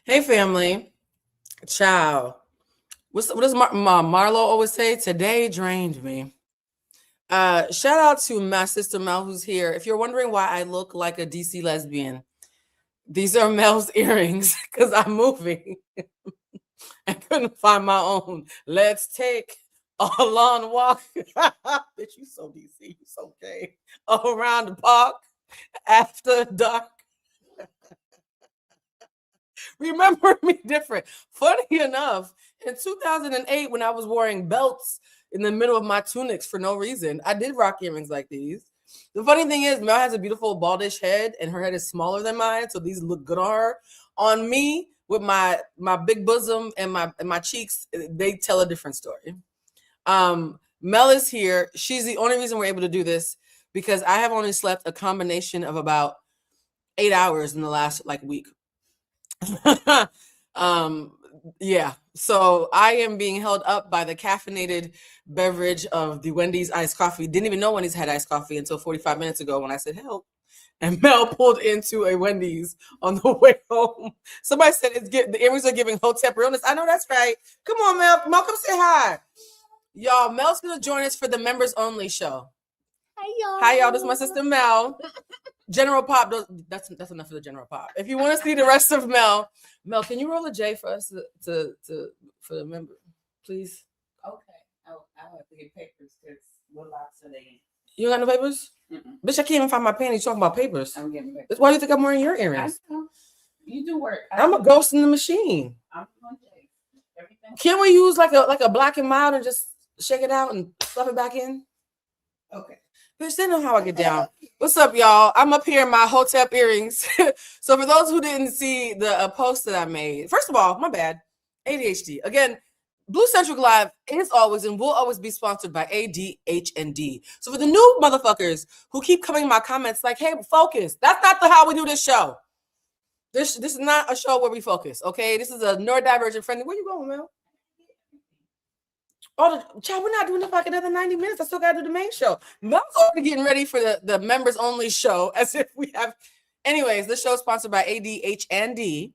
Hey, family. Ciao. What does Marlo always say? Today drained me. Shout out to my sister Mel, who's here. If you're wondering why I look like a DC lesbian, these are Mel's earrings because I'm moving. I couldn't find my own. Let's take a long walk. Bitch, you so DC. You so gay. Around the park after dark. Remember me different. Funny enough, in 2008, when I was wearing belts in the middle of my tunics for no reason, I did rock earrings like these. The funny thing is, Mel has a beautiful baldish head, and her head is smaller than mine, so these look good on her. On me, with my big bosom and my cheeks, they tell a different story. Mel is here. She's the only reason we're able to do this because I have only slept a combination of about 8 hours in the last week. um yeah, so I am being held up by the caffeinated beverage of the Wendy's iced coffee. Didn't even know Wendy's had iced coffee until 45 minutes ago when I said help, and Mel pulled into a Wendy's on the way home. Somebody said the earrings are giving Hotep realness. I know that's right. Come on, Mel, come say hi. Y'all, Mel's gonna join us for the members only show. Hi y'all, this is my sister Mel. General Pop, that's enough for the General Pop. If you want to see the rest of Mel, can you roll a J for us to for the member, please? Okay, I'll have to get papers because what locks are they in? You got no papers? Bitch, I can't even find my panties talking about papers. I'm getting papers. That's why you think I'm wearing your earrings. I know. You do work. I'm a ghost in the machine. I'm doing J. Everything. Can we use like a black and mild and just shake it out and stuff it back in? Okay. Bitch, they know how I get down. What's up, y'all? I'm up here in my Hotep earrings. So for those who didn't see the post that I made, first of all, my bad, ADHD. Again, Bluecentric Live is always and will always be sponsored by ADHD. So for the new motherfuckers who keep coming in my comments like, hey, focus. That's not how we do this show. This is not a show where we focus, okay? This is a neurodivergent friendly. Where you going, Mel? Child, we're not doing it for like another 90 minutes. I still got to do the main show. Mel's already getting ready for the members only show as if we have. Anyways, this show is sponsored by ADHD.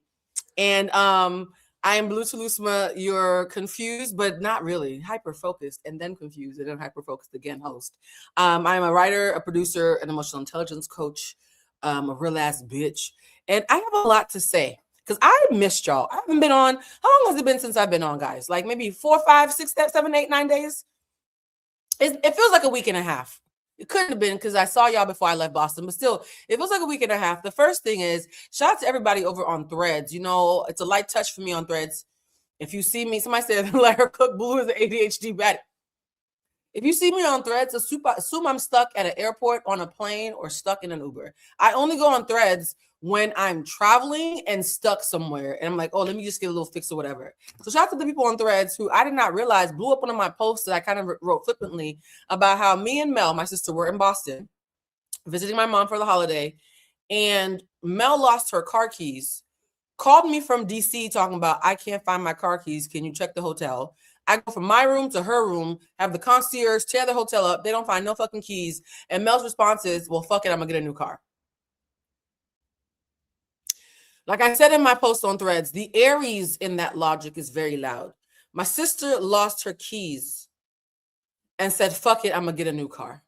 And I am Blue Telusma, your confused, but not really, hyper-focused, and then confused, and then hyper-focused again host. I am a writer, a producer, an emotional intelligence coach, a real-ass bitch. And I have a lot to say. Because I missed y'all. I haven't been on. How long has it been since I've been on, guys? Like maybe 4, 5, 6, 7, 8, 9 days? It feels like a week and a half. It couldn't have been because I saw y'all before I left Boston. But still, it feels like a week and a half. The first thing is, shout out to everybody over on Threads. You know, it's a light touch for me on Threads. If you see me, somebody said, let her cook. Blue is an ADHD baddie. If you see me on Threads, assume I'm stuck at an airport, on a plane, or stuck in an Uber. I only go on Threads when I'm traveling and stuck somewhere. And I'm like, oh, let me just get a little fix or whatever. So shout out to the people on Threads who I did not realize blew up one of my posts that I kind of wrote flippantly about how me and Mel, my sister, were in Boston visiting my mom for the holiday. And Mel lost her car keys, called me from DC talking about, I can't find my car keys. Can you check the hotel? I go from my room to her room, have the concierge tear the hotel up. They don't find no fucking keys. And Mel's response is, well, fuck it, I'm going to get a new car. Like I said in my post on Threads, the Aries in that logic is very loud. My sister lost her keys and said, fuck it, I'm going to get a new car.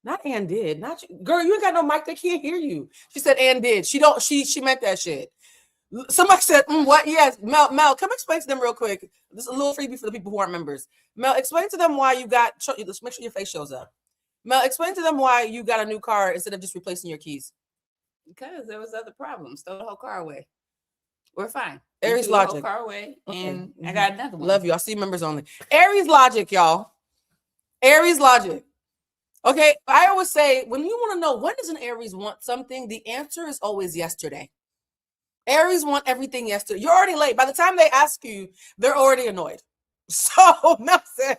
Not Ann did. Not you. Girl, you ain't got no mic. They can't hear you. She said Ann did. She meant that shit. Somebody said, what? Yes. Mel, come explain to them real quick. This is a little freebie for the people who aren't members. Mel, explain to them why you got, let's make sure your face shows up. Mel, explain to them why you got a new car instead of just replacing your keys. Because there was other problems. Throw the whole car away. We're fine. Aries logic. The whole car away, and I got another one. Love you. I see members only. Aries logic, y'all. Aries logic. Okay, I always say, when you want to know when does an Aries want something, the answer is always yesterday. Aries want everything yesterday. You're already late. By the time they ask you, they're already annoyed. So, Mel said,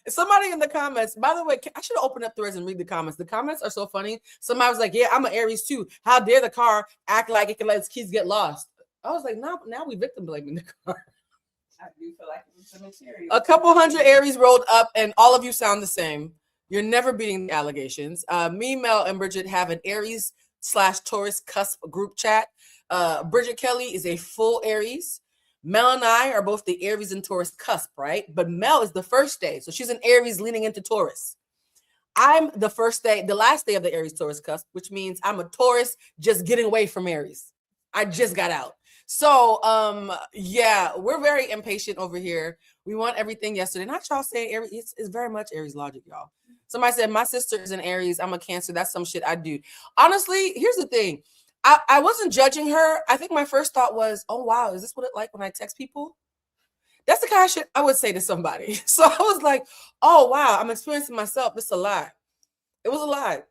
somebody in the comments, by the way, I should have opened up Threads and read the comments. The comments are so funny. Somebody was like, yeah, I'm an Aries too. How dare the car act like it can let its keys get lost? I was like, now we victim blaming the car. I do feel like it was some material. A couple hundred Aries rolled up, and all of you sound the same. You're never beating the allegations. Me, Mel, and Bridget have an Aries/Taurus cusp group chat. Bridget Kelly is a full Aries. Mel and I are both the Aries and Taurus cusp, right? But Mel is the first day. So she's an Aries leaning into Taurus. I'm the last day of the Aries Taurus cusp, which means I'm a Taurus just getting away from Aries. I just got out. So, yeah, we're very impatient over here. We want everything yesterday. Not y'all saying Aries, it's very much Aries logic, y'all. Somebody said, my sister is an Aries. I'm a Cancer. That's some shit I do. Honestly, here's the thing. I wasn't judging her. I think my first thought was, oh, wow, is this what it's like when I text people? That's the kind of shit I would say to somebody. So I was like, oh, wow, I'm experiencing myself. This is a lie. It was a lie.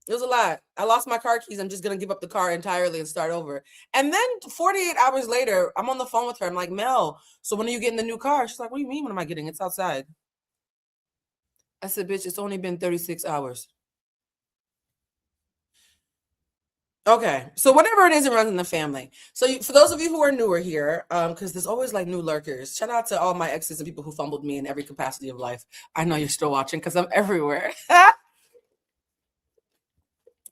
It was a lie. I lost my car keys. I'm just going to give up the car entirely and start over. And then 48 hours later, I'm on the phone with her. I'm like, Mel, so when are you getting the new car? She's like, what do you mean, when am I getting? It's outside. I said, bitch, it's only been 36 hours. Okay, so whatever it is, it runs in the family. So for those of you who are newer here, because there's always like new lurkers, shout out to all my exes and people who fumbled me in every capacity of life. I know you're still watching because I'm everywhere.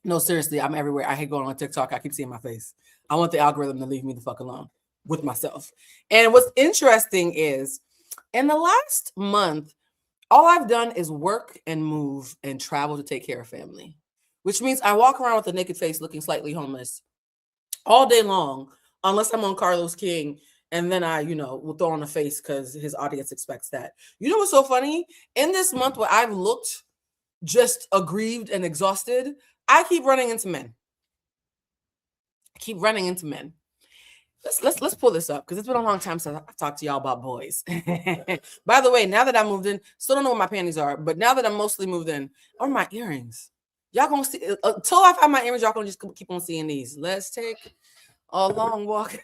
No, seriously, I'm everywhere. I hate going on TikTok. I keep seeing my face. I want the algorithm to leave me the fuck alone with myself. And what's interesting is, in the last month, all I've done is work and move and travel to take care of family, which means I walk around with a naked face looking slightly homeless all day long, unless I'm on Carlos King, and then I, will throw on a face because his audience expects that. You know what's so funny? In this month where I've looked just aggrieved and exhausted, I keep running into men. Let's pull this up because it's been a long time since I've talked to y'all about boys. By the way, now that I moved in, still don't know where my panties are, but now that I'm mostly moved in, or my earrings. Y'all gonna see until I find my earrings, y'all gonna just keep on seeing these. Let's take a long walk.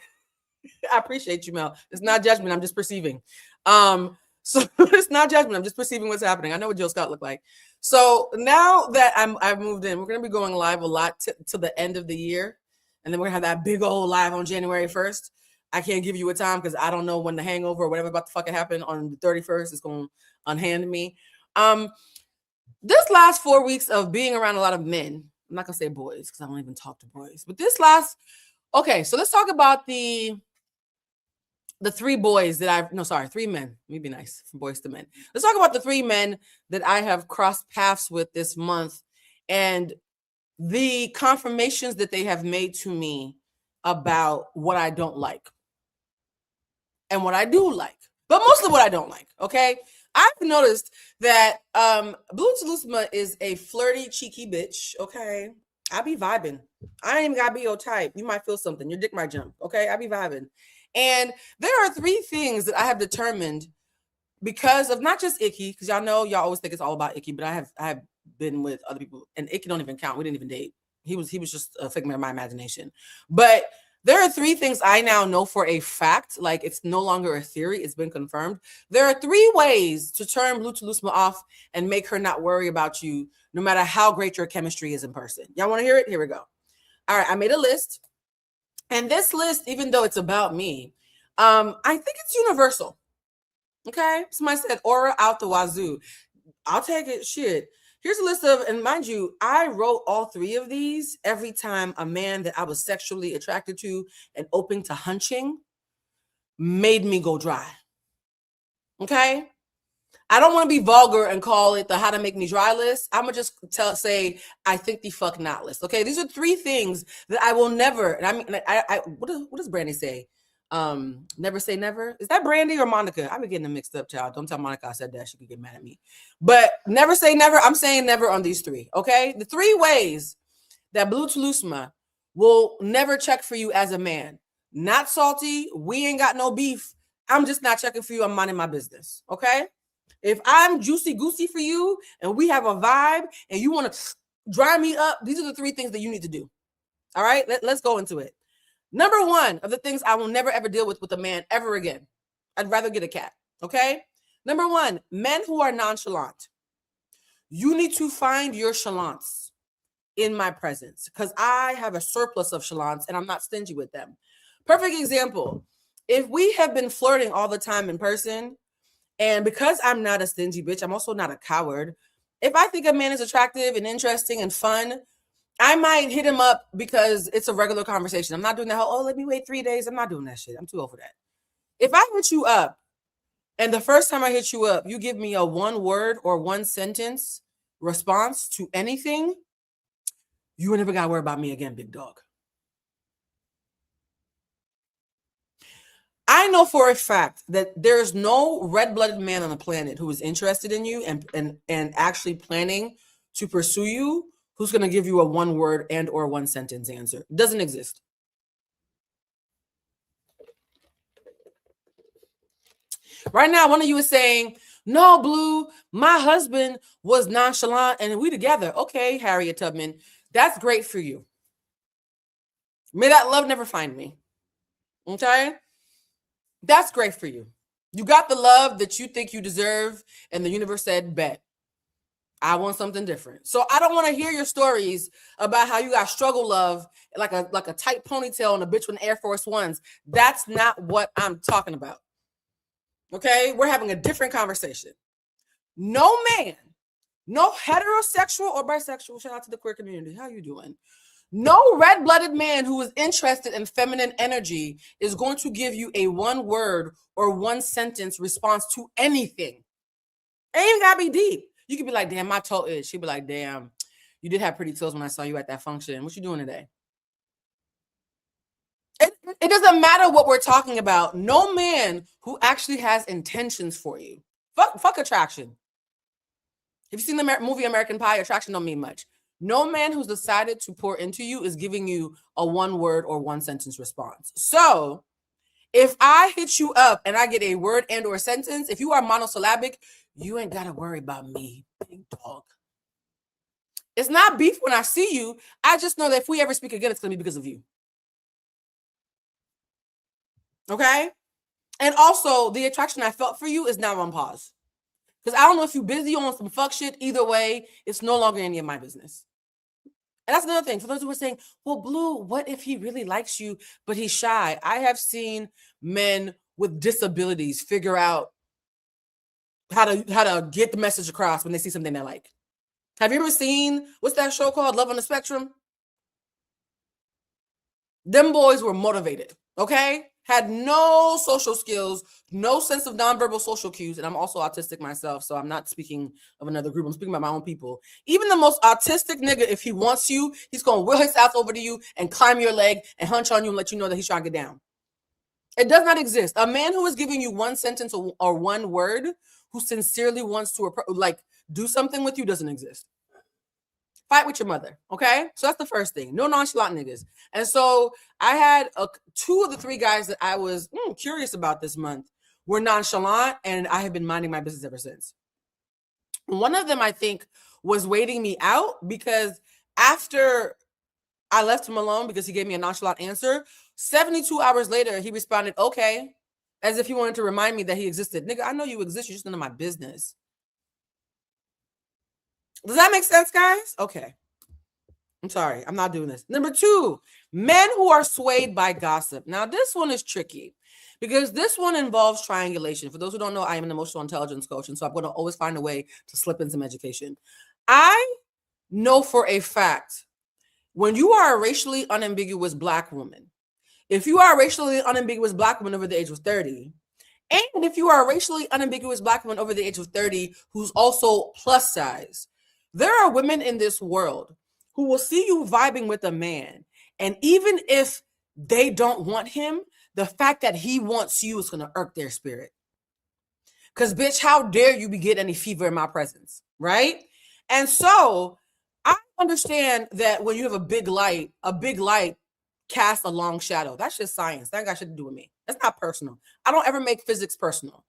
I appreciate you, Mel. It's not judgment, I'm just perceiving. So it's not judgment, I'm just perceiving what's happening. I know what Jill Scott looked like. So now that I've moved in, we're gonna be going live a lot to the end of the year. And then we're gonna have that big old live on January 1st. I can't give you a time because I don't know when the hangover or whatever about to fucking happen on the 31st is gonna unhand me. This last 4 weeks of being around a lot of men, I'm not gonna say boys because I don't even talk to boys, but okay, so let's talk about the 3 boys that three men. Let me be nice, from boys to men. Let's talk about the 3 men that I have crossed paths with this month and the confirmations that they have made to me about what I don't like and what I do like, but mostly what I don't like. Okay. I've noticed that Bluecentric is a flirty, cheeky bitch. Okay. I be vibing. I ain't even gotta be your type. You might feel something. Your dick might jump. Okay. I be vibing. And there are 3 things that I have determined because of not just Icky, because y'all always think it's all about Icky, but I have been with other people, and Icky don't even count. We didn't even date. He was just a figment of my imagination. But there are 3 things I now know for a fact, like it's no longer a theory, it's been confirmed. There are 3 ways to turn Bluecentric off and make her not worry about you, no matter how great your chemistry is in person. Y'all want to hear it? Here we go. All right, I made a list. And this list, even though it's about me, I think it's universal. Okay? Somebody said aura out the wazoo. I'll take it. Shit. Here's a list of, and mind you, I wrote all 3 of these every time a man that I was sexually attracted to and open to hunching made me go dry. Okay? I don't want to be vulgar and call it the how to make me dry list. I'm going to just say, I think the fuck not list. Okay? These are 3 things that I will never, and I mean, what does Brandy say? Never say never. Is that Brandy or Monica? I've been getting them mixed up, child. Don't tell Monica I said that. She could get mad at me. But never say never. I'm saying never on these 3. Okay. The 3 ways that Bluecentric will never check for you as a man. Not salty. We ain't got no beef. I'm just not checking for you. I'm minding my business. Okay. If I'm juicy goosey for you and we have a vibe and you want to dry me up, these are the 3 things that you need to do. All right. Let's go into it. Number 1 of the things I will never, ever deal with a man ever again. I'd rather get a cat. Okay. Number 1, men who are nonchalant. You need to find your chalants in my presence because I have a surplus of chalants and I'm not stingy with them. Perfect example. If we have been flirting all the time in person, and because I'm not a stingy bitch, I'm also not a coward. If I think a man is attractive and interesting and fun, I might hit him up because it's a regular conversation. I'm not doing that whole, oh, let me wait 3 days. I'm not doing that shit. I'm too old for that. If I hit you up and the first time I hit you up, you give me a 1 word or 1 sentence response to anything, you never got to worry about me again, big dog. I know for a fact that there's no red-blooded man on the planet who is interested in you and actually planning to pursue you who's going to give you a 1 word and or 1 sentence answer. It doesn't exist. Right now, one of you is saying, no, Blue, my husband was nonchalant and we together. Okay, Harriet Tubman, that's great for you. May that love never find me. Okay? That's great for you. You got the love that you think you deserve, and the universe said, bet. I want something different. So I don't want to hear your stories about how you got struggle love, like a tight ponytail and a bitch with Air Force Ones. That's not what I'm talking about. Okay? We're having a different conversation. No man, no heterosexual or bisexual, shout out to the queer community. How you doing? No red-blooded man who is interested in feminine energy is going to give you a 1 word or 1 sentence response to anything. It ain't gotta be deep. You could be like, damn, my toe is. She'd be like, damn, you did have pretty toes when I saw you at that function. What you doing today? It doesn't matter what we're talking about. No man who actually has intentions for you. Fuck attraction. If you've seen the movie American Pie, attraction don't mean much. No man who's decided to pour into you is giving you a 1 word or 1 sentence response. So if I hit you up and I get a word and or sentence, if you are monosyllabic, you ain't got to worry about me, big dog. It's not beef when I see you. I just know that if we ever speak again, it's going to be because of you. Okay? And also, the attraction I felt for you is now on pause. Because I don't know if you're busy on some fuck shit. Either way, it's no longer any of my business. And that's another thing. For those who are saying, well, Blue, what if he really likes you, but he's shy? I have seen men with disabilities figure out how to get the message across when they see something they like. Have you ever seen, what's that show called, Love on the Spectrum? Them boys were motivated, okay? Had no social skills, no sense of nonverbal social cues, and I'm also autistic myself, so I'm not speaking of another group. I'm speaking about my own people. Even the most autistic nigga, if he wants you, he's going to will his ass over to you and climb your leg and hunch on you and let you know that he's trying to get down. It does not exist. A man who is giving you 1 sentence or 1 word who sincerely wants to do something with you doesn't exist. Fight with your mother, okay? So that's the first thing. No nonchalant niggas. And so I had 2 of the 3 guys that I was curious about this month were nonchalant, and I have been minding my business ever since. One of them, I think, was waiting me out because after I left him alone because he gave me a nonchalant answer, 72 hours later, he responded, okay, as if he wanted to remind me that he existed. Nigga, I know you exist. You're just none of my business. Does that make sense, guys? Okay. I'm sorry. I'm not doing this. Number 2, men who are swayed by gossip. Now, this one is tricky because this one involves triangulation. For those who don't know, I am an emotional intelligence coach, and so I'm going to always find a way to slip in some education. I know for a fact when you are a racially unambiguous Black woman, if you are a racially unambiguous Black woman over the age of 30, and if you are a racially unambiguous Black woman over the age of 30 who's also plus size, there are women in this world who will see you vibing with a man, and even if they don't want him, the fact that he wants you is going to irk their spirit. Because, bitch, how dare you be getting any fever in my presence, right? And so I understand that when you have a big light casts a long shadow. That's just science. That ain't got shit to do with me. That's not personal. I don't ever make physics personal.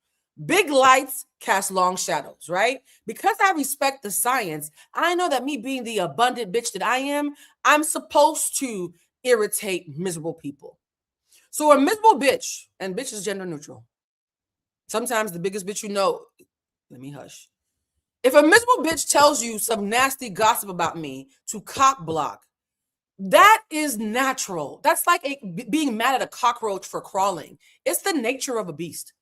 Big lights cast long shadows, right? Because I respect the science, I know that me being the abundant bitch that I am, I'm supposed to irritate miserable people. So a miserable bitch, and bitch is gender neutral. Sometimes the biggest bitch you know, let me hush. If a miserable bitch tells you some nasty gossip about me to cock block, that is natural. That's like being mad at a cockroach for crawling. It's the nature of a beast.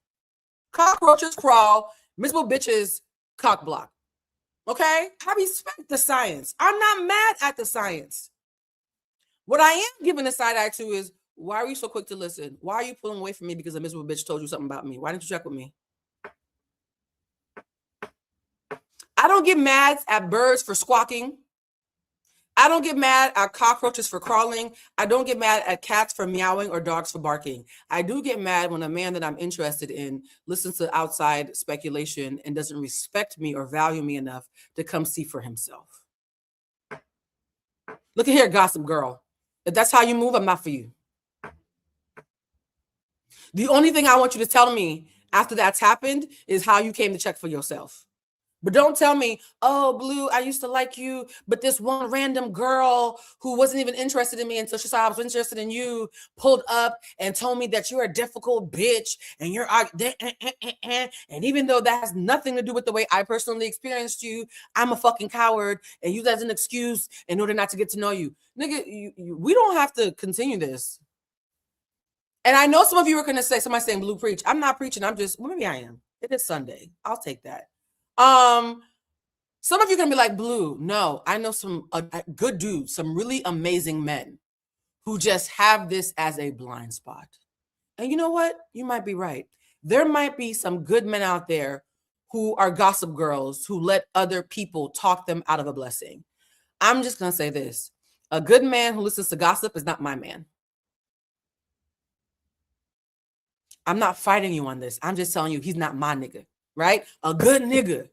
Cockroaches crawl, miserable bitches cock block. Okay? I respect the science. I'm not mad at the science. What I am giving a side eye to is, why are you so quick to listen? Why are you pulling away from me because a miserable bitch told you something about me? Why didn't you check with me? I don't get mad at birds for squawking. I don't get mad at cockroaches for crawling. I don't get mad at cats for meowing or dogs for barking. I do get mad when a man that I'm interested in listens to outside speculation and doesn't respect me or value me enough to come see for himself. Look at here, gossip girl. If that's how you move, I'm not for you. The only thing I want you to tell me after that's happened is how you came to check for yourself. But don't tell me, oh, Blue, I used to like you, but this one random girl who wasn't even interested in me until she saw I was interested in you pulled up and told me that you're a difficult bitch and you're and even though that has nothing to do with the way I personally experienced you, I'm a fucking coward and use that as an excuse in order not to get to know you. Nigga, we don't have to continue this. And I know some of you are going to say, somebody saying Blue preach. I'm not preaching. I'm just, well, maybe I am. It is Sunday. I'll take that. Some of you are gonna be like, Blue, no, I know some good dudes, some really amazing men who just have this as a blind spot. And you know what? You might be right. There might be some good men out there who are gossip girls who let other people talk them out of a blessing. I'm just gonna say this. A good man who listens to gossip is not my man. I'm not fighting you on this. I'm just telling you he's not my nigga, right? A good nigga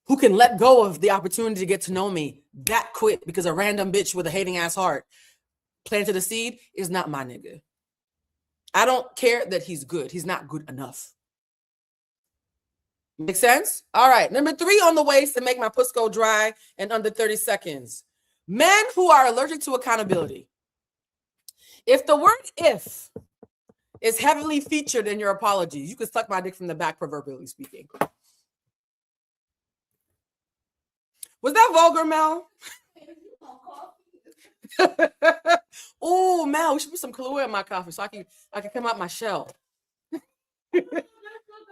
who can let go of the opportunity to get to know me that quick because a random bitch with a hating ass heart planted a seed is not my nigga. I don't care that he's good. He's not good enough. Make sense? All right. Number 3 on the ways to make my puss go dry in under 30 seconds. Men who are allergic to accountability. If the word if is heavily featured in your apologies, you can suck my dick from the back, proverbially speaking. Was that vulgar, Mel? Oh, Mel, we should put some Kahlua in my coffee so I can come out my shell.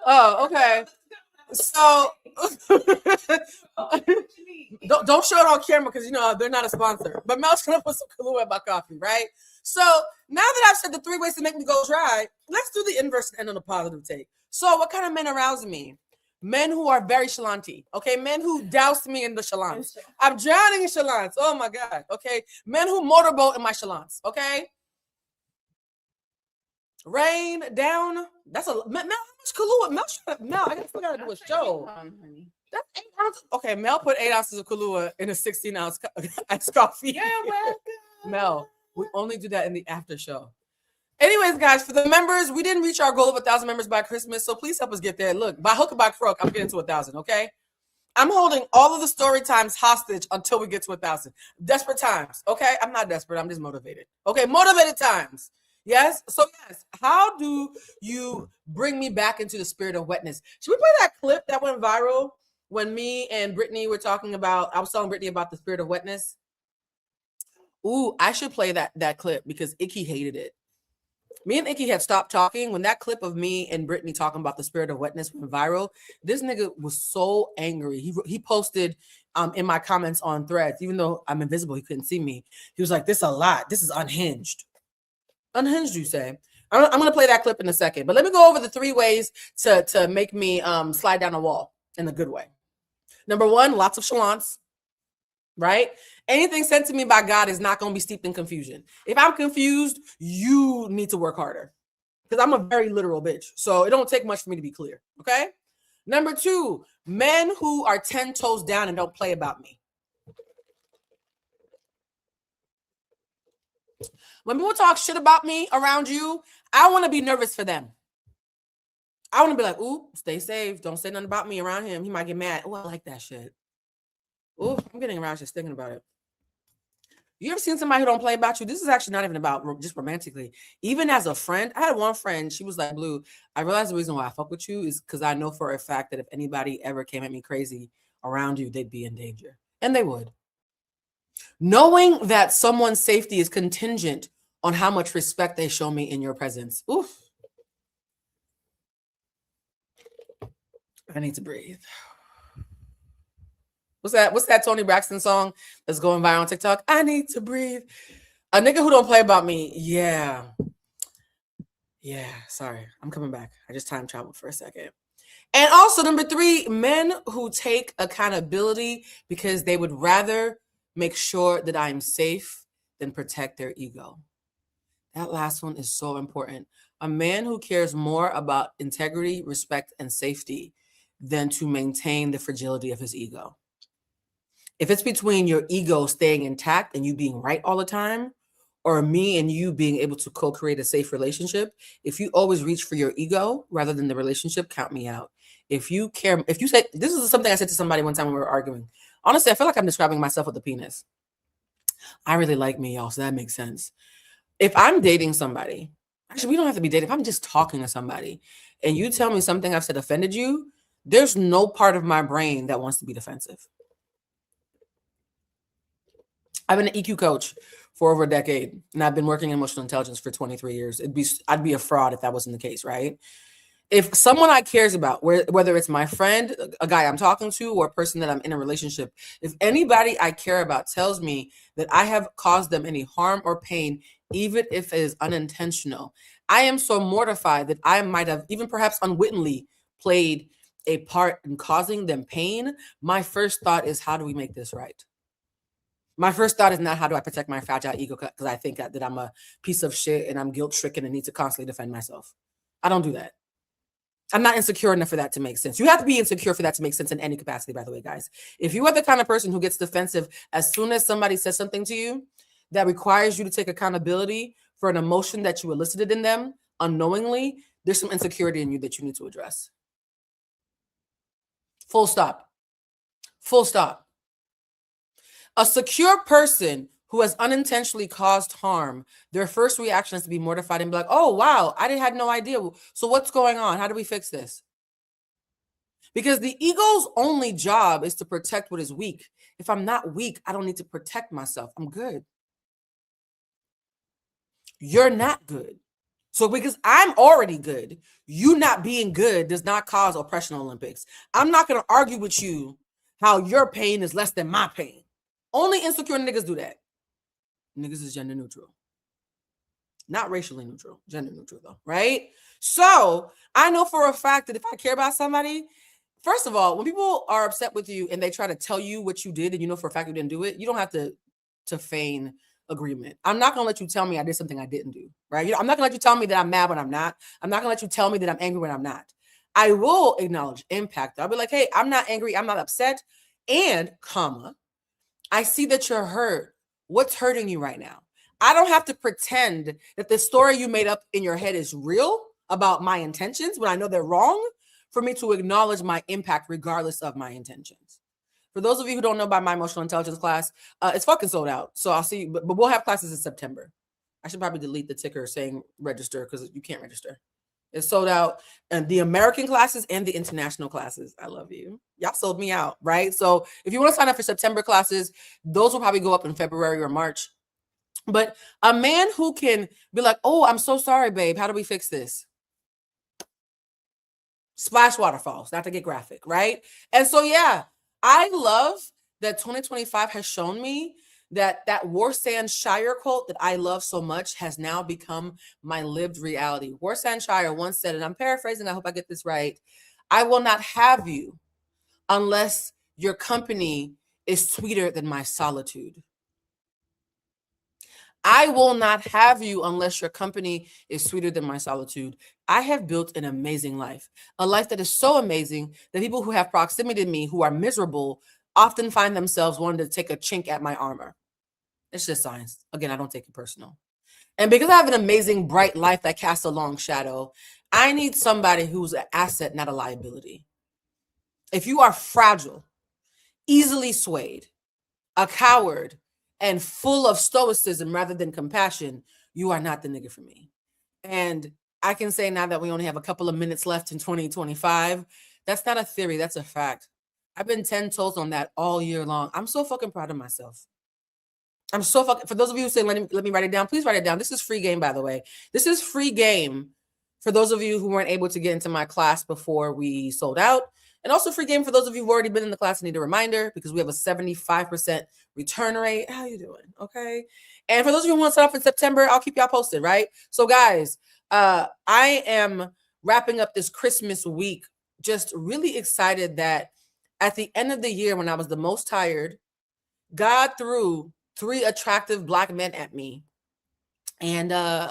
Oh, okay. So don't show it on camera because you know they're not a sponsor. But Mel's gonna put some Kahlua in my coffee, right? So now that I've said the 3 ways to make me go dry, let's do the inverse and end on a positive take. So what kind of men arouse me? Men who are very chalanty, okay? Men who douse me in the chalants. I'm drowning in chalants. Oh my God, okay? Men who motorboat in my chalants, okay? Rain down. That's a Mel. How much Kahlua? Mel, I still gotta do a show. That's 8 ounces. Okay, Mel put 8 ounces of Kahlua in a 16-ounce iced coffee. Yeah, welcome. Mel, we only do that in the after show. Anyways, guys, for the members, we didn't reach our goal of 1,000 members by Christmas, so please help us get there. Look, by hook or by crook, I'm getting to 1,000, okay? I'm holding all of the story times hostage until we get to 1,000. Desperate times, okay? I'm not desperate. I'm just motivated. Okay, motivated times. Yes? So, yes, how do you bring me back into the spirit of wetness? Should we play that clip that went viral when me and Brittany were talking about, I was telling Brittany about the spirit of wetness? Ooh, I should play that clip because Icky hated it. Me and Icky had stopped talking when that clip of me and Brittany talking about the spirit of wetness went viral. This nigga was so angry. He posted in my comments on Threads, even though I'm invisible, he couldn't see me. He was like, "This is a lot. This is unhinged." Unhinged, you say? I'm going to play that clip in a second, but let me go over the 3 ways to make me slide down a wall in a good way. Number 1, lots of chalants. Right? Anything sent to me by God is not going to be steeped in confusion. If I'm confused, you need to work harder because I'm a very literal bitch. So it don't take much for me to be clear. Okay. Number 2, men who are 10 toes down and don't play about me. When people talk shit about me around you, I want to be nervous for them. I want to be like, ooh, stay safe. Don't say nothing about me around him. He might get mad. Oh, I like that shit. Oh, I'm getting around just thinking about it. You ever seen somebody who don't play about you? This is actually not even about just romantically. Even as a friend, I had one friend. She was like, Blue, I realized the reason why I fuck with you is because I know for a fact that if anybody ever came at me crazy around you, they'd be in danger. And they would. Knowing that someone's safety is contingent on how much respect they show me in your presence. Oof. I need to breathe. What's that Tony Braxton song that's going viral on TikTok? I need to breathe. A nigga who don't play about me. Yeah. Sorry. I'm coming back. I just time traveled for a second. And also number 3, men who take accountability because they would rather make sure that I'm safe than protect their ego. That last one is so important. A man who cares more about integrity, respect, and safety than to maintain the fragility of his ego. If it's between your ego staying intact and you being right all the time, or me and you being able to co-create a safe relationship, if you always reach for your ego rather than the relationship, count me out. If you care, if you say, this is something I said to somebody one time when we were arguing. Honestly, I feel like I'm describing myself with a penis. I really like me, y'all, so that makes sense. If I'm dating somebody, actually, we don't have to be dating. If I'm just talking to somebody and you tell me something I've said offended you, there's no part of my brain that wants to be defensive. I've been an EQ coach for over a decade, and I've been working in emotional intelligence for 23 years. I'd be a fraud if that wasn't the case, right? If someone I cares about, whether it's my friend, a guy I'm talking to, or a person that I'm in a relationship, if anybody I care about tells me that I have caused them any harm or pain, even if it is unintentional, I am so mortified that I might have, even perhaps unwittingly, played a part in causing them pain. My first thought is, how do we make this right? My first thought is not, how do I protect my fragile ego, because I think that I'm a piece of shit and I'm guilt-stricken and need to constantly defend myself. I don't do that. I'm not insecure enough for that to make sense. You have to be insecure for that to make sense in any capacity, by the way, guys. If you are the kind of person who gets defensive as soon as somebody says something to you that requires you to take accountability for an emotion that you elicited in them unknowingly, there's some insecurity in you that you need to address. Full stop. Full stop. A secure person who has unintentionally caused harm, their first reaction is to be mortified and be like, oh, wow, I had no idea. So what's going on? How do we fix this? Because the ego's only job is to protect what is weak. If I'm not weak, I don't need to protect myself. I'm good. You're not good. So because I'm already good, you not being good does not cause oppression Olympics. I'm not going to argue with you how your pain is less than my pain. Only insecure niggas do that. Niggas is gender neutral. Not racially neutral, gender neutral though, right? So I know for a fact that if I care about somebody, first of all, when people are upset with you and they try to tell you what you did and you know for a fact you didn't do it, you don't have to feign agreement. I'm not gonna let you tell me I did something I didn't do, right? I'm not gonna let you tell me that I'm mad when I'm not. I'm not gonna let you tell me that I'm angry when I'm not. I will acknowledge impact. I'll be like, hey, I'm not angry, I'm not upset, and comma, I see that you're hurt. What's hurting you right now? I don't have to pretend that the story you made up in your head is real about my intentions when I know they're wrong, for me to acknowledge my impact regardless of my intentions. For those of you who don't know about my emotional intelligence class, it's fucking sold out. So I'll see you, but we'll have classes in September. I should probably delete the ticker saying register because you can't register. It's sold out. And the American classes and the international classes. I love you. Y'all sold me out, right? So if you want to sign up for September classes, those will probably go up in February or March. But a man who can be like, oh, I'm so sorry, babe. How do we fix this? Splash waterfalls, not to get graphic, right? And so, yeah, I love that 2025 has shown me that Worcestershire quote that I love so much has now become my lived reality. Worcestershire once said, and I'm paraphrasing, I hope I get this right, I will not have you unless your company is sweeter than my solitude. I will not have you unless your company is sweeter than my solitude. I have built an amazing life, a life that is so amazing that people who have proximity to me, who are miserable, often find themselves wanting to take a chink at my armor. It's just science. Again, I don't take it personal. And because I have an amazing, bright life that casts a long shadow, I need somebody who's an asset, not a liability. If you are fragile, easily swayed, a coward, and full of stoicism rather than compassion, you are not the nigga for me. And I can say now that we only have a couple of minutes left in 2025, that's not a theory, that's a fact. I've been 10 toes on that all year long. I'm so fucking proud of myself. I'm so fucking, for those of you who say, let me write it down, please write it down. This is free game, by the way. This is free game for those of you who weren't able to get into my class before we sold out. And also free game for those of you who've already been in the class and need a reminder, because we have a 75% return rate. How you doing? Okay. And for those of you who want to sign up in September, I'll keep y'all posted, right? So guys, I am wrapping up this Christmas week, just really excited that at the end of the year, when I was the most tired, God threw 3 attractive Black men at me. And I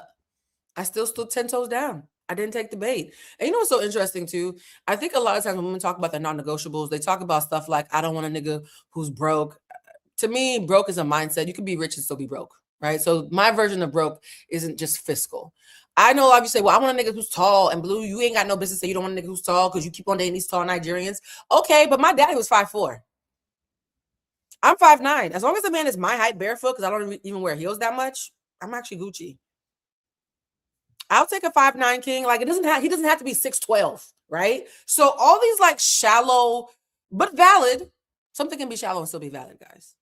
still stood 10 toes down. I didn't take the bait. And you know what's so interesting too? I think a lot of times when women talk about their non-negotiables, they talk about stuff like, I don't want a nigga who's broke. To me, broke is a mindset. You can be rich and still be broke, right? So my version of broke isn't just fiscal. I know a lot of you say, well, I want a nigga who's tall, and Blue, you ain't got no business saying you don't want a nigga who's tall because you keep on dating these tall Nigerians. Okay, but my daddy was 5'4". I'm 5'9". As long as the man is my height barefoot, because I don't even wear heels that much, I'm actually Gucci. I'll take a 5'9" king. Like, he doesn't have to be 6'12", right? So all these like shallow, but valid, something can be shallow and still be valid, guys.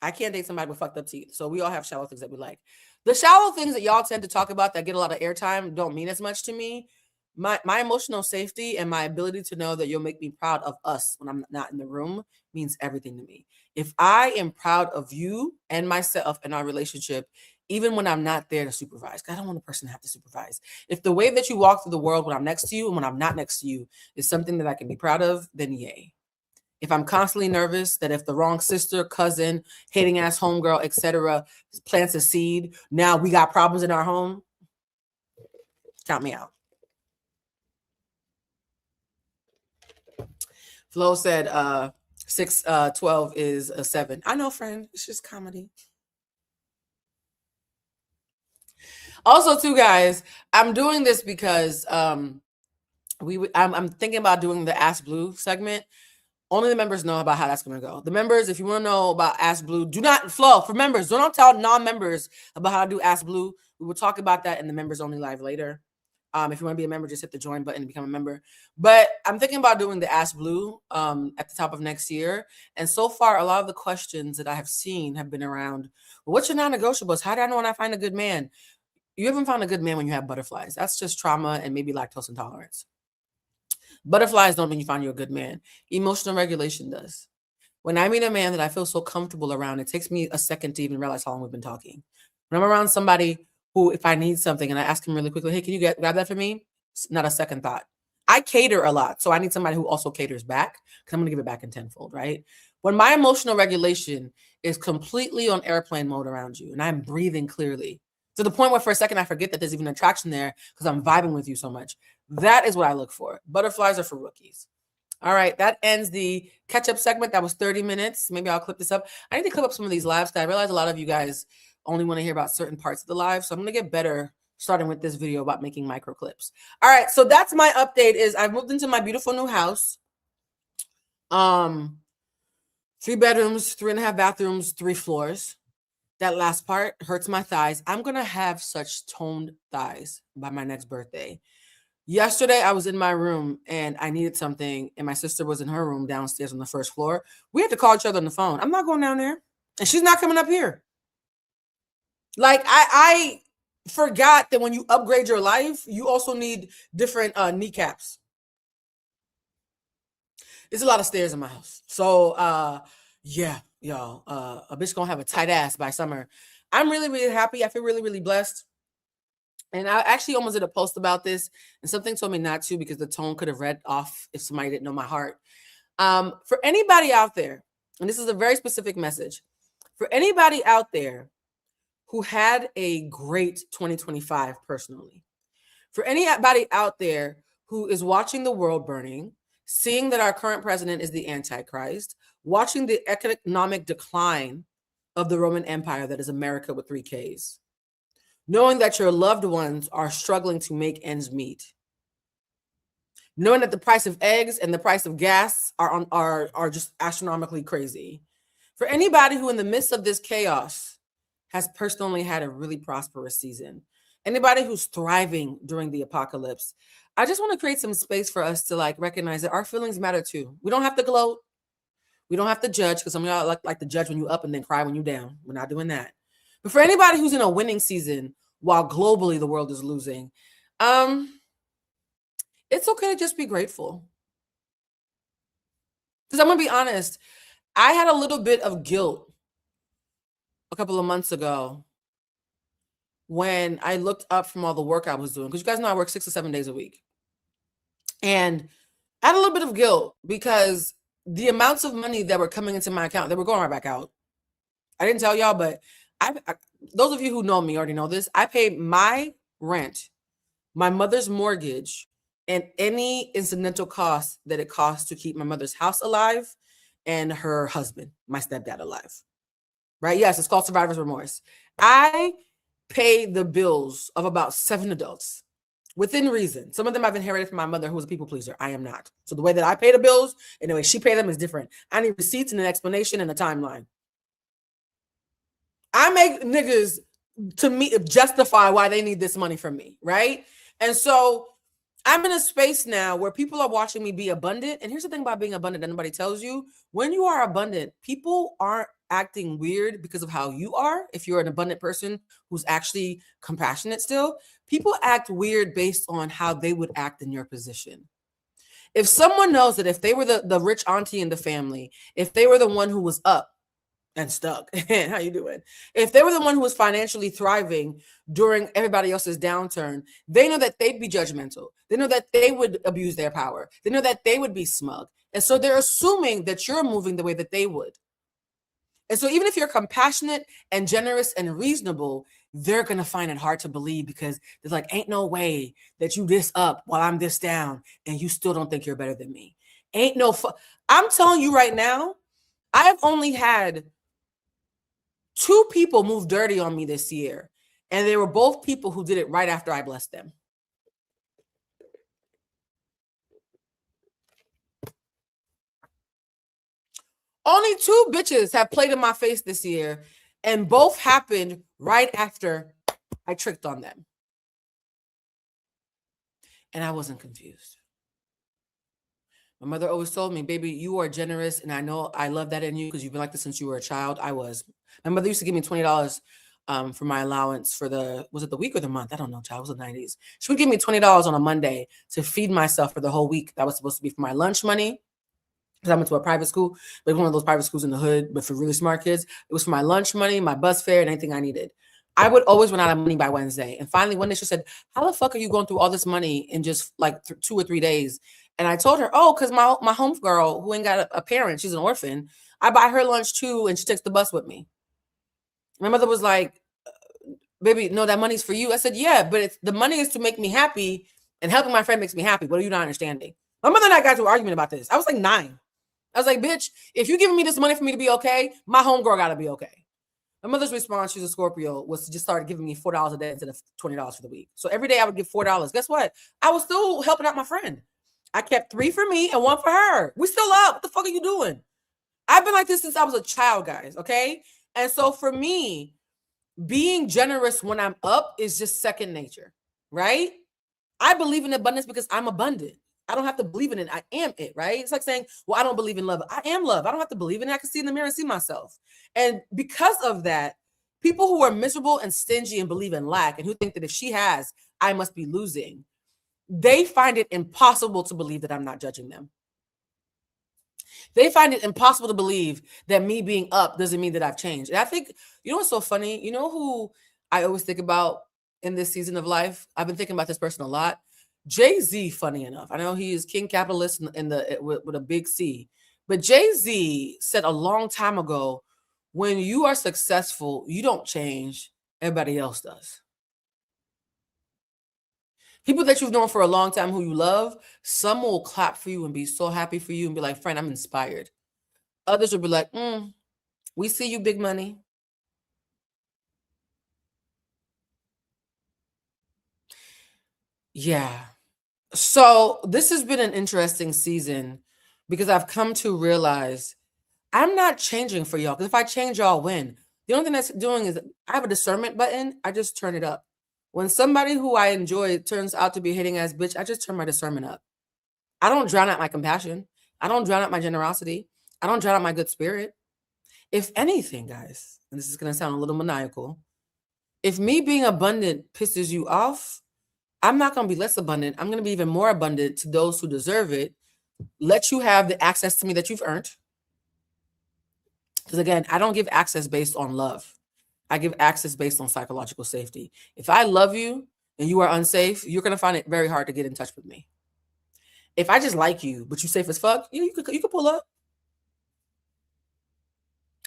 I can't date somebody with fucked up teeth. So we all have shallow things that we like. The shallow things that y'all tend to talk about that get a lot of airtime don't mean as much to me. My emotional safety and my ability to know that you'll make me proud of us when I'm not in the room means everything to me. If I am proud of you and myself and our relationship, even when I'm not there to supervise, because I don't want a person to have to supervise. If the way that you walk through the world when I'm next to you and when I'm not next to you is something that I can be proud of, then yay. If I'm constantly nervous that if the wrong sister, cousin, hating ass homegirl, etc., plants a seed, now we got problems in our home, count me out. Flo said 6'12" is a 7. I know, friend. It's just comedy. Also, too, guys, I'm doing this because I'm thinking about doing the Ask Blue segment. Only the members know about how that's going to go. The members, if you want to know about Ask Blue, do not flow for members. Don't tell non-members about how to do Ask Blue. We will talk about that in the members only live later. If you want to be a member, just hit the join button and become a member. But I'm thinking about doing the Ask Blue at the top of next year. And so far, a lot of the questions that I have seen have been around, well, what's your non-negotiables? How do I know when I find a good man? You haven't found a good man when you have butterflies. That's just trauma and maybe lactose intolerance. Butterflies don't mean you find you a good man. Emotional regulation does. When I meet a man that I feel so comfortable around, it takes me a second to even realize how long we've been talking. When I'm around somebody who, if I need something and I ask him really quickly, hey, can you grab that for me? It's not a second thought. I cater a lot, so I need somebody who also caters back because I'm going to give it back in tenfold, right? When my emotional regulation is completely on airplane mode around you and I'm breathing clearly, to the point where for a second I forget that there's even attraction there because I'm vibing with you so much. That is what I look for. Butterflies are for rookies. All right, that ends the catch-up segment. That was 30 minutes. Maybe I'll clip this up. I need to clip up some of these lives because I realize a lot of you guys only want to hear about certain parts of the live. So I'm going to get better starting with this video about making micro clips. All right, so that's my update. Is I've moved into my beautiful new house. 3 bedrooms, 3.5 bathrooms, 3 floors. That last part hurts my thighs. I'm going to have such toned thighs by my next birthday. Yesterday, I was in my room and I needed something, and my sister was in her room downstairs on the 1st floor. We had to call each other on the phone. I'm not going down there, and she's not coming up here. Like, I forgot that when you upgrade your life, you also need different kneecaps. There's a lot of stairs in my house. So, yeah, y'all, a bitch gonna have a tight ass by summer. I'm really, really happy. I feel really, really blessed. And I actually almost did a post about this, and something told me not to because the tone could have read off if somebody didn't know my heart. For anybody out there, and this is a very specific message, for anybody out there who had a great 2025 personally, for anybody out there who is watching the world burning, seeing that our current president is the Antichrist, watching the economic decline of the Roman Empire that is America with 3 Ks, knowing that your loved ones are struggling to make ends meet, knowing that the price of eggs and the price of gas are just astronomically crazy. For anybody who in the midst of this chaos has personally had a really prosperous season, anybody who's thriving during the apocalypse, I just want to create some space for us to like recognize that our feelings matter too. We don't have to gloat. We don't have to judge, because some of y'all like to judge when you up and then cry when you down. We're not doing that. But for anybody who's in a winning season while globally the world is losing, it's okay to just be grateful. Because I'm going to be honest, I had a little bit of guilt a couple of months ago when I looked up from all the work I was doing. Because you guys know I work 6 to 7 days a week. And I had a little bit of guilt because the amounts of money that were coming into my account, they were going right back out. I didn't tell y'all, but those of you who know me already know this. I paid my rent, my mother's mortgage, and any incidental costs that it costs to keep my mother's house alive and her husband, my stepdad, alive. Right? Yes, it's called survivor's remorse. I paid the bills of about 7 adults within reason. Some of them I've inherited from my mother, who was a people pleaser. I am not. So the way that I pay the bills and the way she paid them is different. I need receipts and an explanation and a timeline. I make niggas to me justify why they need this money from me, right? And so I'm in a space now where people are watching me be abundant. And here's the thing about being abundant that nobody tells you. When you are abundant, people aren't acting weird because of how you are. If you're an abundant person who's actually compassionate still, people act weird based on how they would act in your position. If someone knows that if they were the rich auntie in the family, if they were the one who was up and stuck, how you doing? If they were the one who was financially thriving during everybody else's downturn, they know that they'd be judgmental. They know that they would abuse their power. They know that they would be smug. And so they're assuming that you're moving the way that they would. And so even if you're compassionate and generous and reasonable, they're going to find it hard to believe because there's like, ain't no way that you this up while I'm this down and you still don't think you're better than me. Ain't no, I'm telling you right now, I have only had 2 people move dirty on me this year. And they were both people who did it right after I blessed them. Only 2 bitches have played in my face this year, and both happened right after I tricked on them. And I wasn't confused. My mother always told me, baby, you are generous, and I know I love that in you because you've been like this since you were a child. I was. My mother used to give me $20 for my allowance for was it the week or the month? I don't know, child. It was the 90s. She would give me $20 on a Monday to feed myself for the whole week. That was supposed to be for my lunch money. Because I went to a private school, like one of those private schools in the hood, but for really smart kids. It was for my lunch money, my bus fare, and anything I needed. I would always run out of money by Wednesday. And finally, one day she said, how the fuck are you going through all this money in just like 2 or 3 days? And I told her, oh, because my home girl who ain't got a parent, she's an orphan, I buy her lunch too, and she takes the bus with me. My mother was like, baby, no, that money's for you. I said, yeah, but the money is to make me happy, and helping my friend makes me happy. What are you not understanding? My mother and I got to an argument about this. I was like 9. I was like, bitch, if you're giving me this money for me to be okay, my homegirl got to be okay. My mother's response, she's a Scorpio, was to just start giving me $4 a day instead of $20 for the week. So every day I would give $4. Guess what? I was still helping out my friend. I kept 3 for me and 1 for her. We still up. What the fuck are you doing? I've been like this since I was a child, guys, okay? And so for me, being generous when I'm up is just second nature, right? I believe in abundance because I'm abundant. I don't have to believe in it. I am it, right? It's like saying, well, I don't believe in love. I am love. I don't have to believe in it. I can see in the mirror and see myself. And because of that, people who are miserable and stingy and believe in lack and who think that if she has, I must be losing, they find it impossible to believe that I'm not judging them. They find it impossible to believe that me being up doesn't mean that I've changed. And I think, you know what's so funny? You know who I always think about in this season of life? I've been thinking about this person a lot. Jay-Z, funny enough. I know he is king capitalist with a big C. But Jay-Z said a long time ago, when you are successful, you don't change. Everybody else does. People that you've known for a long time who you love, some will clap for you and be so happy for you and be like, friend, I'm inspired. Others will be like, we see you, big money. Yeah. So this has been an interesting season because I've come to realize I'm not changing for y'all. Because if I change, y'all win. The only thing that's doing is I have a discernment button. I just turn it up. When somebody who I enjoy turns out to be a hating ass bitch, I just turn my discernment up. I don't drown out my compassion. I don't drown out my generosity. I don't drown out my good spirit. If anything, guys, and this is going to sound a little maniacal, if me being abundant pisses you off, I'm not going to be less abundant. I'm going to be even more abundant to those who deserve it let you have the access to me that you've earned. Because again, I don't give access based on love. I give access based on psychological safety. If I love you and you are unsafe, you're going to find it very hard to get in touch with me. If I just like you, but you safe as fuck, you could pull up.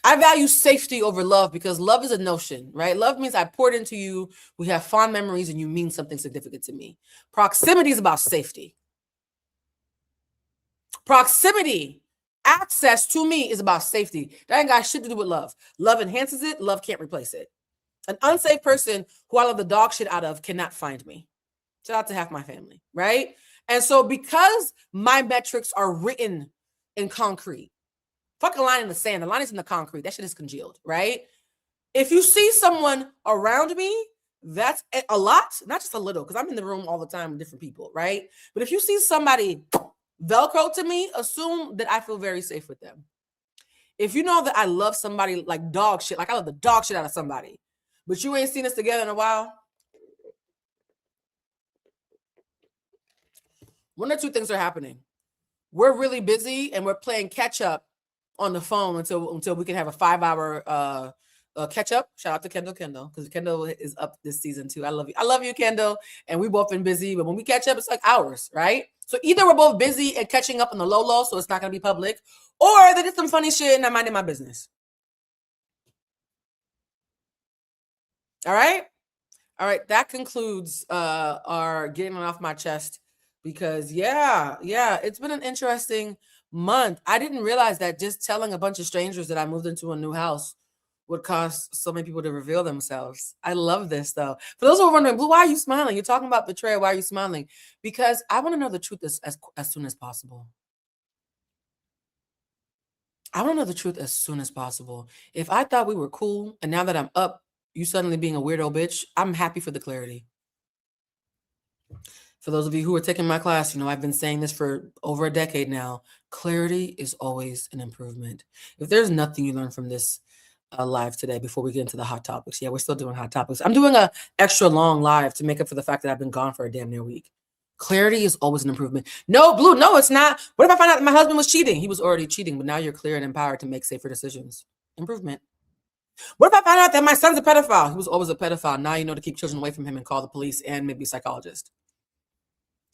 I value safety over love because love is a notion, right? Love means I poured into you, we have fond memories, and you mean something significant to me. Proximity is about safety. Proximity, access to me is about safety. That ain't got shit to do with love. Love enhances it. Love can't replace it. An unsafe person who I love the dog shit out of cannot find me. Shout out to half my family, right? And so because my metrics are written in concrete, fuck a line in the sand. The line is in the concrete. That shit is congealed, right? If you see someone around me, that's a lot, not just a little, because I'm in the room all the time with different people, right? But if you see somebody Velcro to me, assume that I feel very safe with them. If you know that I love somebody like dog shit, like I love the dog shit out of somebody, but you ain't seen us together in a while, one or two things are happening. We're really busy and we're playing catch up on the phone until we can have a 5-hour catch up. Shout out to Kendall because Kendall is up this season too. I love you, Kendall. And we both been busy, but when we catch up, it's like hours, right? So either we're both busy and catching up on the low, so it's not gonna be public, or they did some funny shit and I'm minding my business. All right. That concludes our getting it off my chest. Because yeah, it's been an interesting month. I didn't realize that just telling a bunch of strangers that I moved into a new house would cause so many people to reveal themselves. I love this though. For those who are wondering, Blue, why are you smiling? You're talking about betrayal. Why are you smiling? Because I want to know the truth as soon as possible. I want to know the truth as soon as possible. If I thought we were cool and now that I'm up, you suddenly being a weirdo bitch, I'm happy for the clarity. For those of you who are taking my class, I've been saying this for over a decade now. Clarity is always an improvement. If there's nothing you learn from this live today before we get into the hot topics, yeah, we're still doing hot topics. I'm doing a extra long live to make up for the fact that I've been gone for a damn near week. Clarity is always an improvement. No, Blue, no, it's not. What if I find out that my husband was cheating? He was already cheating, but now you're clear and empowered to make safer decisions. Improvement. What if I find out that my son's a pedophile? He was always a pedophile. Now you know to keep children away from him and call the police and maybe a psychologist.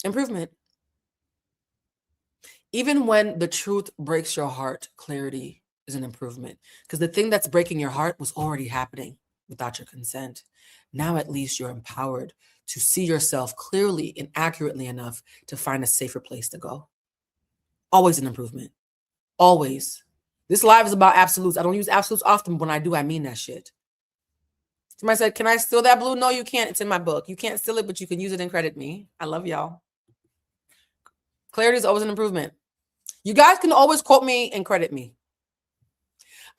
Improvement. Even when the truth breaks your heart, clarity is an improvement. Because the thing that's breaking your heart was already happening without your consent. Now at least you're empowered to see yourself clearly and accurately enough to find a safer place to go. Always an improvement. Always. This live is about absolutes. I don't use absolutes often, but when I do, I mean that shit. Somebody said, can I steal that, Blue? No, you can't. It's in my book. You can't steal it, but you can use it and credit me. I love y'all. Clarity is always an improvement. You guys can always quote me and credit me.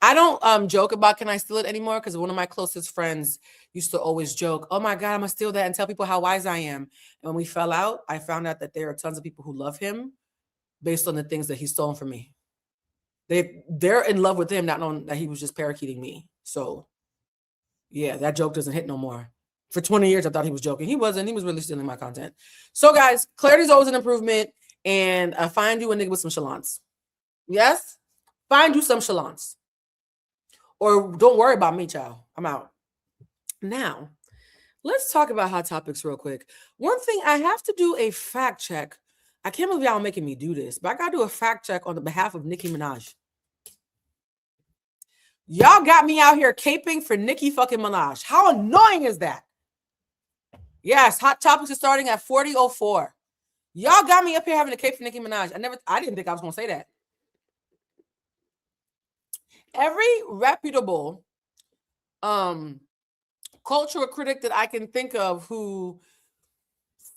I don't joke about can I steal it anymore because one of my closest friends used to always joke, oh my God, I'm going to steal that and tell people how wise I am. And when we fell out, I found out that there are tons of people who love him based on the things that he's stolen from me. They're in love with him, not knowing that he was just parakeeting me. So yeah, that joke doesn't hit no more. For 20 years, I thought he was joking. He wasn't. He was really stealing my content. So guys, clarity is always an improvement. And find you a nigga with some chalons. Yes? Find you some chalons. Or don't worry about me, child. I'm out. Now, let's talk about hot topics real quick. One thing, I have to do a fact check. I can't believe y'all making me do this, but I got to do a fact check on the behalf of Nicki Minaj. Y'all got me out here caping for Nicki fucking Minaj. How annoying is that? Yes, hot topics are starting at 40:04. Y'all got me up here having a cape for Nicki Minaj. I didn't think I was going to say that. Every reputable cultural critic that I can think of who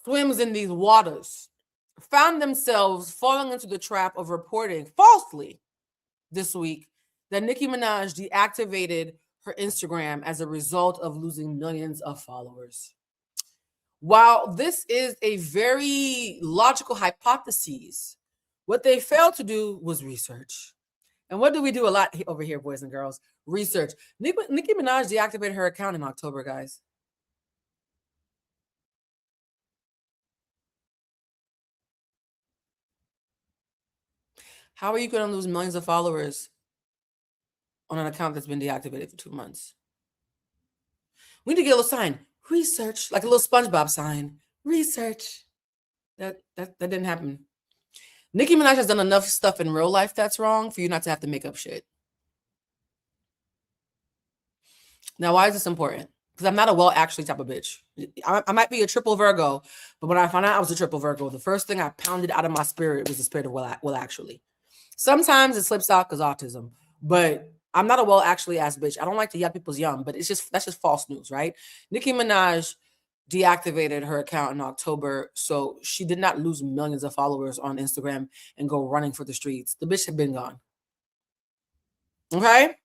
swims in these waters found themselves falling into the trap of reporting falsely this week that Nicki Minaj deactivated her Instagram as a result of losing millions of followers. While this is a very logical hypothesis, what they failed to do was research. And what do we do a lot over here, boys and girls? Research. Nicki Minaj deactivated her account in October, guys. How are you going to lose millions of followers on an account that's been deactivated for 2 months? We need to get a little sign. Research, like a little SpongeBob sign. Research. That didn't happen. Nicki Minaj has done enough stuff in real life that's wrong for you not to have to make up shit. Now, why is this important? Because I'm not a actually type of bitch. I might be a triple Virgo, but when I found out I was a triple Virgo, the first thing I pounded out of my spirit was the spirit of well actually. Sometimes it slips out because autism, but I'm not a actually ass bitch. I don't like to yuck people's yum, but that's just false news, right? Nicki Minaj deactivated her account in October, so she did not lose millions of followers on Instagram and go running for the streets. The bitch had been gone. Okay?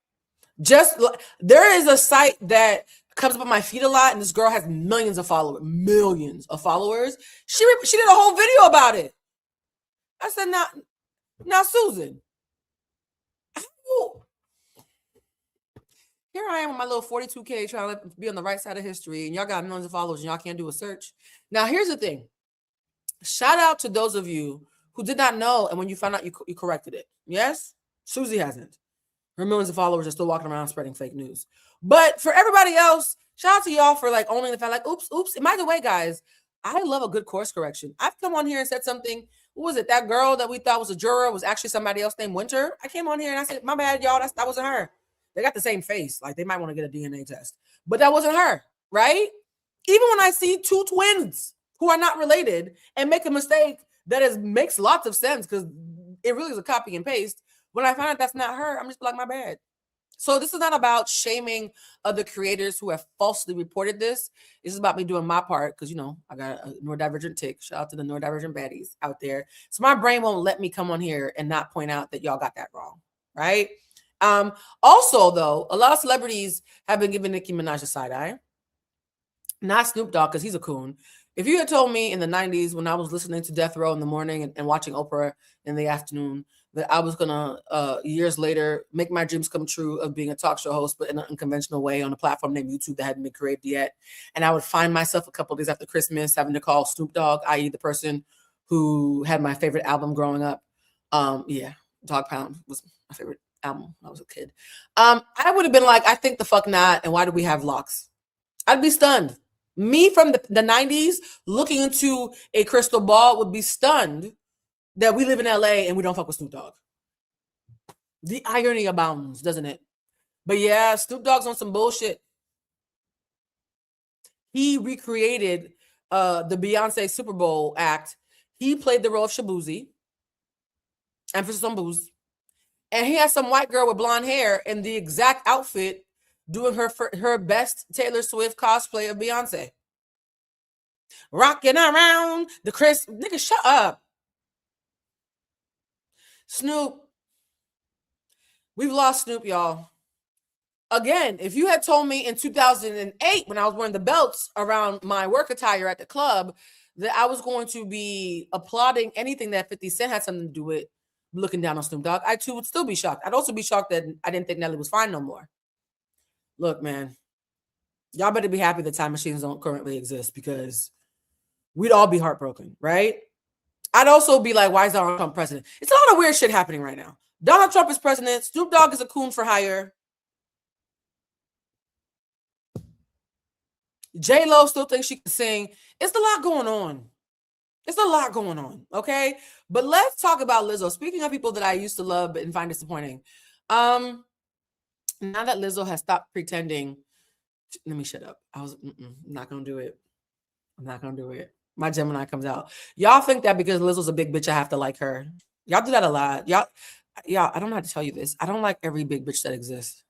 There is a site that comes up on my feed a lot, and this girl has millions of followers. She did a whole video about it. I said, now, Susan, here I am with my little 42K trying to be on the right side of history, and y'all got millions of followers, and y'all can't do a search. Now, here's the thing. Shout out to those of you who did not know, and when you found out, you corrected it. Yes? Susie hasn't. Her millions of followers are still walking around spreading fake news. But for everybody else, shout out to y'all for like owning the fact, like, oops. And by the way, guys, I love a good course correction. I've come on here and said something. What was it? That girl that we thought was a juror was actually somebody else named Winter. I came on here and I said, my bad, y'all. That wasn't her. They got the same face. Like, they might want to get a DNA test. But that wasn't her, right? Even when I see two twins who are not related and make a mistake that makes lots of sense because it really is a copy and paste, when I find out that's not her, I'm just like, my bad. So this is not about shaming other creators who have falsely reported this. This is about me doing my part because, I got a neurodivergent tick. Shout out to the neurodivergent baddies out there. So my brain won't let me come on here and not point out that y'all got that wrong, right? Also, though, a lot of celebrities have been giving Nicki Minaj a side eye. Not Snoop Dogg, because he's a coon. If you had told me in the 90s when I was listening to Death Row in the morning and watching Oprah in the afternoon that I was going to, years later, make my dreams come true of being a talk show host, but in an unconventional way on a platform named YouTube that hadn't been created yet. And I would find myself a couple of days after Christmas having to call Snoop Dogg, i.e. the person who had my favorite album growing up. Dog Pound was my favorite album when I was a kid. I would have been like, I think the fuck not. And why do we have locks? I'd be stunned. Me from the 90s looking into a crystal ball would be stunned that we live in LA and we don't fuck with Snoop Dogg. The irony abounds, doesn't it? But yeah, Snoop Dogg's on some bullshit. He recreated the Beyonce Super Bowl act. He played the role of Shabuzi. Emphasis on booze. And he has some white girl with blonde hair in the exact outfit doing her best Taylor Swift cosplay of Beyonce. Rocking around the Chris. Nigga, shut up. Snoop. We've lost Snoop, y'all. Again, if you had told me in 2008 when I was wearing the belts around my work attire at the club that I was going to be applauding anything that 50 Cent had something to do with looking down on Snoop Dogg, I too would still be shocked. I'd also be shocked that I didn't think Nelly was fine no more. Look, man, y'all better be happy that time machines don't currently exist because we'd all be heartbroken, right? I'd also be like, why is Donald Trump president? It's a lot of weird shit happening right now. Donald Trump is president. Snoop Dogg is a coon for hire. J-Lo still thinks she can sing. It's a lot going on. It's a lot going on, okay? But let's talk about Lizzo. Speaking of people that I used to love and find disappointing. Now that Lizzo has stopped pretending, let me shut up. I'm not going to do it. I'm not going to do it. My Gemini comes out. Y'all think that because Lizzo's a big bitch, I have to like her. Y'all do that a lot. Y'all, I don't know how to tell you this. I don't like every big bitch that exists.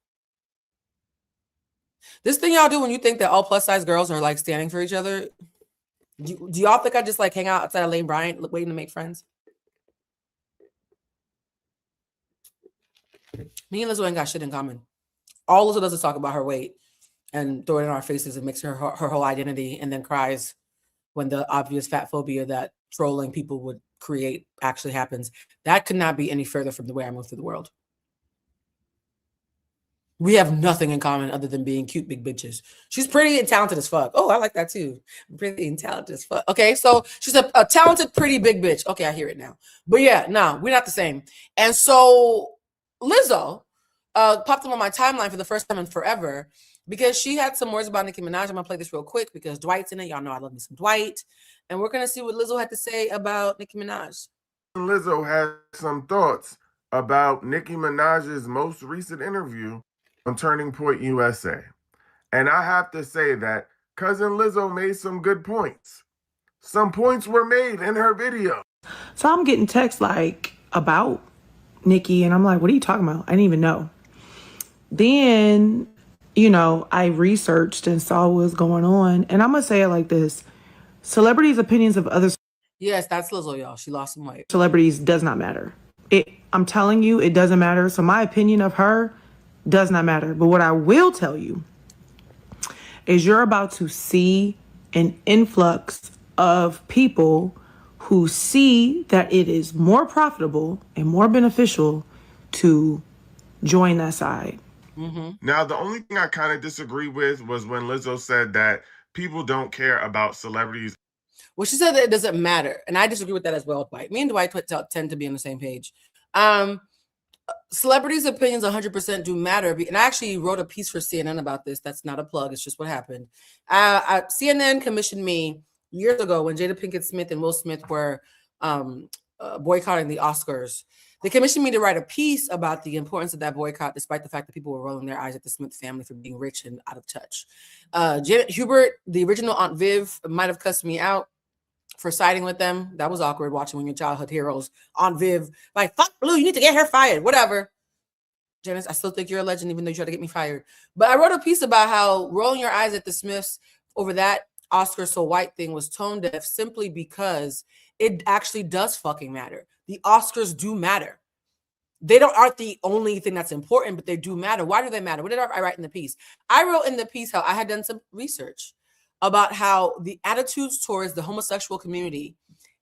This thing y'all do when you think that all plus size girls are like standing for each other. Do y'all think I just like hang out outside of Lane Bryant waiting to make friends? Me and Lizzo ain't got shit in common. All Lizzo does is talk about her weight and throw it in our faces and makes her whole identity and then cries when the obvious fat phobia that trolling people would create actually happens. That could not be any further from the way I move through the world. We have nothing in common other than being cute big bitches. She's pretty and talented as fuck. Oh, I like that too. Pretty and talented as fuck. Okay, so she's a talented, pretty big bitch. Okay, I hear it now. But yeah, no, we're not the same. And so Lizzo popped up on my timeline for the first time in forever because she had some words about Nicki Minaj. I'm gonna play this real quick because Dwight's in it. Y'all know I love me some Dwight. And we're gonna see what Lizzo had to say about Nicki Minaj. Lizzo has some thoughts about Nicki Minaj's most recent interview on Turning Point USA. And I have to say that cousin Lizzo made some good points. Some points were made in her video. So I'm getting texts like about Nicki, and I'm like, what are you talking about? I didn't even know. Then, you know, I researched and saw what was going on. And I'm going to say it like this. Celebrities' opinions of other Yes, that's Lizzo, y'all. She lost some weight. celebrities does not matter. I'm telling you, it doesn't matter. So my opinion of her does not matter. But what I will tell you is you're about to see an influx of people who see that it is more profitable and more beneficial to join that side. Now, the only thing I kind of disagree with was when Lizzo said that people don't care about celebrities. Well, she said that it doesn't matter. And I disagree with that as well, Dwight. Me and Dwight tend to be on the same page. Celebrities' opinions 100% do matter. And I actually wrote a piece for CNN about this. That's not a plug. It's just what happened. CNN commissioned me years ago when Jada Pinkett Smith and Will Smith were boycotting the Oscars. They commissioned me to write a piece about the importance of that boycott, despite the fact that people were rolling their eyes at the Smith family for being rich and out of touch. Janet Hubert, the original Aunt Viv, might have cussed me out for siding with them. That was awkward watching when your childhood heroes, Aunt Viv, like, fuck Blue, you need to get her fired, whatever. Janice, I still think you're a legend, even though you tried to get me fired. But I wrote a piece about how rolling your eyes at the Smiths over that Oscar so white thing was tone deaf simply because it actually does fucking matter. The Oscars do matter. They aren't the only thing that's important, but they do matter. Why do they matter? What did I write in the piece? I wrote in the piece how I had done some research about how the attitudes towards the homosexual community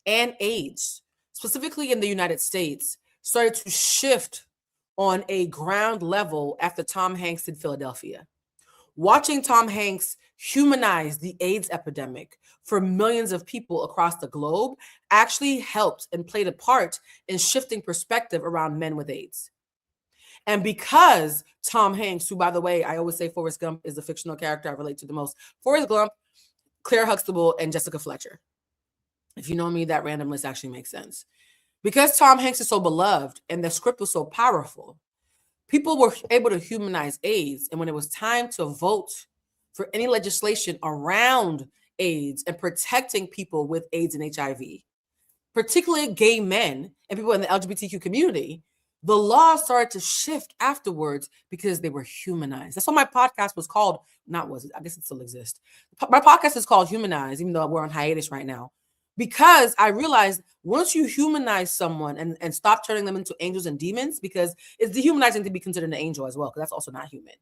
and AIDS, specifically in the United States, started to shift on a ground level after Tom Hanks did Philadelphia. Watching Tom Hanks humanize the AIDS epidemic for millions of people across the globe actually helped and played a part in shifting perspective around men with AIDS. And because Tom Hanks, who, by the way, I always say Forrest Gump is the fictional character I relate to the most, Forrest Gump, Claire Huxtable, and Jessica Fletcher. If you know me, that random list actually makes sense. Because Tom Hanks is so beloved and the script was so powerful, people were able to humanize AIDS. And when it was time to vote for any legislation around AIDS and protecting people with AIDS and HIV, particularly gay men and people in the LGBTQ community, the law started to shift afterwards because they were humanized. That's what my podcast was called. I guess it still exists. My podcast is called Humanize, even though we're on hiatus right now. Because I realized once you humanize someone and stop turning them into angels and demons, because it's dehumanizing to be considered an angel as well, because that's also not human.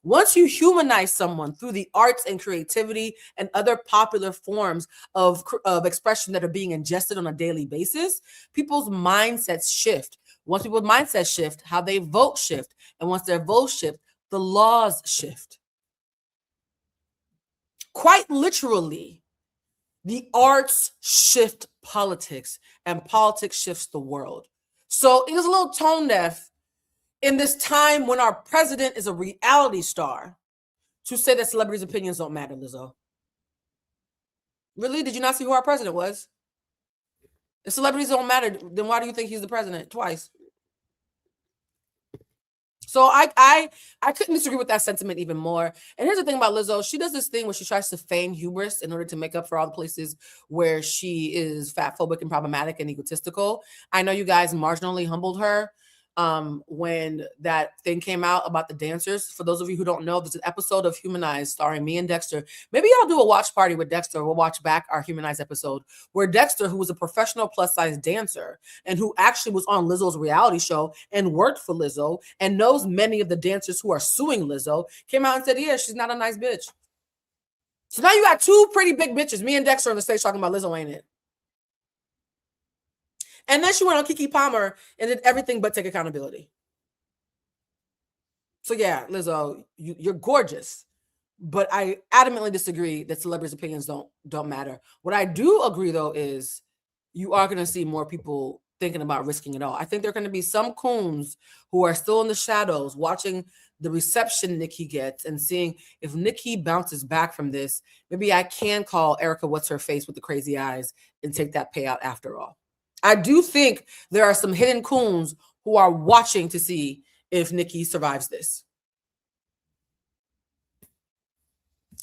Once you humanize someone through the arts and creativity and other popular forms of expression that are being ingested on a daily basis, people's mindsets shift. Once people's mindsets shift, how they vote shift. And once their votes shift, the laws shift. Quite literally, the arts shift politics and politics shifts the world. So it was a little tone deaf in this time when our president is a reality star to say that celebrities' opinions don't matter, Lizzo. Really? Did you not see who our president was? If celebrities don't matter, then why do you think he's the president twice? So I couldn't disagree with that sentiment even more. And here's the thing about Lizzo. She does this thing where she tries to feign hubris in order to make up for all the places where she is fatphobic and problematic and egotistical. I know you guys marginally humbled her when that thing came out about the dancers. For those of you who don't know, there's an episode of Humanized starring me and Dexter. Maybe I'll do a watch party with Dexter. We'll watch back our Humanized episode where Dexter, who was a professional plus size dancer and who actually was on Lizzo's reality show and worked for Lizzo and knows many of the dancers who are suing Lizzo, came out and said, yeah, she's not a nice bitch. So now you got two pretty big bitches, me and Dexter on the stage talking about Lizzo, ain't it? And then she went on Keke Palmer and did everything but take accountability. So yeah, Lizzo, you're gorgeous. But I adamantly disagree that celebrities' opinions don't matter. What I do agree though is you are going to see more people thinking about risking it all. I think there are going to be some coons who are still in the shadows watching the reception Nicki gets and seeing if Nicki bounces back from this, maybe I can call Erica what's her face with the crazy eyes and take that payout after all. I do think there are some hidden coons who are watching to see if Nicki survives this.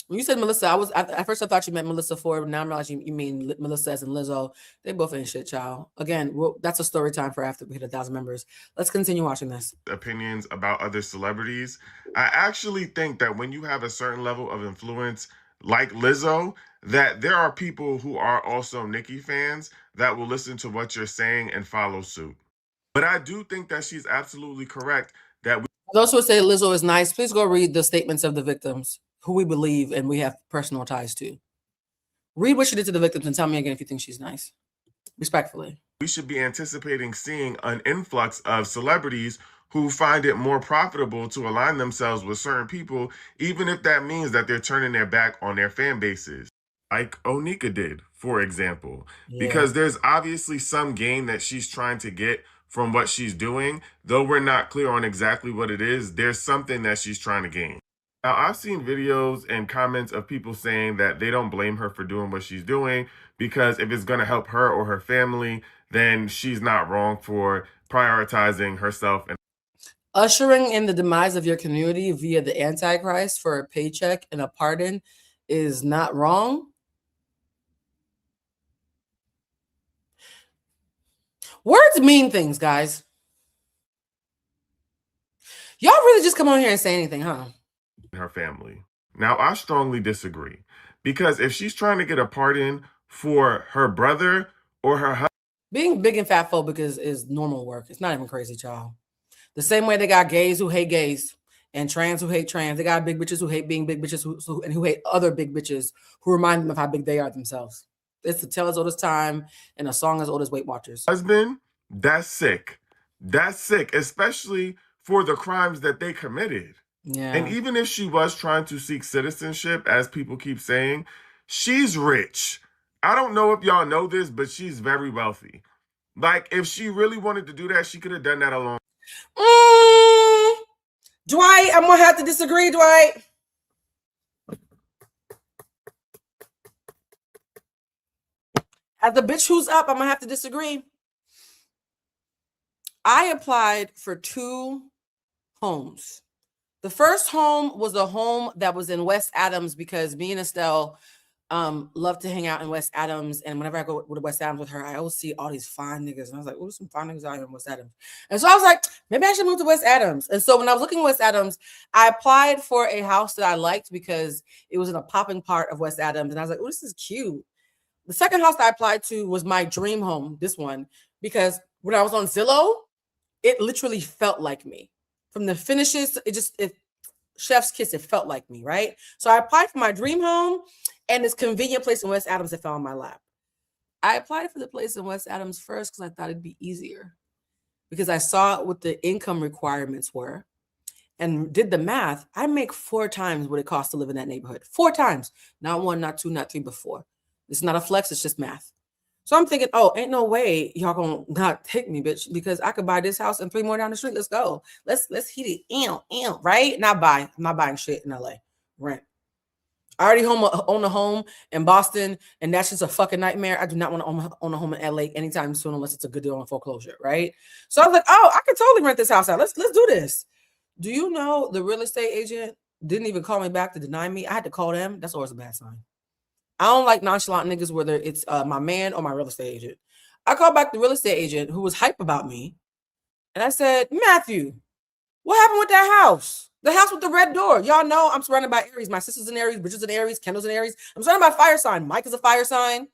When you said Melissa, at first I thought you meant Melissa Ford, but now I'm realizing you mean Melissa as in Lizzo. They both ain't shit, child. Again, that's a story time for after we hit 1,000 members. Let's continue watching this. Opinions about other celebrities. I actually think that when you have a certain level of influence, like Lizzo, that there are people who are also Nicki fans that will listen to what you're saying and follow suit. But I do think that she's absolutely correct that those who say Lizzo is nice, please go read the statements of the victims who we believe and we have personal ties to. Read what she did to the victims and tell me again if you think she's nice. Respectfully. We should be anticipating seeing an influx of celebrities who find it more profitable to align themselves with certain people, even if that means that they're turning their back on their fan bases. Like Onika did, for example, because there's obviously some gain that she's trying to get from what she's doing. Though we're not clear on exactly what it is, there's something that she's trying to gain. Now, I've seen videos and comments of people saying that they don't blame her for doing what she's doing because if it's going to help her or her family, then she's not wrong for prioritizing herself. And ushering in the demise of your community via the Antichrist for a paycheck and a pardon is not wrong. Words mean things, guys. Y'all really just come on here and say anything, huh? Her family. Now, I strongly disagree because if she's trying to get a pardon for her brother or her husband, being big and fat phobic is normal work. It's not even crazy, child. The same way they got gays who hate gays and trans who hate trans. They got big bitches who hate being big bitches who hate other big bitches who remind them of how big they are themselves. It's a tale as old as time and a song as old as Weight Watchers. Husband, that's sick. That's sick, especially for the crimes that they committed. Yeah. And even if she was trying to seek citizenship, as people keep saying, she's rich. I don't know if y'all know this, but she's very wealthy. Like, if she really wanted to do that, she could have done that alone. Dwight, I'm going to have to disagree, Dwight. As the bitch who's up, I'm going to have to disagree. I applied for 2 homes. The first home was a home that was in West Adams because me and Estelle love to hang out in West Adams. And whenever I go to West Adams with her, I always see all these fine niggas. And I was like, oh, there's some fine niggas out here in West Adams. And so I was like, maybe I should move to West Adams. And so when I was looking at West Adams, I applied for a house that I liked because it was in a popping part of West Adams. And I was like, oh, this is cute. The second house that I applied to was my dream home, this one, because when I was on Zillow, it literally felt like me. From the finishes, it chef's kiss, it felt like me, right? So I applied for my dream home and this convenient place in West Adams that fell on my lap. I applied for the place in West Adams first because I thought it'd be easier because I saw what the income requirements were and did the math. I make 4 times what it costs to live in that neighborhood. 4 times. Not 1, not 2, not 3, but 4. It's not a flex, it's just math. So I'm thinking, oh, ain't no way y'all gonna not take me, bitch, because I could buy this house and 3 more down the street. Let's go. Let's hit it. Right? Not buy. I'm not buying shit in LA. Rent. I already own a home in Boston, and that's just a fucking nightmare. I do not want to own a home in LA anytime soon unless it's a good deal on foreclosure, right? So I was like, oh, I could totally rent this house out. Let's do this. Do you know the real estate agent didn't even call me back to deny me? I had to call them. That's always a bad sign. I don't like nonchalant niggas, whether it's my man or my real estate agent. I called back the real estate agent who was hype about me. And I said, Matthew, what happened with that house? The house with the red door. Y'all know I'm surrounded by Aries. My sister's in Aries, Bridget's in Aries, Kendall's in Aries. I'm surrounded by fire sign. Mike is a fire sign.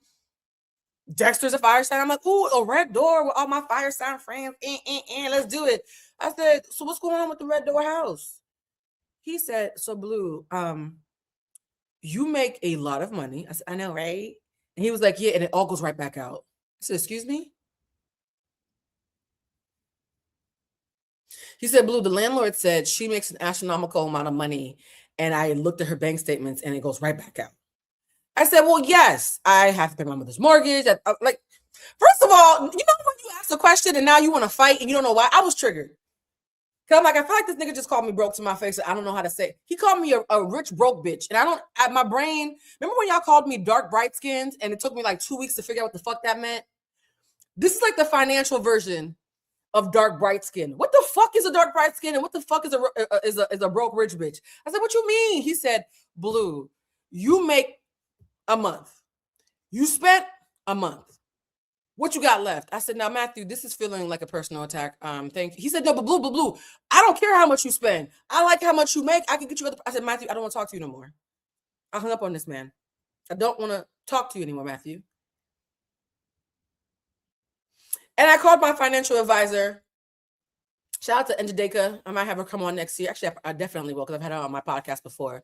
Dexter's a fire sign. I'm like, ooh, a red door with all my fire sign friends. Let's do it. I said, so what's going on with the red door house? He said, so Blue, you make a lot of money. I said, I know, right? And he was like, yeah, and it all goes right back out. I said, excuse me? He said, Blue, the landlord said she makes an astronomical amount of money. And I looked at her bank statements and it goes right back out. I said, well, yes, I have to pay my mother's mortgage. Like, first of all, you know when you ask a question and now you want to fight and you don't know why? I was triggered. Cause I'm like, I feel like this nigga just called me broke to my face. I don't know how to say it. He called me a rich broke bitch. And I don't, at my brain, remember when y'all called me dark bright skins and it took me like 2 weeks to figure out what the fuck that meant? This is like the financial version of dark bright skin. What the fuck is a dark bright skin and what the fuck is a broke rich bitch? I said, what you mean? He said, Blue, you make a month. You spent a month. What you got left? I said, now, Matthew, this is feeling like a personal attack. Thank you. He said, no, but Blue. I don't care how much you spend. I like how much you make. I can get you other. I said, Matthew, I don't want to talk to you no more. I hung up on this man. I don't want to talk to you anymore, Matthew. And I called my financial advisor. Shout out to Njadeka. I might have her come on next year. Actually, I definitely will because I've had her on my podcast before.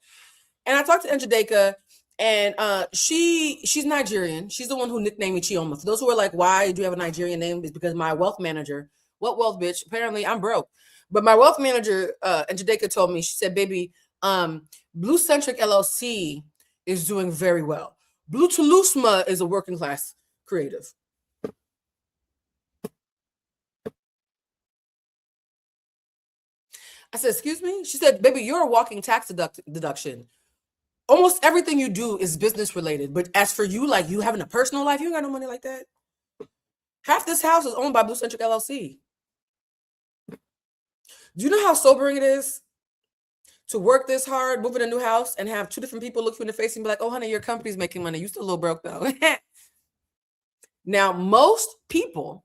And I talked to Njadeka. And she's Nigerian. She's the one who nicknamed me Chioma. For those who are like, why do you have a Nigerian name? It's because my wealth manager, what wealth, bitch? Apparently I'm broke. But my wealth manager, Njadeka told me, she said, baby, Bluecentric LLC is doing very well. Blue Toulousema is a working class creative. I said, excuse me? She said, baby, you're a walking tax deduction. Almost everything you do is business related. But as for you, like you having a personal life, you ain't got no money like that. Half this house is owned by Bluecentric LLC. Do you know how sobering it is to work this hard, move in a new house, and have 2 different people look you in the face and be like, oh, honey, your company's making money. You still a little broke, though. Now, most people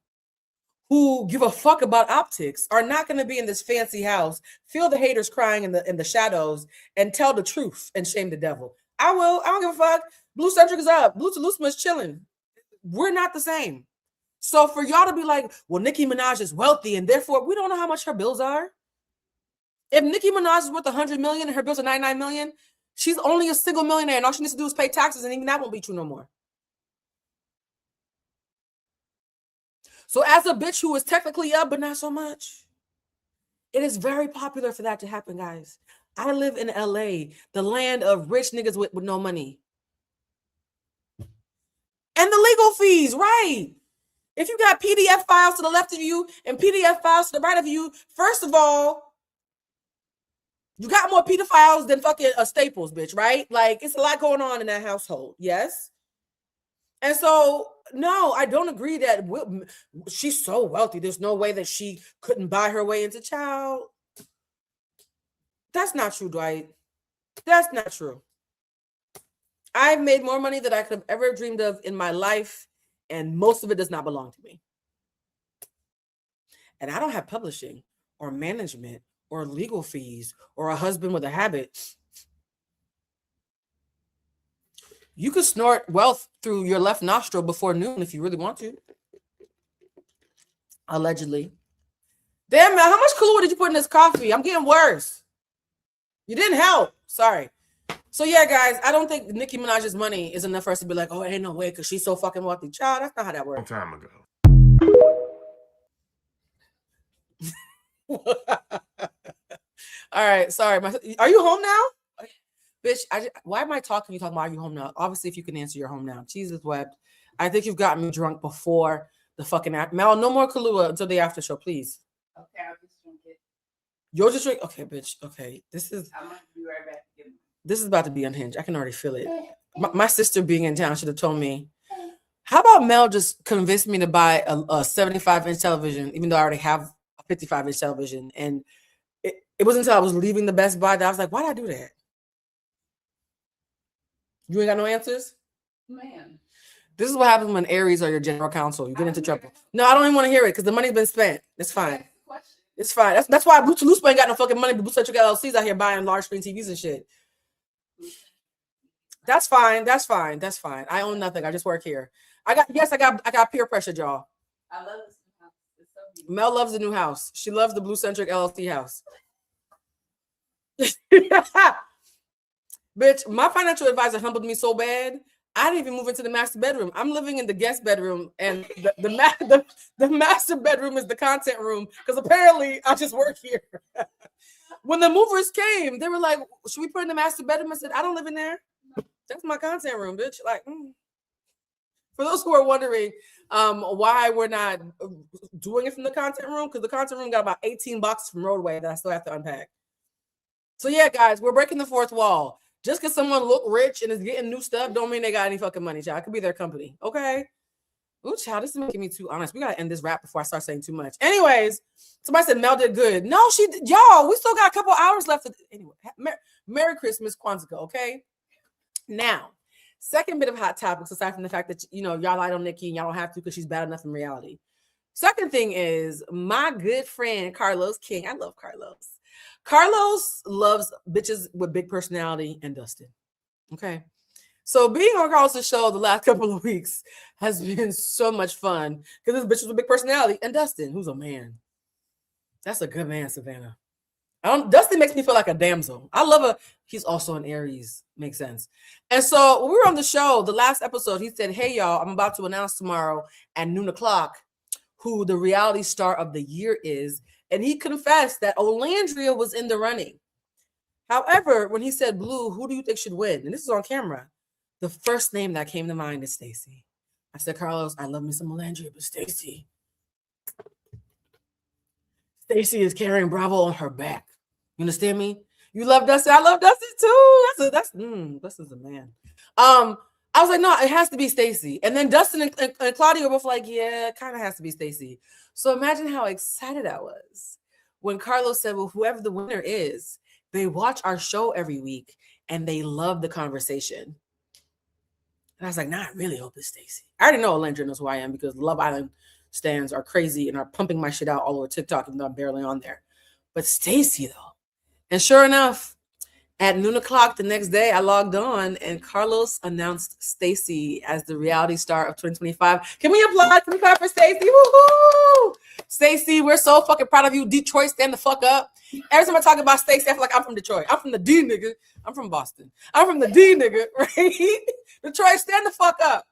who give a fuck about optics are not going to be in this fancy house, feel the haters crying in the shadows, and tell the truth and shame the devil. I will. I don't give a fuck. Bluecentric is up. Blue Toulousema is chilling. We're not the same. So for y'all to be like, well, Nicki Minaj is wealthy, and therefore we don't know how much her bills are. If Nicki Minaj is worth 100 million and her bills are 99 million, she's only a single millionaire, and all she needs to do is pay taxes, and even that won't be true no more. So as a bitch who is technically up, but not so much, it is very popular for that to happen, guys. I live in LA, the land of rich niggas with no money. And the legal fees, right? If you got PDF files to the left of you and PDF files to the right of you, first of all, you got more pedophiles than fucking Staples, bitch, right? Like, it's a lot going on in that household, yes? And so, no, I don't agree that she's so wealthy. There's no way that she couldn't buy her way into child. That's not true, Dwight. That's not true. I've made more money than I could have ever dreamed of in my life, and most of it does not belong to me. And I don't have publishing or management or legal fees or a husband with a habit. You could snort wealth through your left nostril before noon if you really want to. Allegedly. Damn, man, how much Kahlua did you put in this coffee? I'm getting worse. You didn't help. Sorry. So, yeah, guys, I don't think Nicki Minaj's money is enough for us to be like, oh, ain't no way because she's so fucking wealthy. Child, that's not how that works. A long time ago. All right, sorry. Are you home now? Bitch, why am I talking? You talking about, are you home now? Obviously, if you can answer, you're home now. Jesus wept. I think you've gotten me drunk before the fucking act. Mel, no more Kahlua until the after show, please. Okay, I'll just drink it. You'll just drink? Okay, bitch. Okay, I'm gonna be right back. This is about to be unhinged. I can already feel it. My sister being in town should have told me. How about Mel just convinced me to buy a 75-inch television, even though I already have a 55-inch television? And it wasn't until I was leaving the Best Buy that I was like, why did I do that? You ain't got no answers? Man. This is what happens when Aries are your general counsel. You get into trouble. No, I don't even want to hear it because the money's been spent. It's fine. It's fine. That's why Blue Toulousema ain't got no fucking money, but Bluecentric LLC's out here buying large screen TVs and shit. That's fine. That's fine. That's fine. I own nothing. I just work here. I got peer pressure, y'all. I love this house. It's so beautiful. Mel loves the new house. She loves the Bluecentric LLC house. Bitch, my financial advisor humbled me so bad. I didn't even move into the master bedroom. I'm living in the guest bedroom, and the master bedroom is the content room because apparently I just work here. When the movers came, they were like, "Should we put in the master bedroom?" I said, "I don't live in there. That's my content room, bitch." Like, for those who are wondering why we're not doing it from the content room, because the content room got about 18 boxes from Roadway that I still have to unpack. So yeah, guys, we're breaking the fourth wall. Just because someone look rich and is getting new stuff don't mean they got any fucking money, child. It could be their company, okay? Ooh, child, this is making me too honest. We got to end this rap before I start saying too much. Anyways, somebody said Mel did good. No, she did. Y'all, we still got a couple hours left. Anyway, Merry Christmas, Kwanzaa, okay? Now, second bit of hot topics, aside from the fact that, y'all lied on Nikki and y'all don't have to because she's bad enough in reality. Second thing is my good friend, Carlos King. I love Carlos. Carlos loves bitches with big personality and Dustin. Okay. So being on Carlos' show the last couple of weeks has been so much fun because this bitch with a big personality and Dustin, who's a man. That's a good man, Savannah. Dustin makes me feel like a damsel. I love her. He's also an Aries. Makes sense. And so when we were on the show, the last episode, he said, "Hey, y'all, I'm about to announce tomorrow at noon o'clock who the reality star of the year is." And he confessed that Olandria was in the running. However, when he said, "Blue, who do you think should win?" And this is on camera, the first name that came to mind is Stacey. I said, "Carlos, I love me some Olandria, but Stacey is carrying Bravo on her back. You understand me? You love Dustin. I love Dustin too. Dustin's a man." I was like, no, it has to be Stacey. And then Dustin and Claudia were both like, yeah, it kind of has to be Stacey. So imagine how excited I was when Carlos said, well, whoever the winner is, they watch our show every week and they love the conversation. And I was like, nah, I really hope it's Stacey. I already know Olandria knows who I am because Love Island stands are crazy and are pumping my shit out all over TikTok, even though I'm barely on there. But Stacey, though. And sure enough, at noon o'clock the next day, I logged on and Carlos announced Stacey as the reality star of 2025. Can we applaud? Can we clap for Stacey? Woohoo! Stacey, we're so fucking proud of you. Detroit, stand the fuck up. Every time I talk about Stacey, I feel like I'm from Detroit. I'm from the D, nigga. I'm from Boston. I'm from the D, nigga, right? Detroit, stand the fuck up.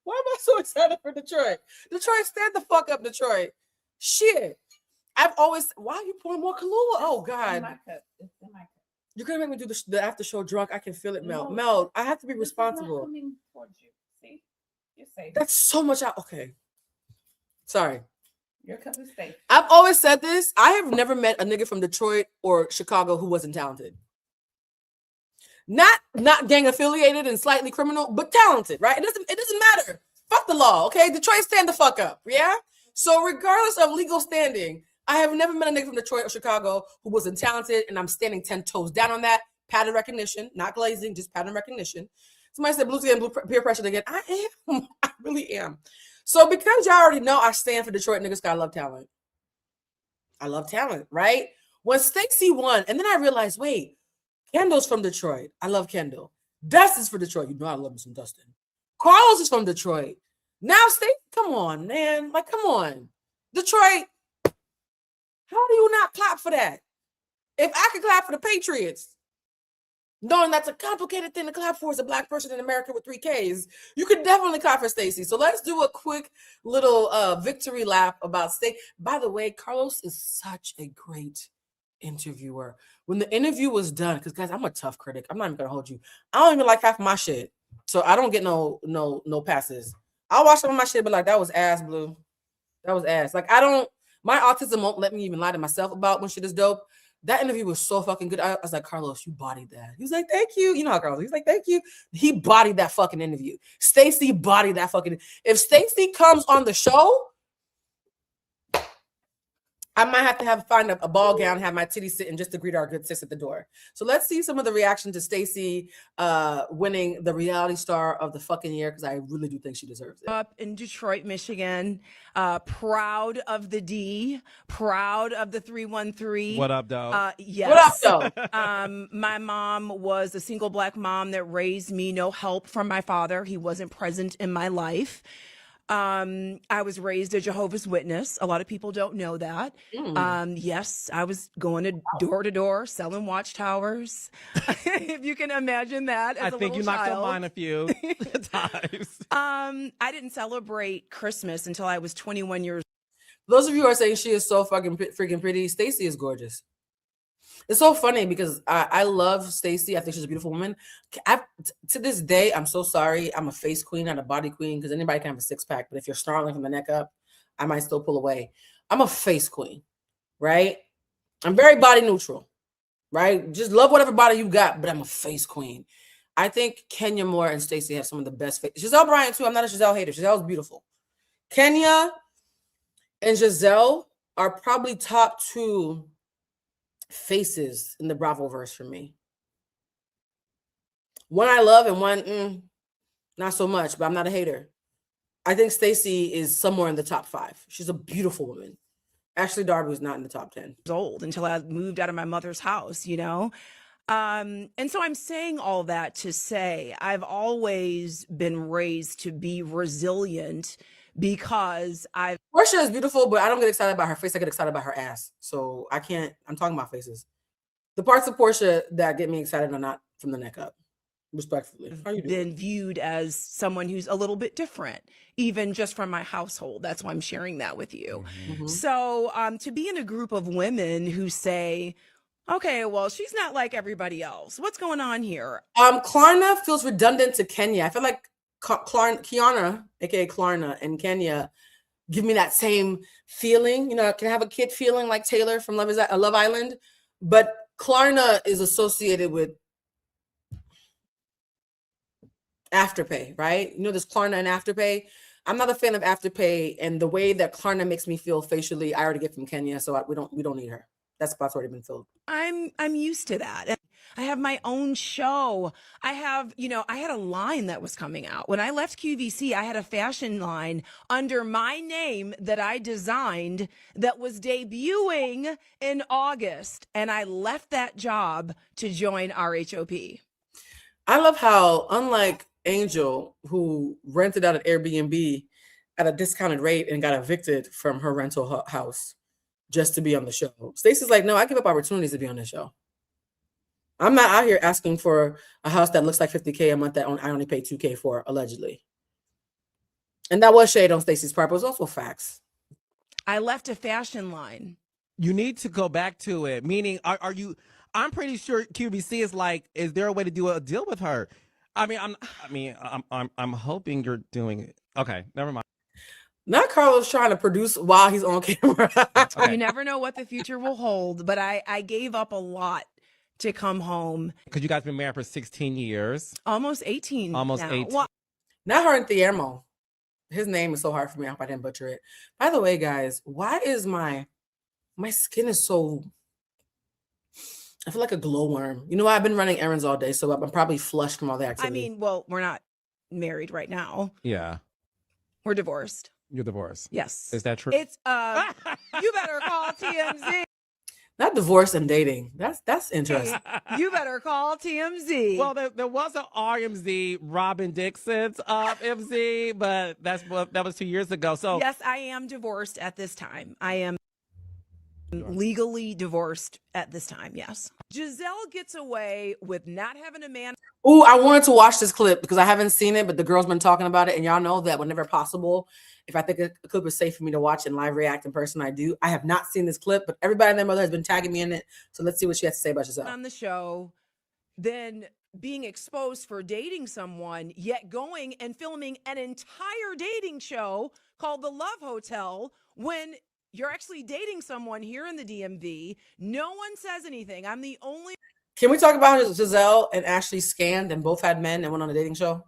Why am I so excited for Detroit? Detroit, stand the fuck up, Detroit. Shit. I've always, why are you pouring more Kahlua? Oh, God. It's in my cup. You're going to make me do the after show drunk. I can feel it, Mel. Mel, I have to be responsible. Coming towards you. See? You're safe. That's so much out. Okay. Sorry. Your cup is safe. I've always said this. I have never met a nigga from Detroit or Chicago who wasn't talented. Not gang affiliated and slightly criminal, but talented, right? It doesn't matter. Fuck the law, okay? Detroit, stand the fuck up, yeah? So regardless of legal standing, I have never met a nigga from Detroit or Chicago who wasn't talented, and I'm standing 10 toes down on that. Pattern recognition, not glazing, just pattern recognition. Somebody said Blue's getting peer pressure again. I am. I really am. So because y'all already know I stand for Detroit niggas, I love talent. I love talent, right? When Stacey won, and then I realized, wait, Kendall's from Detroit. I love Kendall. Dustin's from Detroit. You know I love me some Dustin. Carlos is from Detroit. Now Stacey, come on, man. Like, come on. Detroit, how do you not clap for that? If I could clap for the Patriots, knowing that's a complicated thing to clap for as a Black person in America with 3 Ks, you could definitely clap for Stacey. So let's do a quick little victory lap about Stacey. By the way, Carlos is such a great interviewer. When the interview was done, because guys, I'm a tough critic. I'm not even gonna hold you. I don't even like half of my shit, so I don't get no passes. I'll watch some of my shit, but like that was ass, Blue. That was ass. Like my autism won't let me even lie to myself about when shit is dope. That interview was so fucking good. I was like, Carlos, you bodied that. He was like, thank you. You know how Carlos, he's like, thank you. He bodied that fucking interview. Stacey bodied that fucking. If Stacey comes on the show, I might have to find a ball gown, have my titties sitting just to greet our good sis at the door. So let's see some of the reaction to Stacey winning the reality star of the fucking year, because I really do think she deserves it. Up in Detroit, Michigan, proud of the D, proud of the 313. What up, dog? Yes. What up, though? My mom was a single Black mom that raised me, no help from my father. He wasn't present in my life. I was raised a Jehovah's Witness. A lot of people don't know that. Yes, I was going to door selling watchtowers. If you can imagine that as I a think little you knocked on child. mine a few times. I didn't celebrate Christmas until I was 21 years Those of you who are saying she is so fucking freaking pretty, Stacey is gorgeous. It's so funny because I love Stacey. I think she's a beautiful woman. To this day, I'm so sorry. I'm a face queen, not a body queen, because anybody can have a six pack. But if you're snarling from the neck up, I might still pull away. I'm a face queen, right? I'm very body neutral, right? Just love whatever body you got, but I'm a face queen. I think Kenya Moore and Stacey have some of the best face. Giselle Bryant, too. I'm not a Giselle hater. Giselle's beautiful. Kenya and Giselle are probably top 2 faces in the Bravo verse for me. One I love and one not so much, but I'm not a hater. I think Stacey is somewhere in the top 5. She's a beautiful woman. Ashley Darby was not in the top 10. old until I moved out of my mother's house, you know? And so I'm saying all that to say I've always been raised to be resilient because Portia is beautiful, but I don't get excited about her face. I get excited about her ass. So I can't, I'm talking about faces. The parts of Portia that get me excited are not from the neck up, respectfully. How you doing? been viewed as someone who's a little bit different, even just from my household. That's why I'm sharing that with you. Mhm. So to be in a group of women who say, okay, well, she's not like everybody else. What's going on here? Klarna feels redundant to Kenya. I feel like Kiana, aka Klarna, and Kenya give me that same feeling. You know, I can have a kid feeling like Taylor from Love Island, but Klarna is associated with Afterpay, right? You know, there's Klarna and Afterpay. I'm not a fan of Afterpay, and the way that Klarna makes me feel facially, I already get from Kenya, so we don't need her. That spot's already been filled. I'm used to that. And I have my own show. I have, you know, I had a line that was coming out. When I left QVC, I had a fashion line under my name that I designed that was debuting in August. And I left that job to join RHOP. I love how, unlike Angel, who rented out an Airbnb at a discounted rate and got evicted from her rental house just to be on the show, Stacey's like, no, I give up opportunities to be on this show. I'm not out here asking for a house that looks like $50K a month that I only pay $2K for, allegedly. And that was shade on Stacey's part, but it was also facts. I left a fashion line. You need to go back to it. Meaning, are you? I'm pretty sure QVC is like, is there a way to do a deal with her? I'm hoping you're doing it. Okay, never mind. Not Carlos trying to produce while he's on camera. Okay. You never know what the future will hold, but I gave up a lot to come home. Because you guys been married for 16 years. Almost 18 Almost now. 18. Well, Not her and Guillermo. His name is so hard for me. I hope I didn't butcher it. By the way, guys, why is my skin is so, I feel like a glowworm. You know, I've been running errands all day, so I'm probably flushed from all the activity. I mean, well, we're not married right now. Yeah. We're divorced. You're divorced. Yes. Is that true? It's you better call TMZ. Not divorce and dating. That's interesting. You better call TMZ. Well, there was an RMZ, Robin Dixon's MZ, but that was 2 years ago. So yes, I am divorced at this time. I am legally divorced at this time. Yes. Giselle gets away with not having a man. Ooh, I wanted to watch this clip because I haven't seen it, but the girl's been talking about it, and y'all know that whenever possible, if I think a clip is safe for me to watch and live react in person, I do. I have not seen this clip, but everybody and their mother has been tagging me in it. So let's see what she has to say about Giselle. On the show, then being exposed for dating someone, yet going and filming an entire dating show called The Love Hotel when you're actually dating someone here in the DMV. No one says anything. I'm the only. Can we talk about how Giselle and Ashley scanned and both had men and went on a dating show?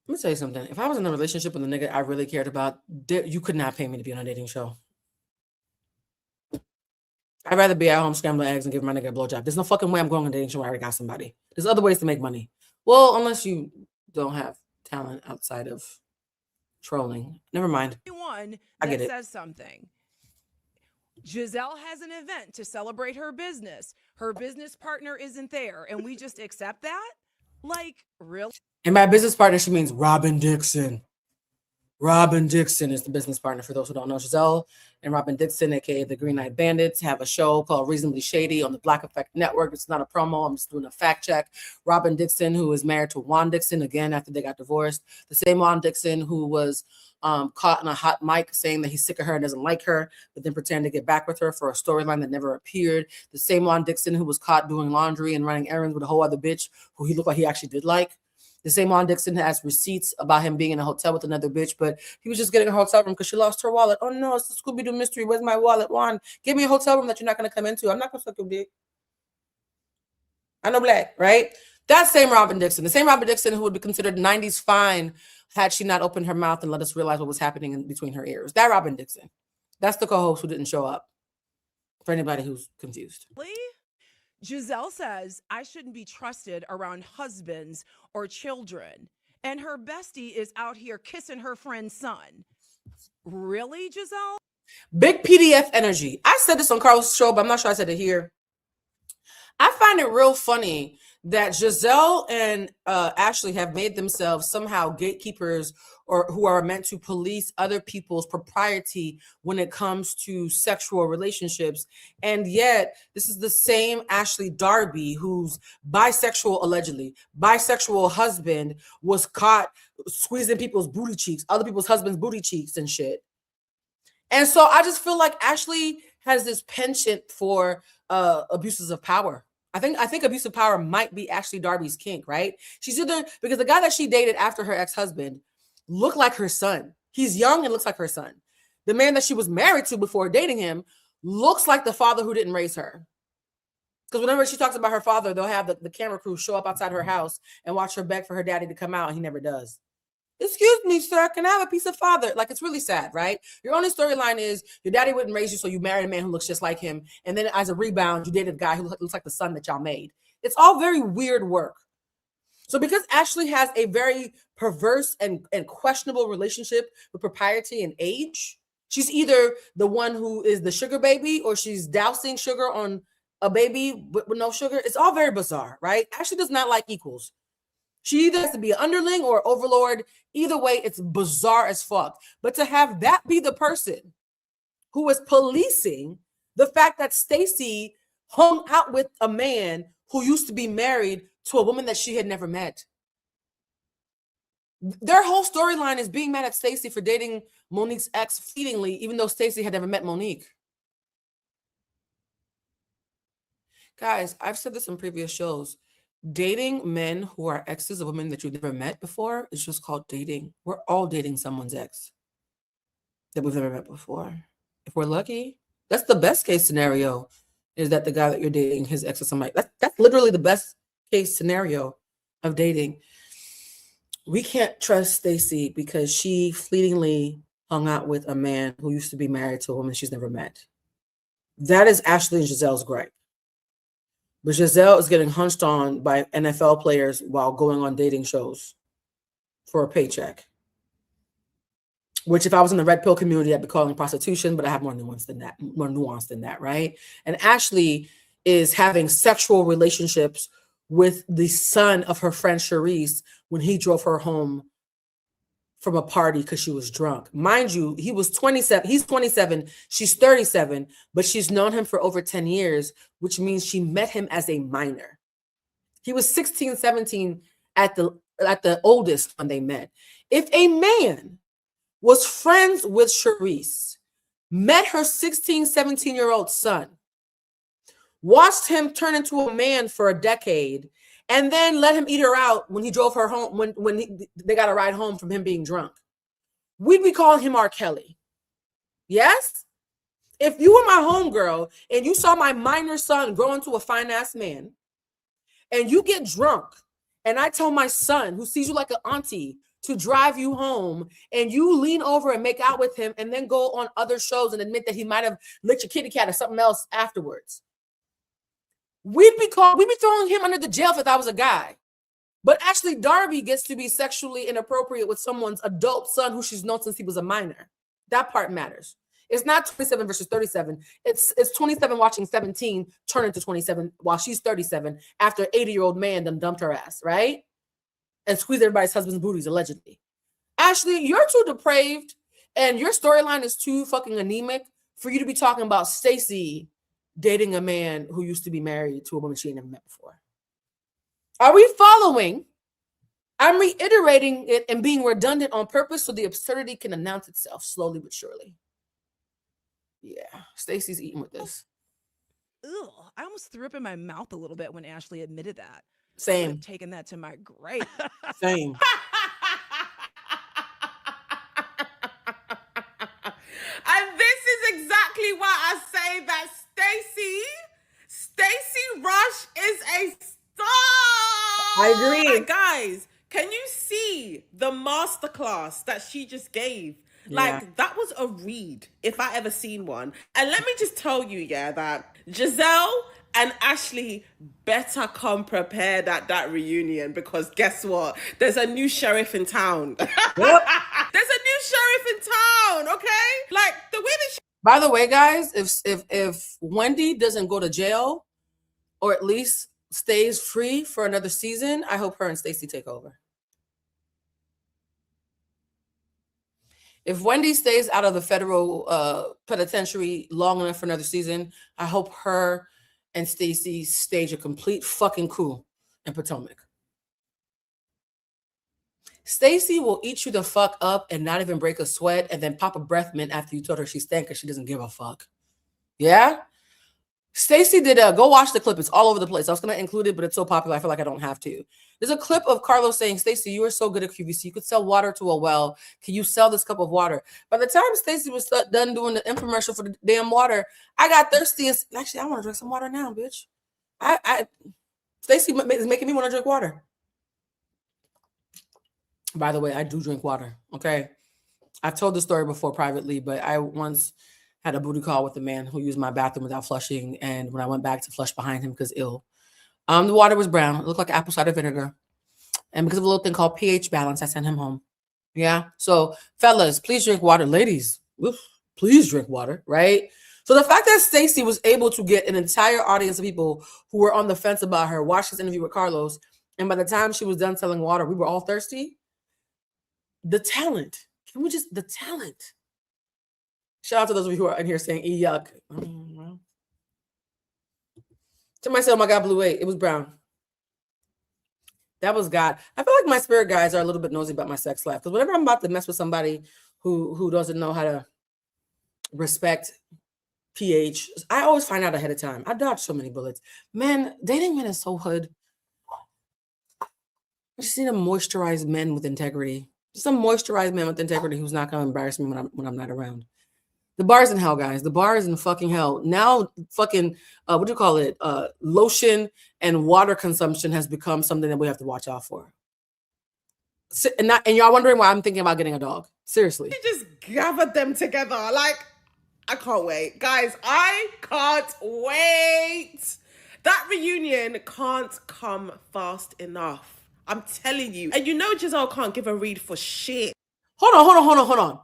Let me tell you something. If I was in a relationship with a nigga I really cared about, you could not pay me to be on a dating show. I'd rather be at home scrambling eggs and give my nigga a blowjob. There's no fucking way I'm going on a dating show where I already got somebody. There's other ways to make money. Well, unless you don't have talent outside of trolling. Never mind. One I that get it. says something. Giselle has an event to celebrate her business. Her business partner isn't there, and we just accept that? Like, really? And by business partner, she means Robin Dixon. Robin Dixon is the business partner, for those who don't know. Giselle and Robin Dixon, aka the Green Eyed Bandits, have a show called Reasonably Shady on the Black Effect Network. It's not a promo, I'm just doing a fact check. Robin Dixon, who is married to Juan Dixon, again, after they got divorced. The same Juan Dixon who was caught in a hot mic saying that he's sick of her and doesn't like her, but then pretended to get back with her for a storyline that never appeared. The same Juan Dixon who was caught doing laundry and running errands with a whole other bitch who he looked like he actually did like. The same Juan Dixon has receipts about him being in a hotel with another bitch, but he was just getting a hotel room because she lost her wallet. Oh no, it's the Scooby-Doo mystery. Where's my wallet? Juan, give me a hotel room that you're not going to come into. I'm not going to suck your dick. I know black, right? That same Robin Dixon, the same Robin Dixon who would be considered 90s fine had she not opened her mouth and let us realize what was happening in between her ears. That Robin Dixon. That's the co-host who didn't show up, for anybody who's confused. Giselle says I shouldn't be trusted around husbands or children. And her bestie is out here kissing her friend's son. Really, Giselle? Big PDF energy. I said this on Carlos' show, but I'm not sure I said it here. I find it real funny that Giselle and Ashley have made themselves somehow gatekeepers or who are meant to police other people's propriety when it comes to sexual relationships. And yet this is the same Ashley Darby who's bisexual, allegedly bisexual husband was caught squeezing people's booty cheeks, other people's husbands' booty cheeks and shit. And so I just feel like Ashley has this penchant for abuses of power. I think abuse of power might be Ashley Darby's kink, right? She's either, because the guy that she dated after her ex-husband looked like her son. He's young and looks like her son. The man that she was married to before dating him looks like the father who didn't raise her. Because whenever she talks about her father, they'll have the camera crew show up outside her house and watch her beg for her daddy to come out, and he never does. Excuse me, sir, can I have a piece of father? Like, it's really sad, right? Your only storyline is your daddy wouldn't raise you, so you married a man who looks just like him. And then as a rebound, you dated a guy who looks like the son that y'all made. It's all very weird work. So because Ashley has a very perverse and questionable relationship with propriety and age, she's either the one who is the sugar baby or she's dousing sugar on a baby with no sugar. It's all very bizarre, right? Ashley does not like equals. She either has to be an underling or an overlord. Either way, it's bizarre as fuck. But to have that be the person who is policing the fact that Stacey hung out with a man who used to be married to a woman that she had never met. Their whole storyline is being mad at Stacey for dating Monique's ex fleetingly, even though Stacey had never met Monique. Guys, I've said this in previous shows. Dating men who are exes of women that you've never met before is just called dating. We're all dating someone's ex that we've never met before. If we're lucky, that's the best case scenario, is that the guy that you're dating, his ex is somebody. That's literally the best case scenario of dating. We can't trust Stacey because she fleetingly hung out with a man who used to be married to a woman she's never met. That is Ashley and Giselle's gripe. But Giselle is getting hunched on by NFL players while going on dating shows for a paycheck. Which, if I was in the red pill community, I'd be calling prostitution, but I have more nuance than that, right? And Ashley is having sexual relationships with the son of her friend Charisse when he drove her home from a party because she was drunk. Mind you, he was 27. He's 27. She's 37, but she's known him for over 10 years, which means she met him as a minor. He was 16, 17 at the oldest when they met. If a man was friends with Charisse, met her 16, 17-year-old son, watched him turn into a man for a decade, and then let him eat her out when he drove her home, when they got a ride home from him being drunk, we'd be calling him R. Kelly. Yes? If you were my homegirl and you saw my minor son grow into a fine-ass man, and you get drunk, and I tell my son, who sees you like an auntie, to drive you home, and you lean over and make out with him and then go on other shows and admit that he might have licked your kitty cat or something else afterwards, we'd be throwing him under the jail if I was a guy. But Ashley Darby gets to be sexually inappropriate with someone's adult son who she's known since he was a minor. That part matters. It's not 27 versus 37. It's 27 watching 17 turn into 27 while she's 37 after an 80-year-old man done dumped her ass, right? and squeeze everybody's husband's booties, allegedly. Ashley, you're too depraved and your storyline is too fucking anemic for you to be talking about Stacey dating a man who used to be married to a woman she ain't never met before. Are we following? I'm reiterating it and being redundant on purpose so the absurdity can announce itself slowly but surely. Yeah, Stacey's eating with this. Ugh, I almost threw up in my mouth a little bit when Ashley admitted that. I would Same. have taken that to my grave. Same. And this is exactly why I say that Stacey Rush is a star. I agree. Like, guys, can you see the masterclass that she just gave? Like, Yeah. that was a read, if I ever seen one. And let me just tell you, yeah, that Giselle and Ashley better come prepared at that reunion, because guess what? There's a new sheriff in town. Yep. There's a new sheriff in town, okay? Like, the way that By the way, guys, if Wendy doesn't go to jail or at least stays free for another season, I hope her and Stacey take over. If Wendy stays out of the federal penitentiary long enough for another season, I hope her and Stacey stage a complete fucking coup in Potomac. Stacey will eat you the fuck up and not even break a sweat and then pop a breath mint after you told her she stank because she doesn't give a fuck. Yeah? Stacey did go watch the clip. It's all over the place. I was going to include it, but it's so popular, I feel like I don't have to. There's a clip of Carlos saying, Stacey, you are so good at QVC. You could sell water to a well. Can you sell this cup of water? By the time Stacey was done doing the infomercial for the damn water, I got thirsty. And actually, I want to drink some water now, bitch. Stacey is making me want to drink water. By the way, I do drink water, okay? I've told the story before privately, but I once had a booty call with a man who used my bathroom without flushing, and when I went back to flush behind him because ill, the water was brown. It looked like apple cider vinegar. And because of a little thing called pH balance, I sent him home. Yeah? So, fellas, please drink water. Ladies, please drink water, right? So the fact that Stacey was able to get an entire audience of people who were on the fence about her watch this interview with Carlos, and by the time she was done selling water, we were all thirsty. The talent. Can we just, the talent. Shout out to those of you who are in here saying, yuck. Somebody said, oh my God, Blue 8. It was brown. That was God. I feel like my spirit guides are a little bit nosy about my sex life. Because whenever I'm about to mess with somebody who doesn't know how to respect pH, I always find out ahead of time. I dodged so many bullets. Man, dating men is so hood. I just need a moisturized man with integrity. Some moisturized man with integrity who's not going to embarrass me when I'm not around. The bar's in hell, guys. The bar is in fucking hell. Now fucking, what do you call it? Lotion and water consumption has become something that we have to watch out for. And y'all wondering why I'm thinking about getting a dog. Seriously. she just gathered them together. Like, I can't wait. Guys, I can't wait. That reunion can't come fast enough. I'm telling you. And you know Giselle can't give a read for shit. Hold on.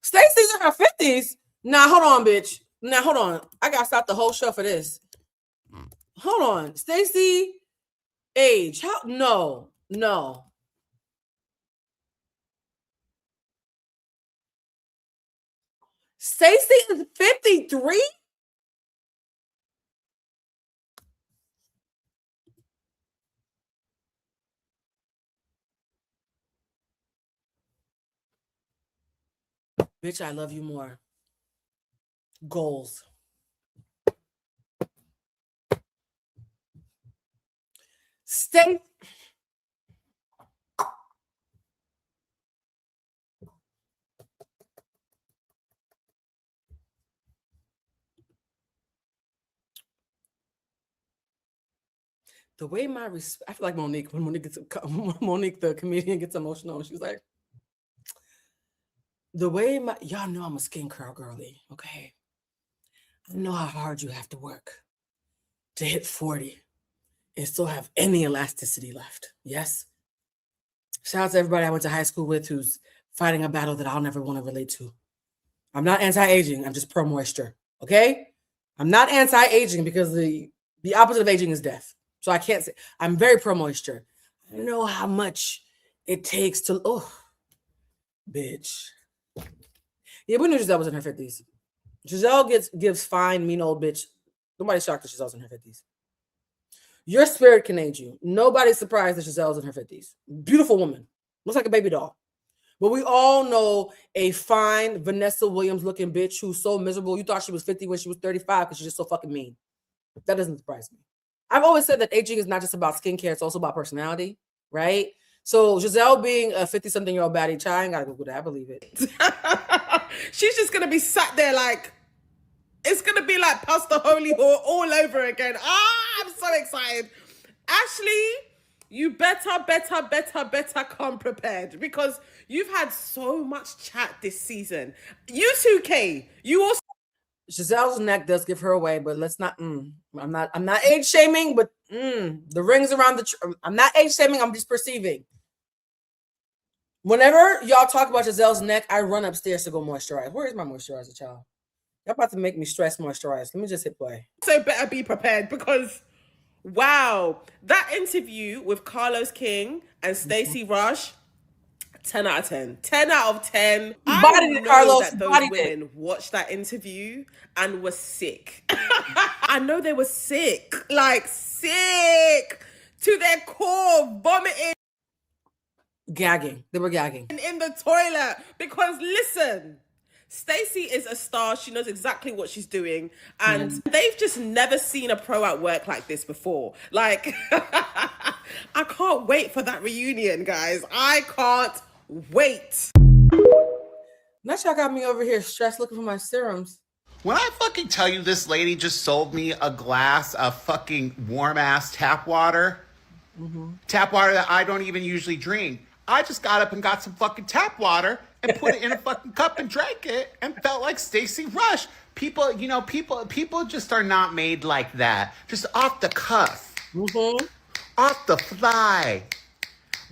Stacey's in her 50s. Nah, hold on, bitch. Nah, hold on. I gotta stop the whole show for this. Hold on. Stacey, age. How? No. Stacey is 53? Bitch, I love you more. Goals. Stay. The way I feel like Monique, when Monique the comedian gets emotional, she's like, y'all know I'm a skin curl girly, okay? I know how hard you have to work to hit 40 and still have any elasticity left. Yes? Shout out to everybody I went to high school with who's fighting a battle that I'll never want to relate to. I'm not anti-aging. I'm just pro-moisture, okay? I'm not anti-aging because the opposite of aging is death. So I can't say, I'm very pro-moisture. I know how much it takes to, oh, bitch. Yeah, we knew Giselle was in her 50s. Giselle gives fine, mean old bitch. Nobody's shocked that Giselle's in her 50s. Your spirit can age you. Nobody's surprised that Giselle's in her 50s. Beautiful woman. Looks like a baby doll. But we all know a fine Vanessa Williams looking bitch who's so miserable. You thought she was 50 when she was 35 because she's just so fucking mean. That doesn't surprise me. I've always said that aging is not just about skincare, it's also about personality, right? So Giselle being a 50-something-year-old baddie child, I ain't gotta Google that, I believe it. She's just gonna be sat there like, it's gonna be like Pastor Holy Whore all over again. I'm so excited. Ashley, you better come prepared because you've had so much chat this season. You too, Kay. You also. Giselle's neck does give her away, but let's not. I'm not age shaming, but the rings around the. I'm not age shaming. I'm just perceiving. Whenever y'all talk about Giselle's neck, I run upstairs to go moisturize. Where is my moisturizer, child? Y'all about to make me stress moisturize. Let me just hit play. So better be prepared because, wow, that interview with Carlos King and Stacey Rush, 10 out of 10. 10 out of 10. I know Carlos, that those women watched that interview and were sick. I know they were sick. Like, sick to their core, vomiting. Gagging. They were gagging. In the toilet. Because, listen, Stacey is a star. She knows exactly what she's doing. And they've just never seen a pro at work like this before. Like, I can't wait for that reunion, guys. I can't wait. Now y'all got me over here stressed looking for my serums. When I fucking tell you this lady just sold me a glass of fucking warm-ass tap water, tap water that I don't even usually drink, I just got up and got some fucking tap water and put it in a fucking cup and drank it and felt like Stacey Rush. People, you know, people just are not made like that. Just off the cuff. Off the fly.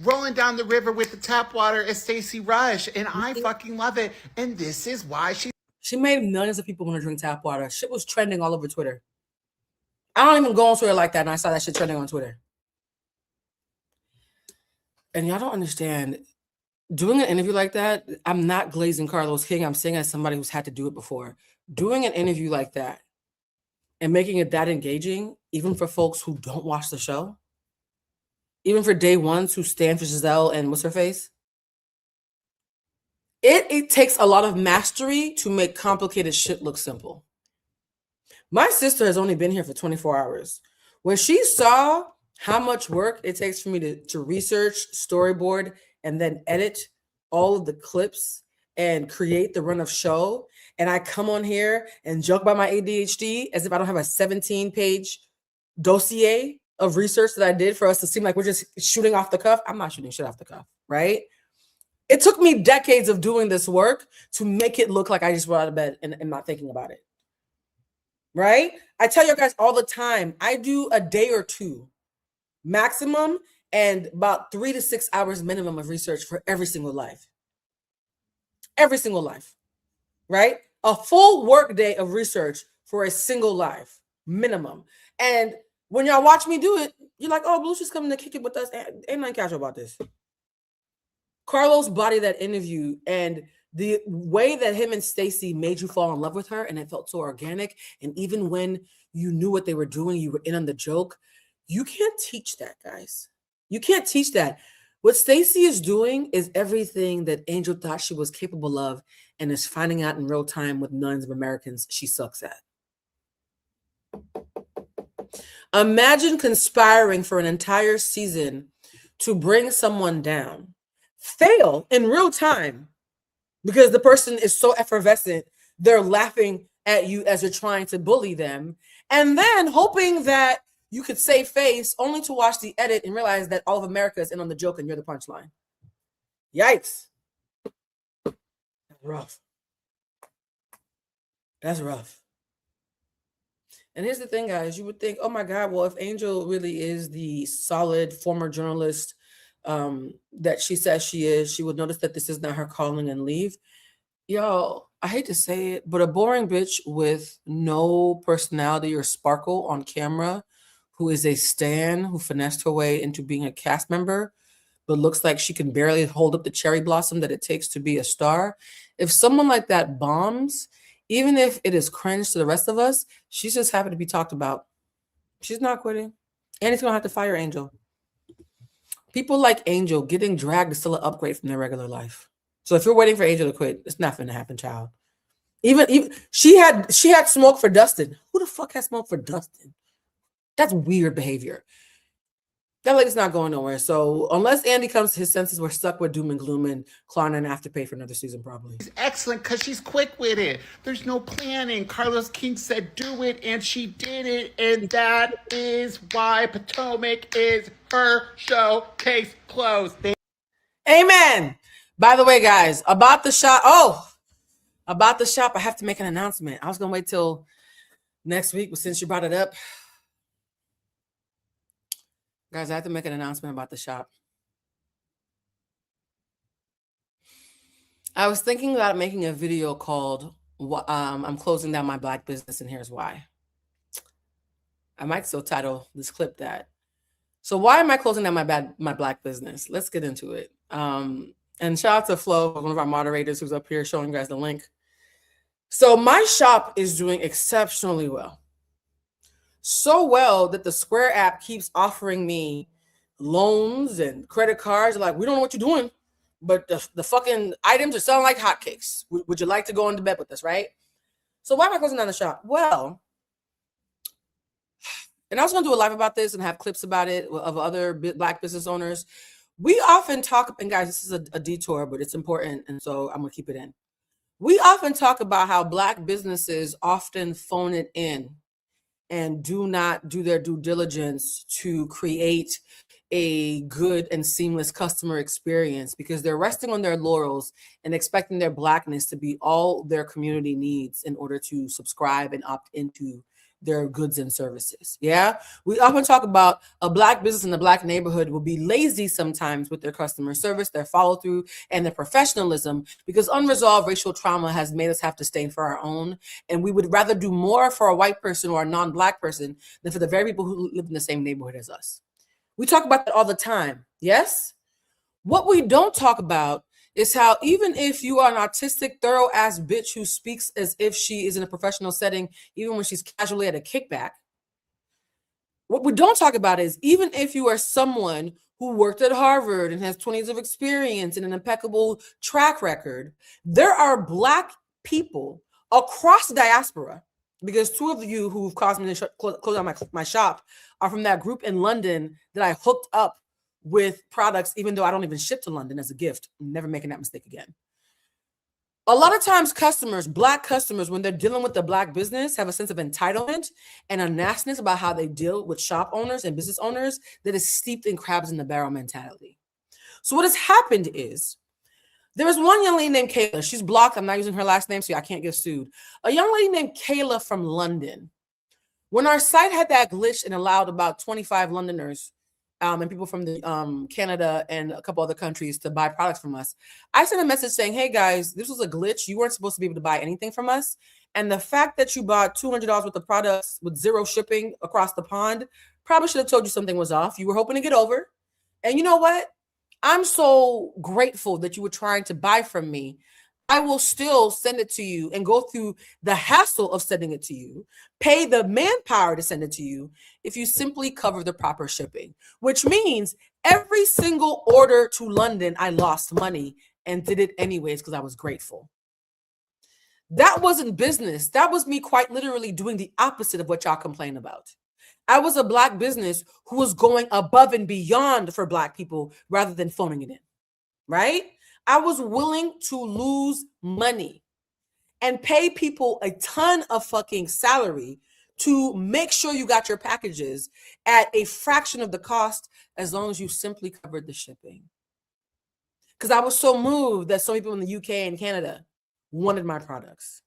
Rolling down the river with the tap water is Stacey Rush, and I fucking love it. And this is why she made millions of people want to drink tap water. Shit was trending all over Twitter. I don't even go on Twitter like that, and I saw that shit trending on Twitter. And y'all don't understand. Doing an interview like that, I'm not glazing Carlos King. I'm saying as somebody who's had to do it before. Doing an interview like that and making it that engaging, even for folks who don't watch the show, even for day ones who stand for Giselle and what's her face, it takes a lot of mastery to make complicated shit look simple. My sister has only been here for 24 hours. When she saw how much work it takes for me to research, storyboard, and then edit all of the clips and create the run of show, and I come on here and joke about my ADHD as if I don't have a 17-page dossier of research that I did for us to seem like we're just shooting off the cuff. I'm not shooting shit off the cuff, right? It took me decades of doing this work to make it look like I just rolled out of bed and not thinking about it, right? I tell you guys all the time, I do a day or two maximum and about 3 to 6 hours minimum of research for every single life. Every single life, right? A full work day of research for a single life, minimum. And when y'all watch me do it, you're like, oh, Blue's just coming to kick it with us. Ain't nothing casual about this. Carlos bodied that interview, and the way that him and Stacey made you fall in love with her, and it felt so organic. And even when you knew what they were doing, you were in on the joke. You can't teach that, guys. You can't teach that. What Stacey is doing is everything that Angel thought she was capable of and is finding out in real time with millions of Americans she sucks at. Imagine conspiring for an entire season to bring someone down, fail in real time because the person is so effervescent, they're laughing at you as you're trying to bully them, and then hoping that you could save face only to watch the edit and realize that all of America is in on the joke and you're the punchline. Yikes. That's rough. That's rough. And here's the thing, guys. You would think, oh my God, well, if Angel really is the solid former journalist that she says she is, she would notice that this is not her calling and leave. Y'all, I hate to say it, but a boring bitch with no personality or sparkle on camera who is a stan who finessed her way into being a cast member, but looks like she can barely hold up the cherry blossom that it takes to be a star. If someone like that bombs, even if it is cringe to the rest of us, she's just happy to be talked about. She's not quitting. And he's going to have to fire Angel. People like Angel getting dragged is still an upgrade from their regular life. So if you're waiting for Angel to quit, it's not going to happen, child. Even she had smoke for Dustin. Who the fuck has smoke for Dustin? That's weird behavior. That lady's not going nowhere. So unless Andy comes to his senses, we're stuck with doom and gloom, and Klarna and Afterpay for another season probably. She's excellent because she's quick with it. There's no planning. Carlos King said do it, and she did it. And that is why Potomac is her show. Case closed. Amen. By the way, guys, about the shop. About the shop, I have to make an announcement. I was going to wait till next week, but since you brought it up, guys, I have to make an announcement about the shop. I was thinking about making a video called I'm closing down my Black business and here's why. I might still title this clip that. So why am I closing down my Black business? Let's get into it. And shout out to Flo, one of our moderators who's up here showing you guys the link. So my shop is doing exceptionally well. So well that the Square app keeps offering me loans and credit cards. Like, we don't know what you're doing, but the fucking items are selling like hotcakes. Would you like to go into bed with us, right? So why am I closing down the shop? Well, and I was going to do a live about this and have clips about it of other Black business owners. We often talk, and guys, this is a detour, but it's important, and so I'm going to keep it in. We often talk about how Black businesses often phone it in and do not do their due diligence to create a good and seamless customer experience because they're resting on their laurels and expecting their Blackness to be all their community needs in order to subscribe and opt into their goods and services. Yeah. We often talk about a Black business in the Black neighborhood will be lazy sometimes with their customer service, their follow through, and their professionalism because unresolved racial trauma has made us have to stand for our own. And we would rather do more for a white person or a non-Black person than for the very people who live in the same neighborhood as us. We talk about that all the time. Yes. What we don't talk about is how even if you are an autistic, thorough ass bitch who speaks as if she is in a professional setting, even when she's casually at a kickback, what we don't talk about is even if you are someone who worked at Harvard and has 20 years of experience and an impeccable track record, there are Black people across the diaspora, because two of you who've caused me to close down my shop are from that group in London that I hooked up with products, even though I don't even ship to London as a gift. I'm never making that mistake again. A lot of times customers, Black customers, when they're dealing with the Black business, have a sense of entitlement and a nastiness about how they deal with shop owners and business owners that is steeped in crabs in the barrel mentality. So what has happened is there was one young lady named Kayla. She's blocked. I'm not using her last name, so I can't get sued. A young lady named Kayla from London. When our site had that glitch and allowed about 25 Londoners and people from the Canada and a couple other countries to buy products from us, I sent a message saying, hey guys, this was a glitch. You weren't supposed to be able to buy anything from us. And the fact that you bought $200 worth of products with zero shipping across the pond probably should have told you something was off. You were hoping to get over. And you know what? I'm so grateful that you were trying to buy from me. I will still send it to you and go through the hassle of sending it to you, pay the manpower to send it to you if you simply cover the proper shipping, which means every single order to London, I lost money and did it anyways because I was grateful. That wasn't business. That was me quite literally doing the opposite of what y'all complain about. I was a Black business who was going above and beyond for Black people rather than phoning it in, right? I was willing to lose money and pay people a ton of fucking salary to make sure you got your packages at a fraction of the cost as long as you simply covered the shipping. Because I was so moved that so many people in the UK and Canada wanted my products.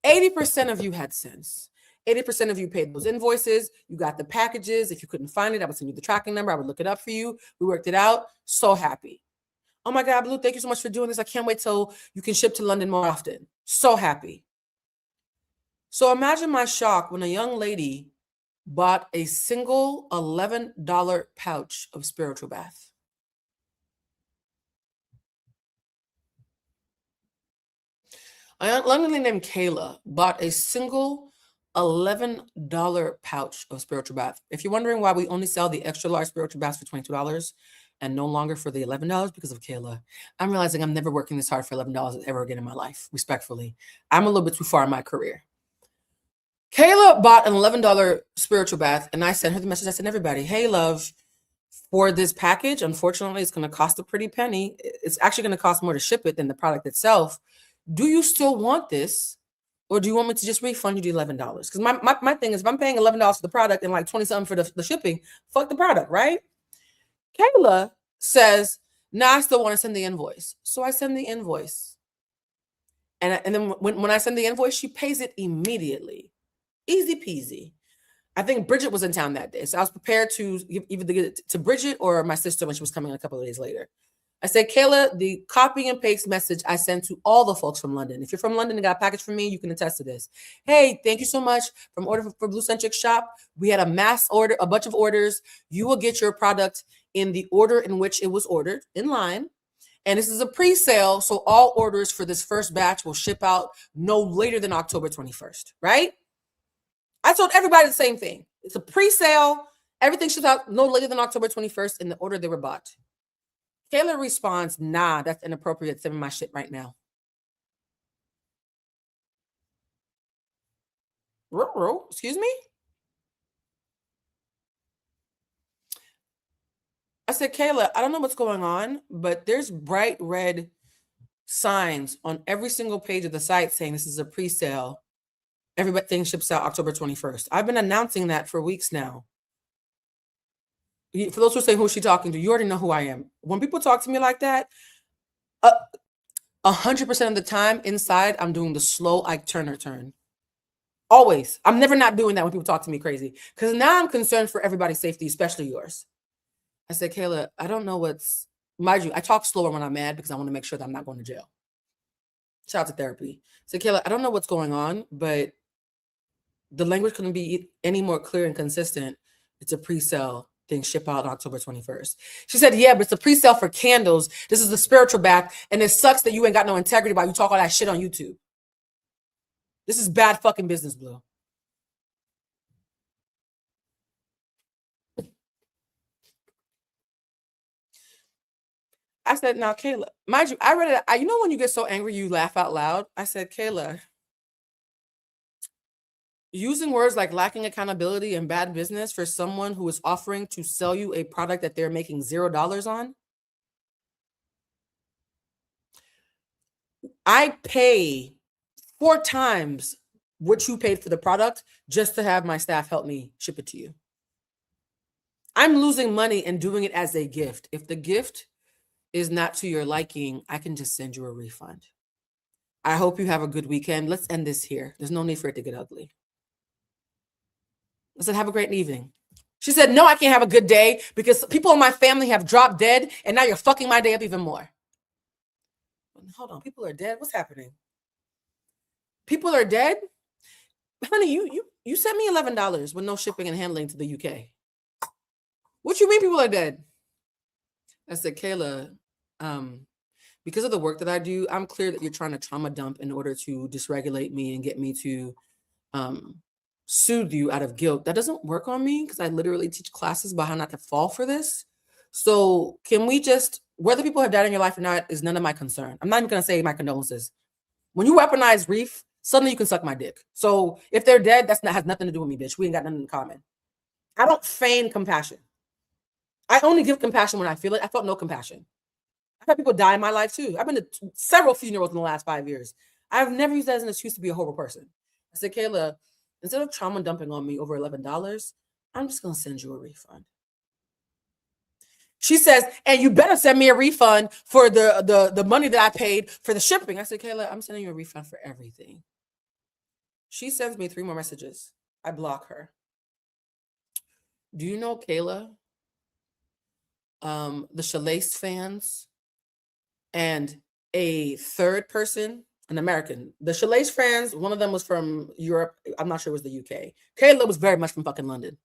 80% of you had sense. 80% of you paid those invoices. You got the packages. If you couldn't find it, I would send you the tracking number. I would look it up for you. We worked it out. So happy. Oh my God, Blue, thank you so much for doing this. I can't wait till you can ship to London more often. So happy. So imagine my shock when a young lady bought a single $11 pouch of spiritual bath. A young lady named Kayla bought a single $11 pouch of spiritual bath. If you're wondering why we only sell the extra large spiritual baths for $22 and no longer for the $11, because of Kayla. I'm realizing I'm never working this hard for $11 ever again in my life, respectfully. I'm a little bit too far in my career. Kayla bought an $11 spiritual bath, and I sent her the message. I sent everybody, hey, love, for this package, unfortunately, it's going to cost a pretty penny. It's actually going to cost more to ship it than the product itself. Do you still want this? Or do you want me to just refund you the $11? Because my thing is, if I'm paying $11 for the product and like 20 something for the shipping, fuck the product, right? Kayla says, nah, I still want to send the invoice. So I send the invoice. And then when I send the invoice, she pays it immediately. Easy peasy. I think Bridget was in town that day. So I was prepared to either give it to Bridget or my sister when she was coming a couple of days later. I said, Kayla, the copy and paste message I sent to all the folks from London. If you're from London and got a package from me, you can attest to this. Hey, thank you so much from order for Bluecentric shop. We had a mass order, a bunch of orders. You will get your product in the order in which it was ordered, in line. And this is a pre-sale, so all orders for this first batch will ship out no later than October 21st, right? I told everybody the same thing. It's a pre-sale. Everything ships out no later than October 21st in the order they were bought. Kayla responds, nah, that's inappropriate. Send me my shit right now. Excuse me? I said, Kayla, I don't know what's going on, but there's bright red signs on every single page of the site saying this is a pre-sale. Everything ships out October 21st. I've been announcing that for weeks now. For those who say who's she talking to, you already know who I am. When people talk to me like that, 100% of the time inside, I'm doing the slow Ike Turner turn. Always. I'm never not doing that when people talk to me crazy. Because now I'm concerned for everybody's safety, especially yours. I said, Kayla, I don't know what's... Mind you, I talk slower when I'm mad because I want to make sure that I'm not going to jail. Shout out to therapy. I said, Kayla, I don't know what's going on, but the language couldn't be any more clear and consistent. It's a pre-sale. Things ship out on October 21st. She said, yeah, but it's a pre-sale for candles. This is the spiritual bath, and it sucks that you ain't got no integrity while you talk all that shit on YouTube. This is bad fucking business, Blue. I said, now, Kayla, mind you, I read it. You know when you get so angry, you laugh out loud? I said, Kayla, using words like lacking accountability and bad business for someone who is offering to sell you a product that they're making $0 on. I pay 4 times what you paid for the product just to have my staff help me ship it to you. I'm losing money and doing it as a gift. If the gift is not to your liking, I can just send you a refund. I hope you have a good weekend. Let's end this here. There's no need for it to get ugly. I said, have a great evening. She said, no, I can't have a good day because people in my family have dropped dead and now you're fucking my day up even more. Hold on, people are dead? What's happening? People are dead? Honey, you sent me $11 with no shipping and handling to the UK. What you mean people are dead? I said, Kayla, because of the work that I do, I'm clear that you're trying to trauma dump in order to dysregulate me and get me to soothe you out of guilt. That doesn't work on me because I literally teach classes about how not to fall for this. So can we just, whether people have died in your life or not is none of my concern. I'm not even going to say my condolences. When you weaponize grief, suddenly you can suck my dick. So if they're dead, has nothing to do with me, bitch. We ain't got nothing in common. I don't feign compassion. I only give compassion when I feel it. I felt no compassion. I've had people die in my life too. I've been to several funerals in the last 5 years. I've never used that as an excuse to be a horrible person. I said, Kayla, instead of trauma dumping on me over $11, I'm just going to send you a refund. She says, and you better send me a refund for the money that I paid for the shipping. I said, Kayla, I'm sending you a refund for everything. She sends me 3 more messages. I block her. Do you know Kayla? The Shalace fans and a third person an American. The Chalet's friends, one of them was from Europe. I'm not sure it was the UK. Kayla was very much from fucking London.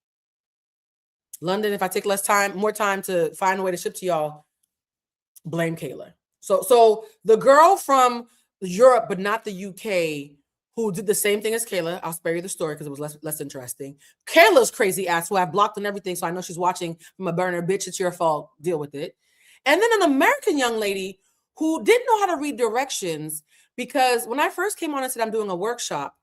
London, if I take more time to find a way to ship to y'all, blame Kayla. So the girl from Europe, but not the UK, who did the same thing as Kayla, I'll spare you the story because it was less interesting. Kayla's crazy ass, who I've blocked and everything, so I know she's watching from a burner. Bitch, it's your fault. Deal with it. And then an American young lady who didn't know how to read directions, because when I first came on and said I'm doing a workshop,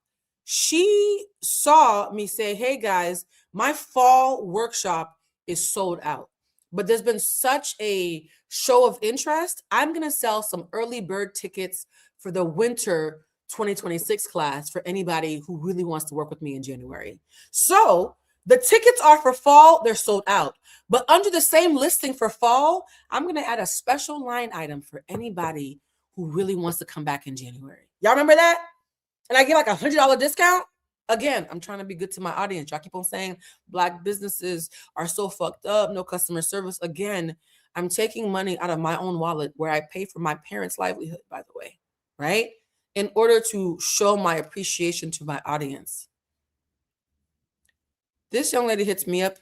she saw me say, hey guys, my fall workshop is sold out. But there's been such a show of interest. I'm going to sell some early bird tickets for the winter 2026 class for anybody who really wants to work with me in January. So the tickets are for fall. They're sold out. But under the same listing for fall, I'm going to add a special line item for anybody who really wants to come back in January. Y'all remember that? And I get like $100 discount. Again, I'm trying to be good to my audience. Y'all keep on saying Black businesses are so fucked up, no customer service. Again, I'm taking money out of my own wallet where I pay for my parents' livelihood, by the way, right? In order to show my appreciation to my audience. This young lady hits me up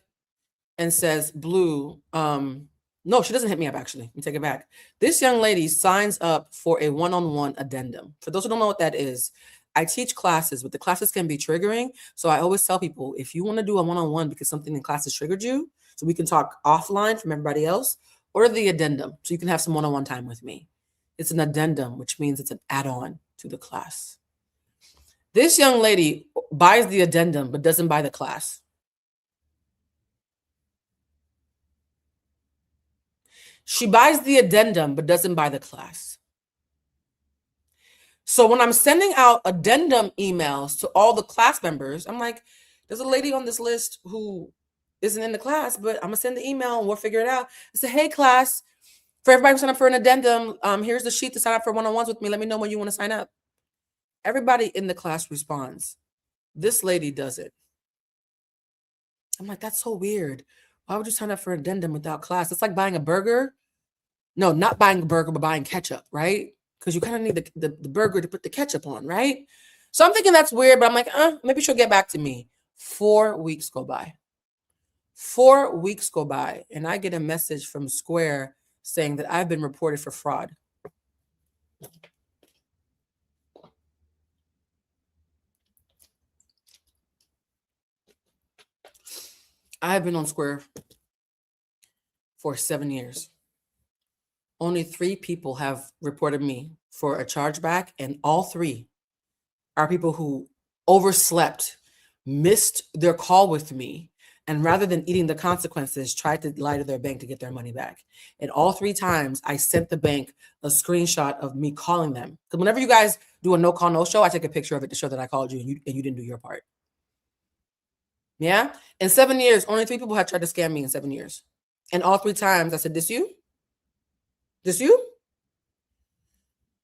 and says, Blue, no, she doesn't hit me up, actually. Let me take it back. This young lady signs up for a one-on-one addendum. For those who don't know what that is, I teach classes, but the classes can be triggering. So I always tell people, if you want to do a one-on-one because something in class has triggered you, so we can talk offline from everybody else, order the addendum so you can have some one-on-one time with me. It's an addendum, which means it's an add-on to the class. This young lady buys the addendum, but doesn't buy the class. She buys the addendum, but doesn't buy the class. So when I'm sending out addendum emails to all the class members, I'm like, there's a lady on this list who isn't in the class, but I'm going to send the email and we'll figure it out. I say, hey, class, for everybody who signed up for an addendum, here's the sheet to sign up for one-on-ones with me. Let me know when you want to sign up. Everybody in the class responds. This lady does it. I'm like, that's so weird. Why would you sign up for an addendum without class? It's like buying a burger. No, not buying a burger, but buying ketchup, right? Because you kind of need the burger to put the ketchup on, right? So I'm thinking that's weird, but I'm like, maybe she'll get back to me. 4 weeks go by. 4 weeks go by, and I get a message from Square saying that I've been reported for fraud. I've been on Square for 7 years. Only 3 people have reported me for a chargeback, and all 3 are people who overslept, missed their call with me, and rather than eating the consequences, tried to lie to their bank to get their money back. And all 3 times, I sent the bank a screenshot of me calling them. Because whenever you guys do a no-call, no-show, I take a picture of it to show that I called you and you didn't do your part. Yeah? In 7 years, only 3 people had tried to scam me in 7 years. And all 3 times, I said, this you? This you?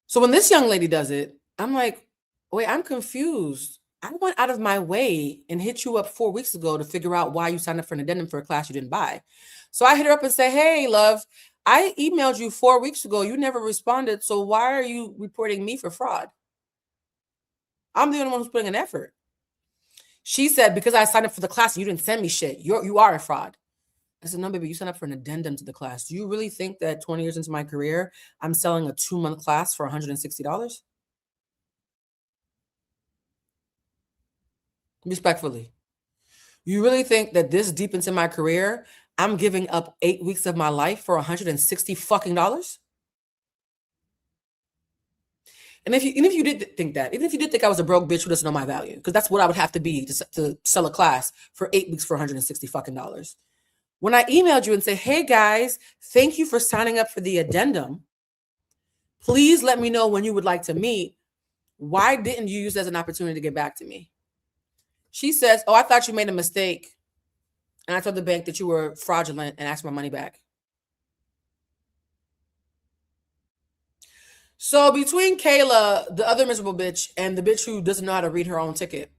So when this young lady does it, I'm like, wait, I'm confused. I went out of my way and hit you up 4 weeks ago to figure out why you signed up for an addendum for a class you didn't buy. So I hit her up and say, hey, love, I emailed you 4 weeks ago. You never responded. So why are you reporting me for fraud? I'm the only one who's putting an effort. She said, because I signed up for the class and you didn't send me shit. You are a fraud. I said, no, baby, you signed up for an addendum to the class. Do you really think that 20 years into my career, I'm selling a 2-month class for $160? Respectfully. You really think that this deep into my career, I'm giving up 8 weeks of my life for $160 fucking dollars? And if you did think that, even if you did think I was a broke bitch who doesn't know my value, because that's what I would have to be to sell a class for 8 weeks for $160 fucking dollars. When I emailed you and say, hey guys, thank you for signing up for the addendum. Please let me know when you would like to meet. Why didn't you use it as an opportunity to get back to me? She says, oh, I thought you made a mistake. And I told the bank that you were fraudulent and asked my money back. So between Kayla, the other miserable bitch, and the bitch who doesn't know how to read her own ticket,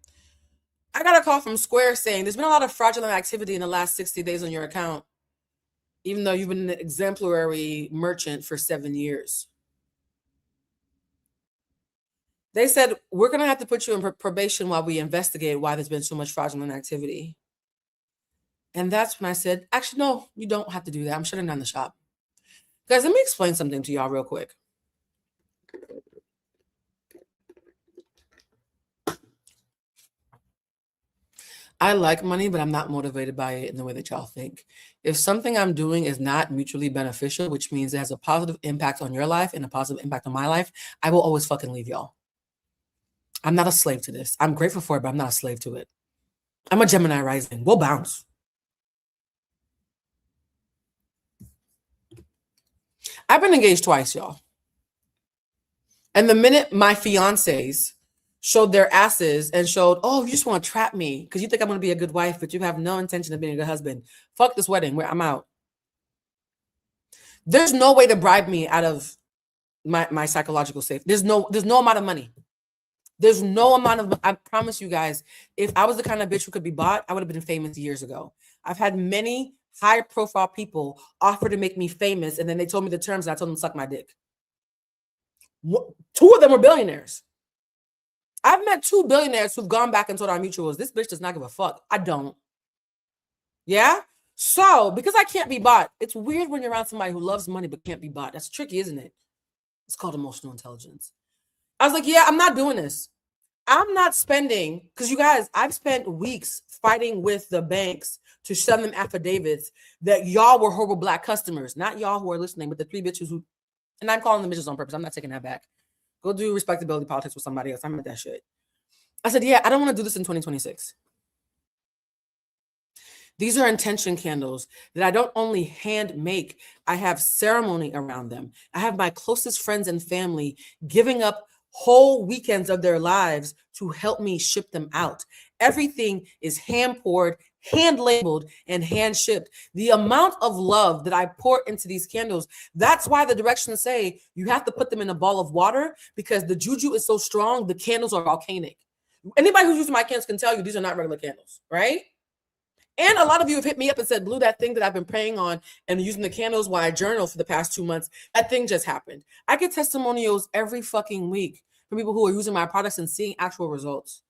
I got a call from Square saying there's been a lot of fraudulent activity in the last 60 days on your account, even though you've been an exemplary merchant for 7 years. They said, we're going to have to put you in probation while we investigate why there's been so much fraudulent activity. And that's when I said, actually, no, you don't have to do that. I'm shutting down the shop. Guys, let me explain something to y'all real quick. I like money, but I'm not motivated by it in the way that y'all think. If something I'm doing is not mutually beneficial, which means it has a positive impact on your life and a positive impact on my life, I will always fucking leave y'all. I'm not a slave to this. I'm grateful for it, but I'm not a slave to it. I'm a Gemini rising. We'll bounce. I've been engaged twice, y'all. And the minute my fiancés showed their asses and showed, oh, you just want to trap me because you think I'm going to be a good wife, but you have no intention of being a good husband. Fuck this wedding. I'm out. There's no way to bribe me out of my psychological safety. There's no amount of money. There's no amount of, I promise you guys, if I was the kind of bitch who could be bought, I would have been famous years ago. I've had many high profile people offer to make me famous. And then they told me the terms and I told them to suck my dick. 2 of them were billionaires. I've met 2 billionaires who've gone back and told our mutuals, this bitch does not give a fuck. I don't. Yeah? So, because I can't be bought, it's weird when you're around somebody who loves money but can't be bought. That's tricky, isn't it? It's called emotional intelligence. I was like, yeah, I'm not doing this. I'm not spending, because you guys, I've spent weeks fighting with the banks to send them affidavits that y'all were horrible Black customers. Not y'all who are listening, but the 3 bitches who, and I'm calling them bitches on purpose. I'm not taking that back. Go do respectability politics with somebody else. I'm at that shit. I said, yeah, I don't want to do this in 2026. These are intention candles that I don't only hand make, I have ceremony around them. I have my closest friends and family giving up whole weekends of their lives to help me ship them out. Everything is hand poured, hand labeled, and hand shipped. The amount of love that I pour into these candles, that's why the directions say you have to put them in a ball of water because the juju is so strong, the candles are volcanic. Anybody who's using my candles can tell you these are not regular candles, right? And a lot of you have hit me up and said, Blue, that thing that I've been praying on and using the candles while I journal for the past 2 months, that thing just happened. I get testimonials every fucking week from people who are using my products and seeing actual results.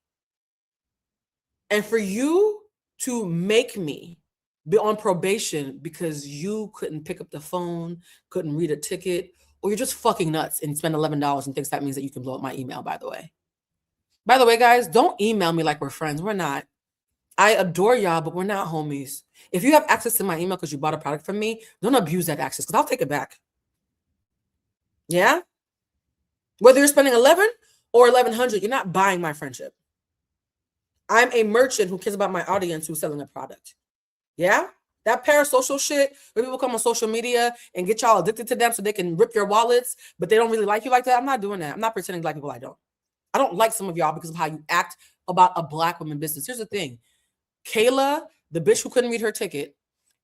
And for you to make me be on probation because you couldn't pick up the phone, couldn't read a ticket, or you're just fucking nuts and spend $11 and thinks that means that you can blow up my email, by the way. By the way, guys, don't email me like we're friends. We're not. I adore y'all, but we're not homies. If you have access to my email because you bought a product from me, don't abuse that access because I'll take it back. Yeah? Whether you're spending $11 or $1,100, you're not buying my friendship. I'm a merchant who cares about my audience who's selling a product. Yeah? That parasocial shit where people come on social media and get y'all addicted to them so they can rip your wallets, but they don't really like you like that. I'm not doing that. I'm not pretending like people I don't. I don't like some of y'all because of how you act about a Black woman business. Here's the thing. Kayla, the bitch who couldn't read her ticket,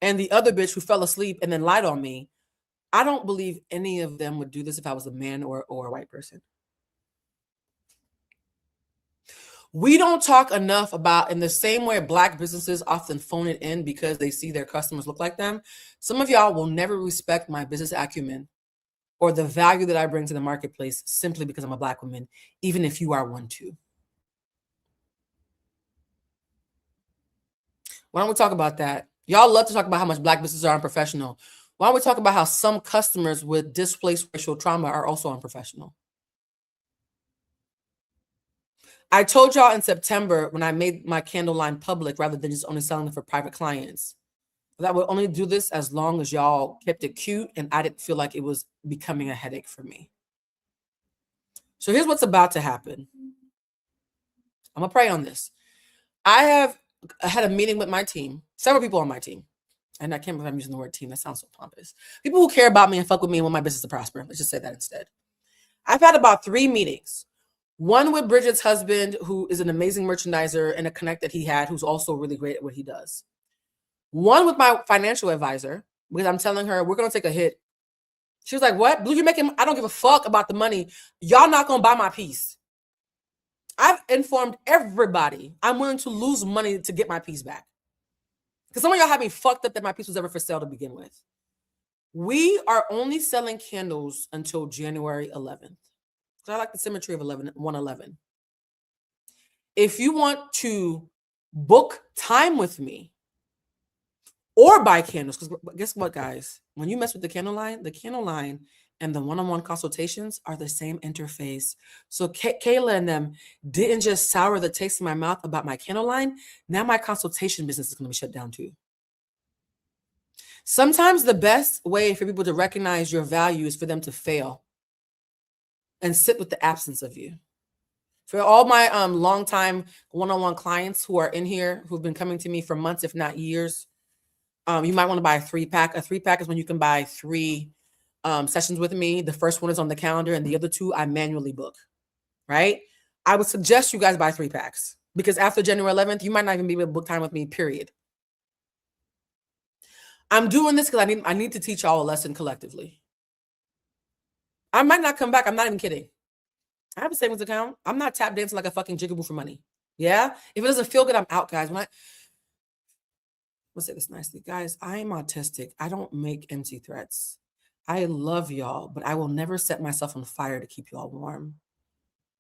and the other bitch who fell asleep and then lied on me, I don't believe any of them would do this if I was a man or a white person. We don't talk enough about, in the same way Black businesses often phone it in because they see their customers look like them. Some of y'all will never respect my business acumen or the value that I bring to the marketplace simply because I'm a Black woman, even if you are one too. Why don't we talk about that? Y'all love to talk about how much Black businesses are unprofessional. Why don't we talk about how some customers with displaced racial trauma are also unprofessional? I told y'all in September when I made my candle line public rather than just only selling it for private clients, that I would only do this as long as y'all kept it cute and I didn't feel like it was becoming a headache for me. So here's what's about to happen. I'm going to pray on this. I had a meeting with my team, several people on my team. And I can't believe I'm using the word team. That sounds so pompous. People who care about me and fuck with me and want my business to prosper. Let's just say that instead. I've had about 3 meetings. One with Bridget's husband, who is an amazing merchandiser and a connect that he had, who's also really great at what he does. One with my financial advisor, because I'm telling her, we're going to take a hit. She was like, what? Blue, you're making, I don't give a fuck about the money. Y'all not going to buy my piece. I've informed everybody I'm willing to lose money to get my piece back. Because some of y'all have me fucked up that my piece was ever for sale to begin with. We are only selling candles until January 11th. because I like the symmetry of 111. If you want to book time with me or buy candles, because guess what, guys? When you mess with the candle line and the one-on-one consultations are the same interface. So Kayla and them didn't just sour the taste in my mouth about my candle line. Now my consultation business is going to be shut down too. Sometimes the best way for people to recognize your value is for them to fail and sit with the absence of you. For all my longtime one-on-one clients who are in here, who've been coming to me for months, if not years, you might want to buy a 3-pack. A 3-pack is when you can buy 3 sessions with me. The first one is on the calendar, and the other 2 I manually book, right? I would suggest you guys buy 3 packs because after January 11th, you might not even be able to book time with me, period. I'm doing this because I need to teach y'all a lesson collectively. I might not come back. I'm not even kidding. I have a savings account. I'm not tap dancing like a fucking jigaboo for money. Yeah? If it doesn't feel good, I'm out, guys. Let's say this nicely. Guys, I am autistic. I don't make empty threats. I love y'all, but I will never set myself on fire to keep y'all warm.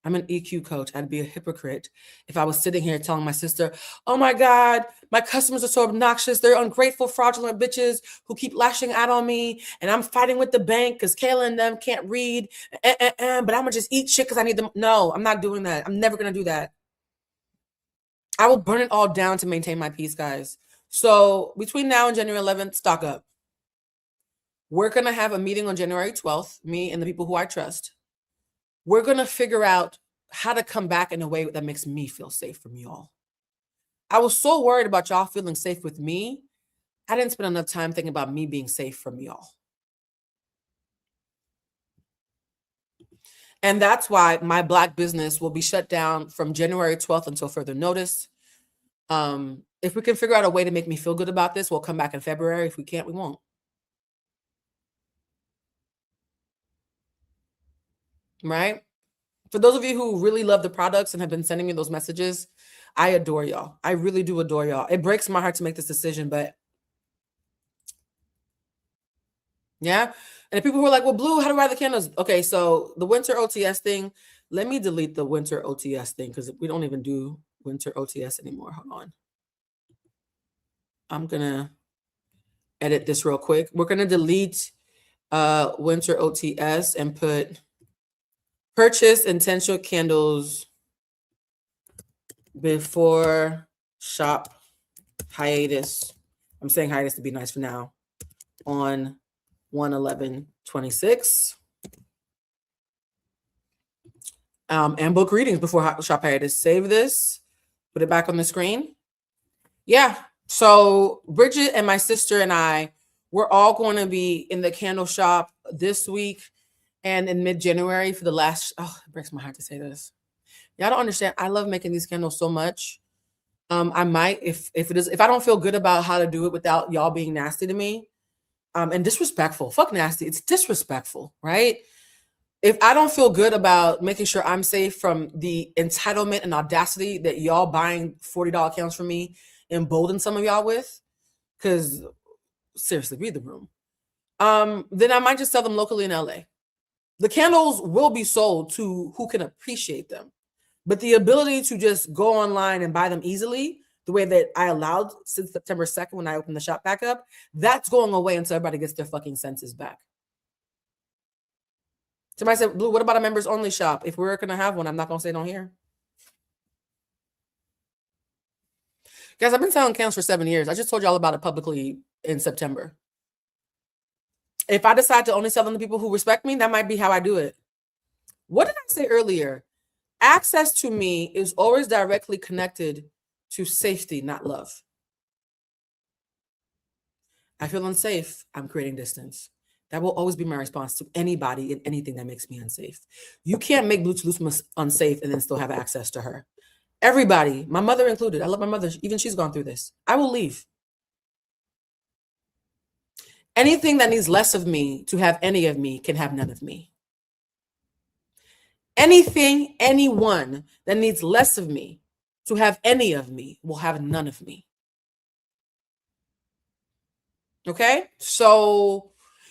I'm an EQ coach. I'd be a hypocrite if I was sitting here telling my sister, oh my God, my customers are so obnoxious. They're ungrateful, fraudulent bitches who keep lashing out on me. And I'm fighting with the bank because Kayla and them can't read. But I'm going to just eat shit because I need them. No, I'm not doing that. I'm never going to do that. I will burn it all down to maintain my peace, guys. So between now and January 11th, stock up. We're going to have a meeting on January 12th, me and the people who I trust. We're going to figure out how to come back in a way that makes me feel safe from y'all. I was so worried about y'all feeling safe with me. I didn't spend enough time thinking about me being safe from y'all. And that's why my Black business will be shut down from January 12th until further notice. If we can figure out a way to make me feel good about this, we'll come back in February. If we can't, we won't. Right? For those of you who really love the products and have been sending me those messages, I adore y'all. I really do adore y'all. It breaks my heart to make this decision, but yeah. And people who are like, well, Blue, how do I buy the candles? Okay, so the winter OTS thing, let me delete the winter OTS thing because we don't even do winter OTS anymore. Hold on. I'm going to edit this real quick. We're going to delete winter OTS and put purchase intentional candles before shop hiatus. I'm saying hiatus to be nice for now. On 1/11/26. And book readings before shop hiatus. Save this. Put it back on the screen. Yeah. So Bridget and my sister and I, we're all going to be in the candle shop this week. And in mid-January for the last, it breaks my heart to say this. Y'all don't understand. I love making these candles so much. I might, if I don't feel good about how to do it without y'all being nasty to me, and disrespectful. Fuck nasty. It's disrespectful, right? If I don't feel good about making sure I'm safe from the entitlement and audacity that y'all buying $40 candles from me embolden some of y'all with, because seriously, read the room. Then I might just sell them locally in LA. The candles will be sold to who can appreciate them. But the ability to just go online and buy them easily, the way that I allowed since September 2nd when I opened the shop back up, that's going away until everybody gets their fucking senses back. Somebody said, Blue, what about a members only shop? If we're going to have one, I'm not going to say it on here. Guys, I've been selling candles for 7 years. I just told y'all about it publicly in September. If I decide to only sell them to people who respect me, that might be how I do it. What did I say earlier? Access to me is always directly connected to safety, not love. I feel unsafe. I'm creating distance. That will always be my response to anybody and anything that makes me unsafe. You can't make Blue Toulouse unsafe and then still have access to her. Everybody, my mother included. I love my mother. Even she's gone through this. I will leave. Anything that needs less of me to have any of me can have none of me. Anything, anyone that needs less of me to have any of me will have none of me. Okay? So,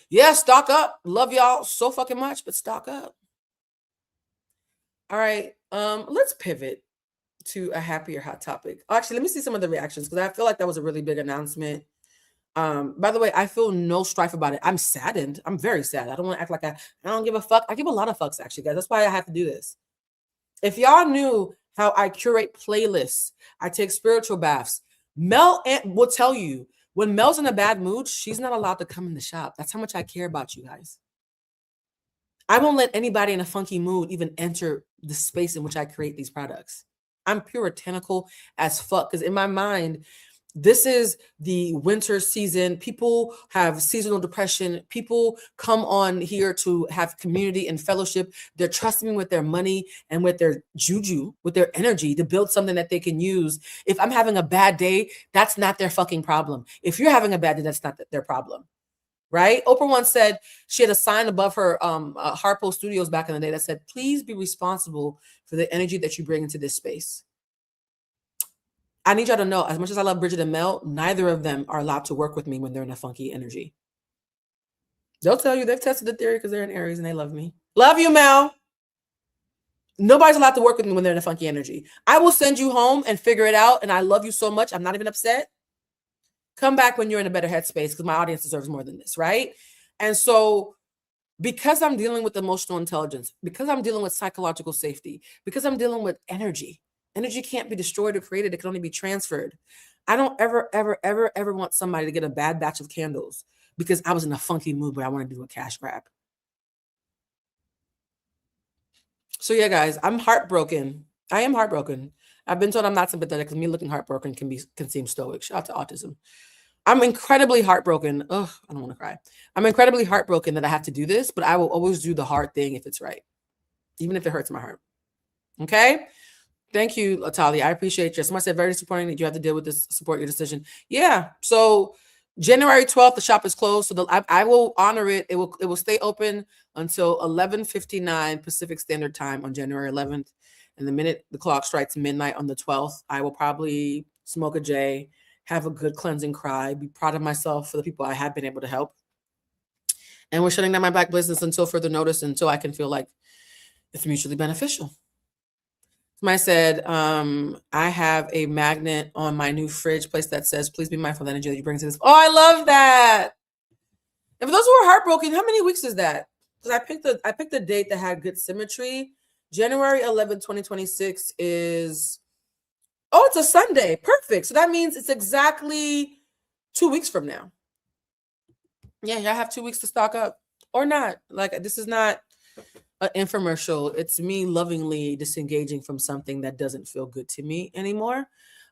yeah, stock up. Love y'all so fucking much, but stock up. All right. Let's pivot to a happier hot topic. Actually, let me see some of the reactions because I feel like that was a really big announcement. By the way, I feel no strife about it. I'm saddened. I'm very sad. I don't want to act like I don't give a fuck. I give a lot of fucks, actually, guys. That's why I have to do this. If y'all knew how I curate playlists, I take spiritual baths. Mel will tell you when Mel's in a bad mood, she's not allowed to come in the shop. That's how much I care about you guys. I won't let anybody in a funky mood even enter the space in which I create these products. I'm puritanical as fuck because in my mind, this is the winter season. People have seasonal depression. People come on here to have community and fellowship. They're trusting me with their money and with their juju, with their energy to build something that they can use. If I'm having a bad day, that's not their fucking problem. If you're having a bad day, that's not their problem. Right? Oprah once said she had a sign above her Harpo Studios back in the day that said, please be responsible for the energy that you bring into this space. I need y'all to know, as much as I love Bridget and Mel, neither of them are allowed to work with me when they're in a funky energy. They'll tell you they've tested the theory because they're in Aries and they love me. Love you, Mel. Nobody's allowed to work with me when they're in a funky energy. I will send you home and figure it out, and I love you so much. I'm not even upset. Come back when you're in a better headspace because my audience deserves more than this, right? And so because I'm dealing with emotional intelligence, because I'm dealing with psychological safety, because I'm dealing with energy, energy can't be destroyed or created. It can only be transferred. I don't ever want somebody to get a bad batch of candles because I was in a funky mood, but I want to do a cash grab. So yeah, guys, I'm heartbroken. I am heartbroken. I've been told I'm not sympathetic because me looking heartbroken can seem stoic. Shout out to autism. I'm incredibly heartbroken. Ugh, I don't want to cry. I'm incredibly heartbroken that I have to do this, but I will always do the hard thing if it's right, even if it hurts my heart. Okay? Thank you, Atalia. I appreciate you. Somebody said very disappointing that you have to deal with this, support your decision. Yeah. So January 12th, the shop is closed. So I will honor it. It will stay open until 11:59 Pacific Standard Time on January 11th. And the minute the clock strikes midnight on the 12th, I will probably smoke a J, have a good cleansing cry, be proud of myself for the people I have been able to help. And we're shutting down my black business until further notice, until I can feel like it's mutually beneficial. Somebody said, I have a magnet on my new fridge place that says, please be mindful of the energy that you bring to this. Oh, I love that. And for those who are heartbroken, how many weeks is that? Because I picked a date that had good symmetry. January 11th, 2026 is, oh, it's a Sunday. Perfect. So that means it's exactly 2 weeks from now. Yeah, I have 2 weeks to stock up or not. Like, this is not an infomercial. It's me lovingly disengaging from something that doesn't feel good to me anymore.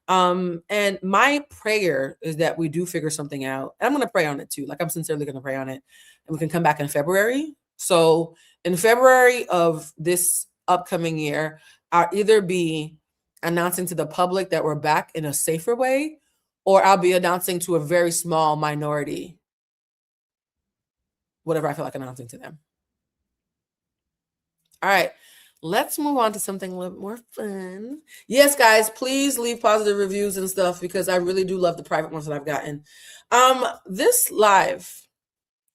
And my prayer is that we do figure something out. And I'm going to pray on it too. Like, I'm sincerely going to pray on it, and we can come back in February. So in February of this upcoming year, I'll either be announcing to the public that we're back in a safer way, or I'll be announcing to a very small minority, whatever I feel like announcing to them. All right, let's move on to something a little more fun. Yes, guys, please leave positive reviews and stuff because I really do love the private ones that I've gotten. This live,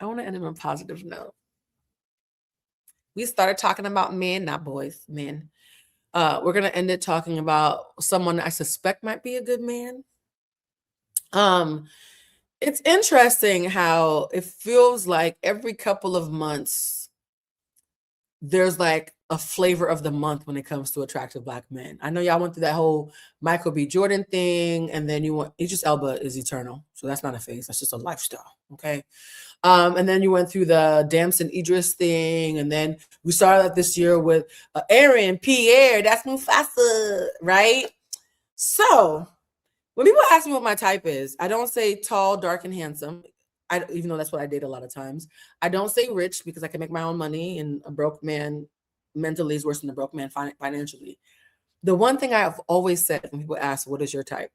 I want to end on a positive note. We started talking about men, not boys, men. We're going to end it talking about someone I suspect might be a good man. It's interesting how it feels like every couple of months, there's like a flavor of the month when it comes to attractive black men. I know y'all went through that whole Michael B. Jordan thing, and then Idris Elba is eternal. So that's not a phase, that's just a lifestyle, okay? And then you went through the Damson Idris thing, and then we started out this year with Aaron, Pierre, that's Mufasa, right? So when people ask me what my type is, I don't say tall, dark, and handsome. Even though that's what I date a lot of times. I don't say rich because I can make my own money, and a broke man mentally is worse than a broke man financially. The one thing I have always said when people ask, what is your type?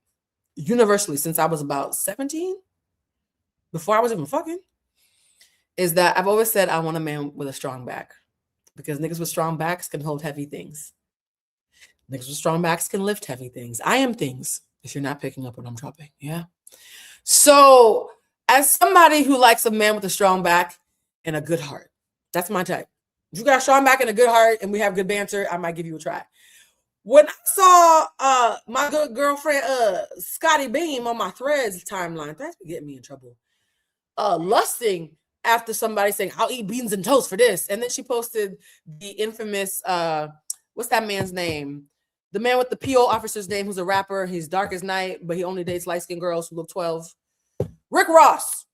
Universally, since I was about 17, before I was even fucking, is that I've always said I want a man with a strong back, because niggas with strong backs can hold heavy things. Niggas with strong backs can lift heavy things. I am things, if you're not picking up what I'm dropping, yeah? So as somebody who likes a man with a strong back and a good heart, that's my type. If you got Sean back in a good heart and we have good banter, I might give you a try. When I saw my good girlfriend Scotty Beam on my Threads timeline, that's getting me in trouble. Lusting after somebody saying, I'll eat beans and toast for this. And then she posted the infamous what's that man's name? The man with the PO officer's name, who's a rapper. He's dark as night, but he only dates light-skinned girls who look 12. Rick Ross.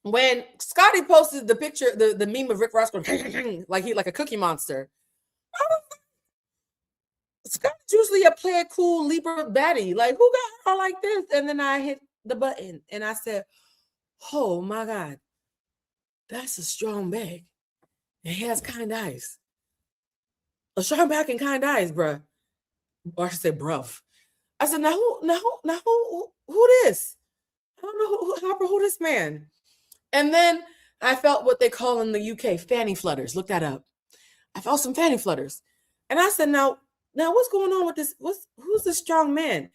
When Scotty posted the picture, the meme of Rick Ross going like a cookie monster. Scotty's usually a play it cool Libra baddie. Like, who got her like this? And then I hit the button and I said, oh my God, that's a strong bag. And he has kind eyes. A strong back and kind eyes, bruh. Or I should say, bruv. I said, now who this? I don't know who this man. And then I felt what they call in the UK fanny flutters. Look that up. I felt some fanny flutters. And I said, now what's going on with this? Who's this strong man?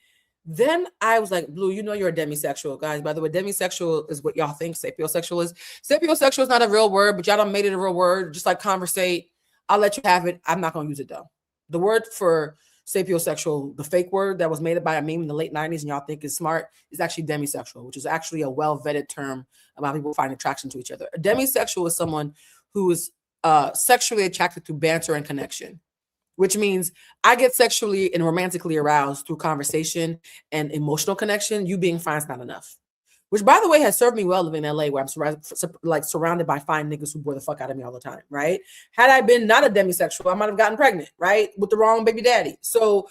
Then I was like, Blue, you know you're a demisexual, guys. By the way, demisexual is what y'all think sapiosexual is. Sapiosexual is not a real word, but y'all done made it a real word. Just like conversate. I'll let you have it. I'm not going to use it, though. The word for sapiosexual, the fake word that was made by a meme in the late 90s and y'all think is smart, is actually demisexual, which is actually a well-vetted term about people finding attraction to each other. A demisexual is someone who is sexually attracted through banter and connection, which means I get sexually and romantically aroused through conversation and emotional connection. You being fine is not enough. Which, by the way, has served me well living in LA, where I'm surrounded by fine niggas who bore the fuck out of me all the time, right? Had I been not a demisexual, I might have gotten pregnant, right? With the wrong baby daddy. So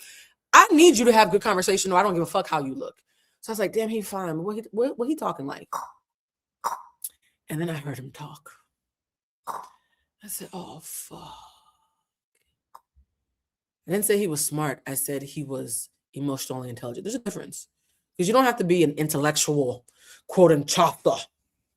I need you to have good conversation, or I don't give a fuck how you look. So I was like, damn, he fine. What he talking like? And then I heard him talk. I said, oh, fuck. I didn't say he was smart. I said he was emotionally intelligent. There's a difference. Because you don't have to be an intellectual, quoting Chopper,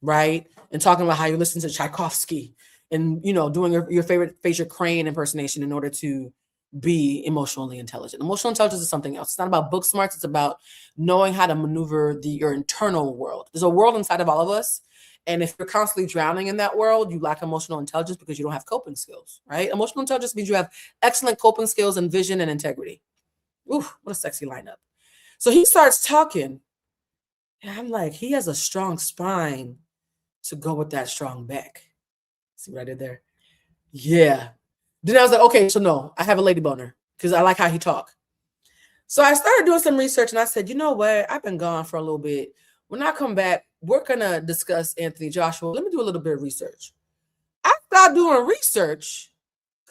right? And talking about how you listen to Tchaikovsky and, you know, doing your favorite Fraser Crane impersonation in order to be emotionally intelligent. Emotional intelligence is something else. It's not about book smarts. It's about knowing how to maneuver your internal world. There's a world inside of all of us. And if you're constantly drowning in that world, you lack emotional intelligence because you don't have coping skills, right? Emotional intelligence means you have excellent coping skills and vision and integrity. Ooh, what a sexy lineup. So he starts talking, and I'm like, he has a strong spine to go with that strong back. See what I did there? Yeah. Then I was like, okay, so no, I have a lady boner because I like how he talk. So I started doing some research, and I said, you know what? I've been gone for a little bit. When I come back, we're going to discuss Anthony Joshua. Let me do a little bit of research. I started doing research.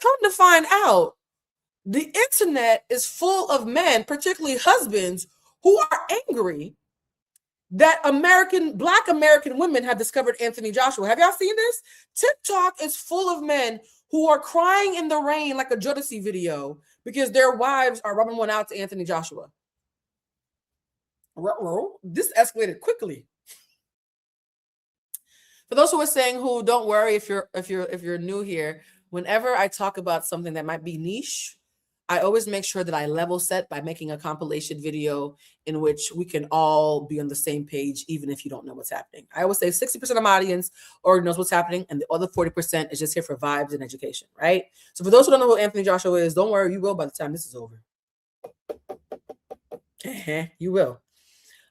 Come to find out, the internet is full of men, particularly husbands, who are angry that Black American women have discovered Anthony Joshua. Have y'all seen this? TikTok is full of men who are crying in the rain like a Jodeci video because their wives are rubbing one out to Anthony Joshua. This escalated quickly. For those who are saying who, don't worry if you're new here. Whenever I talk about something that might be niche, I always make sure that I level set by making a compilation video in which we can all be on the same page, even if you don't know what's happening. I always say 60% of my audience already knows what's happening, and the other 40% is just here for vibes and education, right? So for those who don't know who Anthony Joshua is, don't worry, you will by the time this is over. You will.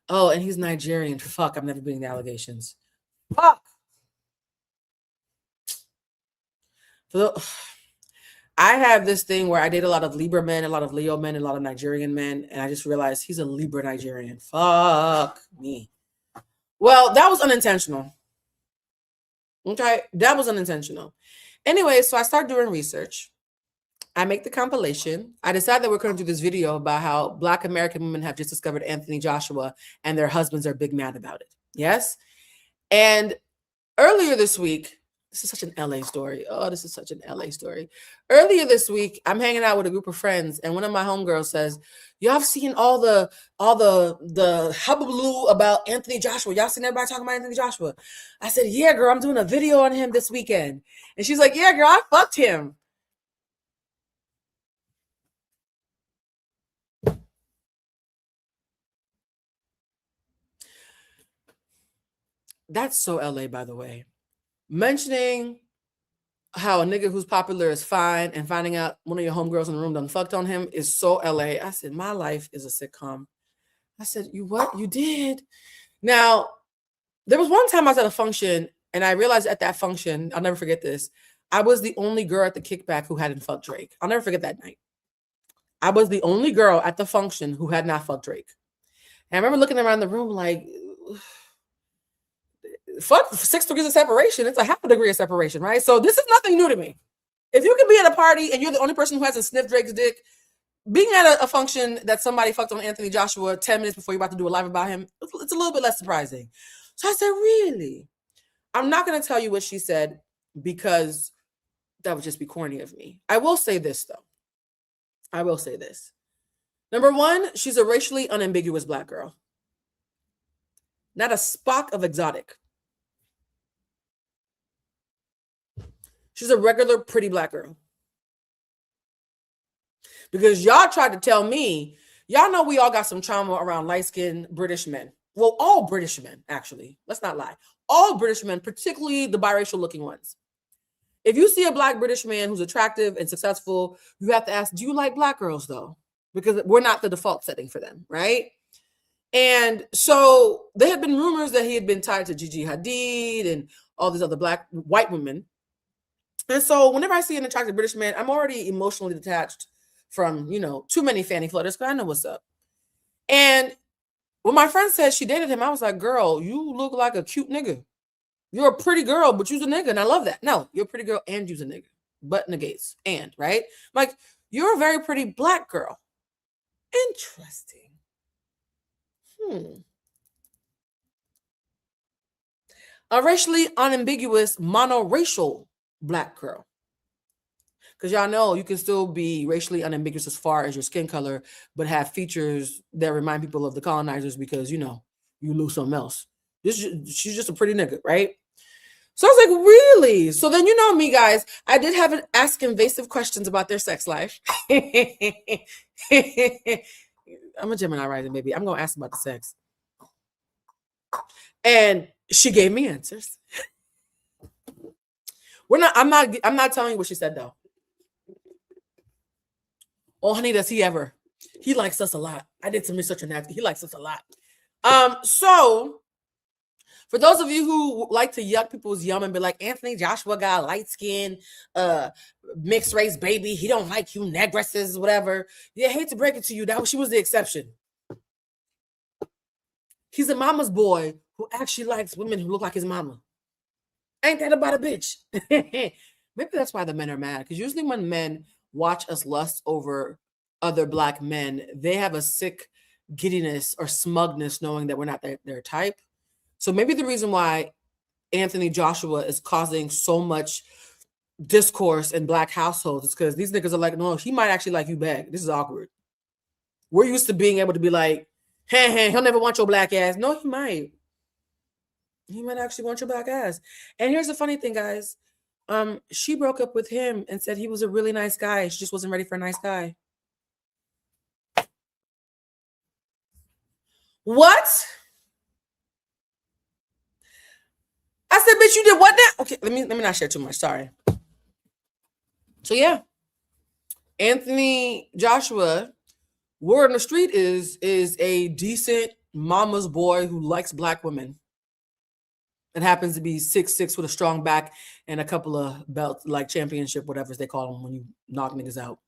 Oh, and he's Nigerian. Fuck, I'm never beating the allegations. Fuck. I have this thing where I date a lot of Libra men, a lot of Leo men, a lot of Nigerian men, and I just realized he's a Libra Nigerian. Fuck me. Well, that was unintentional. Okay, that was unintentional. Anyway, so I start doing research. I make the compilation. I decide that we're going to do this video about how Black American women have just discovered Anthony Joshua and their husbands are big mad about it. Yes? And earlier this week, this is such an LA story. Oh, this is such an LA story. Earlier this week, I'm hanging out with a group of friends, and one of my homegirls says, y'all have seen all the hullabaloo about Anthony Joshua. Y'all seen everybody talking about Anthony Joshua? I said, yeah, girl, I'm doing a video on him this weekend. And she's like, yeah, girl, I fucked him. That's so LA, by the way. Mentioning how a nigga who's popular is fine and finding out one of your homegirls in the room done fucked on him is so LA. I said, my life is a sitcom. I said, you what? You did? Now, there was one time I was at a function and I realized at that function, I'll never forget this, I was the only girl at the kickback who hadn't fucked Drake. I'll never forget that night. I was the only girl at the function who had not fucked Drake. And I remember looking around the room like, fuck 6 degrees of separation. It's a half a degree of separation, right? So this is nothing new to me. If you can be at a party and you're the only person who hasn't sniffed Drake's dick, being at a function that somebody fucked on Anthony Joshua 10 minutes before you're about to do a live about him, it's a little bit less surprising. So I said, really? I'm not going to tell you what she said because that would just be corny of me. I will say this, though. I will say this. Number one, she's a racially unambiguous Black girl. Not a spock of exotic. She's a regular, pretty Black girl. Because y'all tried to tell me, y'all know we all got some trauma around light-skinned British men. Well, all British men, actually. Let's not lie. All British men, particularly the biracial-looking ones. If you see a Black British man who's attractive and successful, you have to ask, do you like Black girls, though? Because we're not the default setting for them, right? And so there had been rumors that he had been tied to Gigi Hadid and all these other white women. And so whenever I see an attractive British man, I'm already emotionally detached from, too many fanny flutters because I know what's up. And when my friend said she dated him, I was like, girl, you look like a cute nigga. You're a pretty girl, but you's a nigga. And I love that. No, you're a pretty girl and you's a nigga. But negates. And, right? Like, you're a very pretty Black girl. Interesting. A racially unambiguous monoracial Black girl. Because y'all know you can still be racially unambiguous as far as your skin color, but have features that remind people of the colonizers because, you lose something else. She's just a pretty nigga, right? So I was like, really? So then you know me, guys. I did have to ask invasive questions about their sex life. I'm a Gemini rising, baby. I'm going to ask about the sex. And she gave me answers. I'm not telling you what she said, though. Oh, honey, does he ever? He likes us a lot. I did some research on that. He likes us a lot. So for those of you who like to yuck people's yum and be like, Anthony Joshua got light skin, mixed race baby. He don't like you negresses, whatever. Yeah, I hate to break it to you. She was the exception. He's a mama's boy who actually likes women who look like his mama. Ain't that about a bitch? Maybe that's why the men are mad. Because usually when men watch us lust over other Black men, they have a sick giddiness or smugness knowing that we're not their type. So maybe the reason why Anthony Joshua is causing so much discourse in Black households is because these niggas are like, no, he might actually like you back. This is awkward. We're used to being able to be like, hey, he'll never want your Black ass. No, he might. He might actually want your Black ass. And here's the funny thing, guys. She broke up with him and said he was a really nice guy. She just wasn't ready for a nice guy. What? I said, bitch, you did what now? Okay, let me not share too much. Sorry. So yeah, Anthony Joshua, word on the street is a decent mama's boy who likes Black women. It happens to be 6'6" with a strong back and a couple of belts, like championship, whatever they call them when you knock niggas out.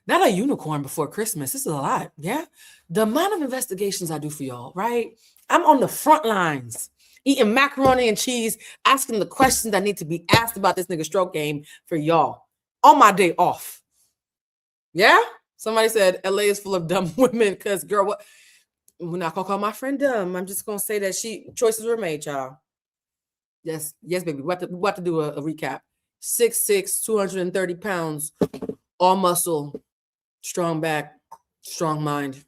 Not a unicorn before Christmas. This is a lot, yeah? The amount of investigations I do for y'all, right? I'm on the front lines, eating macaroni and cheese, asking the questions that need to be asked about this nigga stroke game for y'all on my day off. Yeah? Somebody said LA is full of dumb women because, girl, what? We're not going to call my friend dumb. I'm just going to say that choices were made, y'all. Yes, baby. We have to do a recap. 6'6", 230 pounds, all muscle, strong back, strong mind.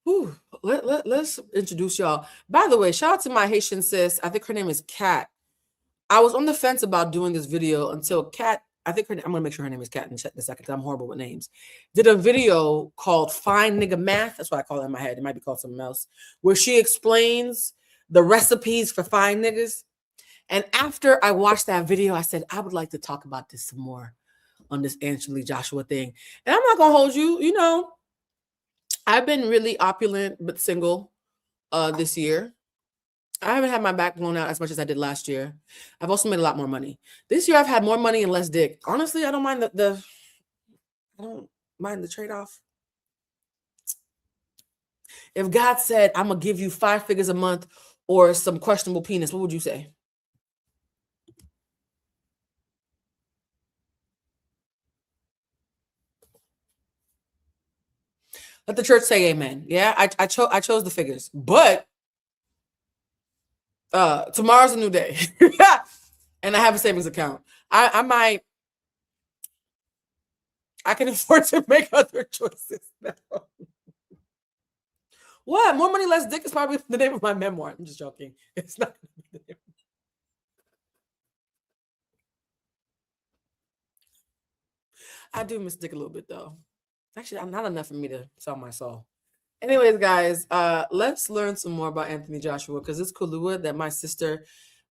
Whew. Let's introduce y'all. By the way, shout out to my Haitian sis. I think her name is Kat. I was on the fence about doing this video until Kat, I'm going to make sure her name is Kat in a second because I'm horrible with names, did a video called Fine Nigga Math. That's what I call it in my head. It might be called something else, where she explains the recipes for fine niggas. And after I watched that video, I said, I would like to talk about this some more on this Anthony Joshua thing. And I'm not going to hold you. You know, I've been really opulent but single this year. I haven't had my back blown out as much as I did last year. I've also made a lot more money. This year I've had more money and less dick. Honestly, I don't mind I don't mind the trade-off. If God said, I'm going to give you 5 figures a month or some questionable penis, what would you say? Let the church say amen. Yeah, I chose the figures. But tomorrow's a new day. And I have a savings account. I can afford to make other choices now. What? More money, less dick is probably the name of my memoir. I'm just joking. It's not gonna be the name. I do miss dick a little bit though. Actually, I'm not enough for me to sell my soul. Anyways, guys, let's learn some more about Anthony Joshua because this Kahlua that my sister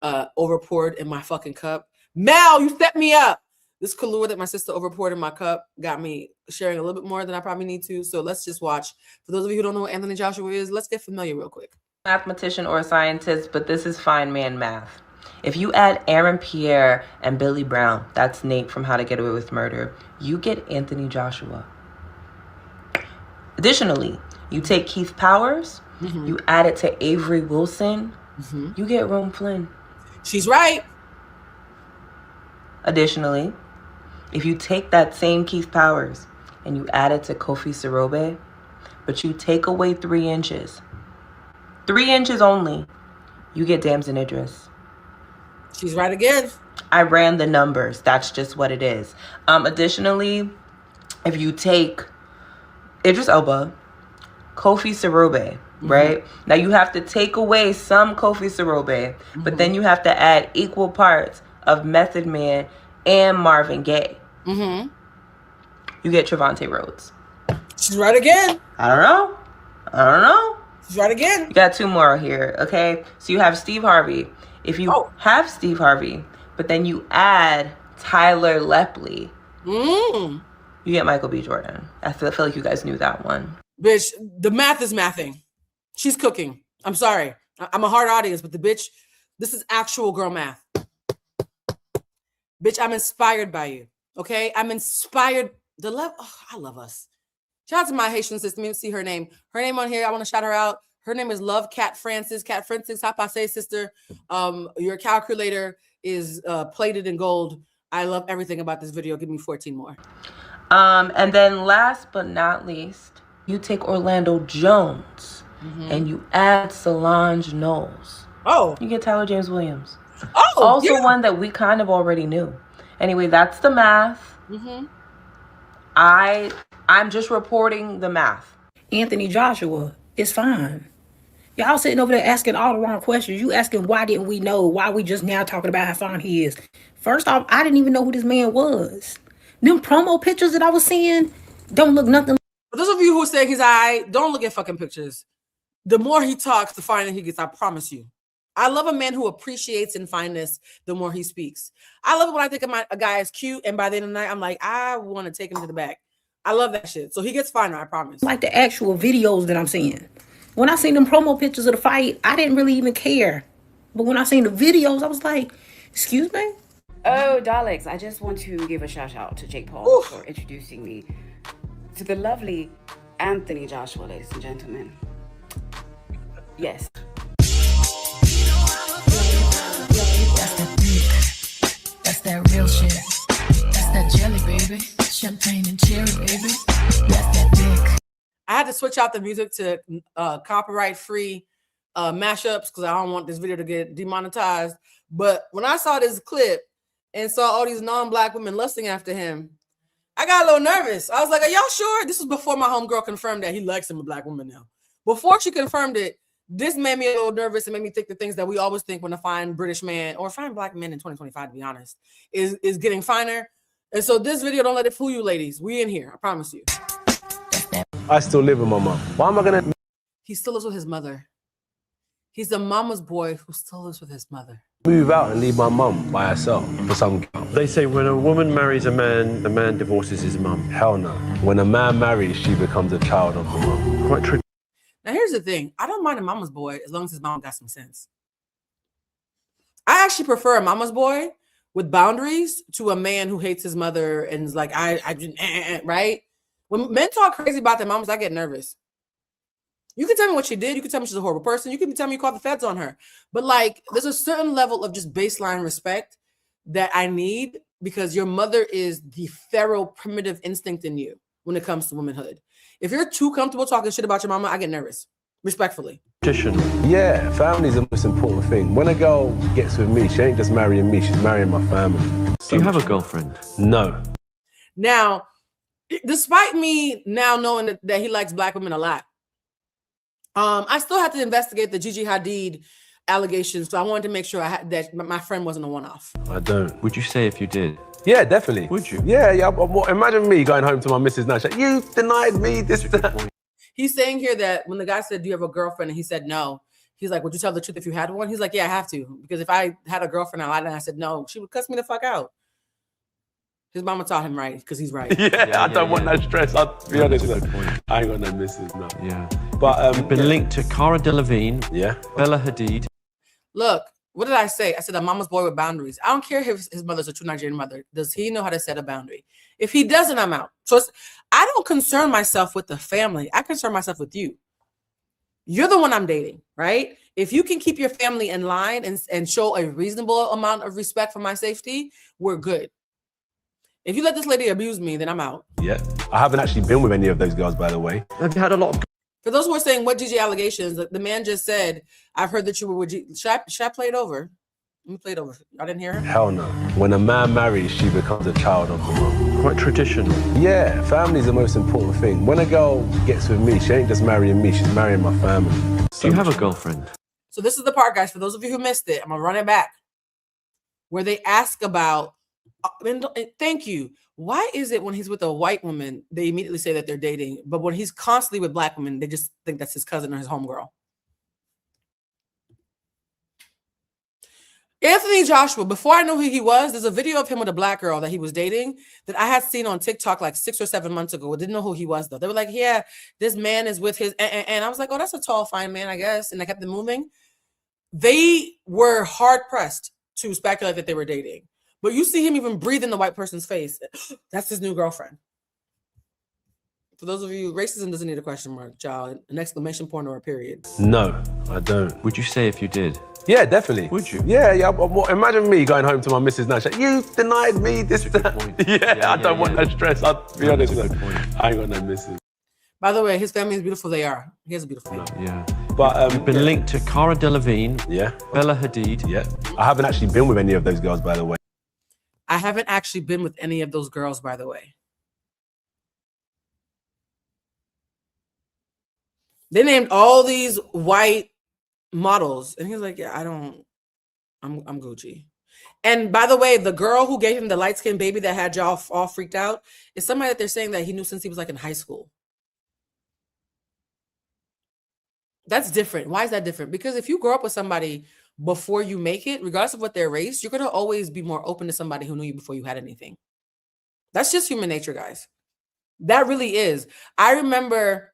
overpoured in my fucking cup. Mal, you set me up. This Kahlua that my sister overpoured in my cup got me sharing a little bit more than I probably need to. So let's just watch. For those of you who don't know what Anthony Joshua is, let's get familiar real quick. Mathematician or a scientist, but this is fine man math. If you add Aaron Pierre and Billy Brown, that's Nate from How to Get Away with Murder, you get Anthony Joshua. Additionally, you take Keith Powers, you add it to Avery Wilson, you get Rome Flynn. She's right. Additionally, if you take that same Keith Powers and you add it to Kofi Sirobe, but you take away 3 inches, 3 inches only, you get Damson Idris. She's right again. I ran the numbers. That's just what it is. Additionally, if you take Idris Elba, Kofi Sirobe, right? Now you have to take away some Kofi Sirobe, but then you have to add equal parts of Method Man and Marvin Gaye. You get Trevante Rhodes. She's right again. I don't know. She's right again. You got 2 more here, okay? So you have Steve Harvey. If you have Steve Harvey, but then you add Tyler Lepley, you get Michael B. Jordan. I feel like you guys knew that one. Bitch, the math is mathing. She's cooking. I'm sorry. I'm a hard audience, but the bitch, this is actual girl math. Bitch, I'm inspired by you. Okay? I'm inspired. I love us. Shout out to my Haitian sister. Let me see her name. Her name on here, I want to shout her out. Her name is Love Cat Francis. Cat Francis, how I say, sister? Your calculator is plated in gold. I love everything about this video. Give me 14 more. And then last but not least, you take Orlando Jones and you add Solange Knowles. You get Tyler James Williams. Also one that we kind of already knew. Anyway, that's the math. I'm just reporting the math. Anthony Joshua is fine. Y'all sitting over there asking all the wrong questions. You asking why didn't we know? Why we just now talking about how fine he is? First off, I didn't even know who this man was. Them promo pictures that I was seeing don't look nothing. For those of you who say he's alright, don't look at fucking pictures. The more he talks, the finer he gets. I promise you. I love a man who appreciates in fineness the more he speaks. I love it when I think a guy is cute, and by the end of the night, I'm like, I want to take him to the back. I love that shit. So he gets finer, I promise. Like the actual videos that I'm seeing. When I seen them promo pictures of the fight, I didn't really even care. But when I seen the videos, I was like, excuse me? Oh, darlings, I just want to give a shout out to Jake Paul for introducing me to the lovely Anthony Joshua, ladies and gentlemen. Yes. That's that real shit. That's that jelly, baby. Champagne and cherry, baby. That's that dick. I had to switch out the music to copyright-free mashups because I don't want this video to get demonetized. But when I saw this clip and saw all these non-Black women lusting after him, I got a little nervous. I was like, are y'all sure? This was before my homegirl confirmed that he likes him, a Black woman now. Before she confirmed it, this made me a little nervous and made me think the things that we always think when a fine British man or fine Black man in 2025, to be honest, is getting finer. And so this video, don't let it fool you, ladies. We in here, I promise you. I still live with my mom. Why am I gonna? He still lives with his mother. He's a mama's boy who still lives with his mother. Move out and leave my mum by herself for some girl. They say when a woman marries a man, the man divorces his mum. Hell no. When a man marries, she becomes a child of the mum. Quite true. Now, here's the thing. I don't mind a mama's boy as long as his mom got some sense. I actually prefer a mama's boy with boundaries to a man who hates his mother and is like, right? When men talk crazy about their moms, I get nervous. You can tell me what she did. You can tell me she's a horrible person. You can tell me you called the feds on her. But like, there's a certain level of just baseline respect that I need because your mother is the feral, primitive instinct in you when it comes to womanhood. If you're too comfortable talking shit about your mama, I get nervous, respectfully. Yeah, family's the most important thing. When a girl gets with me, she ain't just marrying me, she's marrying my family. Do you have a girlfriend? No. Now, despite me now knowing that he likes black women a lot, I still had to investigate the Gigi Hadid allegations, so I wanted to make sure that my friend wasn't a one-off. I don't. Would you say if you did? Yeah, definitely. Would you? Yeah. Imagine me going home to my missus now. She's like, you denied me this, that. He's saying here that when the guy said, do you have a girlfriend? And he said, no. He's like, would you tell the truth if you had one? He's like, yeah, I have to. Because if I had a girlfriend and I lied and I said no, she would cuss me the fuck out. His mama taught him right, because he's right. I don't want that stress. I'll be honest with you. I ain't got no missus, no. Yeah. But you've been linked to Cara Delevingne, yeah, Bella Hadid. Look, what did I say? I said a mama's boy with boundaries. I don't care if his mother's a true Nigerian mother. Does he know how to set a boundary? If he doesn't, I'm out. So I don't concern myself with the family. I concern myself with you. You're the one I'm dating, right? If you can keep your family in line and show a reasonable amount of respect for my safety, we're good. If you let this lady abuse me, then I'm out. Yeah. I haven't actually been with any of those girls, by the way. Have you had a lot of... For those who are saying, what Gigi allegations, the man just said, I've heard that you were with Gigi. Should I play it over? Let me play it over. I didn't hear her? Hell no. When a man marries, she becomes a child of the mum. Quite traditional. Yeah, family's the most important thing. When a girl gets with me, she ain't just marrying me, she's marrying my family. Do you have a girlfriend? So this is the part, guys, for those of you who missed it, I'm going to run it back, where they ask about, and thank you. Why is it when he's with a white woman, they immediately say that they're dating, but when he's constantly with black women, they just think that's his cousin or his homegirl? Anthony Joshua, before I knew who he was, there's a video of him with a black girl that he was dating that I had seen on TikTok like 6 or 7 months ago. I didn't know who he was, though. They were like, yeah, this man is with his, and I was like, oh, that's a tall, fine man, I guess. And I kept them moving. They were hard-pressed to speculate that they were dating. But you see him even breathe in the white person's face. That's his new girlfriend. For those of you, racism doesn't need a question mark, child. An exclamation point or a period. No, I don't. Would you say if you did? Yeah, definitely. Would you? Yeah. Imagine me going home to my missus now. She's like, you denied me this, that. Yeah, I don't want that stress. I'll be honest with you. I ain't got no missus. By the way, his family is beautiful. They are. He has a beautiful family. Yeah. But you've been linked to Cara Delevingne. Yeah. Bella Hadid. Yeah. I haven't actually been with any of those girls, by the way. I haven't actually been with any of those girls, by the way. They named all these white models. And he's like, yeah, I'm Gucci. And by the way, the girl who gave him the light-skinned baby that had y'all all freaked out is somebody that they're saying that he knew since he was like in high school. That's different. Why is that different? Because if you grow up with somebody before you make it, regardless of what their race, you're going to always be more open to somebody who knew you before you had anything. That's just human nature, guys. That really is. I remember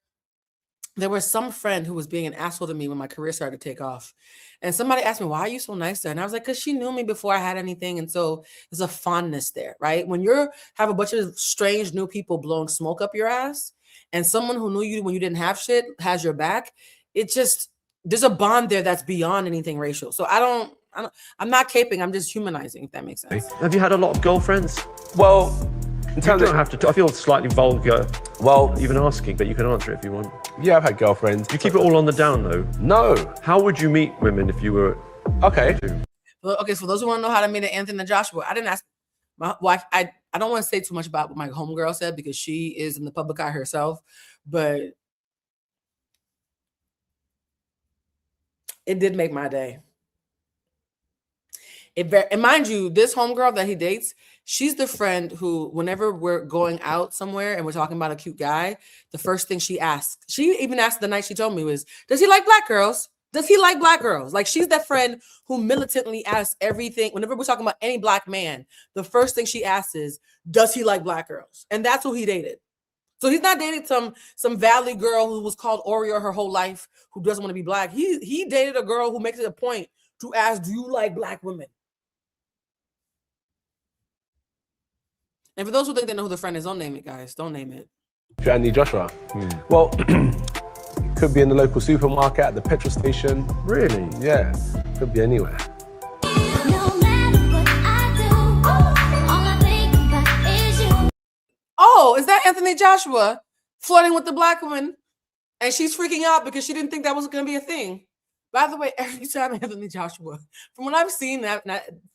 there was some friend who was being an asshole to me when my career started to take off. And somebody asked me, why are you so nice to her? And I was like, because she knew me before I had anything. And so there's a fondness there, right? When you have a bunch of strange new people blowing smoke up your ass and someone who knew you when you didn't have shit has your back, it just, there's a bond there that's beyond anything racial. So I'm not caping. I'm just humanizing, if that makes sense. Have you had a lot of girlfriends? Well, in terms you don't have to. I feel slightly vulgar. Well, even asking, but you can answer it if you want. Yeah, I've had girlfriends. Do you keep it all on the down though? No. How would you meet women if you were? Okay. Well, okay. So those who want to know how to meet Anthony and Joshua, I didn't ask. I don't want to say too much about what my homegirl said because she is in the public eye herself, but it did make my day. And mind you, this homegirl that he dates, she's the friend who, whenever we're going out somewhere and we're talking about a cute guy, the first thing she asks, she even asked the night she told me was, does he like black girls? Does he like black girls? Like, she's that friend who militantly asks everything. Whenever we're talking about any black man, the first thing she asks is, does he like black girls? And that's who he dated. So he's not dating some valley girl who was called Oreo her whole life, who doesn't want to be black. He dated a girl who makes it a point to ask, do you like black women? And for those who think they know who the friend is, don't name it, guys. Don't name it. Anthony Joshua. Well, could be in the local supermarket, at the petrol station. Really? Yeah. Could be anywhere. Oh, is that Anthony Joshua flirting with the black woman? And she's freaking out because she didn't think that was going to be a thing. By the way, every time Anthony Joshua, from what I've seen, that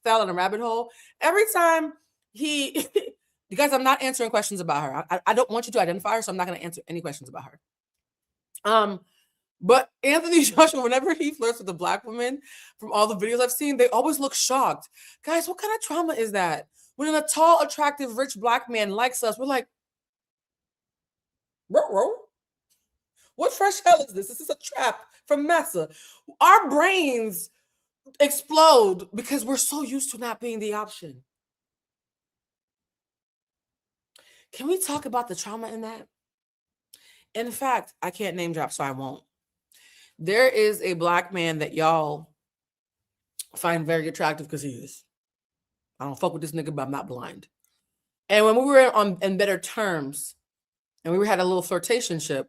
fell in a rabbit hole, every time he, you guys, I'm not answering questions about her. I don't want you to identify her, so I'm not going to answer any questions about her. But Anthony Joshua, whenever he flirts with a black woman, from all the videos I've seen, they always look shocked. Guys, what kind of trauma is that? When a tall, attractive, rich black man likes us, we're like, what fresh hell is this? This is a trap from Massa. Our brains explode because we're so used to not being the option. Can we talk about the trauma in that? In fact, I can't name drop, so I won't. There is a black man that y'all find very attractive because he is. I don't fuck with this nigga, but I'm not blind. And when we were in better terms, and we had a little flirtationship,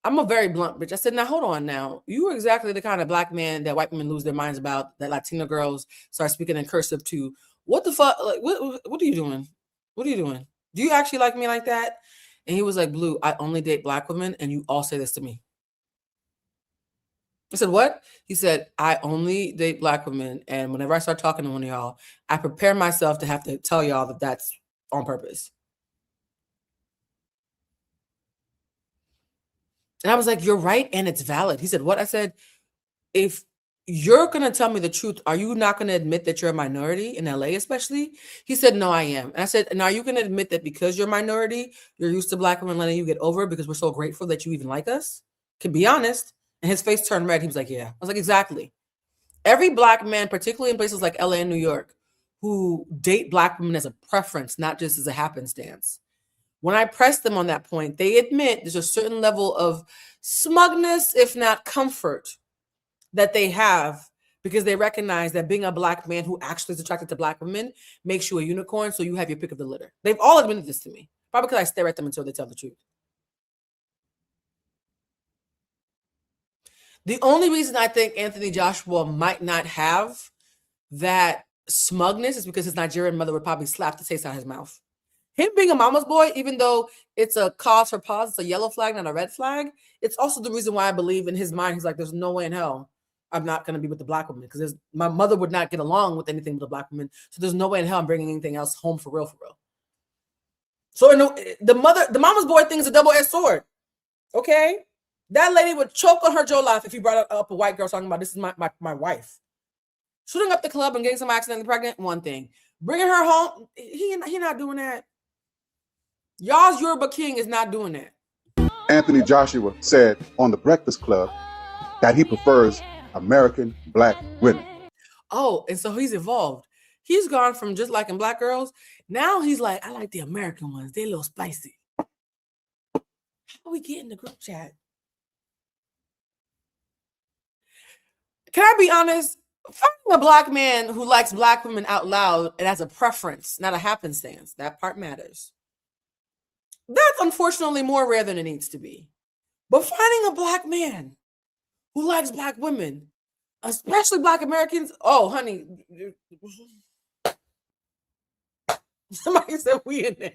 I'm a very blunt bitch. I said, now hold on now. You are exactly the kind of black man that white women lose their minds about, that Latino girls start speaking in cursive to. What the fuck? Like, what are you doing? What are you doing? Do you actually like me like that? And he was like, Blue, I only date black women, and you all say this to me. I said, what? He said, I only date black women, and whenever I start talking to one of y'all, I prepare myself to have to tell y'all that that's on purpose. And I was like, you're right, and it's valid. He said, what? I said, if you're going to tell me the truth, are you not going to admit that you're a minority in LA especially? He said, no, I am. And I said, and are you going to admit that because you're a minority, you're used to black women letting you get over because we're so grateful that you even like us? Can be honest. And his face turned red. He was like, yeah. I was like, exactly. Every black man, particularly in places like LA and New York, who date black women as a preference, not just as a happenstance. When I press them on that point, they admit there's a certain level of smugness, if not comfort, that they have because they recognize that being a black man who actually is attracted to black women makes you a unicorn, so you have your pick of the litter. They've all admitted this to me, probably because I stare at them until they tell the truth. The only reason I think Anthony Joshua might not have that smugness is because his Nigerian mother would probably slap the taste out of his mouth. Him being a mama's boy, even though it's a cause for pause, it's a yellow flag, not a red flag, it's also the reason why I believe in his mind, he's like, there's no way in hell I'm not going to be with the black woman because my mother would not get along with anything with a black woman. So there's no way in hell I'm bringing anything else home for real, for real. So the mama's boy thing is a double-edged sword. Okay? That lady would choke on her jollof if you brought up a white girl talking about this is my wife. Shooting up the club and getting somebody accidentally pregnant, one thing. Bringing her home, he not doing that. Y'all's Yoruba king is not doing that. Anthony Joshua said on The Breakfast Club that he prefers American black women. Oh, and so he's evolved. He's gone from just liking black girls. Now he's like, I like the American ones. They're a little spicy. How are we getting the group chat? Can I be honest? Finding a black man who likes black women out loud and as a preference, not a happenstance, that part matters. That's unfortunately more rare than it needs to be. But finding a black man who likes black women, especially black Americans, oh, honey. Somebody said we in there.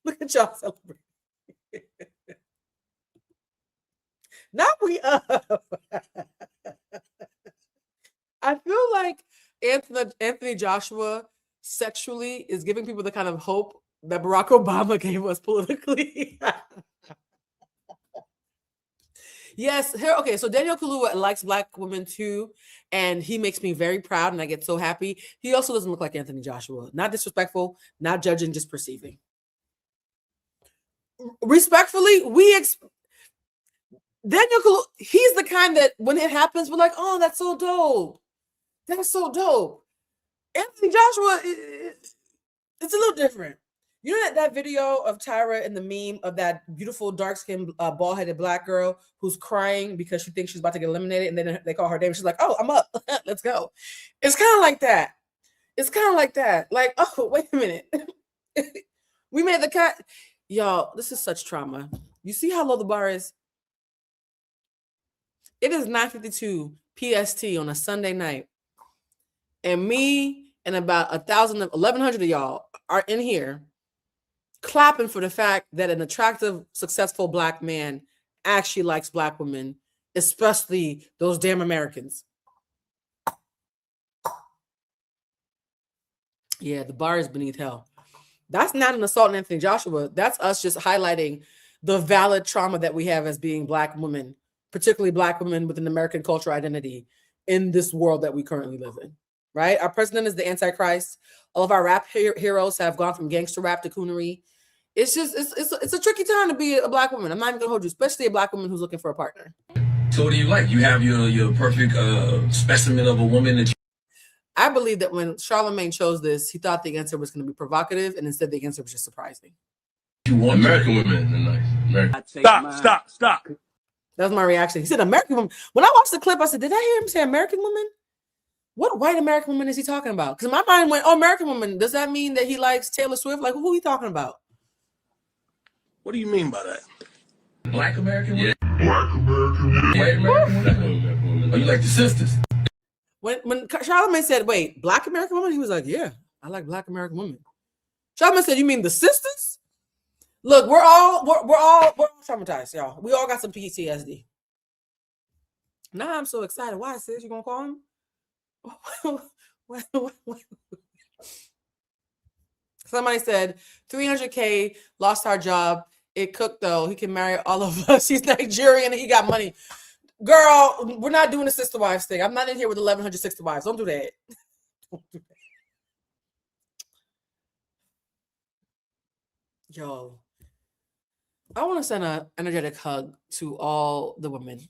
Look at y'all celebrating. Not we up. I feel like Anthony Joshua sexually is giving people the kind of hope that Barack Obama gave us politically. Yes. Okay. So Daniel Kaluuya likes black women too. And he makes me very proud and I get so happy. He also doesn't look like Anthony Joshua. Not disrespectful, not judging, just perceiving. Respectfully, Daniel, he's the kind that when it happens, we're like, oh, that's so dope. That's so dope. Anthony Joshua, it's a little different. You know that video of Tyra in the meme of that beautiful dark-skinned bald-headed black girl who's crying because she thinks she's about to get eliminated, and then they call her name. She's like, "Oh, I'm up. Let's go." It's kind of like that. It's kind of like that. Like, oh, wait a minute. We made the cut. Y'all, this is such trauma. You see how low the bar is? It is 9:52 PST on a Sunday night, and me and about 1,100 of y'all are in here clapping for the fact that an attractive, successful black man actually likes black women, especially those damn Americans. Yeah, the bar is beneath hell. That's not an assault on Anthony Joshua. That's us just highlighting the valid trauma that we have as being black women, particularly black women with an American cultural identity in this world that we currently live in, right? Our president is the Antichrist. All of our rap heroes have gone from gangster rap to coonery. It's just, it's a tricky time to be a black woman. I'm not even gonna hold you, especially a black woman who's looking for a partner. So what do you like? You have your perfect specimen of a woman that you... I believe that when Charlemagne chose this, he thought the answer was going to be provocative, and instead the answer was just surprising. You want American women are nice. Stop. That was my reaction. He said American woman. When I watched the clip, I said, did I hear him say American woman? What white American woman is he talking about? Because my mind went, oh, American woman. Does that mean that he likes Taylor Swift? Like, who are we talking about? What do you mean by that? Black American women? Yeah. Black American women. White American women. Oh, you like the sisters? When Charlemagne said, wait, black American woman? He was like, yeah, I like black American women. Charlemagne said, you mean the sisters? Look, we're all traumatized, y'all. We all got some PTSD. Now I'm so excited. Why, sis? You gonna call him? Somebody said 300K, lost our job. It cooked though. He can marry all of us. He's Nigerian and he got money. Girl, we're not doing the sister wives thing. I'm not in here with 1,100 sister wives. Don't do that. Don't do that. Yo, I want to send an energetic hug to all the women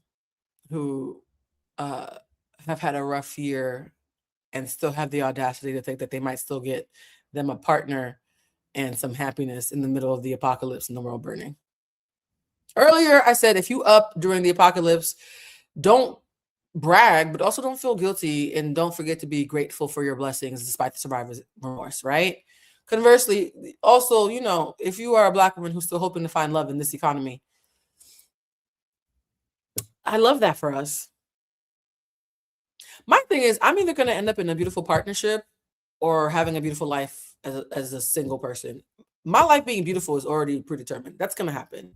who have had a rough year and still have the audacity to think that they might still get them a partner and some happiness in the middle of the apocalypse and the world burning. Earlier, I said, if you up during the apocalypse, don't brag, but also don't feel guilty, and don't forget to be grateful for your blessings despite the survivor's remorse, right? Conversely, also, you know, if you are a black woman who's still hoping to find love in this economy, I love that for us. My thing is, I'm either going to end up in a beautiful partnership or having a beautiful life as a single person. My life being beautiful is already predetermined. That's going to happen.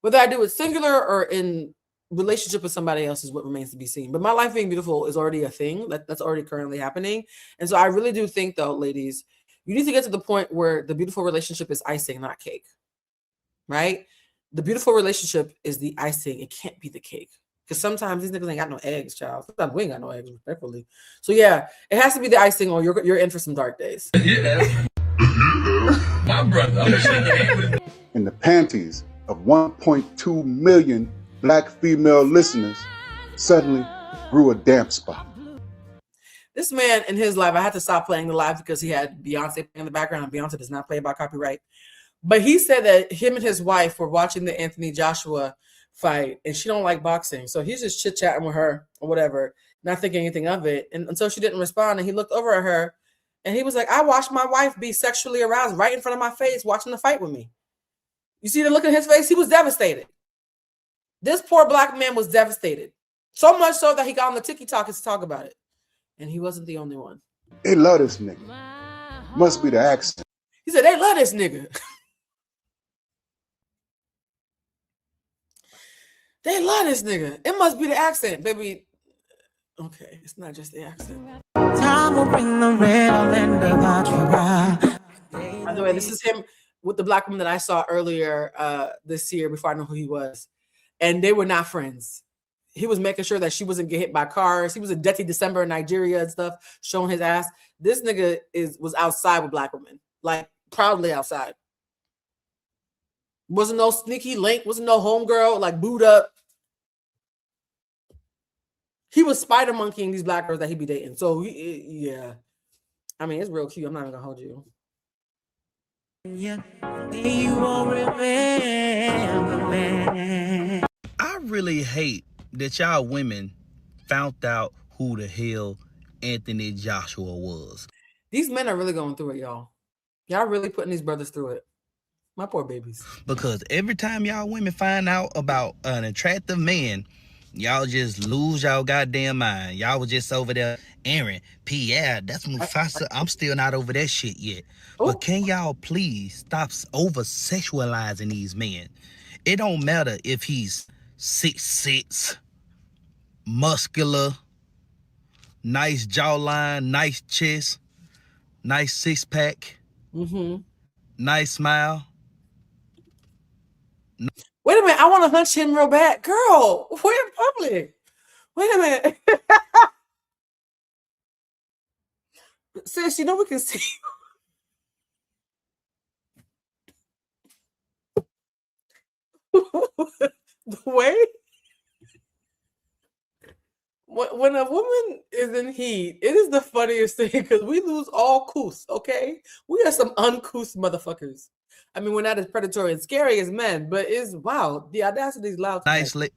Whether I do it singular or in relationship with somebody else is what remains to be seen. But my life being beautiful is already a thing that's already currently happening. And so I really do think, though, ladies, you need to get to the point where the beautiful relationship is icing, not cake, right? The beautiful relationship is the icing. It can't be the cake. Because sometimes these niggas ain't got no eggs, child. Sometimes we ain't got no eggs, respectfully. So yeah, it has to be the icing or you're in for some dark days. Yeah. My brother. In the panties of 1.2 million black female listeners suddenly grew a damp spot. This man in his life, I had to stop playing the live because he had Beyonce in the background, and Beyonce does not play by copyright. But he said that him and his wife were watching the Anthony Joshua fight, and she don't like boxing. So he's just chit-chatting with her or whatever, not thinking anything of it. And until she didn't respond, and he looked over at her, and he was like, I watched my wife be sexually aroused right in front of my face watching the fight with me. You see the look in his face? He was devastated. This poor black man was devastated. So much so that he got on the TikTok to talk about it. And he wasn't the only one. They love this nigga. Must be the accent. He said, they love this nigga. They love this nigga. It must be the accent, baby. Okay, it's not just the accent. Time will bring the By the way, this is him with the black woman that I saw earlier this year before I knew who he was. And they were not friends. He was making sure that she wasn't get hit by cars. He was in Dirty December in Nigeria and stuff, showing his ass. This nigga was outside with black women, like proudly outside. Wasn't no sneaky link, wasn't no homegirl, like booed up. he was spider monkeying these black girls that he be dating. So yeah, I mean, it's real cute. I'm not even gonna hold you. Yeah, you won't remember me. I really hate that y'all women found out who the hell Anthony Joshua was. These men are really going through it, y'all. Y'all really putting these brothers through it. My poor babies. Because every time y'all women find out about an attractive man, y'all just lose y'all goddamn mind. Y'all was just over there, Aaron, Pierre, that's Mufasa. I'm still not over that shit yet. But can y'all please stop over-sexualizing these men? It don't matter if he's 6'6", muscular, nice jawline, nice chest, nice six-pack, nice smile. Wait a minute, I want to hunch him real bad. Girl, we're in public. Wait a minute. Sis, you know we can see the way when a woman is in heat, it is the funniest thing because we lose all couth, okay? We are some uncouth motherfuckers. I mean, we're not as predatory and scary as men, but it's wow. The audacity is loud. Nicely.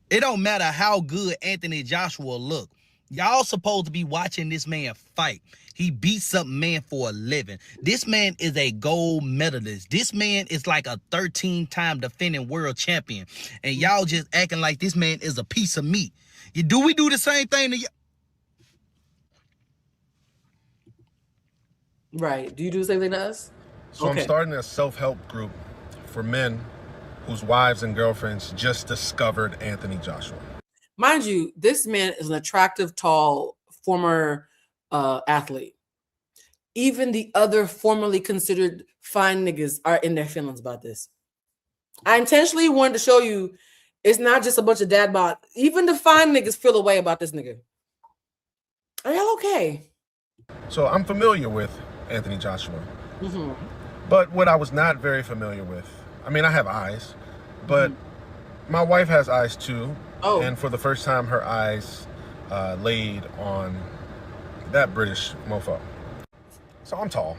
It don't matter how good Anthony Joshua look. Y'all supposed to be watching this man fight. He beats up man for a living. This man is a gold medalist. This man is like a 13-time defending world champion. And y'all just acting like this man is a piece of meat. We do the same thing to you? Right. Do you do the same thing to us? So I'm starting a self-help group for men whose wives and girlfriends just discovered Anthony Joshua. Mind you, this man is an attractive, tall, former athlete. Even the other formerly considered fine niggas are in their feelings about this. I intentionally wanted to show you it's not just a bunch of dad bod. Even the fine niggas feel a way about this nigga. Are y'all okay? So I'm familiar with Anthony Joshua. But what I was not very familiar with, I mean, I have eyes, but my wife has eyes too. And for the first time, her eyes laid on that British mofo. So I'm tall.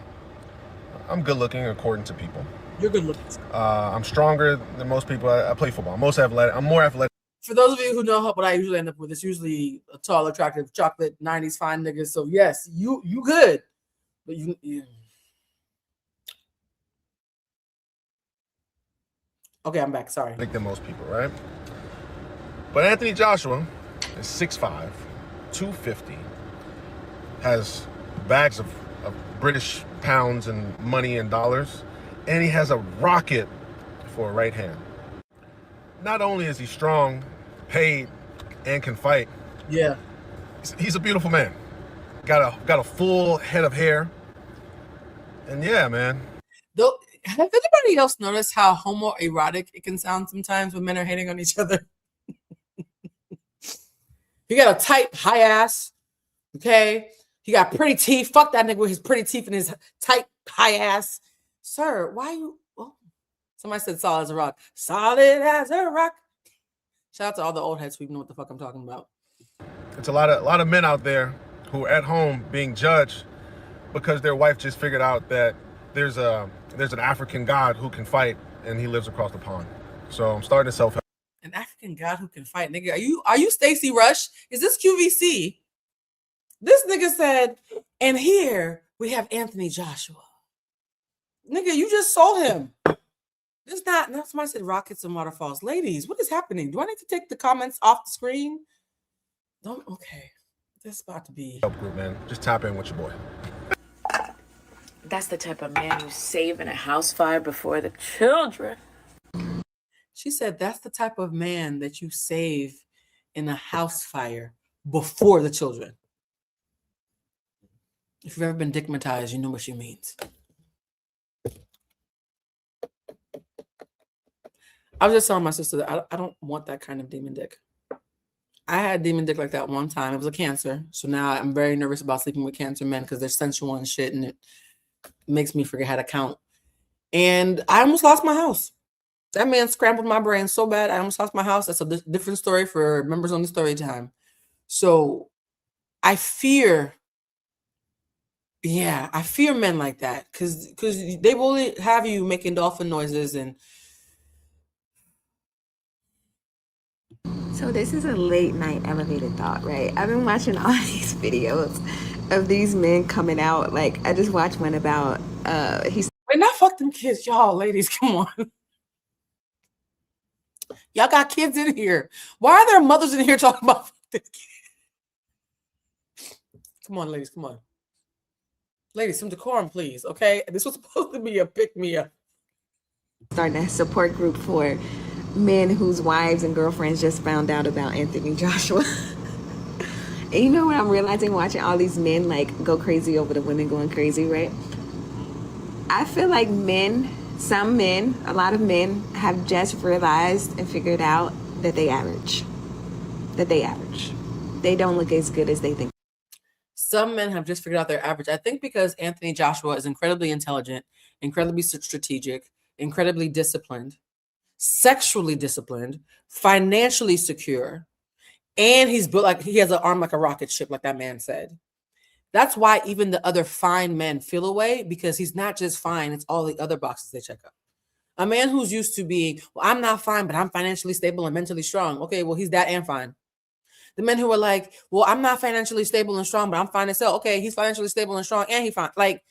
I'm good looking according to people. You're good looking. I'm stronger than most people. I play football. I'm more athletic. For those of you who know what I usually end up with, it's usually a tall, attractive, chocolate, 90s fine niggas. So yes, you good. But yeah. Okay, I'm back. Sorry. Than most people, right? But Anthony Joshua is 6'5", 250, has bags of British pounds and money and dollars, and he has a rocket for a right hand. Not only is he strong, paid, and can fight, he's a beautiful man. Got a full head of hair, and yeah, man. Though, have anybody else noticed how homoerotic it can sound sometimes when men are hating on each other? He got a tight, high ass. Okay. He got pretty teeth. Fuck that nigga with his pretty teeth and his tight, high ass. Sir, why you? Oh, somebody said solid as a rock. Solid as a rock. Shout out to all the old heads who know what the fuck I'm talking about. It's a lot of men out there who are at home being judged because their wife just figured out that there's an African god who can fight and he lives across the pond. So I'm starting to self-help. An African god who can fight, nigga. Are you Stacey Rush? Is this QVC? This nigga said, and here we have Anthony Joshua. Nigga, you just sold him. This not somebody said rockets and waterfalls. Ladies, what is happening? Do I need to take the comments off the screen? Don't. Okay, this is about to be help group, man. Just tap in with your boy. That's the type of man who's saving a house fire before the children. She said that's the type of man that you save in a house fire before the children. If you've ever been digmatized, you know what she means. I was just telling my sister that I don't want that kind of demon dick. I had demon dick like that one time. It was a cancer. So now I'm very nervous about sleeping with cancer men because they're sensual and shit, and it makes me forget how to count. And I almost lost my house. That man scrambled my brain so bad, I almost lost my house. That's a different story for members on the story time. So I fear men like that because they will have you making dolphin noises and. So this is a late night elevated thought, right? I've been watching all these videos of these men coming out. Like I just watched one about he's Wait, not fuck them kids, y'all, ladies. Come on. Y'all got kids in here. Why are there mothers in here talking about fuck this kid? Come on, ladies. Come on. Ladies, some decorum, please. Okay? This was supposed to be a pick-me-up. starting a support group for men whose wives and girlfriends just found out about Anthony Joshua. And you know what I'm realizing watching all these men like go crazy over the women going crazy, right? I feel like some men, a lot of men have just realized and figured out that they average. They don't look as good as they think. Some men have just figured out their average. I think because Anthony Joshua is incredibly intelligent, incredibly strategic, incredibly disciplined, sexually disciplined, financially secure, and he's built like he has an arm like a rocket ship, like that man said. That's why even the other fine men feel away, because he's not just fine, it's all the other boxes they check up. A man who's used to being, well, I'm not fine, but I'm financially stable and mentally strong. Okay, well, he's that and fine. The men who are like, well, I'm not financially stable and strong, but I'm fine as hell. Okay, he's financially stable and strong and he's fine. Like,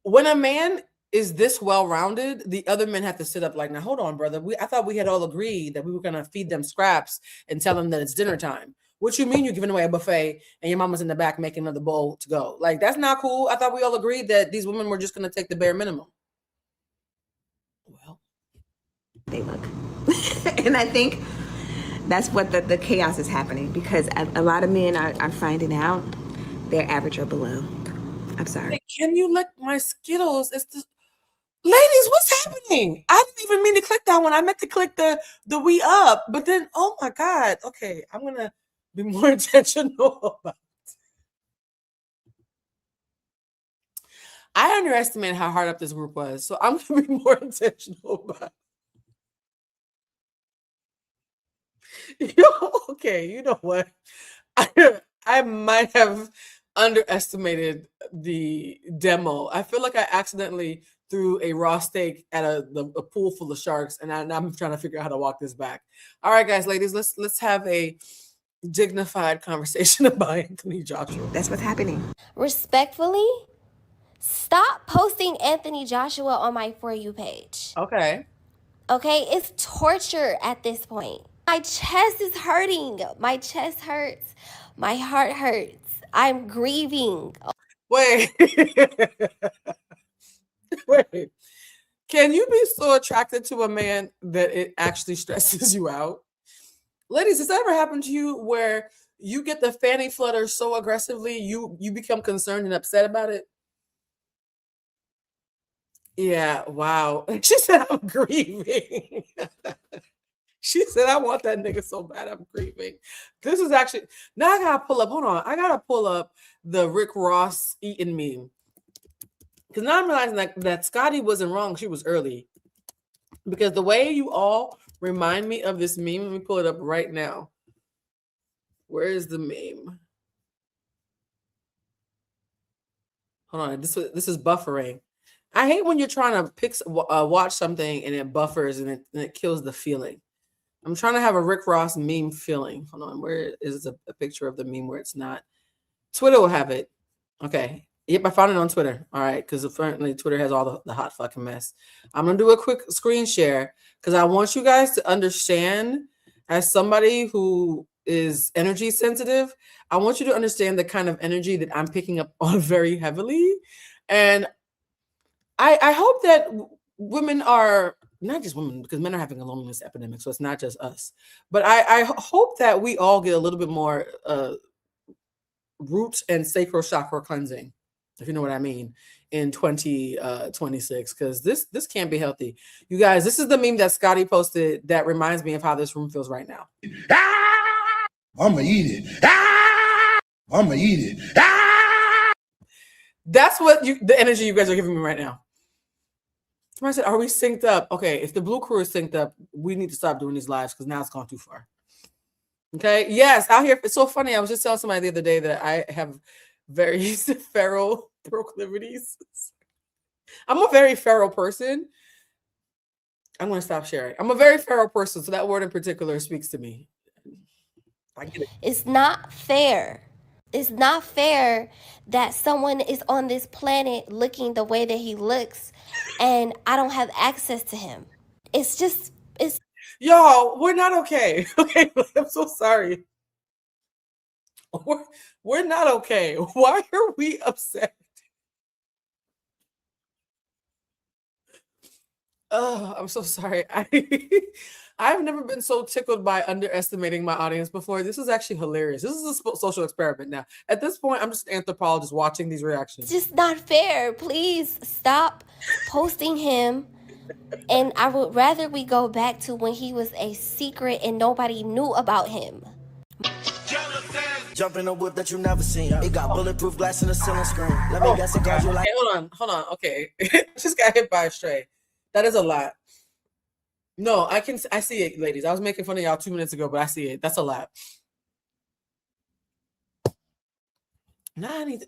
when a man is this well-rounded, the other men have to sit up like, now, hold on, brother. I thought we had all agreed that we were going to feed them scraps and tell them that it's dinner time. What you mean you're giving away a buffet and your mama's in the back making another bowl to go? Like, that's not cool. I thought we all agreed that these women were just going to take the bare minimum. Well, they look. And I think that's what the chaos is happening, because a lot of men are finding out they're average or below. I'm sorry. Hey, can you lick my Skittles? Ladies, what's happening? I didn't even mean to click that one. I meant to click the we up, but then, oh my God. Okay, I'm going to be more intentional about it. I underestimated how hard up this group was, so I'm going to be more intentional about it. Okay, you know what? I might have underestimated the demo. I feel like I accidentally threw a raw steak at a pool full of sharks, and I'm trying to figure out how to walk this back. All right, guys, ladies, let's have a dignified conversation about Anthony Joshua. That's what's happening. Respectfully, stop posting Anthony Joshua on my For You page. Okay. Okay, it's torture at this point. My chest is hurting. My chest hurts. My heart hurts. I'm grieving. Wait. Wait. Can you be so attracted to a man that it actually stresses you out? Ladies, has that ever happened to you where you get the fanny flutter so aggressively you become concerned and upset about it? Yeah, wow. She said, I'm grieving. She said, I want that nigga so bad, I'm grieving. This is actually, now I gotta pull up, hold on. I gotta pull up the Rick Ross eating meme. Because now I'm realizing that Scotty wasn't wrong, she was early. Because the way you all remind me of this meme, let me pull it up right now. Where is the meme? Hold on, this is buffering. I hate when you're trying to watch something and it buffers and it kills the feeling. I'm trying to have a Rick Ross meme feeling. Hold on, where is a picture of the meme where it's not? Twitter will have it. Okay. Yep, I found it on Twitter. All right, because apparently Twitter has all the hot fucking mess. I'm going to do a quick screen share because I want you guys to understand, as somebody who is energy sensitive, I want you to understand the kind of energy that I'm picking up on very heavily. And I hope that women are, not just women, because men are having a loneliness epidemic, so it's not just us. But I hope that we all get a little bit more root and sacral chakra cleansing, if you know what I mean, in 2026, because this can't be healthy. You guys, this is the meme that Scotty posted that reminds me of how this room feels right now. I'ma eat it. I'ma eat it. That's what the energy you guys are giving me right now. Somebody said, are we synced up? Okay, if the Blue Crew is synced up, we need to stop doing these lives because now it's gone too far. Okay. Yes, out here. It's so funny. I was just telling somebody the other day that I have very feral proclivities. I'm a very feral person. I'm going to stop sharing. I'm a very feral person. So that word in particular speaks to me. I get it. It's not fair. It's not fair that someone is on this planet looking the way that he looks and I don't have access to him. It's just, it's. Y'all, we're not okay. Okay. I'm so sorry. We're not okay. Why are we upset? Oh, I'm so sorry. I've never been so tickled by underestimating my audience before. This is actually hilarious. This is a social experiment now. At this point, I'm just an anthropologist watching these reactions. It's just not fair. Please stop posting him. And I would rather we go back to when he was a secret and nobody knew about him. Jump in a whip that you never seen. It got bulletproof glass in the ceiling screen. Let me guess, it got you like. Okay, hold on. Okay, just got hit by a stray. That is a lot. No, I see it, ladies. I was making fun of y'all 2 minutes ago, but I see it. That's a lot. Now I need to.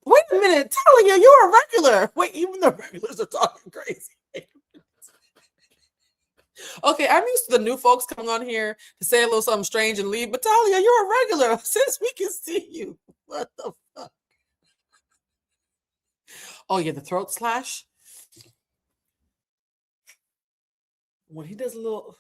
Wait a minute, Talia, you're a regular. Wait, even the regulars are talking crazy. Okay, I'm used to the new folks coming on here to say a little something strange and leave, but Talia, you're a regular since we can see you. What the fuck? Oh yeah, the throat slash. When he does a little,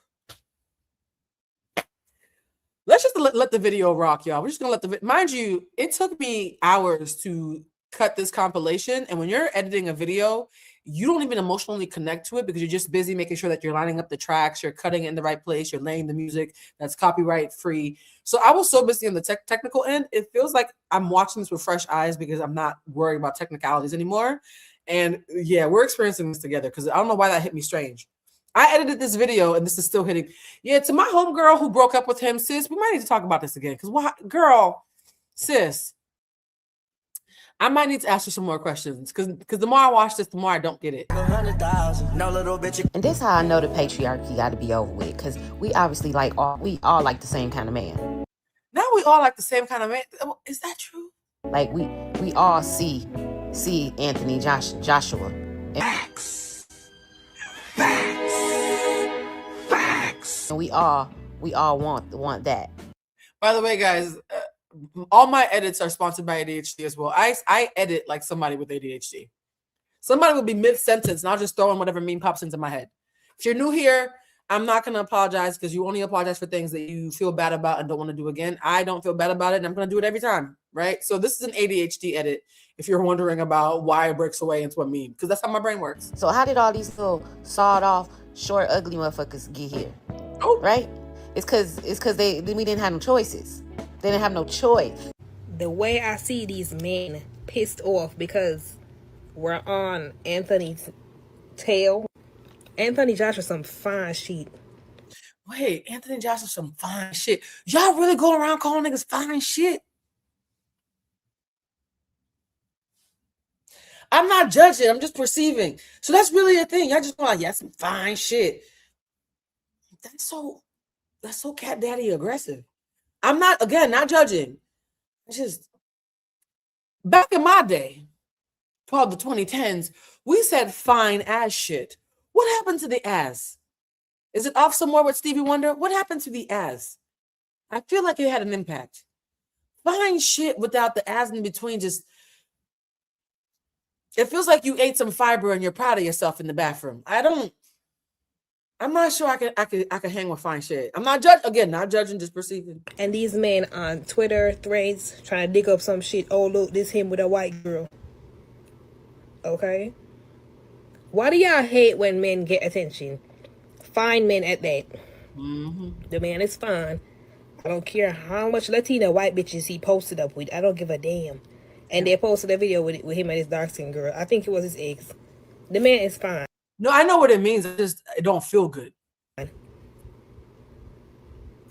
let's just let the video rock, y'all. We're just gonna let the mind you. It took me hours to cut this compilation, and when you're editing a video, you don't even emotionally connect to it because you're just busy making sure that you're lining up the tracks, you're cutting it in the right place, you're laying the music that's copyright free. So I was so busy on the technical end. It feels like I'm watching this with fresh eyes because I'm not worried about technicalities anymore. And yeah, we're experiencing this together because I don't know why that hit me strange. I edited this video and this is still hitting. Yeah, to my homegirl who broke up with him, sis, we might need to talk about this again. Because why, girl, sis, I might need to ask you some more questions. Because the more I watch this, the more I don't get it. And this how I know the patriarchy got to be over with. Because we obviously we all like the same kind of man. Now we all like the same kind of man. Is that true? Like we all see Anthony Joshua. Facts. And we all want that. By the way, guys, all my edits are sponsored by ADHD as well. I edit like somebody with ADHD. Somebody would be mid-sentence and I'll just throw in whatever meme pops into my head. If you're new here, I'm not going to apologize because you only apologize for things that you feel bad about and don't want to do again. I don't feel bad about it and I'm going to do it every time, right? So this is an ADHD edit if you're wondering about why it breaks away into a meme because that's how my brain works. So how did all these little sawed off, short, ugly motherfuckers get here? Oh. Right? It's because we didn't have no choices. They didn't have no choice. The way I see these men pissed off because we're on Anthony's tail. Anthony Joshua some fine shit. Wait, Anthony Joshua some fine shit. Y'all really go around calling niggas fine shit? I'm not judging. I'm just perceiving. So that's really a thing. Y'all just go like, yeah, some fine shit. That's so cat daddy aggressive. I'm not judging. It's just back in my day, called the 2010s, we said fine as shit. What happened to the as? Is it off somewhere with Stevie Wonder? What happened to the as? I feel like it had an impact. Fine shit without the as in between just. It feels like you ate some fiber and you're proud of yourself in the bathroom. I'm not sure I could hang with fine shit. I'm not not judging, just perceiving. And these men on Twitter threads trying to dig up some shit. Oh look, this him with a white girl. Okay. Why do y'all hate when men get attention? Fine men at that. Mm-hmm. The man is fine. I don't care how much Latina white bitches he posted up with. I don't give a damn. And they posted a video with him and his dark skin girl. I think it was his ex. The man is fine. No, I know what it means. It don't feel good.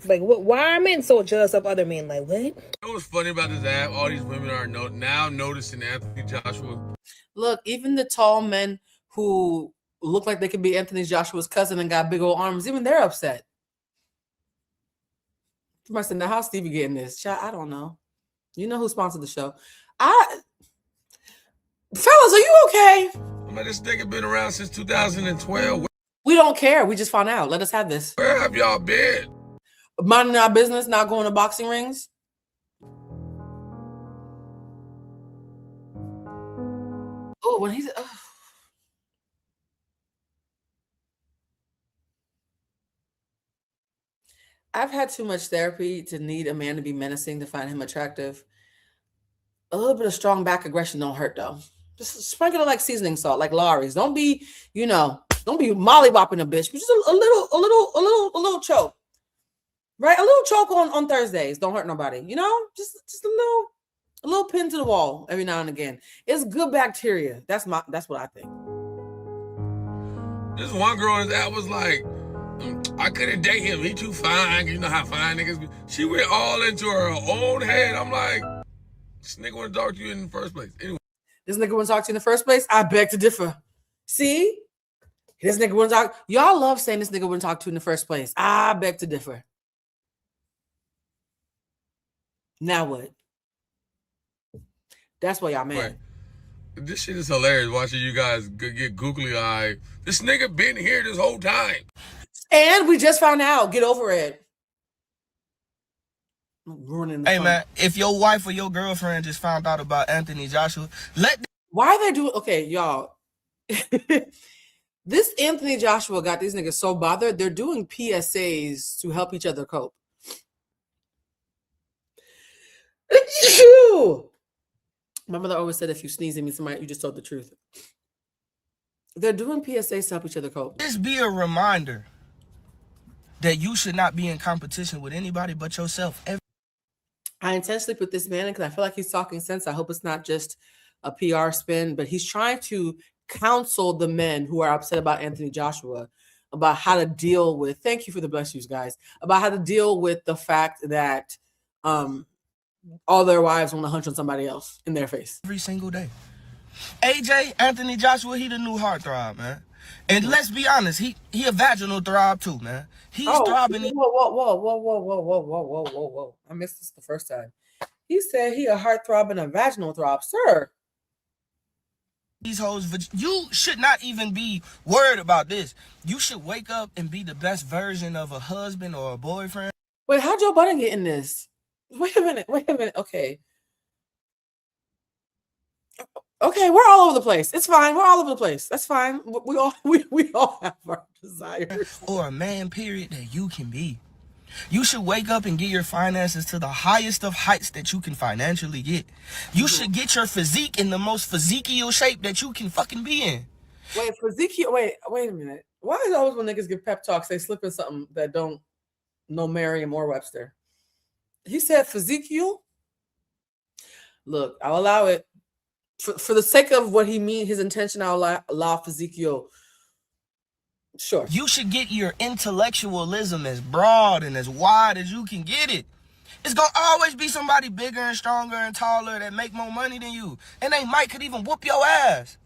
Like, why are men so jealous of other men? Like, what? You know what's funny about this app? All these women are now noticing Anthony Joshua. Look, even the tall men who look like they could be Anthony Joshua's cousin and got big old arms, even they're upset. Somebody said, now how's Stevie getting this? Child, I don't know. You know who sponsored the show. Fellas, are you okay? I mean, this nigga been around since 2012. We don't care. We just found out. Let us have this. Where have y'all been? Minding our business, not going to boxing rings. Oh, when he's... I've had too much therapy to need a man to be menacing to find him attractive. A little bit of strong back aggression don't hurt though. Just sprinkle it like seasoning salt, like Laurie's. Don't be, don't be mollywopping a bitch. Just a little choke, right? A little choke on Thursdays. Don't hurt nobody. Just a little pin to the wall every now and again. It's good bacteria. That's what I think. This one girl on his app was like, I couldn't date him. He too fine. You know how fine niggas be. She went all into her own head. I'm like, this nigga want to talk to you in the first place. Anyway. This nigga want to talk to you in the first place? I beg to differ. See? This nigga want to talk. Y'all love saying this nigga want to talk to you in the first place. I beg to differ. Now what? That's why y'all mad. This shit is hilarious watching you guys get googly eyed. This nigga been here this whole time. And we just found out. Get over it. Ruining the Hey fun. man, if your wife or your girlfriend just found out about Anthony Joshua, why they do okay, y'all. This Anthony Joshua got these niggas so bothered. They're doing PSAs to help each other cope. My mother always said, if you sneeze at me, somebody, you just told the truth. They're doing PSAs to help each other cope. this be a reminder that you should not be in competition with anybody but yourself. I intentionally put this man in because I feel like he's talking sense. I hope it's not just a PR spin, but he's trying to counsel the men who are upset about Anthony Joshua about how to deal with, thank you for the bless yous, guys, about how to deal with the fact that all their wives want to hunch on somebody else in their face. Every single day. AJ, Anthony Joshua, he the new heartthrob, man. And let's be honest, he a vaginal throb too, man. He's throbbing. Whoa. I missed this the first time. He said he a heartthrob and a vaginal throb. Sir. These hoes, you should not even be worried about this. You should wake up and be the best version of a husband or a boyfriend. Wait, how Joe Budden get in this? Wait a minute. Okay, we're all over the place. It's fine. We're all over the place. That's fine. We all have our desires. Or a man, period, that you can be. You should wake up and get your finances to the highest of heights that you can financially get. You should get your physique in the most physiqueal shape that you can fucking be in. Wait, wait a minute. Why is it always when niggas give pep talks, they slip in something that don't know Merriam or Webster? He said physiqueal? Look, I'll allow it. For the sake of what he means, his intention, I'll allow physiqueal. Sure. You should get your intellectualism as broad and as wide as you can get it. It's gonna always be somebody bigger and stronger and taller that make more money than you. And they might could even whoop your ass.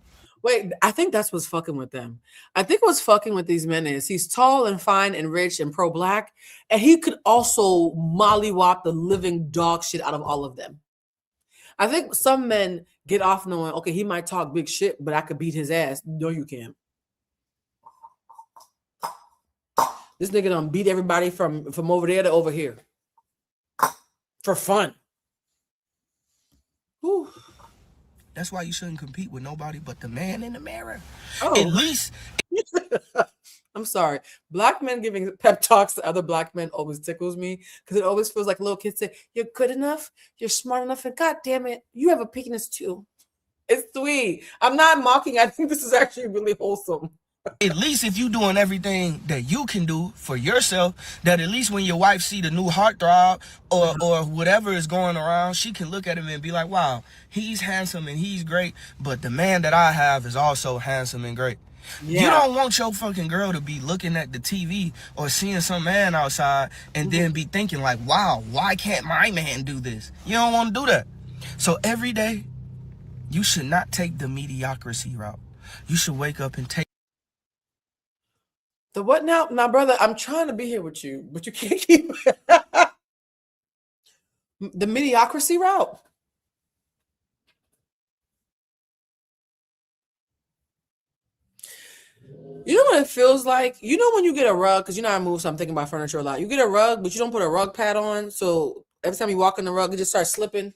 Wait, I think that's what's fucking with them. I think what's fucking with these men is he's tall and fine and rich and pro-black, and he could also mollywop the living dog shit out of all of them. I think some men get off knowing, okay, he might talk big shit, but I could beat his ass. No, you can't. This nigga done beat everybody from over there to over here. For fun. Whew. That's why you shouldn't compete with nobody but the man in the mirror. Oh. At least. I'm sorry. Black men giving pep talks to other black men always tickles me because it always feels like little kids say, you're good enough, you're smart enough, and God damn it, you have a penis too. It's sweet. I'm not mocking. I think this is actually really wholesome. At least if you doing everything that you can do for yourself, that at least when your wife see the new heartthrob or whatever is going around, she can look at him and be like, wow, he's handsome and he's great, but the man that I have is also handsome and great. Yeah. You don't want your fucking girl to be looking at the TV or seeing some man outside and then be thinking like, wow, why can't my man do this? You don't want to do that. So every day, you should not take the mediocrity route. You should wake up and take The what now? My brother, I'm trying to be here with you, but you can't keep The mediocrity route. You know what it feels like? You know when you get a rug, because you know I move, so I'm thinking about furniture a lot. You get a rug, but you don't put a rug pad on, so every time you walk in the rug, it just starts slipping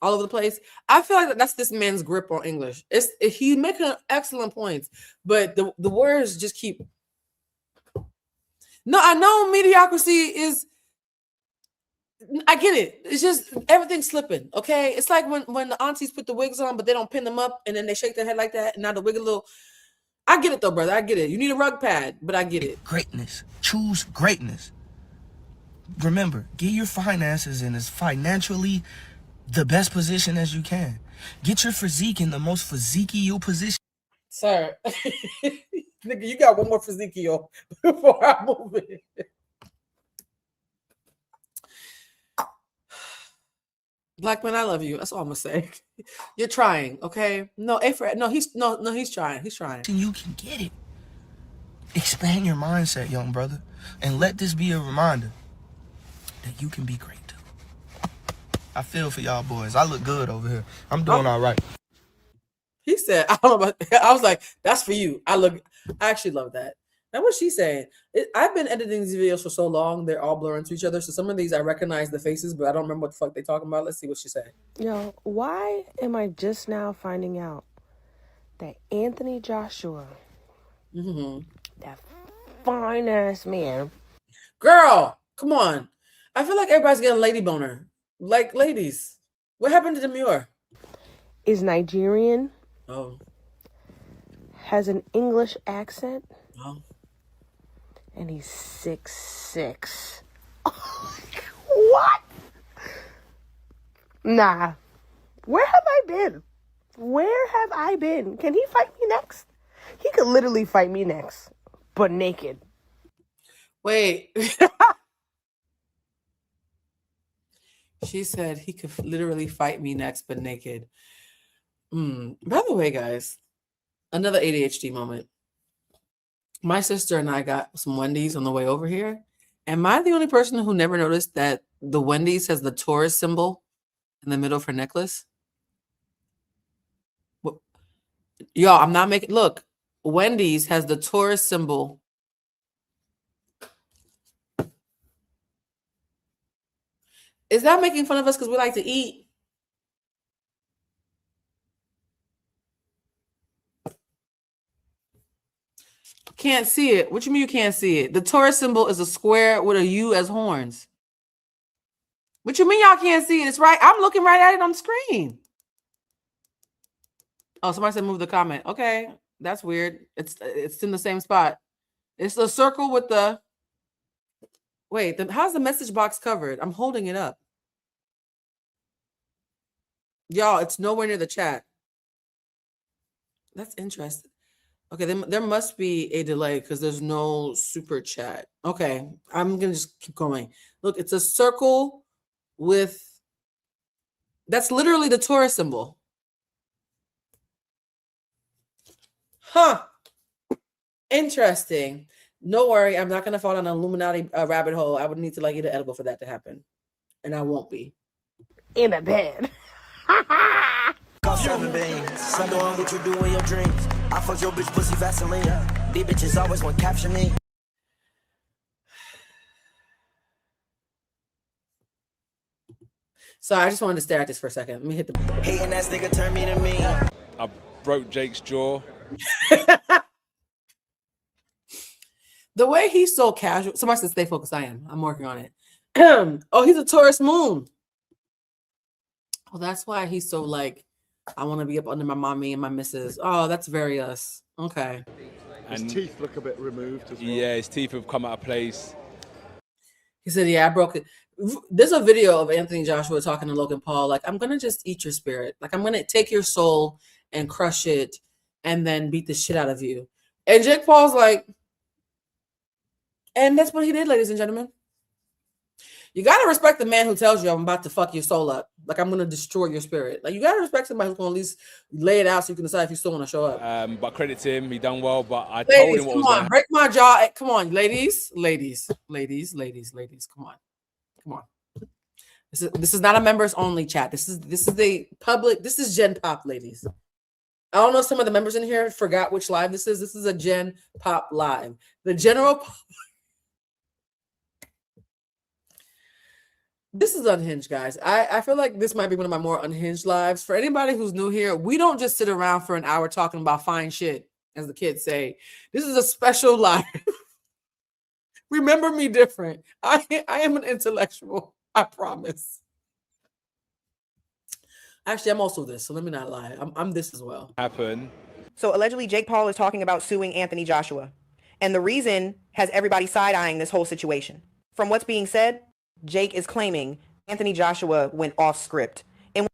all over the place. I feel like that's this man's grip on English. He's making excellent points, but the words just keep. No, I know mediocrity is. I get it. It's just everything's slipping. Okay, it's like when the aunties put the wigs on, but they don't pin them up, and then they shake their head like that, and now the wig a little. I get it though, brother. I get it. You need a rug pad, but I get it. Greatness. Choose greatness. Remember, get your finances in as financially the best position as you can. Get your physique in the most physique-y position. Sir, nigga, you got one more physique before I move it. Black man, I love you. That's all I'm gonna say. You're trying, okay? No, he's trying. He's trying. You can get it. Expand your mindset, young brother, and let this be a reminder that you can be great too. I feel for y'all boys. I look good over here. I'm doing all right. He said, I don't know about, I was like, that's for you. I actually love that. Now what she's saying, I've been editing these videos for so long, they're all blurring to each other. So some of these I recognize the faces, but I don't remember what the fuck they talking about. Let's see what she said. Yo, why am I just now finding out that Anthony Joshua, that fine ass man, girl, come on. I feel like everybody's getting lady boner. Like, ladies, what happened to Demure? is Nigerian, Oh, has an English accent, oh. and he's 6'6". What? Nah. Where have I been? Where have I been? Can he fight me next? He could literally fight me next, but naked. Wait. She said he could literally fight me next, but naked. By the way, guys, another ADHD moment. My sister and I got some Wendy's on the way over here. Am I the only person who never noticed that the Wendy's has the Taurus symbol in the middle of her necklace? Y'all, I'm not making... Look, Wendy's has the Taurus symbol. Is that making fun of us because we like to eat? Can't see it. What you mean you can't see it? The Taurus symbol is a square with a U as horns. What you mean y'all can't see it? It's right. I'm looking right at it on the screen. Oh, somebody said move the comment. Okay, that's weird. It's in the same spot. It's a circle with the... Wait, how's the message box covered? I'm holding it up. Y'all, it's nowhere near the chat. That's interesting. Okay, there must be a delay because there's no super chat. Okay, I'm going to just keep going. Look, it's a circle with... That's literally the Taurus symbol. Huh. Interesting. No worry, I'm not going to fall down an Illuminati rabbit hole. I would need to like eat an edible for that to happen. And I won't be. In a bed. Cost 7 bands. I'm doing what you do in your dreams. I fuck your bitch pussy Vaseline. These bitches always want to capture me. So I just wanted to stare at this for a second. Let me hit the... Hating ass nigga turn me to me. I broke Jake's jaw. The way he's so casual. Somebody said stay focused. I am. I'm working on it. Oh, he's a Taurus moon. Oh, that's why he's so like, I want to be up under my mommy and my missus. Oh, that's very us. Okay. His teeth look a bit removed as well. Yeah, his teeth have come out of place. He said, yeah, I broke it. There's a video of Anthony Joshua talking to Logan Paul. Like, I'm going to just eat your spirit. Like, I'm going to take your soul and crush it and then beat the shit out of you. And Jake Paul's like, and that's what he did, ladies and gentlemen. You got to respect the man who tells you I'm about to fuck your soul up. Like, I'm going to destroy your spirit. Like, you got to respect somebody who's going to at least lay it out so you can decide if you still want to show up. But credit to him, he done well. But I Ladies, told him what come was on, going to break my jaw. Come on, ladies. Come on. This is not a members only chat. This is the public. This is Gen Pop, ladies. I don't know if some of the members in here forgot which live this is. This is a Gen Pop live. The general public. This is unhinged, guys. I feel like this might be one of my more unhinged lives. For anybody who's new here, we don't just sit around for an hour talking about fine shit, as the kids say. This is a special live. Remember me different. I am an intellectual. I promise. Actually, I'm also this, so let me not lie. I'm this as well. Happen. So allegedly, Jake Paul is talking about suing Anthony Joshua. And the reason has everybody side-eyeing this whole situation. From what's being said, Jake is claiming Anthony Joshua went off script. And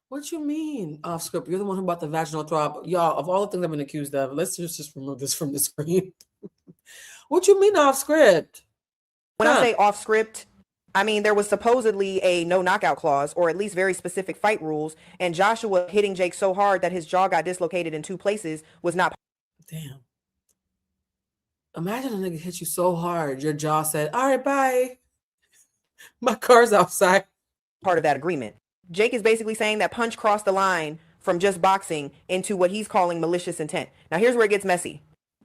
what you mean off script? You're the one who bought the vaginal throb. Y'all, of all the things I've been accused of, let's just remove this from the screen. What you mean off script? When I say off script, I mean there was supposedly a no knockout clause, or at least very specific fight rules, and Joshua hitting Jake so hard that his jaw got dislocated in 2 places was not. Damn. Imagine a nigga hit you so hard, your jaw said, all right, bye. My car's outside. Part of that agreement. Jake is basically saying that Punch crossed the line from just boxing into what he's calling malicious intent. Now here's where it gets messy.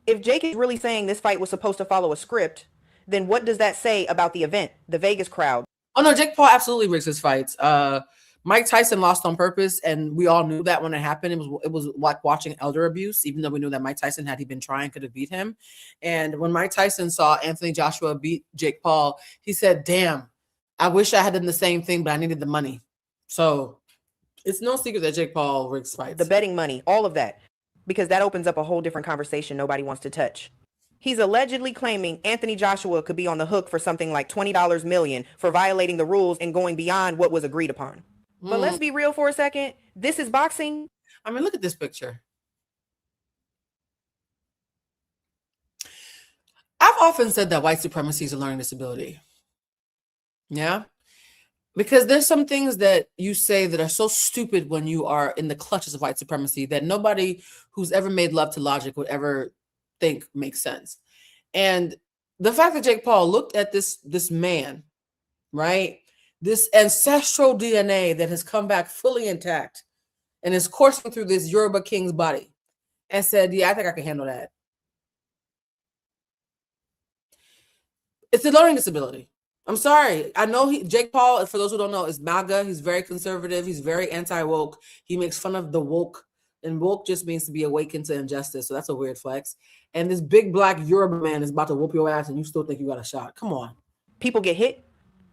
If Jake is really saying this fight was supposed to follow a script, then what does that say about the event, the Vegas crowd? Oh no, Jake Paul absolutely rigs his fights. Mike Tyson lost on purpose, and we all knew that when it happened. It was like watching elder abuse, even though we knew that Mike Tyson, had he been trying, could have beat him. And when Mike Tyson saw Anthony Joshua beat Jake Paul, he said, damn, I wish I had done the same thing, but I needed the money. So it's no secret that Jake Paul rigs fights. The betting money, all of that, because that opens up a whole different conversation nobody wants to touch. He's allegedly claiming Anthony Joshua could be on the hook for something like $20 million for violating the rules and going beyond what was agreed upon. But let's be real for a second. This is boxing. I mean, look at this picture. I've often said that white supremacy is a learning disability. Yeah? Because there's some things that you say that are so stupid when you are in the clutches of white supremacy that nobody who's ever made love to logic would ever think makes sense. And the fact that Jake Paul looked at this man, right? This ancestral DNA that has come back fully intact and is coursing through this Yoruba king's body and said, yeah, I think I can handle that. It's a learning disability. I'm sorry. I know Jake Paul, for those who don't know, is MAGA. He's very conservative. He's very anti-woke. He makes fun of the woke, and woke just means to be awakened to injustice. So that's a weird flex. And this big black Yoruba man is about to whoop your ass and you still think you got a shot. Come on. People get hit.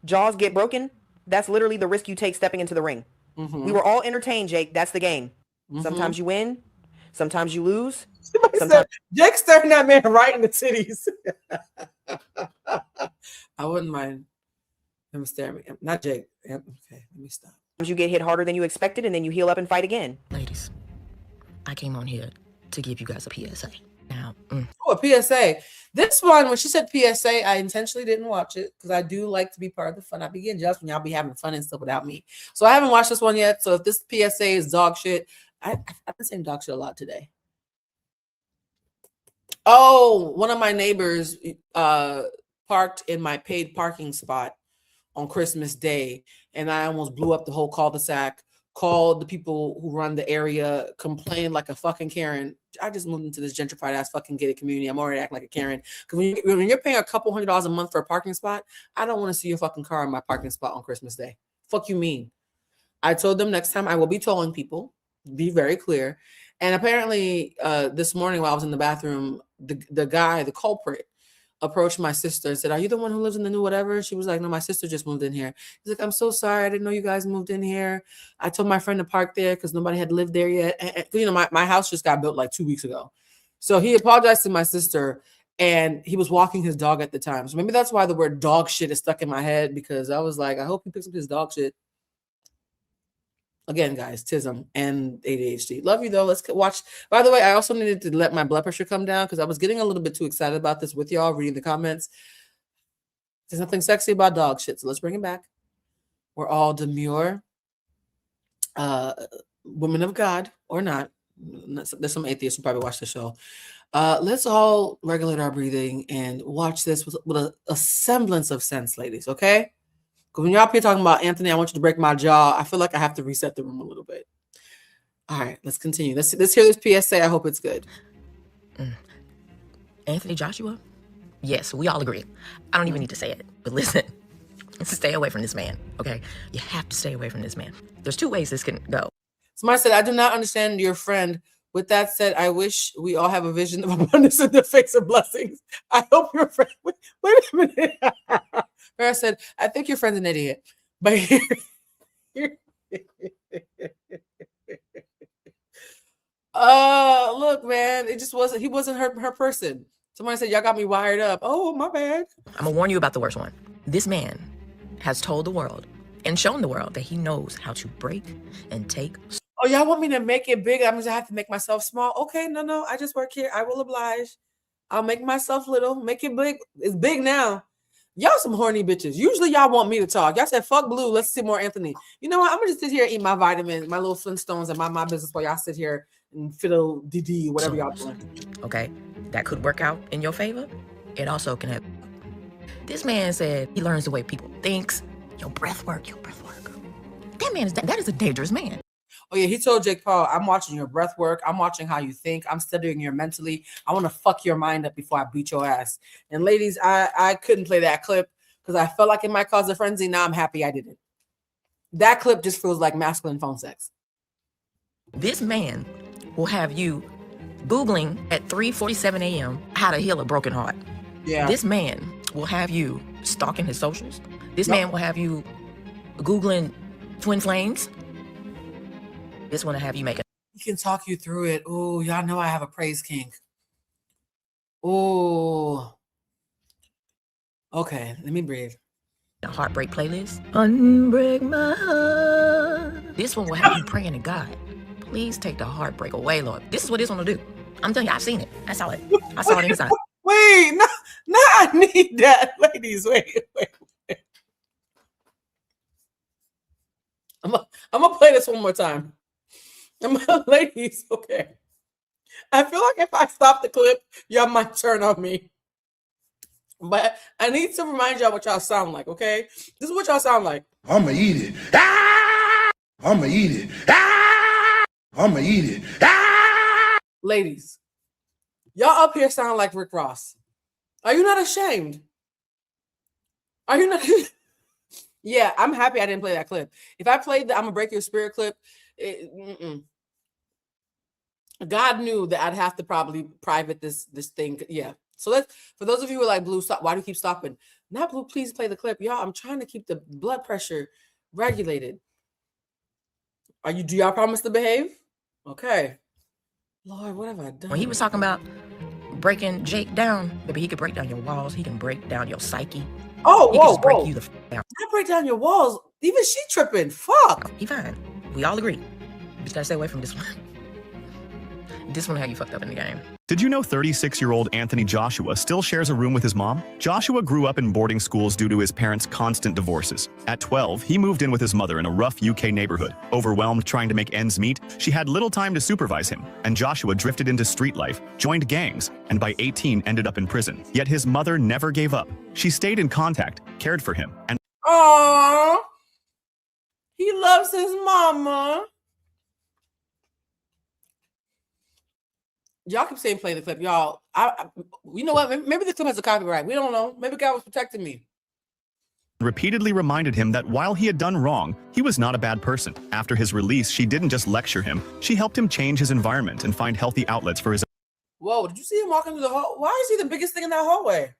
Jaws get broken. That's literally the risk you take stepping into the ring. Mm-hmm. We were all entertained, Jake. That's the game. Mm-hmm. Sometimes you win. Sometimes you lose. Sometimes... Jake's staring that man right in the titties. I wouldn't mind him staring me. Not Jake. Okay, let me stop. You get hit harder than you expected, and then you heal up and fight again. Ladies, I came on here to give you guys a PSA. Now, Oh, a PSA. This one, when she said PSA, I intentionally didn't watch it because I do like to be part of the fun. I be getting jealous when y'all be having fun and stuff without me. So I haven't watched this one yet. So if this PSA is dog shit, I've been saying dog shit a lot today. Oh, one of my neighbors parked in my paid parking spot on Christmas Day, and I almost blew up the whole cul-de-sac. Called the people who run the area, complained like a fucking Karen. I just moved into this gentrified ass fucking gated community. I'm already acting like a Karen. Because when you're paying a couple $100s a month for a parking spot, I don't want to see your fucking car in my parking spot on Christmas Day. Fuck you mean? I told them next time I will be tolling people. Be very clear. And apparently this morning while I was in the bathroom, the guy, the culprit, approached my sister and said, are you the one who lives in the new whatever? She was like, no, my sister just moved in here. He's like, I'm so sorry. I didn't know you guys moved in here. I told my friend to park there because nobody had lived there yet. And, you know, my house just got built like 2 weeks ago. So he apologized to my sister and he was walking his dog at the time. So maybe that's why the word dog shit is stuck in my head, because I was like, I hope he picks up his dog shit. Again, guys, tism and ADHD. Love you, though. Let's watch. By the way, I also needed to let my blood pressure come down because I was getting a little bit too excited about this with y'all, reading the comments. There's nothing sexy about dog shit, so let's bring it back. We're all demure women of God, or not. There's some atheists who probably watch the show. Let's all regulate our breathing and watch this with a semblance of sense, ladies, okay? Because when y'all up here talking about Anthony, I want you to break my jaw, I feel like I have to reset the room a little bit. All right, let's continue. Let's hear this PSA. I hope it's good. Anthony Joshua? Yes, we all agree. I don't even need to say it. But listen, stay away from this man, okay? You have to stay away from this man. There's two ways this can go. Somebody said, I do not understand your friend. With that said, I wish we all have a vision of abundance in the face of blessings. I hope your friend... Wait a minute. Farrah said, I think your friend's an idiot. But look, man, it just wasn't... He wasn't her person. Somebody said, y'all got me wired up. Oh, my bad. I'm going to warn you about the worst one. This man has told the world and shown the world that he knows how to break and take... Oh, y'all want me to make it big? I'm just have to make myself small. Okay, no. I just work here. I will oblige. I'll make myself little, make it big. It's big now. Y'all some horny bitches. Usually y'all want me to talk. Y'all said, fuck Blue. Let's see more Anthony. You know what? I'm going to just sit here and eat my vitamins, my little Flintstones, and my business while y'all sit here and fiddle DD, whatever y'all doing. Okay, that could work out in your favor. It also can have... This man said he learns the way people thinks. Your breath work. That man that is a dangerous man. Oh, yeah, he told Jake Paul, I'm watching your breath work. I'm watching how you think. I'm studying your mentally. I want to fuck your mind up before I beat your ass. And ladies, I couldn't play that clip because I felt like it might cause a frenzy. Now I'm happy I didn't. That clip just feels like masculine phone sex. This man will have you Googling at 3:47 a.m. how to heal a broken heart. Yeah. This man will have you stalking his socials. This man will have you Googling twin flames. This one will have you make it. He can talk you through it. Oh, y'all know I have a praise kink. Oh. Okay, let me breathe. A heartbreak playlist. Unbreak my heart. This one will have you praying to God. Please take the heartbreak away, Lord. This is what this one will do. I'm telling you, I've seen it. I saw it. I saw it inside. Wait, no, I need that. Ladies, wait. I'm gonna play this one more time. Ladies, okay. I feel like if I stop the clip, y'all might turn on me. But I need to remind y'all what y'all sound like, okay? This is what y'all sound like. I'ma eat it. Ah! I'ma eat it. Ah! I'ma eat it. Ah! Ladies, y'all up here sound like Rick Ross. Are you not ashamed? Are you not? Yeah, I'm happy I didn't play that clip. If I played the I'm gonna break your spirit clip, God knew that I'd have to probably private this thing. Yeah. So let's, for those of you who are like, Blue, stop. Why do you keep stopping? Not Blue, please play the clip. Y'all, I'm trying to keep the blood pressure regulated. Do y'all promise to behave? Okay. Lord, what have I done? When he was talking about breaking Jake down, maybe he could break down your walls. He can break down your psyche. Oh, he can just break you the down. Not break down your walls. Even she tripping. Fuck. He fine. We all agree. You just gotta stay away from this one. This one had you fucked up in the game. Did you know 36-year-old Anthony Joshua still shares a room with his mom? Joshua grew up in boarding schools due to his parents' constant divorces. At 12, he moved in with his mother in a rough UK neighborhood. Overwhelmed trying to make ends meet, she had little time to supervise him, and Joshua drifted into street life, joined gangs, and by 18 ended up in prison. Yet his mother never gave up. She stayed in contact, cared for him, and aww, he loves his mama. Y'all keep saying play the clip. Y'all, you know what? Maybe the clip has a copyright. We don't know. Maybe God was protecting me. Repeatedly reminded him that while he had done wrong, he was not a bad person. After his release, she didn't just lecture him. She helped him change his environment and find healthy outlets for his... Whoa, did you see him walking through the hall? Why is he the biggest thing in that hallway?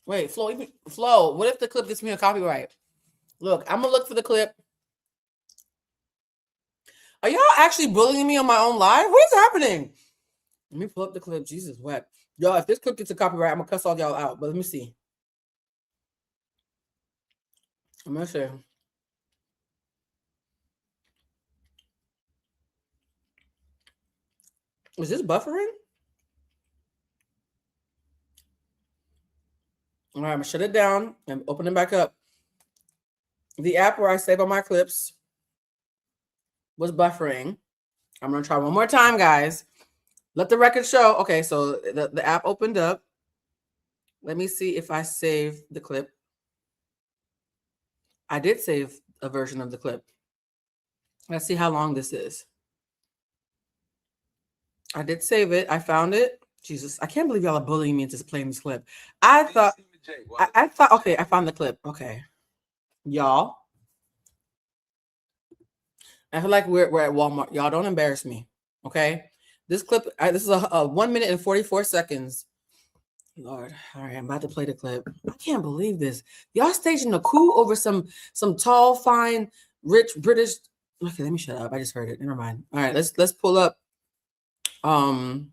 Wait, Flo, what if the clip gets me a copyright? Look, I'm going to look for the clip. Are y'all actually bullying me on my own live? What is happening? Let me pull up the clip. Jesus, what? Y'all, if this clip gets a copyright, I'm going to cuss all y'all out. But let me see. I'm going to say. Is this buffering? All right, I'm going to shut it down and open it back up. The app where I save all my clips was buffering. I'm going to try one more time, guys. Let the record show. Okay, so the app opened up. Let me see if I save the clip. I did save a version of the clip. Let's see how long this is. I did save it. I found it. Jesus, I can't believe y'all are bullying me into playing this clip. I thought, okay, I found the clip. Okay. Y'all. I feel like we're at Walmart. Y'all don't embarrass me. Okay. This clip, this is a 1 minute and 44 seconds. Lord, all right, I'm about to play the clip. I can't believe this. Y'all staging a coup over some tall, fine, rich British. Okay, let me shut up. I just heard it. Never mind. All right, let's pull up the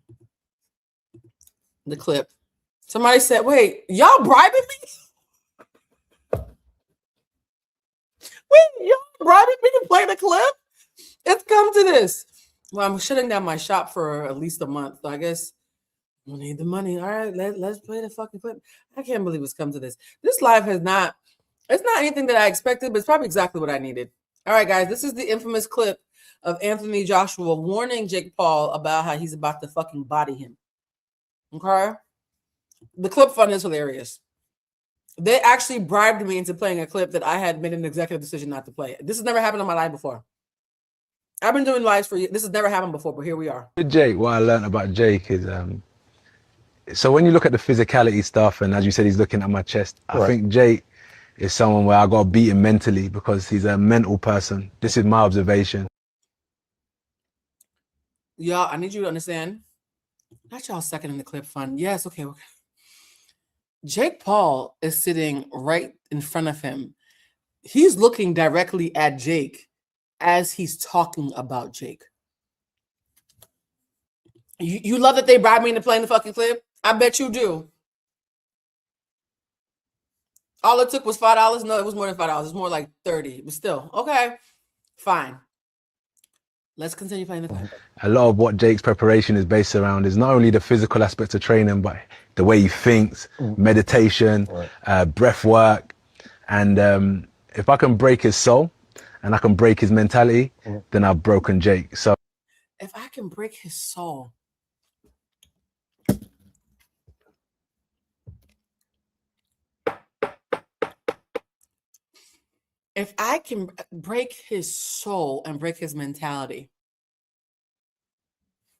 clip. Somebody said, "Wait, y'all bribing me? Wait, y'all bribing me to play the clip? It's come to this." Well, I'm shutting down my shop for at least a month. So I guess we'll need the money. All right, let's play the fucking clip. I can't believe it's come to this. This live it's not anything that I expected, but it's probably exactly what I needed. All right, guys, this is the infamous clip of Anthony Joshua warning Jake Paul about how he's about to fucking body him. Okay? The clip fund is hilarious. They actually bribed me into playing a clip that I had made an executive decision not to play. This has never happened in my life before. I've been doing lives for years. This has never happened before, but here we are. With Jake, what I learned about Jake is, so when you look at the physicality stuff, and as you said, he's looking at my chest, I think Jake is someone where I got to beat him mentally because he's a mental person. This is my observation. Y'all, I need you to understand. Not y'all second in the clip fund. Yes, okay. Jake Paul is sitting right in front of him. He's looking directly at Jake as he's talking about Jake. You love that they bribed me into playing the fucking clip? I bet you do. All it took was $5. No, it was more than $5. It's more like 30. But still, okay, fine. Let's continue playing the clip. A lot of what Jake's preparation is based around is not only the physical aspects of training, but the way he thinks, meditation, breath work. And if I can break his soul and I can break his mentality, then I've broken Jake. So if I can break his soul, if I can break his soul and break his mentality.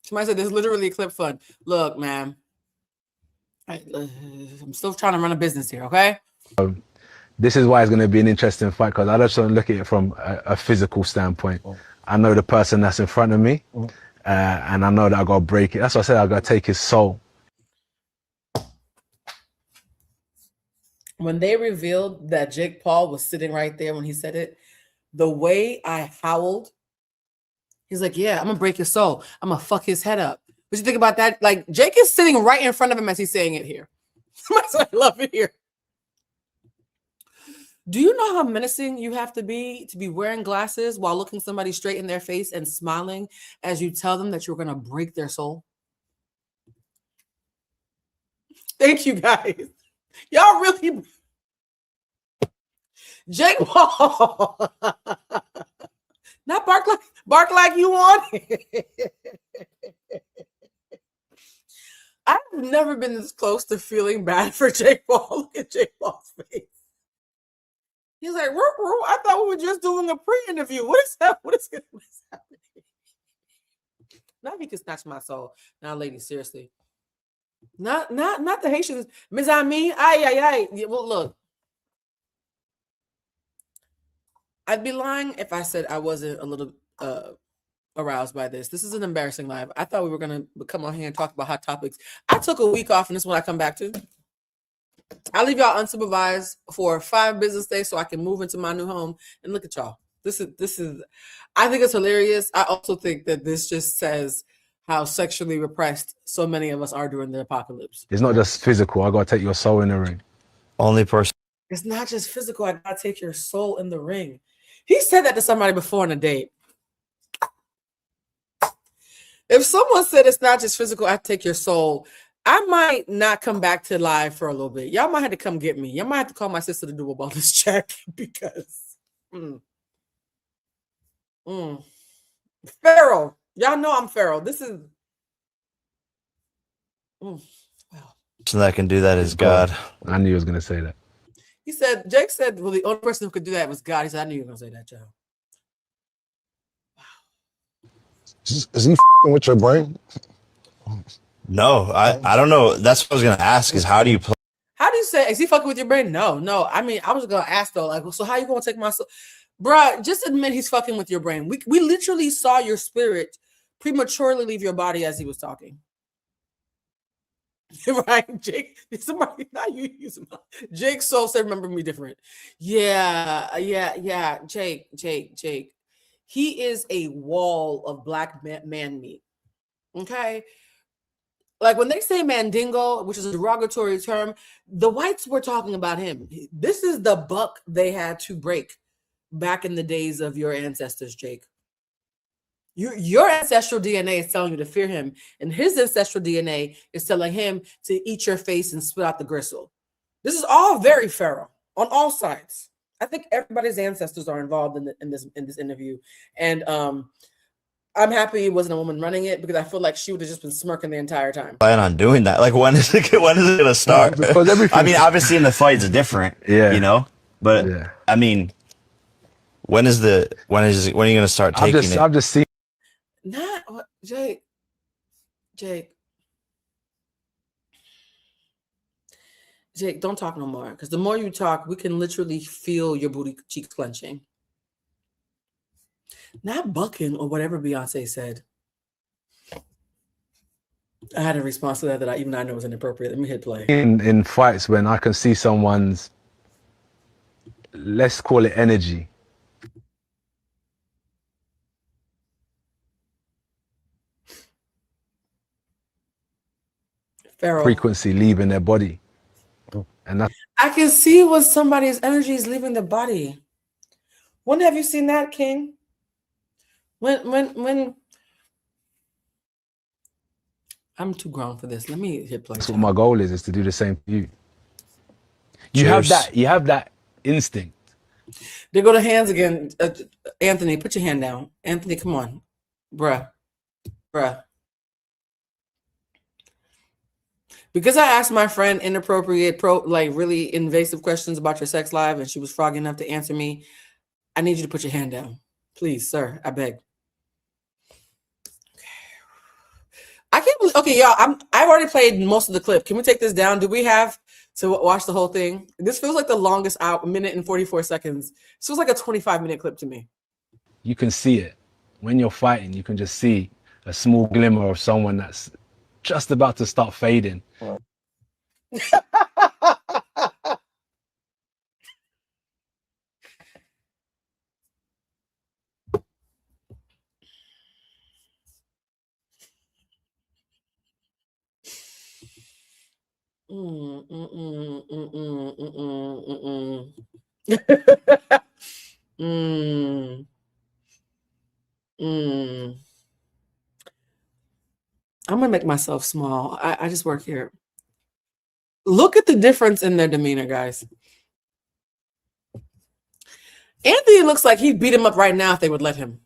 Somebody said there's literally a clip fund. Look, man, I'm still trying to run a business here, okay? this is why it's going to be an interesting fight, because I just don't look at it from a physical standpoint. I know the person that's in front of me, and I know that I got to break it. That's what I said, I got to take his soul. When they revealed that Jake Paul was sitting right there when he said it, the way I howled, he's like, yeah, I'm going to break his soul. I'm going to fuck his head up. What you think about that? Like, Jake is sitting right in front of him as he's saying it here. That's why I love it here. Do you know how menacing you have to be wearing glasses while looking somebody straight in their face and smiling as you tell them that you're going to break their soul? Thank you, guys. Y'all really... Jake Paul. Not bark like you want it. I've never been this close to feeling bad for Jake Paul. Look at Jake Paul's face. He's like, I thought we were just doing a pre-interview. What is that? What is happening? Now he can snatch my soul. Now, ladies, seriously. Not the Haitians. Mes amis. Aye. Well, look. I'd be lying if I said I wasn't a little aroused by this. This is an embarrassing live. I thought we were going to come on here and talk about hot topics. I took a week off, and this is what I come back to. I leave y'all unsupervised for 5 business days so I can move into my new home. And look at y'all. This is. I think it's hilarious. I also think that this just says how sexually repressed so many of us are during the apocalypse. It's not just physical. I got to take your soul in the ring. Only person. It's not just physical. I got to take your soul in the ring. He said that to somebody before on a date. If someone said it's not just physical, I take your soul, I might not come back to live for a little bit. Y'all might have to come get me. Y'all might have to call my sister to do a bonus check because feral. Y'all know I'm feral. This is wow. person that can do that is God. I knew he was gonna say that. He said, Jake said, well, the only person who could do that was God. He said, I knew you were gonna say that, Joe. Is he f***ing with your brain? No, I don't know. That's what I was gonna ask. Is how do you play? How do you say, is he fucking with your brain? No. I mean, I was gonna ask though, like, so how you gonna take my soul? Bruh, just admit he's fucking with your brain. We literally saw your spirit prematurely leave your body as he was talking. Right, Jake. Somebody not you use him. Jake Soul said, "Remember me different." Yeah. Jake. He is a wall of black man meat. Okay, like when they say mandingo, which is a derogatory term, the whites were talking about him. This is the buck they had to break back in the days of your ancestors, Jake. Your ancestral DNA is telling you to fear him, and his ancestral DNA is telling him to eat your face and spit out the gristle. This is all very feral on all sides. I think everybody's ancestors are involved in this interview, and I'm happy it wasn't a woman running it because I feel like she would have just been smirking the entire time. Plan on doing that? Like when is it gonna start? I mean, obviously in the fights different, you know. But I mean, when are you gonna start taking it? I've just seen. Not Jake. Jake, don't talk no more. Because the more you talk, we can literally feel your booty cheeks clenching. Not bucking or whatever Beyonce said. I had a response to that I know was inappropriate. Let me hit play. In fights when I can see someone's, let's call it energy. Feral. Frequency leaving their body. And that's I can see when somebody's energy is leaving their body. When have you seen that, King? When I'm too grown for this. Let me hit play. what my goal is to do the same for you. You have that instinct. There go the hands again. Anthony, put your hand down. Anthony, come on. Bruh. Because I asked my friend inappropriate, really invasive questions about your sex life, and she was froggy enough to answer me, I need you to put your hand down. Please, sir, I beg. I can't believe, okay, y'all, I've already played most of the clip. Can we take this down? Do we have to watch the whole thing? This feels like the longest minute and 44 seconds. This feels like a 25-minute clip to me. You can see it. When you're fighting, you can just see a small glimmer of someone that's just about to start fading. I'm gonna make myself small. I just work here. Look at the difference in their demeanor, guys. Anthony looks like he'd beat him up right now if they would let him.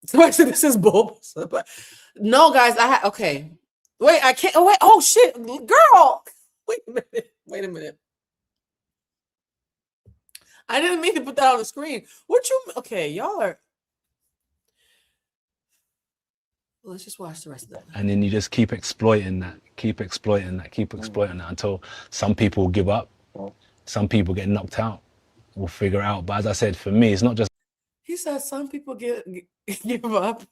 Somebody said this is bull. No, guys, okay. Wait, I can't. Oh, wait. Oh, shit. Girl. Wait a minute. I didn't mean to put that on the screen. Okay, y'all are. Let's just watch the rest of that. And then you just keep exploiting that until some people give up. Some people get knocked out. We'll figure it out. But as I said, for me, it's not just. He said some people give up.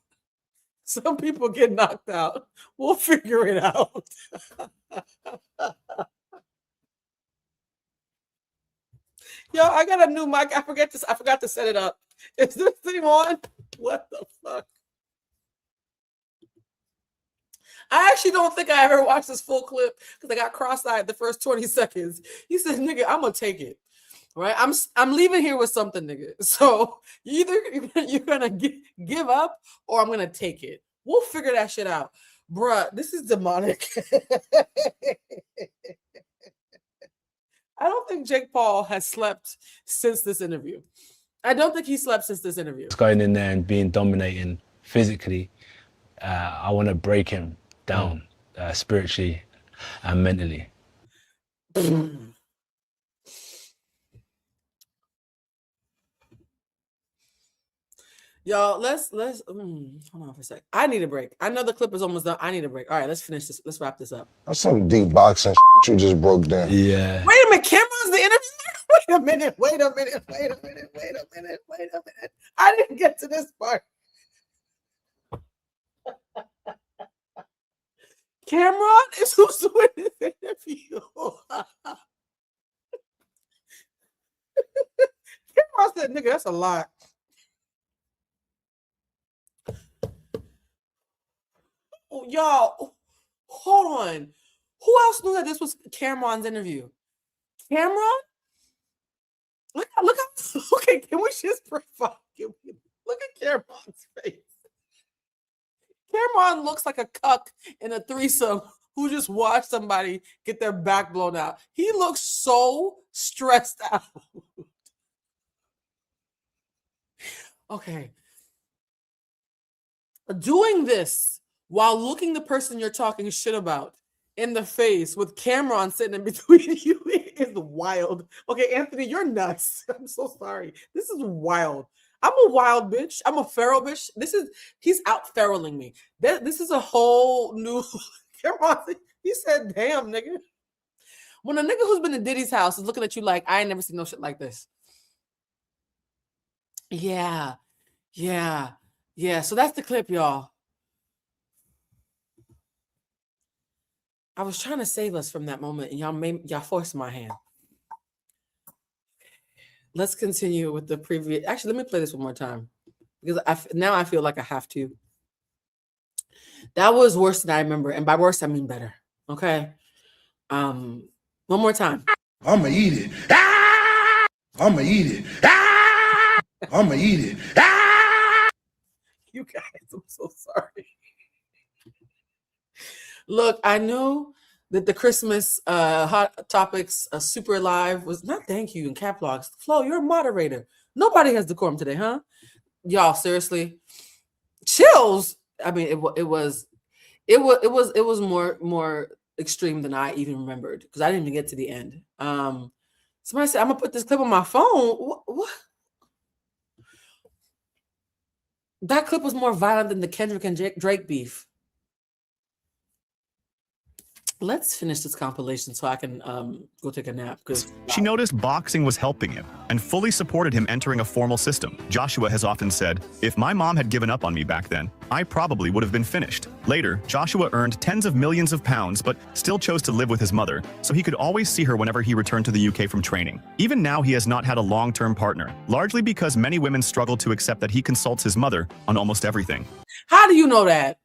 Some people get knocked out. We'll figure it out. Yo, I got a new mic. I forgot to set it up. Is this thing on? What the fuck? I actually don't think I ever watched this full clip because I got cross-eyed the first 20 seconds. He said, nigga, I'm gonna take it. Right? I'm leaving here with something, nigga. So either you're gonna give up or I'm gonna take it. We'll figure that shit out. Bruh, this is demonic. I don't think Jake Paul has slept since this interview. I don't think he slept since this interview. Going in there and being dominating physically, I want to break him down spiritually and mentally. Y'all, let's hold on for a sec. I need a break. I know the clip is almost done. I need a break. All right, let's finish this. Let's wrap this up. That's some deep boxing shit you just broke down. Yeah. Wait a minute, Cameron's the interview. Wait a minute. I didn't get to this part. Cameron is who's doing this interview. Cameron said, nigga, that's a lot. Oh, y'all, hold on. Who else knew that this was Cameron's interview? Cameron? Look how, okay, can we just look at Cameron's face. Cameron looks like a cuck in a threesome who just watched somebody get their back blown out. He looks so stressed out. Okay. Doing this while looking the person you're talking shit about in the face with Cameron sitting in between you is wild. Okay, Anthony, you're nuts. I'm so sorry. This is wild. I'm a wild bitch. I'm a feral bitch. He's out feraling me. This is a whole new Cameron. He said, damn, nigga. When a nigga who's been to Diddy's house is looking at you like, I ain't never seen no shit like this. Yeah. So that's the clip, y'all. I was trying to save us from that moment, and y'all forced my hand. Let's continue with the previous. Actually, let me play this one more time because now I feel like I have to. That was worse than I remember, and by worse I mean better. Okay. One more time. I'ma eat it. I'ma eat it. I'ma eat it. You guys, I'm so sorry. Look, I knew that the Christmas Hot Topics Super Live was not thank you in cap locks. Flo, you're a moderator. Nobody has decorum today, huh? Y'all, seriously. Chills. I mean, it was more extreme than I even remembered because I didn't even get to the end. Somebody said, I'm gonna put this clip on my phone. What? That clip was more violent than the Kendrick and Drake beef. Let's finish this compilation so I can go take a nap. Because she noticed boxing was helping him and fully supported him entering a formal system. Joshua has often said, if my mom had given up on me back then, I probably would have been finished. Later, Joshua earned tens of millions of pounds, but still chose to live with his mother, so he could always see her whenever he returned to the UK from training. Even now, he has not had a long-term partner, largely because many women struggle to accept that he consults his mother on almost everything. How do you know that?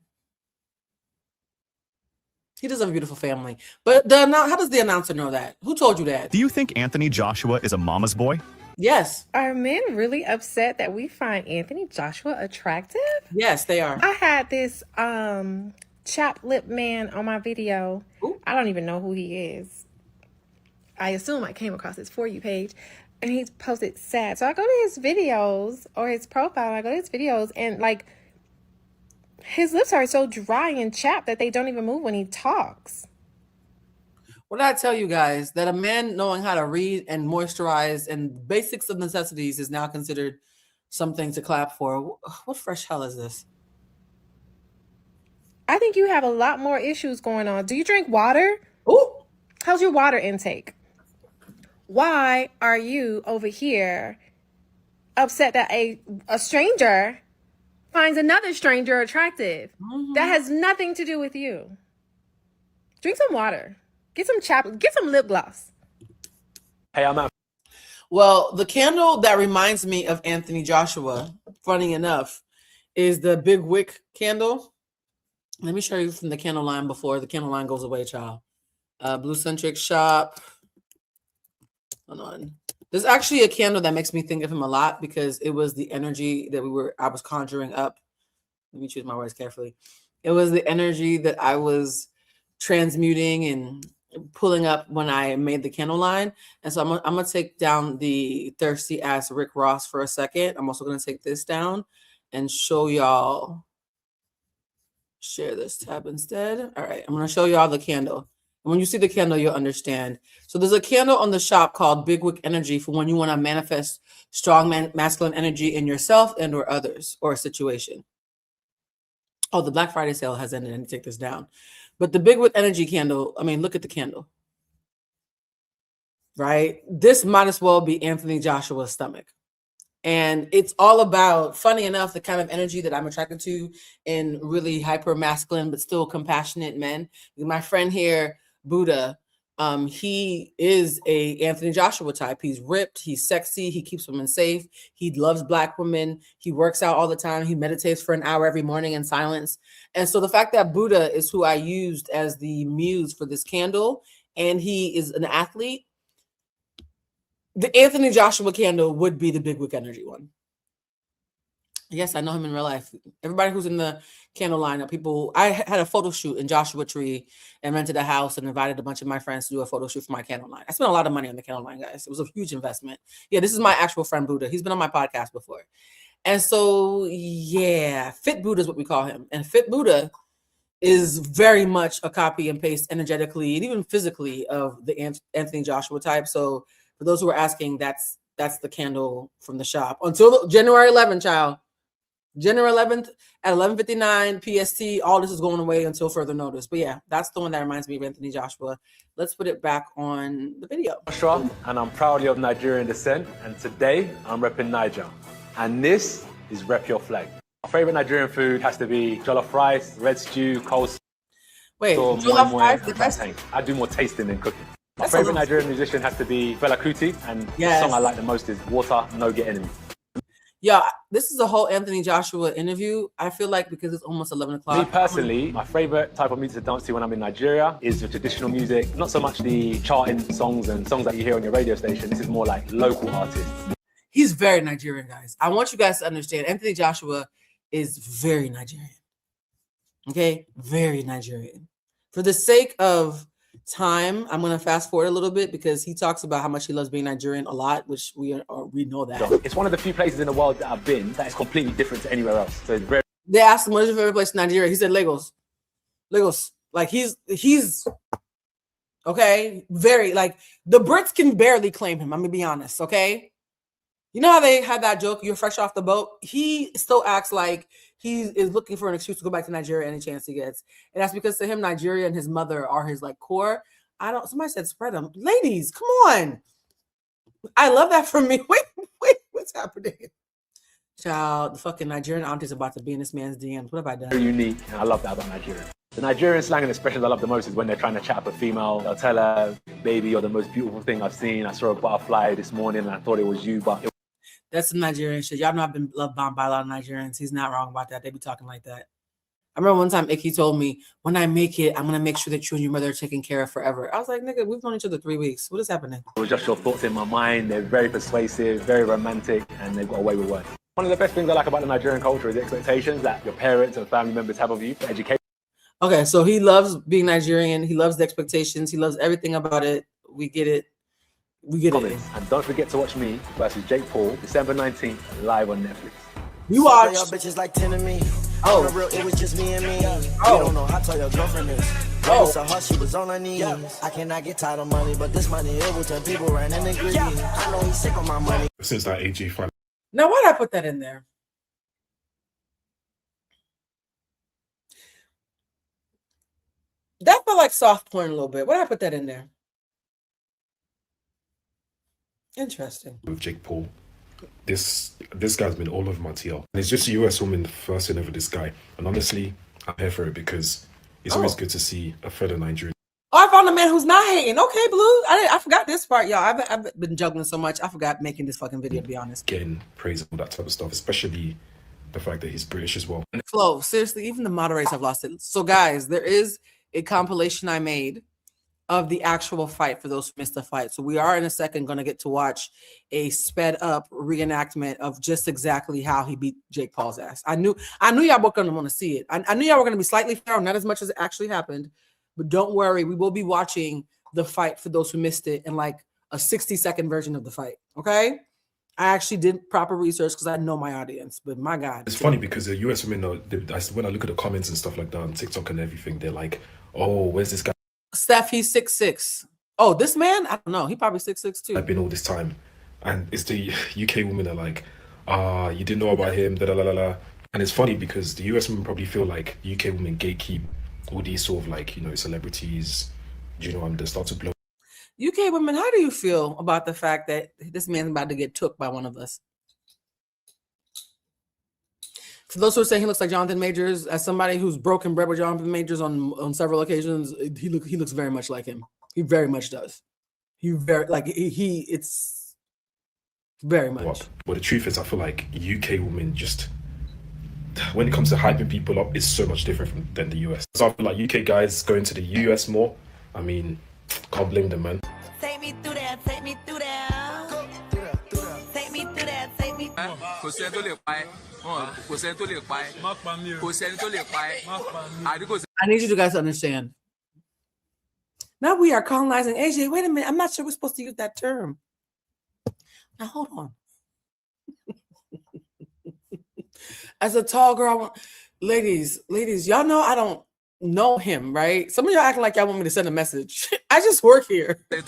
He does have a beautiful family. But how does the announcer know that? Who told you that? Do you think Anthony Joshua is a mama's boy? Yes. Are men really upset that we find Anthony Joshua attractive? Yes, they are. I had this chapped lip man on my video. Ooh. I don't even know who he is. I assume I came across his For You page. And he's posted sad. So I go to his videos or his profile. I go to his videos and like his lips are so dry and chapped that they don't even move when he talks. What did I tell you guys? That a man knowing how to read and moisturize and basics of necessities is now considered something to clap for. What fresh hell is this? I think you have a lot more issues going on. Do you drink water? Ooh. How's your water intake? Why are you over here upset that a stranger finds another stranger attractive? Mm-hmm. That has nothing to do with you. Drink some water. Get some lip gloss. Hey, I'm out. Well, the candle that reminds me of Anthony Joshua, funny enough, is the Big Wick candle. Let me show you from the candle line before the candle line goes away, child. Bluecentric shop. Hold on. There's actually a candle that makes me think of him a lot because it was the energy that I was conjuring up. Let me choose my words carefully. It was the energy that I was transmuting and pulling up when I made the candle line. And so I'm going to take down the thirsty ass Rick Ross for a second. I'm also going to take this down and show y'all. Share this tab instead. All right. I'm going to show y'all the candle. And when you see the candle, you'll understand. So there's a candle on the shop called Big Wick Energy for when you want to manifest strong masculine energy in yourself and or others or a situation. Oh, the Black Friday sale has ended. I need to take this down. But the Big Wick Energy candle, I mean, look at the candle. Right? This might as well be Anthony Joshua's stomach. And it's all about, funny enough, the kind of energy that I'm attracted to in really hyper masculine, but still compassionate men. My friend here, Buddha, he is a Anthony Joshua type. He's ripped, he's sexy, he keeps women safe, he loves Black women, he works out all the time, he meditates for an hour every morning in silence. And so the fact that Buddha is who I used as the muse for this candle, and he is an athlete, the Anthony Joshua candle would be the Big Wick Energy one. Yes, I know him in real life. Everybody who's in the candle lineup, people, I had a photo shoot in Joshua Tree and rented a house and invited a bunch of my friends to do a photo shoot for my candle line. I spent a lot of money on the candle line, guys. It was a huge investment. Yeah, this is my actual friend Buddha. He's been on my podcast before. And so, yeah, Fit Buddha is what we call him. And Fit Buddha is very much a copy and paste energetically and even physically of the Anthony Joshua type. So for those who are asking, that's the candle from the shop until January 11th, child. January 11th at 11:59 PST. All this is going away until further notice. But yeah, that's the one that reminds me of Anthony Joshua. Let's put it back on the video. Joshua, and I'm proudly of Nigerian descent. And today I'm repping Niger. And this is Rep Your Flag. My favorite Nigerian food has to be jollof rice, red stew, coleslaw. Wait, jollof rice, the best? I do more tasting than cooking. My favorite Nigerian musician has to be Fela Kuti, and the song I like the most is Water No Get Enemy. Yeah, this is a whole Anthony Joshua interview. I feel like because it's almost 11 o'clock. Me personally, my favorite type of music to dance to when I'm in Nigeria is the traditional music. Not so much the charting songs and songs that you hear on your radio station. This is more like local artists. He's very Nigerian, guys. I want you guys to understand Anthony Joshua is very Nigerian. Okay? Very Nigerian. For the sake of time, I'm going to fast forward a little bit because he talks about how much he loves being Nigerian a lot, which we know that. It's one of the few places in the world that I've been that is completely different to anywhere else. So it's very. They asked him, what is your favorite place in Nigeria? He said Lagos. Lagos. Like he's okay. Very, like, the Brits can barely claim him. I'm going to be honest. Okay. You know how they had that joke, you're fresh off the boat? He still acts like he is looking for an excuse to go back to Nigeria any chance he gets. And that's because to him, Nigeria and his mother are his like core. Somebody said spread them. Ladies, come on. I love that for me. Wait, what's happening? Child, the fucking Nigerian auntie is about to be in this man's DMs. What have I done? Very unique, and I love that about Nigeria. The Nigerian slang and expressions I love the most is when they're trying to chat up a female. They'll tell her, baby, you're the most beautiful thing I've seen. I saw a butterfly this morning and I thought it was you, but that's some Nigerian shit. Y'all know I've been love bombed by a lot of Nigerians. He's not wrong about that. They be talking like that. I remember one time Icky told me, when I make it, I'm going to make sure that you and your mother are taken care of forever. I was like, nigga, we've known each other 3 weeks. What is happening? It was just your thoughts in my mind. They're very persuasive, very romantic, and they've got a way with words. One of the best things I like about the Nigerian culture is the expectations that your parents and family members have of you for education. Okay, so he loves being Nigerian. He loves the expectations. He loves everything about it. We get it. We get it. And don't forget to watch me versus Jake Paul, December 19th, live on Netflix. You watch. Y'all bitches like 10 of me. Oh. Real, it was just me and me. Oh. You don't know how tall your girlfriend is. Oh. So hard, she was on her knees. I cannot get tired of money, but this money, it will turn people right in the greedy. I know he's sick of my money. Since that AG fight. Now, why'd I put that in there? That felt like soft porn a little bit. Why'd I put that in there? Interesting. With Jake Paul, this guy's been all over my TL. And it's just a US woman first in over this guy. And honestly, I'm here for it because it's always good to see a fellow Nigerian. Oh, I found a man who's not hating. Okay, Blue. I forgot this part, y'all. I've been juggling so much. I forgot making this fucking video, to be honest. Getting praise and all that type of stuff, especially the fact that he's British as well. Flo, seriously, even the moderators have lost it. So, guys, there is a compilation I made of the actual fight for those who missed the fight. So we are in a second going to get to watch a sped up reenactment of just exactly how he beat Jake Paul's ass. I knew y'all were going to want to see it. I knew y'all were going to be slightly fair, not as much as it actually happened, but don't worry. We will be watching the fight for those who missed it in like a 60-second version of the fight. Okay. I actually did proper research because I know my audience, but my God. It's funny because the US women, when I look at the comments and stuff like that on TikTok and everything, they're like, oh, where's this guy? Steph, he's 6'6". Oh, this man? I don't know. He probably 6'6" too. I've been all this time, and it's the UK women are like, you didn't know about him, da da da da. And it's funny because the US women probably feel like UK women gatekeep all these sort of like, you know, celebrities, you know, and they start to blow. UK women, how do you feel about the fact that this man's about to get took by one of us? For those who are saying he looks like Jonathan Majors, as somebody who's broken bread with Jonathan Majors on several occasions, he looks very much like him. He very much does. It's very much. But the truth is, I feel like UK women just, when it comes to hyping people up, it's so much different than the US. So I feel like UK guys going to the US more. I mean, can't blame them, man. Take me through there, take me through there. Take me through there, take me through I need you guys to understand. Now we are colonizing AJ. Wait a minute. I'm not sure we're supposed to use that term. Now hold on. As a tall girl, ladies, y'all know I don't know him, right? Some of y'all acting like y'all want me to send a message. I just work here. It's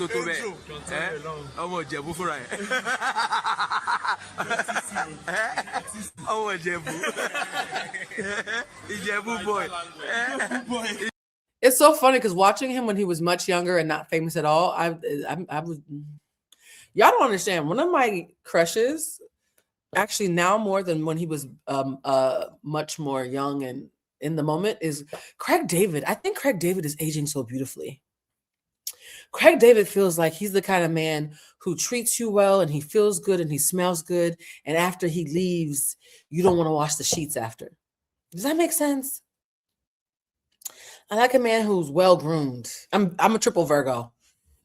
so funny because watching him when he was much younger and not famous at all, I was, y'all don't understand. One of my crushes, actually now more than when he was much more young and in the moment, is Craig David. I think Craig David is aging so beautifully. Craig David feels like he's the kind of man who treats you well and he feels good and he smells good. And after he leaves, you don't want to wash the sheets after. Does that make sense? I like a man who's well groomed. I'm a triple Virgo.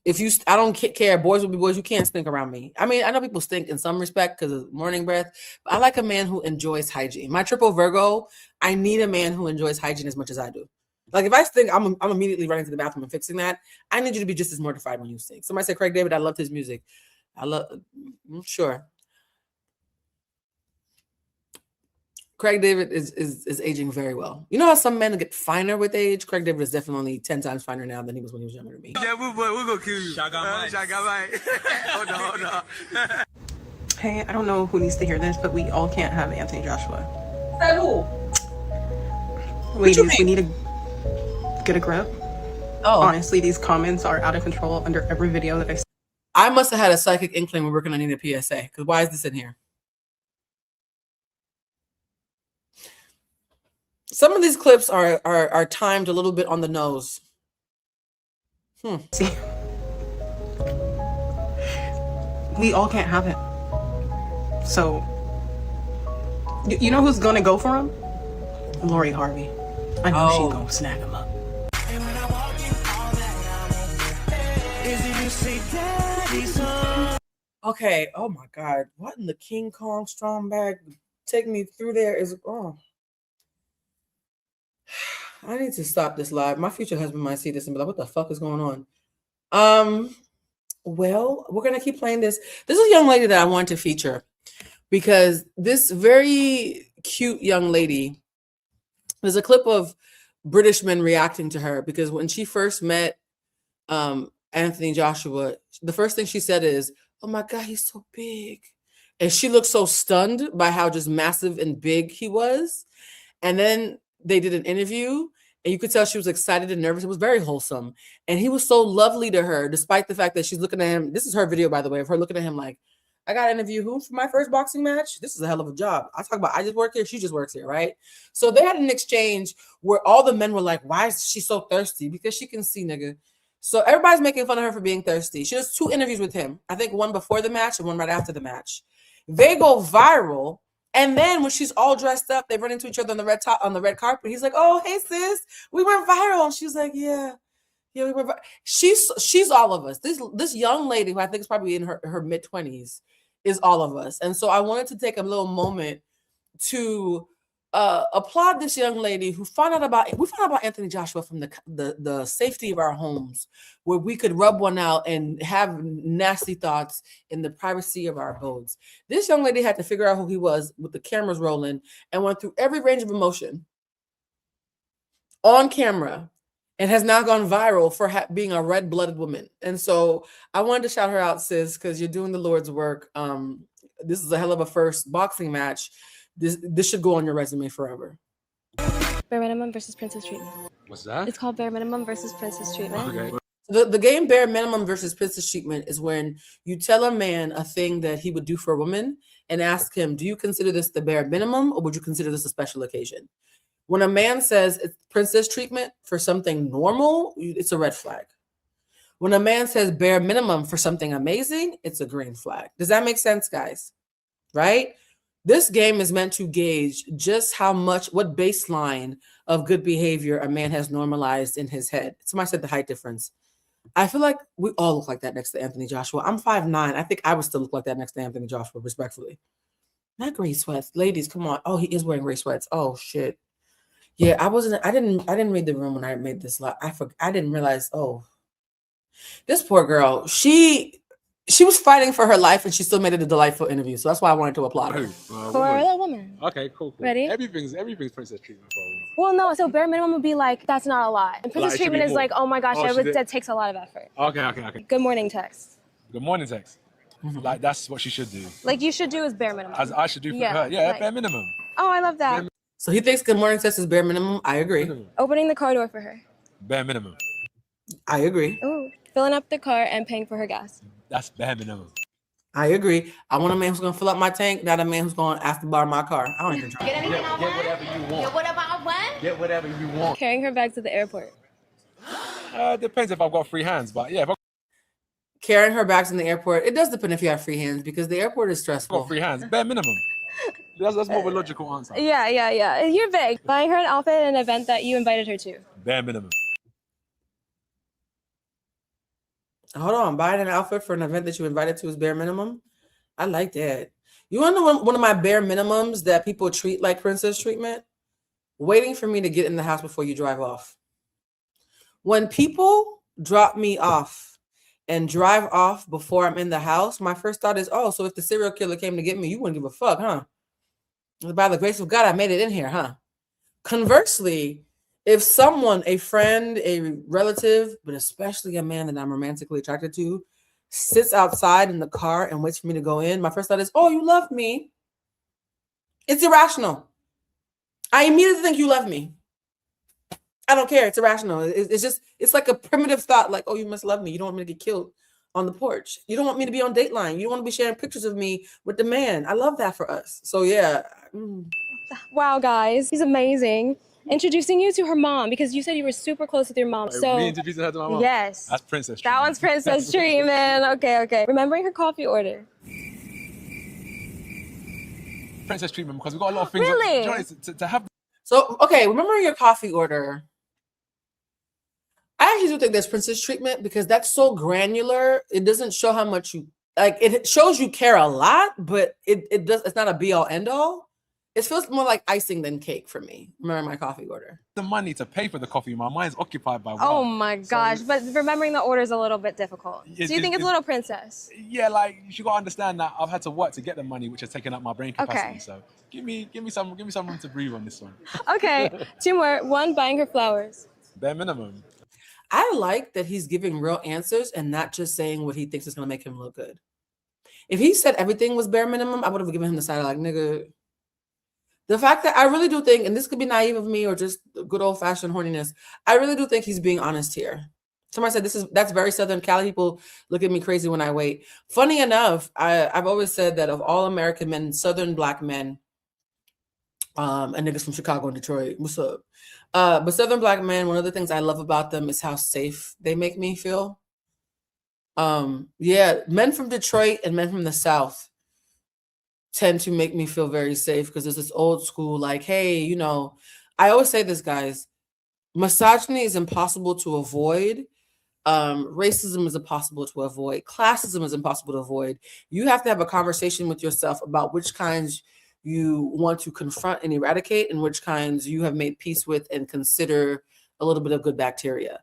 I don't care. Boys will be boys. You can't stink around me. I mean, I know people stink in some respect because of morning breath, but I like a man who enjoys hygiene. My triple Virgo, I need a man who enjoys hygiene as much as I do. Like if I stink, I'm immediately running to the bathroom and fixing that. I need you to be just as mortified when you stink. Somebody said Craig David, I loved his music. Sure. Craig David is aging very well. You know how some men get finer with age? Craig David is definitely 10 times finer now than he was when he was younger than me. Yeah, boy, we're gonna kill you. Hold on. Hey, I don't know who needs to hear this, but we all can't have Anthony Joshua. Said who? Ladies, we need to get a grip. Oh. Honestly, these comments are out of control under every video that I see. I must have had a psychic inkling we're going to need a PSA, because why is this in here? Some of these clips are timed a little bit on the nose. See, we all can't have it. So, you know who's gonna go for him? Lori Harvey. I know she's gonna snag him up. Okay. Oh my God. What in the King Kong strong bag? Take me through there is I need to stop this live. My future husband might see this and be like, what the fuck is going on? Well, we're going to keep playing this. This is a young lady that I want to feature because this very cute young lady, there's a clip of British men reacting to her because when she first met Anthony Joshua, the first thing she said is, oh my God, he's so big. And she looked so stunned by how just massive and big he was. And then they did an interview and you could tell she was excited and nervous. It was very wholesome. And he was so lovely to her, despite the fact that she's looking at him. This is her video, by the way, of her looking at him like, I got to interview who for my first boxing match? This is a hell of a job. I talk about, I just work here. She just works here, right? So they had an exchange where all the men were like, why is she so thirsty? Because she can see, nigga. So everybody's making fun of her for being thirsty. She does 2 interviews with him. I think one before the match and one right after the match. They go viral. And then when she's all dressed up, they run into each other on the red carpet. He's like, "Oh, hey sis, we went viral." And she's like, "Yeah, we went viral." She's all of us. This young lady who I think is probably in her mid-20s is all of us. And so I wanted to take a little moment to applaud this young lady who found out about Anthony Joshua from the safety of our homes, where we could rub one out and have nasty thoughts in the privacy of our abodes. This young lady had to figure out who he was with the cameras rolling and went through every range of emotion on camera and has now gone viral for being a red-blooded woman. And so I wanted to shout her out, sis, because you're doing the Lord's work. This is a hell of a first boxing match. This should go on your resume forever. Bare minimum versus princess treatment. What's that? It's called bare minimum versus princess treatment. Okay. The game bare minimum versus princess treatment is when you tell a man a thing that he would do for a woman and ask him, do you consider this the bare minimum or would you consider this a special occasion? When a man says it's princess treatment for something normal, it's a red flag. When a man says bare minimum for something amazing, it's a green flag. Does that make sense, guys? Right? This game is meant to gauge just how much, what baseline of good behavior a man has normalized in his head. Somebody said the height difference. I feel like we all look like that next to Anthony Joshua. I'm 5'9". I think I would still look like that next to Anthony Joshua, respectfully. Not gray sweats. Ladies, come on. Oh, he is wearing gray sweats. Oh, shit. Yeah, I didn't read the room when I made this live. I didn't realize, oh, this poor girl, she was fighting for her life and she still made it a delightful interview. So that's why I wanted to applaud her. For the woman. Okay, cool. Ready? Everything's princess treatment for a woman. Well, no, so bare minimum would be like, that's not a lot. And princess Like, it should treatment be is more. like, oh my gosh, Oh, that takes a lot of effort. Okay. Good morning text. Good morning, text. Like, that's what she should do. Like you should do is bare minimum. As I should do for Yeah, her. Yeah, like- bare minimum. Oh, I love that. So he thinks good morning text is bare minimum. I agree. Opening the car door for her. Bare minimum. I agree. Ooh. Filling up the car and paying for her gas. That's bare minimum. I agree. I want a man who's going to fill up my tank, not a man who's going to have to borrow my car. I don't even try. Get anything I want? Get whatever you want. Get whatever I want? Get whatever you want. Carrying her back to the airport. Depends if I've got free hands, but yeah, if I've Carrying her bags in the airport. It does depend if you have free hands because the airport is stressful. got free hands, bare minimum. That's more of a logical answer. Yeah. You're vague. Buying her an outfit at an event that you invited her to. Bare minimum. Hold on. Buying an outfit for an event that you invited to is bare minimum? I like that. You want to know one of my bare minimums that people treat like princess treatment? Waiting for me to get in the house before you drive off. When people drop me off and drive off before I'm in the house, my first thought is, oh, so if the serial killer came to get me, you wouldn't give a fuck, huh? By the grace of God, I made it in here, huh? Conversely, if someone, a friend, a relative, but especially a man that I'm romantically attracted to, sits outside in the car and waits for me to go in, my first thought is, oh, you love me. It's irrational. I immediately think you love me. I don't care. It's irrational. It's like a primitive thought, like, oh, you must love me. You don't want me to get killed on the porch. You don't want me to be on Dateline. You don't want to be sharing pictures of me with the man. I love that for us. So yeah. Wow, guys. He's amazing. Introducing you to her mom because you said you were super close with your mom. So me introducing her to my mom? Yes. That's princess treatment. That one's princess treatment. Okay. Remembering her coffee order. Princess treatment because we've got a lot of things. Really? To have. So, okay, remember your coffee order. I actually do think there's princess treatment because that's so granular. It doesn't show how much you like. It shows you care a lot, but it's not a be all end all. It feels more like icing than cake for me. Remember my coffee order. The money to pay for the coffee. My mind's occupied by work. Oh my gosh. But remembering the order is a little bit difficult. So you think it's a little princess? Yeah, like you got to understand that I've had to work to get the money, which has taken up my brain capacity. Okay. So give me some room to breathe on this one. Okay. 2 more. 1, buying her flowers. Bare minimum. I like that he's giving real answers and not just saying what he thinks is going to make him look good. If he said everything was bare minimum, I would have given him the side like, nigga. The fact that I really do think, and this could be naive of me or just good old fashioned horniness, I really do think he's being honest here. Somebody said that's very Southern Cali. People look at me crazy when I wait. Funny enough, I've always said that of all American men, Southern Black men, and niggas from Chicago and Detroit, what's up? But Southern Black men, one of the things I love about them is how safe they make me feel. Yeah, men from Detroit and men from the South tend to make me feel very safe because there's this old school, like, hey, you know, I always say this, guys, misogyny is impossible to avoid. Racism is impossible to avoid. Classism is impossible to avoid. You have to have a conversation with yourself about which kinds you want to confront and eradicate and which kinds you have made peace with and consider a little bit of good bacteria.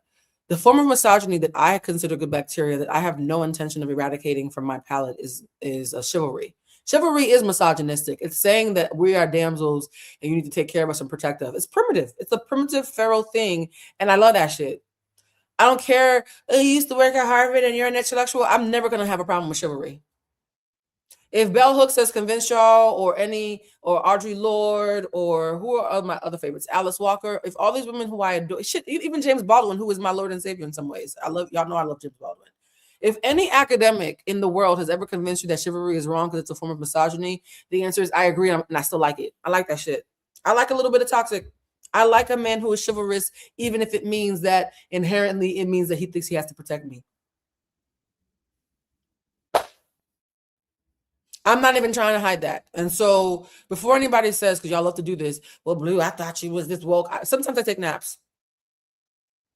The form of misogyny that I consider good bacteria that I have no intention of eradicating from my palate is a chivalry. Chivalry is misogynistic. It's saying that we are damsels and you need to take care of us and protect us. It's primitive. It's a primitive feral thing. And I love that shit. I don't care. You used to work at Harvard and you're an intellectual. I'm never going to have a problem with chivalry. If Bell Hooks has convinced y'all, or Audre Lorde, or who are my other favorites, Alice Walker, if all these women who I adore, shit, even James Baldwin, who is my Lord and Savior in some ways. Y'all know I love James Baldwin. If any academic in the world has ever convinced you that chivalry is wrong because it's a form of misogyny, the answer is I agree, and I still like it. I like that shit. I like a little bit of toxic. I like a man who is chivalrous, even if it means that inherently it means that he thinks he has to protect me. I'm not even trying to hide that. And so before anybody says, because y'all love to do this, well, Blue, I thought she was this woke. Sometimes I take naps.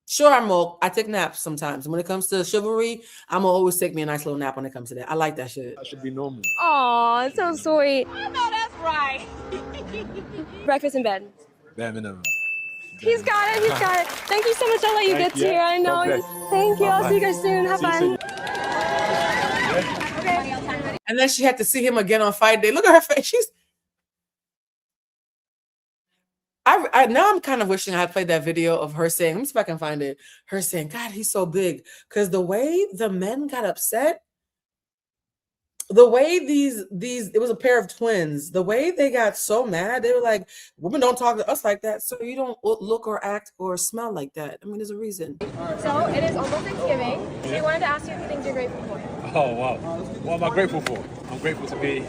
Sure, I'm woke. I take naps sometimes. When it comes to chivalry, I'm going to always take me a nice little nap when it comes to that. I like that shit. That should be normal. Aw, it's so sweet. I know that's right. Breakfast in bed. Bare minimum. He's got it. He's got it. Thank you so much. I'll let you Thank get you. to here. I know. God bless. Thank you. I'll Bye. see you guys soon. Have See you fun. soon. Okay. And then she had to see him again on fight day. Look at her face. She's. I now I'm kind of wishing I had played that video of her saying, let me see if I can find it. Her saying, God, he's so big. Because the way the men got upset, the way it was a pair of twins, the way they got so mad, they were like, women don't talk to us like that, so you don't look or act or smell like that. I mean, there's a reason. So it is almost Thanksgiving. So we wanted to ask you a few things you're grateful for. Oh, wow. What am I grateful for? I'm grateful to be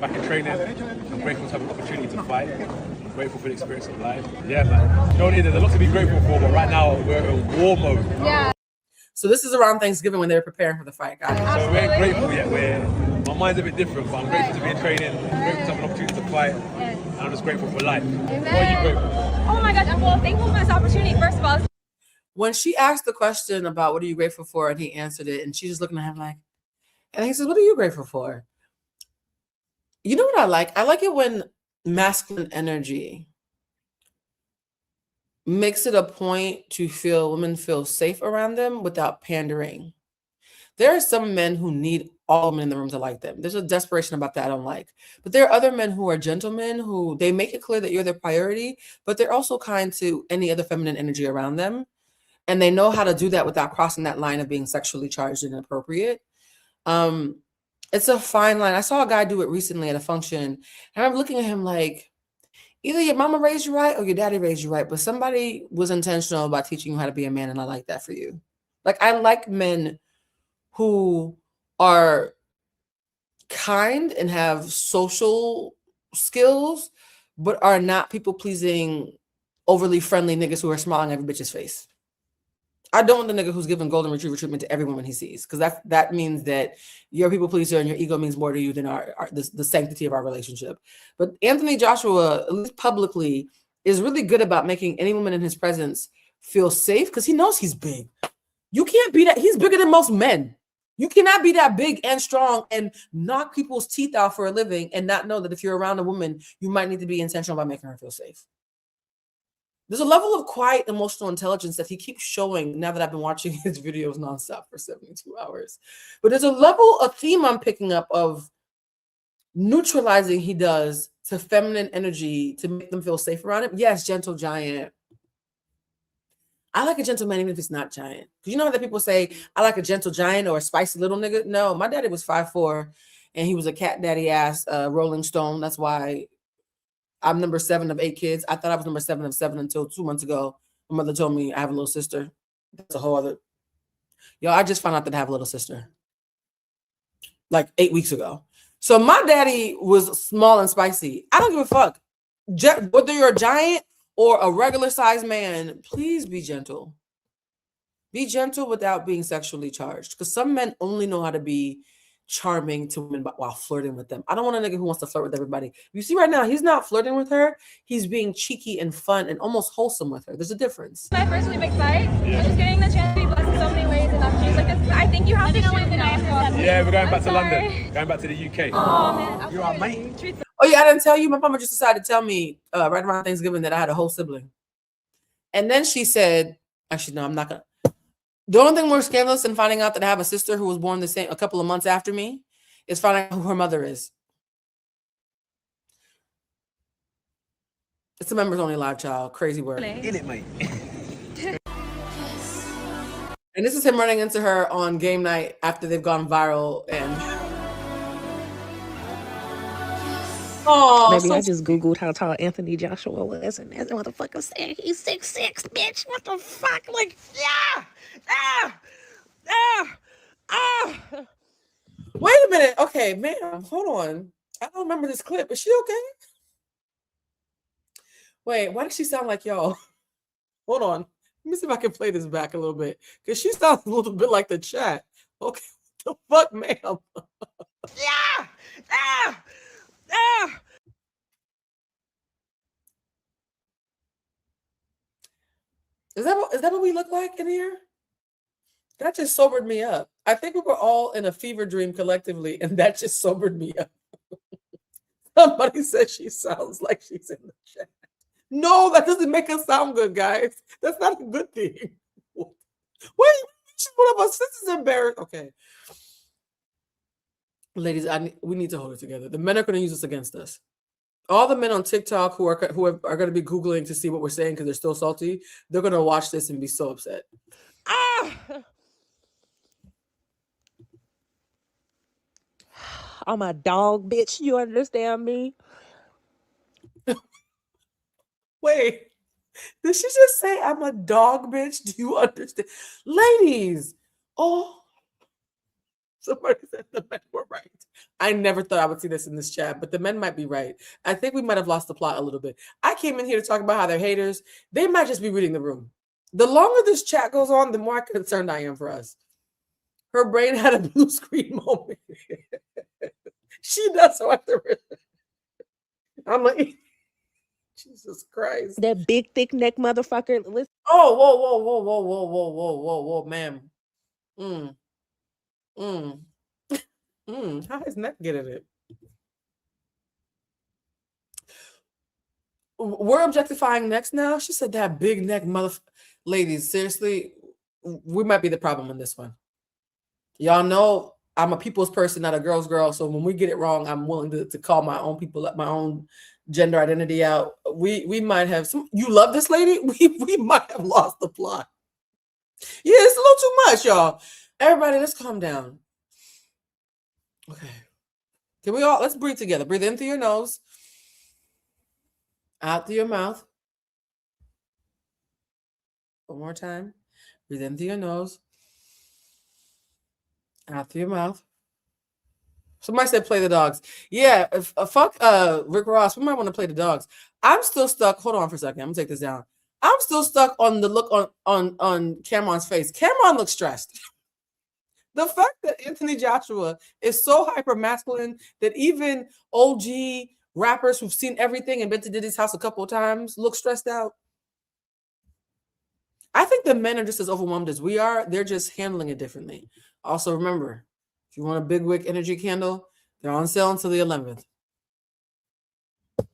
back in training. I'm grateful to have an opportunity to fight. I'm grateful for the experience of life. Yeah, man. There's a lot to be grateful for, but right now we're in war mode. Yeah. So this is around Thanksgiving when they were preparing for the fight, guys. So we're grateful yet. My mind's a bit different, but I'm grateful to be in training. I'm grateful to have an opportunity to fight. And I'm just grateful for life. Amen. What are you grateful for? Oh my gosh, I'm well thankful for this opportunity, first of all. When she asked the question about what are you grateful for, and he answered it, and she's just looking at him like, and he says, what are you grateful for? You know what I like? I like it when masculine energy makes it a point to women feel safe around them without pandering. There are some men who need all men in the room to like them. There's a desperation about that I don't like. But there are other men who are gentlemen who they make it clear that you're their priority, but they're also kind to any other feminine energy around them. And they know how to do that without crossing that line of being sexually charged and inappropriate. It's a fine line. I saw a guy do it recently at a function, and I'm looking at him like, either your mama raised you right or your daddy raised you right, but somebody was intentional about teaching you how to be a man, and I like that for you. Like, I like men who are kind and have social skills, but are not people-pleasing, overly friendly niggas who are smiling at every bitch's face. I don't want the nigga who's giving golden retriever treatment to every woman he sees, because that means that you're a people pleaser and your ego means more to you than the sanctity of our relationship. But Anthony Joshua, at least publicly, is really good about making any woman in his presence feel safe because he knows he's big. You can't be that. He's bigger than most men. You cannot be that big and strong and knock people's teeth out for a living and not know that if you're around a woman, you might need to be intentional about making her feel safe. There's a level of quiet emotional intelligence that he keeps showing now that I've been watching his videos nonstop for 72 hours. But there's a theme I'm picking up of neutralizing he does to feminine energy to make them feel safe around him. Yes, gentle giant. I like a gentle man even if it's not giant. Because you know how that people say, I like a gentle giant or a spicy little nigga? No, my daddy was 5'4", and he was a cat daddy ass Rolling Stone. That's why I'm number 7 of 8 kids. I thought I was number 7 of 7 until 2 months ago. My mother told me I have a little sister. That's a whole other. Yo, I just found out that I have a little sister. Like 8 weeks ago. So my daddy was small and spicy. I don't give a fuck. Whether you're a giant or a regular sized man, please be gentle. Be gentle without being sexually charged. Because some men only know how to be charming to women while flirting with them. I don't want a nigga who wants to flirt with everybody. You see right now, he's not flirting with her. He's being cheeky and fun and almost wholesome with her. There's a difference. My first really big fight. I'm just getting the chance to be blessed in so many ways and opportunities like this. I think you have to know it now. Yeah, we're going back to London. Going back to the UK. Oh, man. You are, mate. Oh, yeah, I didn't tell you. My mama just decided to tell me right around Thanksgiving that I had a whole sibling. And then she said, actually, no, I'm not going to. The only thing more scandalous than finding out that I have a sister who was born a couple of months after me is finding out who her mother is. It's a members only live child. Crazy word. In it, mate. And this is him running into her on game night after they've gone viral. And Maybe I just Googled how tall Anthony Joshua was, and that motherfucker said he's 6'6", bitch. What the fuck? Like, wait a minute. Okay, ma'am, hold on. I don't remember this clip. Is she okay? Wait, why does she sound like y'all? Hold on. Let me see if I can play this back a little bit. Because she sounds a little bit like the chat. Okay, what the fuck, ma'am? Is that what we look like in here? That just sobered me up. I think we were all in a fever dream collectively, and that just sobered me up. Somebody said she sounds like she's in the chat. No, that doesn't make us sound good, guys. That's not a good thing. Wait, she's one of us. This is embarrassing. Okay. Ladies, we need to hold it together. The men are going to use this against us. All the men on TikTok who are going to be Googling to see what we're saying because they're still salty, they're going to watch this and be so upset. I'm a dog, bitch. You understand me? Wait, did she just say I'm a dog, bitch? Do you understand? Ladies, somebody said the men were right. I never thought I would see this in this chat, but the men might be right. I think we might have lost the plot a little bit. I came in here to talk about how they're haters. They might just be reading the room. The longer this chat goes on, the more concerned I am for us. Her brain had a blue screen moment. She does so after. I'm like, Jesus Christ. That big, thick neck motherfucker. Listen. Oh, whoa, ma'am. How is neck getting it? We're objectifying necks now. She said that big neck ladies, seriously, we might be the problem in this one. Y'all know I'm a people's person, not a girl's girl. So when we get it wrong, I'm willing to call my own people, my own gender identity out. We might have some. You love this lady? We might have lost the plot. Yeah, it's a little too much, y'all. Everybody, let's calm down. Okay. Can we all, let's breathe together. Breathe in through your nose. Out through your mouth. One more time. Breathe in through your nose. Out through your mouth. Somebody said play the dogs. Yeah, fuck Rick Ross. We might want to play the dogs. I'm still stuck. Hold on for a second. I'm gonna take this down. I'm still stuck on the look on Cameron's face. Cameron looks stressed. The fact that Anthony Joshua is so hyper masculine that even OG rappers who've seen everything and been to Diddy's house a couple of times look stressed out. I think the men are just as overwhelmed as we are. They're just handling it differently. Also, remember, if you want a big wick energy candle, they're on sale until the 11th.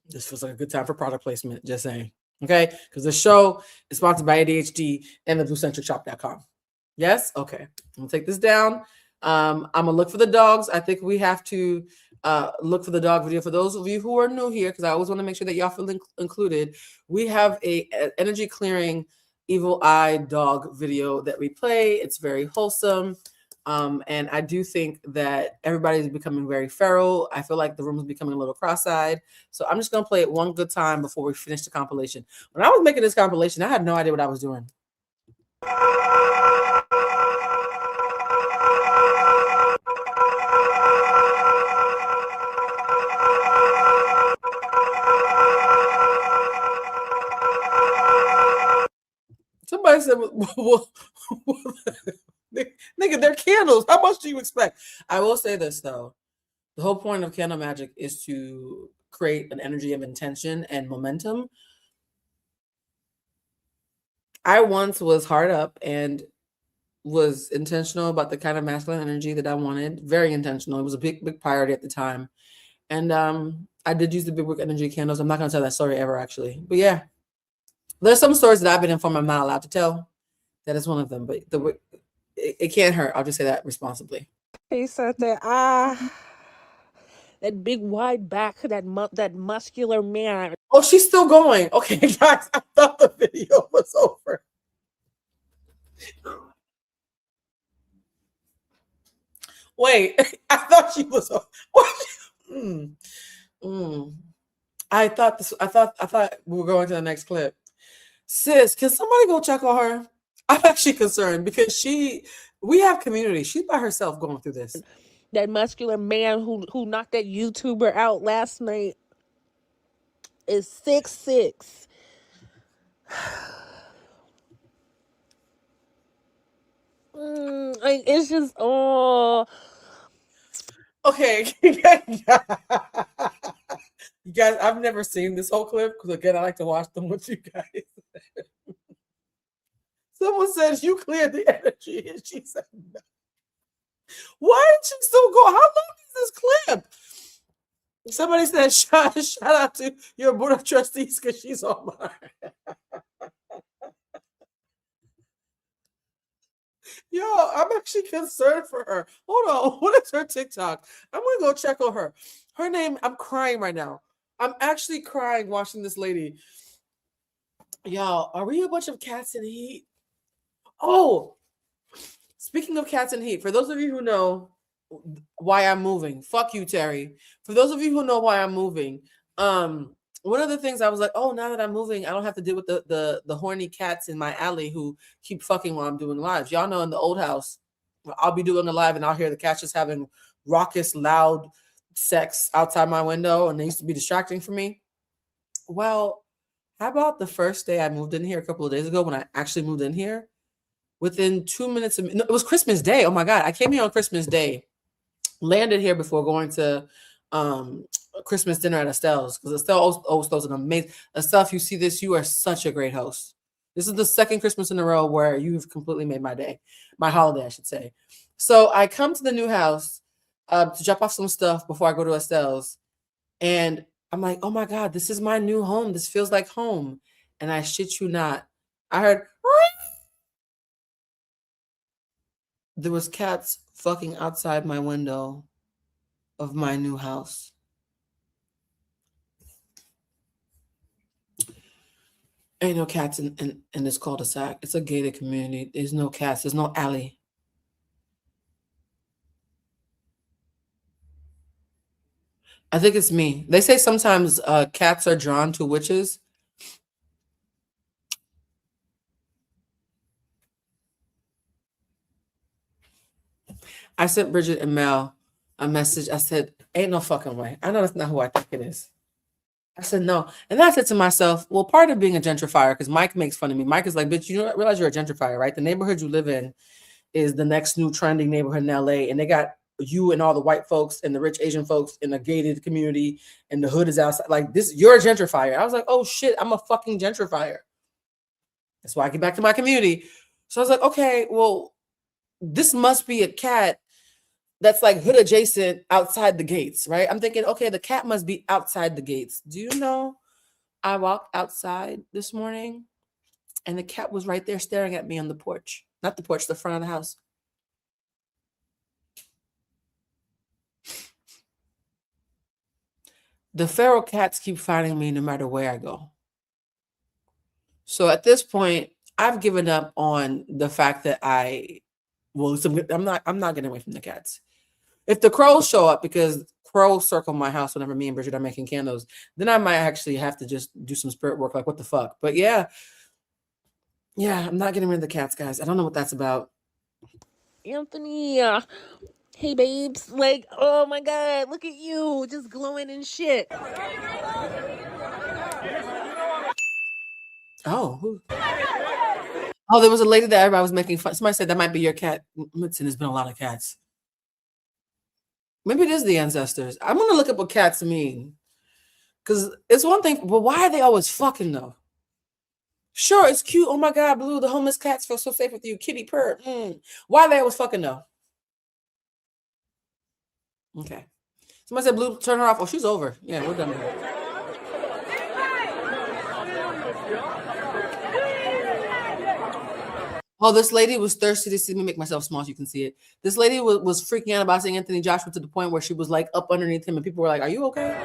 This feels like a good time for product placement, just saying. Okay? Because the show is sponsored by ADHD and the Bluecentric Yes? Okay. I'm going to take this down. I'm going to look for the dogs. I think we have to look for the dog video. For those of you who are new here, because I always want to make sure that y'all feel included, we have a energy clearing evil eye dog video that we play. It's very wholesome. And I do think that everybody's becoming very feral. I feel like the room is becoming a little cross-eyed. So I'm just going to play it one good time before we finish the compilation. When I was making this compilation, I had no idea what I was doing. Somebody said, nigga, they're candles. How much do you expect? I will say this, though. The whole point of candle magic is to create an energy of intention and momentum. I once was hard up and was intentional about the kind of masculine energy that I wanted. Very intentional. It was a big priority at the time. And I did use the big wick energy candles. I'm not going to tell that story ever, actually. But yeah. There's some stories that I've been informed I'm not allowed to tell. That is one of them, but it can't hurt. I'll just say that responsibly. He said that that big wide back, that muscular man. Oh, she's still going. Okay, guys, I thought the video was over. Wait, I thought she was. Mm, mm. I thought we were going to the next clip. Sis, can somebody go check on her? I'm actually concerned because we have community. She's by herself going through this. That muscular man who knocked that YouTuber out last night is 6'6". Like it's just Okay. You guys, I've never seen this whole clip because again, I like to watch them with you guys. Someone says you cleared the energy, and she said no. Why did she still go? How long is this clip? Somebody said shout out to your board of trustees because she's on mine. Yo, I'm actually concerned for her. Hold on. What is her TikTok? I'm going to go check on her. Her name, I'm crying right now. I'm actually crying watching this lady. Y'all, are we a bunch of cats in heat? Oh, speaking of cats in heat, for those of you who know why I'm moving, fuck you, Terry. For those of you who know why I'm moving, one of the things I was like, oh, now that I'm moving, I don't have to deal with the horny cats in my alley who keep fucking while I'm doing lives. Y'all know in the old house, I'll be doing a live and I'll hear the cats just having raucous, loud sex outside my window, and they used to be distracting for me. Well, how about the first day I moved in here a couple of days ago when I actually moved in here? Within 2 minutes of it was Christmas Day. Oh my God, I came here on Christmas Day, landed here before going to Christmas dinner at Estelle's because Estelle always throws an amazing. Estelle, if you see this, you are such a great host. This is the second Christmas in a row where you've completely made my day, my holiday, I should say. So I come to the new house to drop off some stuff before I go to Estelle's, and I'm like, oh my God, this is my new home. This feels like home. And I shit you not, I heard there was cats fucking outside my window of my new house. Ain't no cats in this cul-de-sac. It's a gated community. There's no cats. There's no alley. I think it's me. They say sometimes cats are drawn to witches. I sent Bridget and Mel a message. I said, ain't no fucking way. I know that's not who I think it is. I said, no. And then I said to myself, well, part of being a gentrifier, because Mike makes fun of me. Mike is like, bitch, you realize you're a gentrifier, right? The neighborhood you live in is the next new trending neighborhood in LA. And they got you and all the white folks and the rich Asian folks in a gated community, and the hood is outside. Like this, you're a gentrifier. I was like, oh shit, I'm a fucking gentrifier. That's why I get back to my community. So I was like, okay, well, this must be a cat that's like hood adjacent outside the gates, right? I'm thinking, okay, the cat must be outside the gates. Do you know, I walked outside this morning and the cat was right there staring at me on the porch. Not the porch, the front of the house. The feral cats keep finding me no matter where I go. So at this point, I've given up on the fact that I'm not getting away from the cats. If the crows show up, because crows circle my house whenever me and Bridget are making candles, then I might actually have to just do some spirit work. Like, what the fuck? But yeah, I'm not getting rid of the cats, guys. I don't know what that's about. Anthony, hey babes, like, oh my God, look at you, just glowing and shit. Oh, there was a lady that everybody was making fun. Somebody said that might be your cat. Listen, there's been a lot of cats. Maybe it is the ancestors. I'm gonna look up what cats mean, because it's one thing. But why are they always fucking though? Sure, it's cute. Oh my God, Blue, the homeless cats feel so safe with you. Kitty purr. Why are they always fucking though? Okay. Somebody said, Blue, turn her off. Oh, she's over. Yeah, we're done with her. Oh, this lady was thirsty to see me make myself small so you can see it. This lady was freaking out about seeing Anthony Joshua to the point where she was like up underneath him and people were like, are you okay?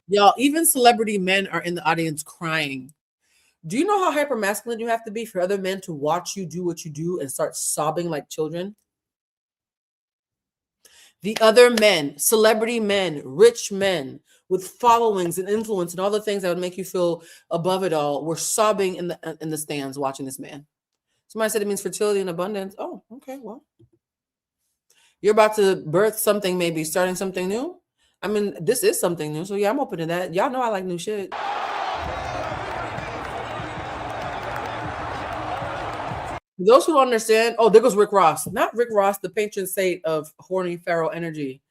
Y'all, even celebrity men are in the audience crying. Do you know how hyper masculine you have to be for other men to watch you do what you do and start sobbing like children? The other men, celebrity men, rich men with followings and influence and all the things that would make you feel above it all, were sobbing in the stands watching this man. Somebody said it means fertility and abundance. Oh, okay, well. You're about to birth something, maybe starting something new. I mean, this is something new. So yeah, I'm open to that. Y'all know I like new shit. Those who don't understand, oh, there goes Rick Ross. Not Rick Ross, the patron saint of horny feral energy.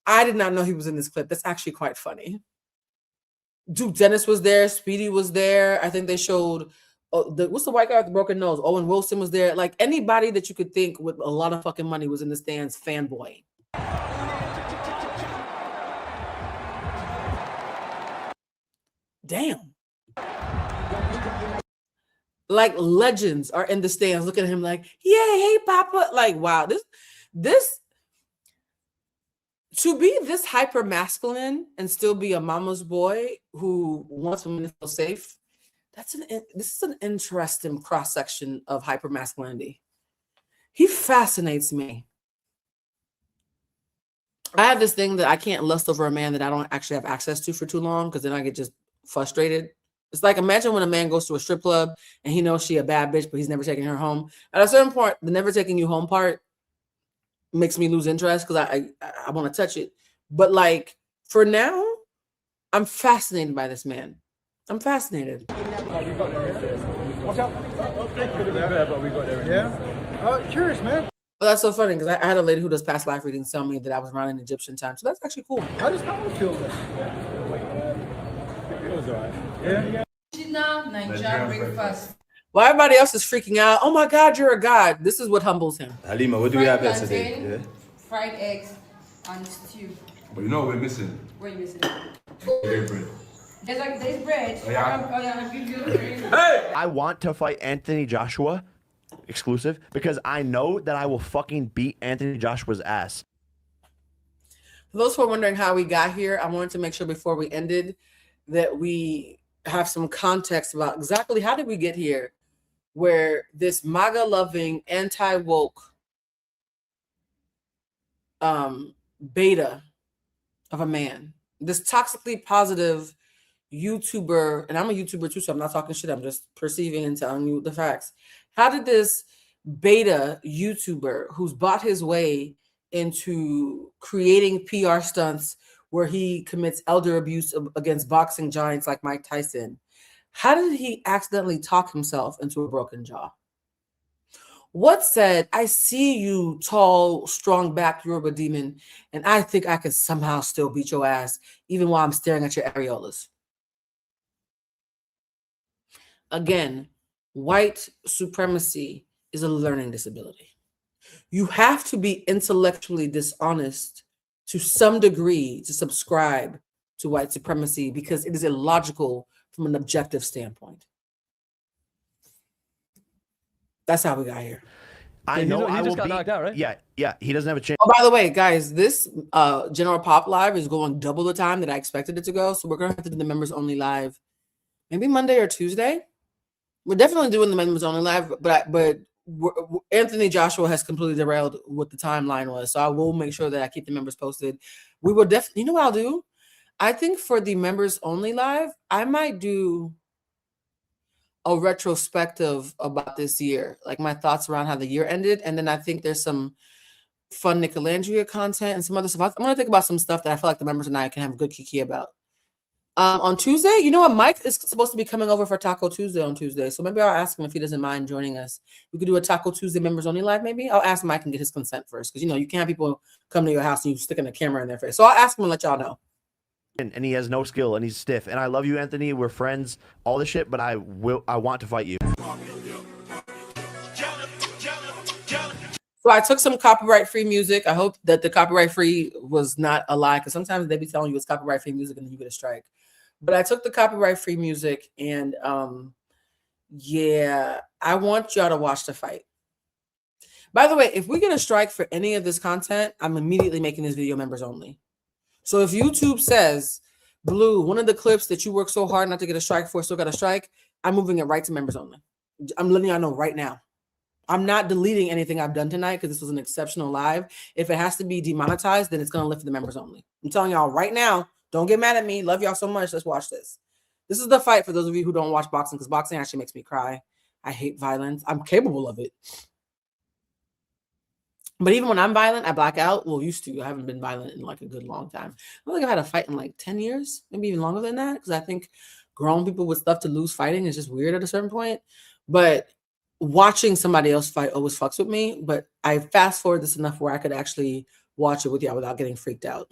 I did not know he was in this clip. That's actually quite funny. Dude, Dennis was there. Speedy was there. I think they showed, what's the white guy with the broken nose? Owen Wilson was there. Like anybody that you could think with a lot of fucking money was in the stands fanboying. Damn. Like legends are in the stands looking at him like, yeah, hey, Papa. Like, wow, this to be this hyper masculine and still be a mama's boy who wants women to feel safe. This is an interesting cross section of hyper masculinity. He fascinates me. I have this thing that I can't lust over a man that I don't actually have access to for too long, because then I get just frustrated. It's like, imagine when a man goes to a strip club and he knows she a bad bitch, but he's never taking her home. At a certain point, the never taking you home part makes me lose interest because I want to touch it. But like for now, I'm fascinated by this man. I'm fascinated. Watch out. But we got there. Yeah. Curious, man. Well, that's so funny because I had a lady who does past life readings tell me that I was around in Egyptian time. So that's actually cool. How does power feel then? It was all right. Yeah. Nigerian breakfast. While everybody else is freaking out, oh my God, you're a god. This is what humbles him. Halima, what do we have here today? Yeah? Fried eggs and stew. But you know what we're missing? What are you missing? Bread. There's bread. Oh, yeah. I'll give you. Hey! I want to fight Anthony Joshua, exclusive, because I know that I will fucking beat Anthony Joshua's ass. For those who are wondering how we got here, I wanted to make sure before we ended that we have some context about exactly how did we get here, where this MAGA-loving, anti-woke beta of a man, this toxically positive YouTuber, and I'm a YouTuber too, so I'm not talking shit, I'm just perceiving and telling you the facts. How did this beta YouTuber who's bought his way into creating PR stunts where he commits elder abuse against boxing giants like Mike Tyson, how did he accidentally talk himself into a broken jaw? What said, I see you, tall, strong-backed Yoruba demon, and I think I could somehow still beat your ass even while I'm staring at your areolas? Again, white supremacy is a learning disability. You have to be intellectually dishonest to some degree to subscribe to white supremacy because it is illogical from an objective standpoint. That's how we got here. I know he I just will got knocked out, right? Yeah, he doesn't have a chance. Oh, by the way, guys, this General Pop Live is going double the time that I expected it to go. So we're going to have to do the members only live maybe Monday or Tuesday. We're definitely doing the members only live, but Anthony Joshua has completely derailed what the timeline was. So I will make sure that I keep the members posted. We will definitely, you know what I'll do? I think for the members only live, I might do a retrospective about this year, like my thoughts around how the year ended. And then I think there's some fun Nicolandria content and some other stuff. I'm going to think about some stuff that I feel like the members and I can have a good kiki about. On Tuesday, you know what? Mike is supposed to be coming over for Taco Tuesday on Tuesday. So maybe I'll ask him if he doesn't mind joining us. We could do a Taco Tuesday members only live, maybe. I'll ask Mike and get his consent first. Because, you know, you can't have people come to your house and you sticking a camera in their face. So I'll ask him and let y'all know. And he has no skill and he's stiff. And I love you, Anthony. We're friends, all this shit, but I want to fight you. So I took some copyright-free music. I hope that the copyright-free was not a lie, because sometimes they be telling you it's copyright-free music and then you get a strike. But I took the copyright-free music and yeah, I want y'all to watch the fight. By the way, if we get a strike for any of this content, I'm immediately making this video members only. So if YouTube says Blue, one of the clips that you worked so hard not to get a strike for, still got a strike. I'm moving it right to members only. I'm letting y'all know right now. I'm not deleting anything I've done tonight because this was an exceptional live. If it has to be demonetized, then it's going to lift the members only. I'm telling y'all right now, don't get mad at me. Love y'all so much. Let's watch this. This is the fight for those of you who don't watch boxing, because boxing actually makes me cry. I hate violence. I'm capable of it. But even when I'm violent, I black out. Well, used to. I haven't been violent in like a good long time. I don't think I've had a fight in like 10 years, maybe even longer than that, because I think grown people with stuff to lose fighting is just weird at a certain point. But watching somebody else fight always fucks with me. But I fast forward this enough where I could actually watch it with y'all without getting freaked out.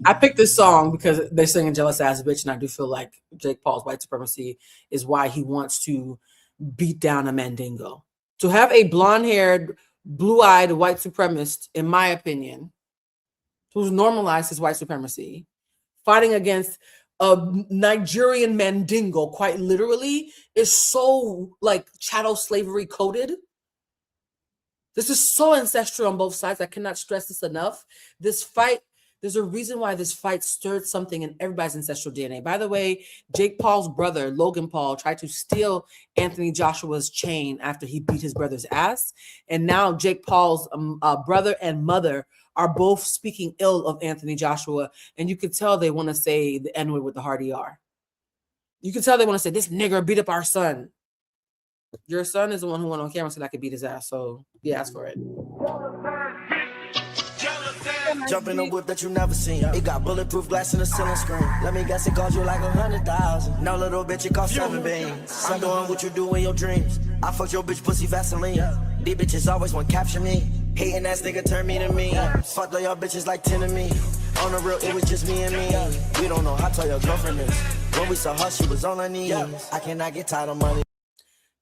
I picked this song because they're singing Jealous Ass Bitch, and I do feel like Jake Paul's white supremacy is why he wants to beat down a Mandingo. To have a blonde-haired, blue-eyed white supremacist, in my opinion, who's normalized his white supremacy, fighting against a Nigerian Mandingo, quite literally, is so like chattel slavery coded. This is so ancestral on both sides. I cannot stress this enough. This fight, there's a reason why this fight stirred something in everybody's ancestral DNA. By the way, Jake Paul's brother, Logan Paul, tried to steal Anthony Joshua's chain after he beat his brother's ass. And now Jake Paul's brother and mother are both speaking ill of Anthony Joshua. And you could tell they want to say the N-word with the hard ER. You can tell they want to say, this nigger beat up our son. Your son is the one who went on camera and said I could beat his ass. So he asked for it. Jump in a whip that you never seen. It got bulletproof glass in the ceiling screen. Let me guess, it cost you like 100,000. No, little bitch, it cost 7 beans. I'm doing what you do in your dreams. I fucked your bitch pussy Vaseline. These bitches always want to capture me. Hating ass nigga turn me to me. Fucked all y'all bitches like 10 of me. On the real, it was just me and me. We don't know how tall your girlfriend is. When we saw her, she was on her knees. I cannot get tired of money.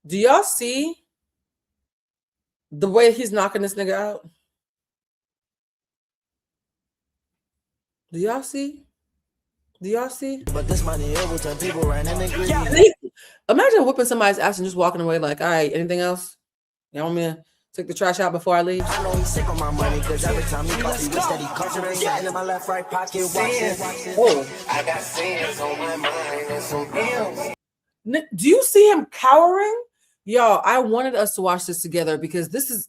Do y'all see the way he's knocking this nigga out? Do y'all see? Do y'all see? But this money, it will turn people right in the green. Imagine whipping somebody's ass and just walking away like, all right, anything else? You want me to take the trash out before I leave? I know he's sick on my money, because every time he calls, he wish that he comes around. Sitting in my left, right pocket, watching. Oh. I got sins on my mind and some bills. Do you see him cowering? Y'all, I wanted us to watch this together because this is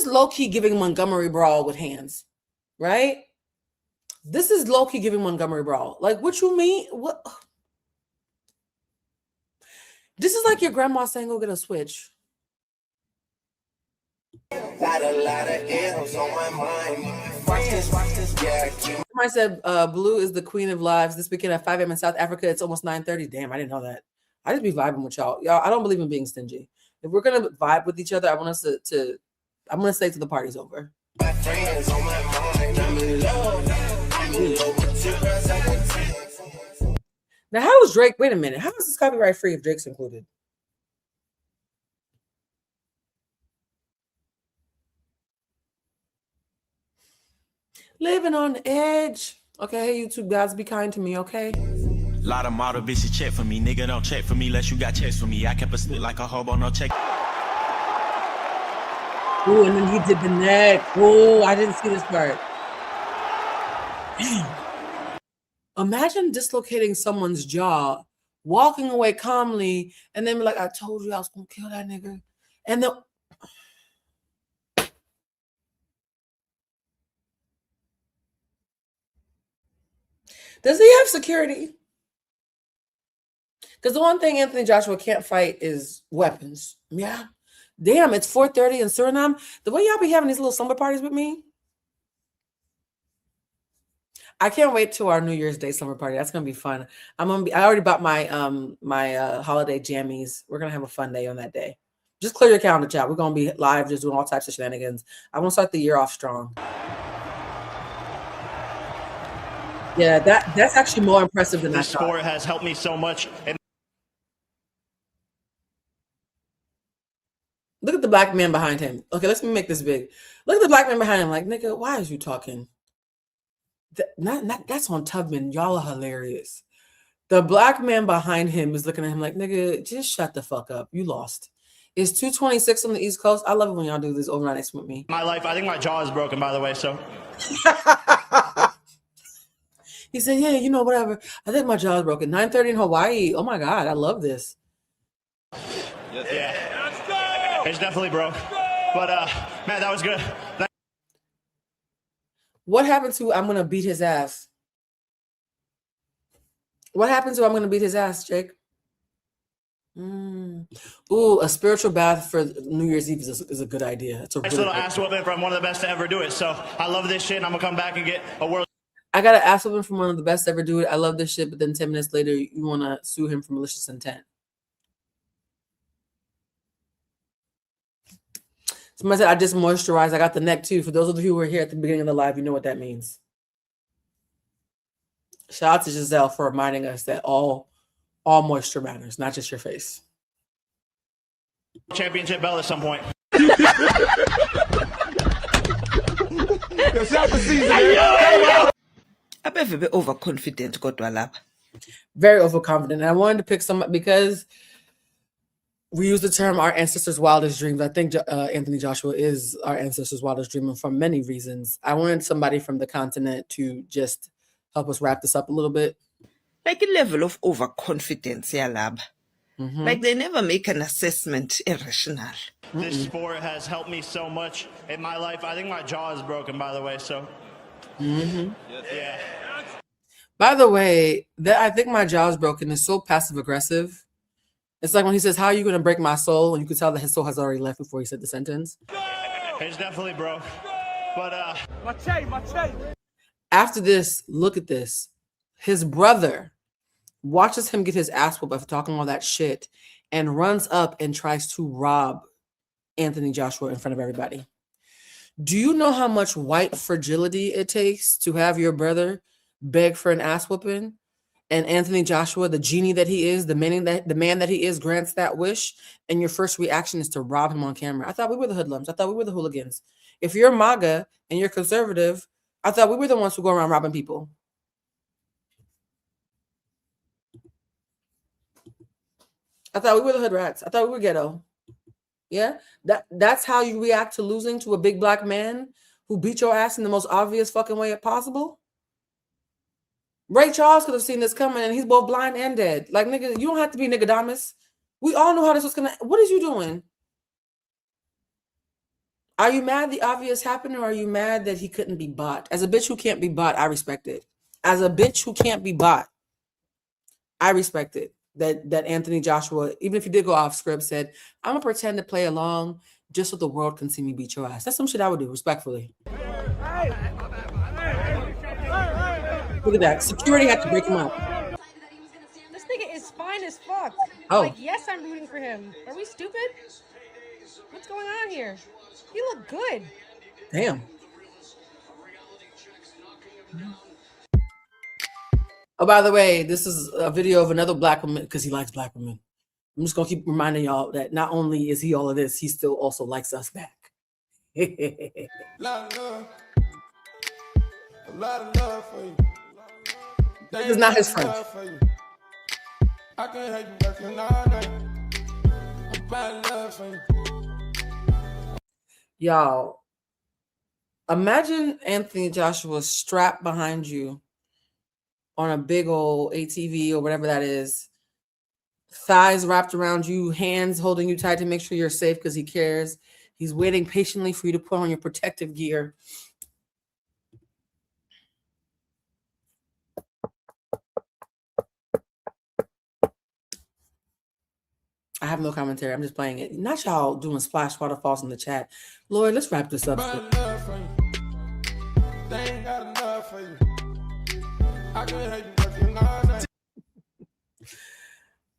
low-key giving Montgomery Brawl with hands, right? This is low-key giving Montgomery Brawl. Like, what you mean? What? This is like your grandma saying, go get a switch. Got a lot of M's on my mind. Watch this, yeah. Somebody said Blue is the queen of lives. This weekend at 5 a.m. in South Africa, it's almost 9:30. Damn, I didn't know that. I just be vibing with y'all. Y'all, I don't believe in being stingy. If we're gonna vibe with each other, I want us to I'm gonna stay till the party's over. My friends on my mind. I'm in love. I'm in love with you. Now, how is Drake? Wait a minute. How is this copyright free if Drake's included? Living on the edge. Okay, hey, YouTube guys, be kind to me, okay? Lot of model bitches check for me. Nigga don't check for me unless you got checks for me. I kept a split like a hobo, no check. Ooh, and then he did the neck. Ooh, I didn't see this part. Imagine dislocating someone's jaw, walking away calmly, and then be like, I told you I was gonna kill that nigga. And then does he have security? Because the one thing Anthony Joshua can't fight is weapons. Yeah. Damn, it's 4:30 in Suriname. The way y'all be having these little slumber parties with me. I can't wait to our New Year's Day slumber party. That's gonna be fun. I already bought my holiday jammies. We're gonna have a fun day on that day. Just clear your calendar, chat. We're gonna be live, just doing all types of shenanigans. I want to start the year off strong. Yeah, that's actually more impressive than this I thought. sport has helped me so much. And look at the black man behind him. Okay, let's make this big. Look at the black man behind him. Like, nigga, why is you talking? That's on Tubman. Y'all are hilarious. The black man behind him is looking at him like, nigga, just shut the fuck up. You lost. It's 2:26 on the East Coast. I love it when y'all do these overnights with me. My life, I think my jaw is broken, by the way, so. He said, yeah, you know, whatever. I think my jaw is broken. 9:30 in Hawaii. Oh my God, I love this. Yeah. It's definitely broke. But, man, that was good. What happened to I'm going to beat his ass? What happened to I'm going to beat his ass, Jake? Ooh, a spiritual bath for New Year's Eve is a good idea. It's a Nice little ass whooping from one of the best to ever do it. So I love this shit, and I'm going to come back and get a world. I got an ass whooping from one of the best to ever do it. I love this shit, but then 10 minutes later, you want to sue him for malicious intent. Somebody said, I just moisturized. I got the neck too. For those of you who were here at the beginning of the live, you know what that means. Shout out to Giselle for reminding us that all moisture matters, not just your face. Championship belt at some point. I bet a bit overconfident, Very overconfident. And I wanted to pick some because we use the term our ancestors' wildest dreams. I think Anthony Joshua is our ancestors' wildest dream, and for many reasons. I wanted somebody from the continent to just help us wrap this up a little bit. Like a level of overconfidence, yeah, lab. Like they never make an assessment irrational. This sport has helped me so much in my life. I think my jaw is broken, by the way, so. Yeah. By the way, that I think my jaw is broken is so passive aggressive. It's like when he says, how are you going to break my soul? And you can tell that his soul has already left before he said the sentence. It's definitely broke. But, after this, look at this. His brother watches him get his ass whooped after talking all that shit and runs up and tries to rob Anthony Joshua in front of everybody. Do you know how much white fragility it takes to have your brother beg for an ass whooping? And Anthony Joshua, the genie that he is, the man that he is, grants that wish, and your first reaction is to rob him on camera. I thought we were the hoodlums. I thought we were the hooligans. If you're MAGA and you're conservative, I thought we were the ones who go around robbing people. I thought we were the hood rats. I thought we were ghetto. Yeah, that's how you react to losing to a big black man who beat your ass in the most obvious fucking way possible. Ray Charles could have seen this coming, and he's both blind and dead. Like, nigga, you don't have to be Nicodemus. We all know how this was gonna. What is you doing? Are you mad the obvious happened, or are you mad that he couldn't be bought? As a bitch who can't be bought, I respect it. As a bitch who can't be bought, I respect it. That Anthony Joshua, even if he did go off script, said, I'm gonna pretend to play along just so the world can see me beat your ass. That's some shit I would do, respectfully. Look at that. Security had to break him out. This nigga is fine as fuck. Oh. Like, yes, I'm rooting for him. Are we stupid? What's going on here? He looked good. Damn. Oh, by the way, this is a video of another black woman because he likes black women. I'm just going to keep reminding y'all that not only is he all of this, he still also likes us back. A lot of love for you. This is not his friend. I can have you working all day. I'm bad love for you. Y'all, imagine Anthony Joshua strapped behind you on a big old ATV or whatever that is, thighs wrapped around you, hands holding you tight to make sure you're safe because he cares. He's waiting patiently for you to put on your protective gear. I have no commentary. I'm just playing it. Not y'all doing splash waterfalls in the chat. Lord, let's wrap this up.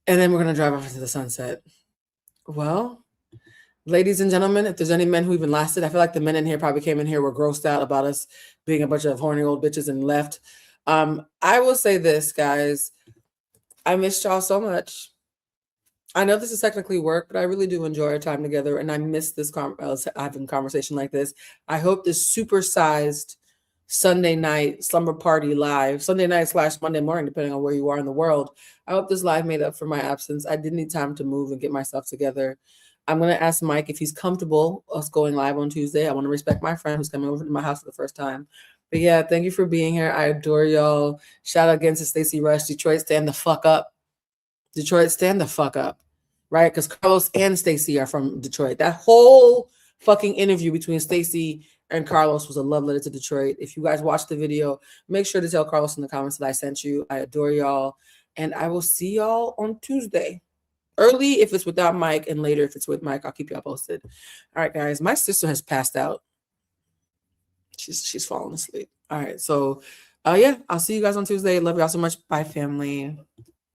And then we're going to drive off into the sunset. Well, ladies and gentlemen, if there's any men who even lasted, I feel like the men in here probably came in here, were grossed out about us being a bunch of horny old bitches and left. I will say this, guys. I missed y'all so much. I know this is technically work, but I really do enjoy our time together, and I miss this having a conversation like this. I hope this supersized Sunday night slumber party live, Sunday night / Monday morning, depending on where you are in the world. I hope this live made up for my absence. I did need time to move and get myself together. I'm going to ask Mike if he's comfortable us going live on Tuesday. I want to respect my friend who's coming over to my house for the first time. But yeah, thank you for being here. I adore y'all. Shout out again to Stacey Rush. Detroit, stand the fuck up. Detroit, stand the fuck up. Right? Because Carlos and Stacey are from Detroit. That whole fucking interview between Stacey and Carlos was a love letter to Detroit. If you guys watched the video, make sure to tell Carlos in the comments that I sent you. I adore y'all. And I will see y'all on Tuesday. Early if it's without Mike, and later if it's with Mike. I'll keep y'all posted. All right, guys. My sister has passed out. She's fallen asleep. All right. So yeah, I'll see you guys on Tuesday. Love y'all so much. Bye, family.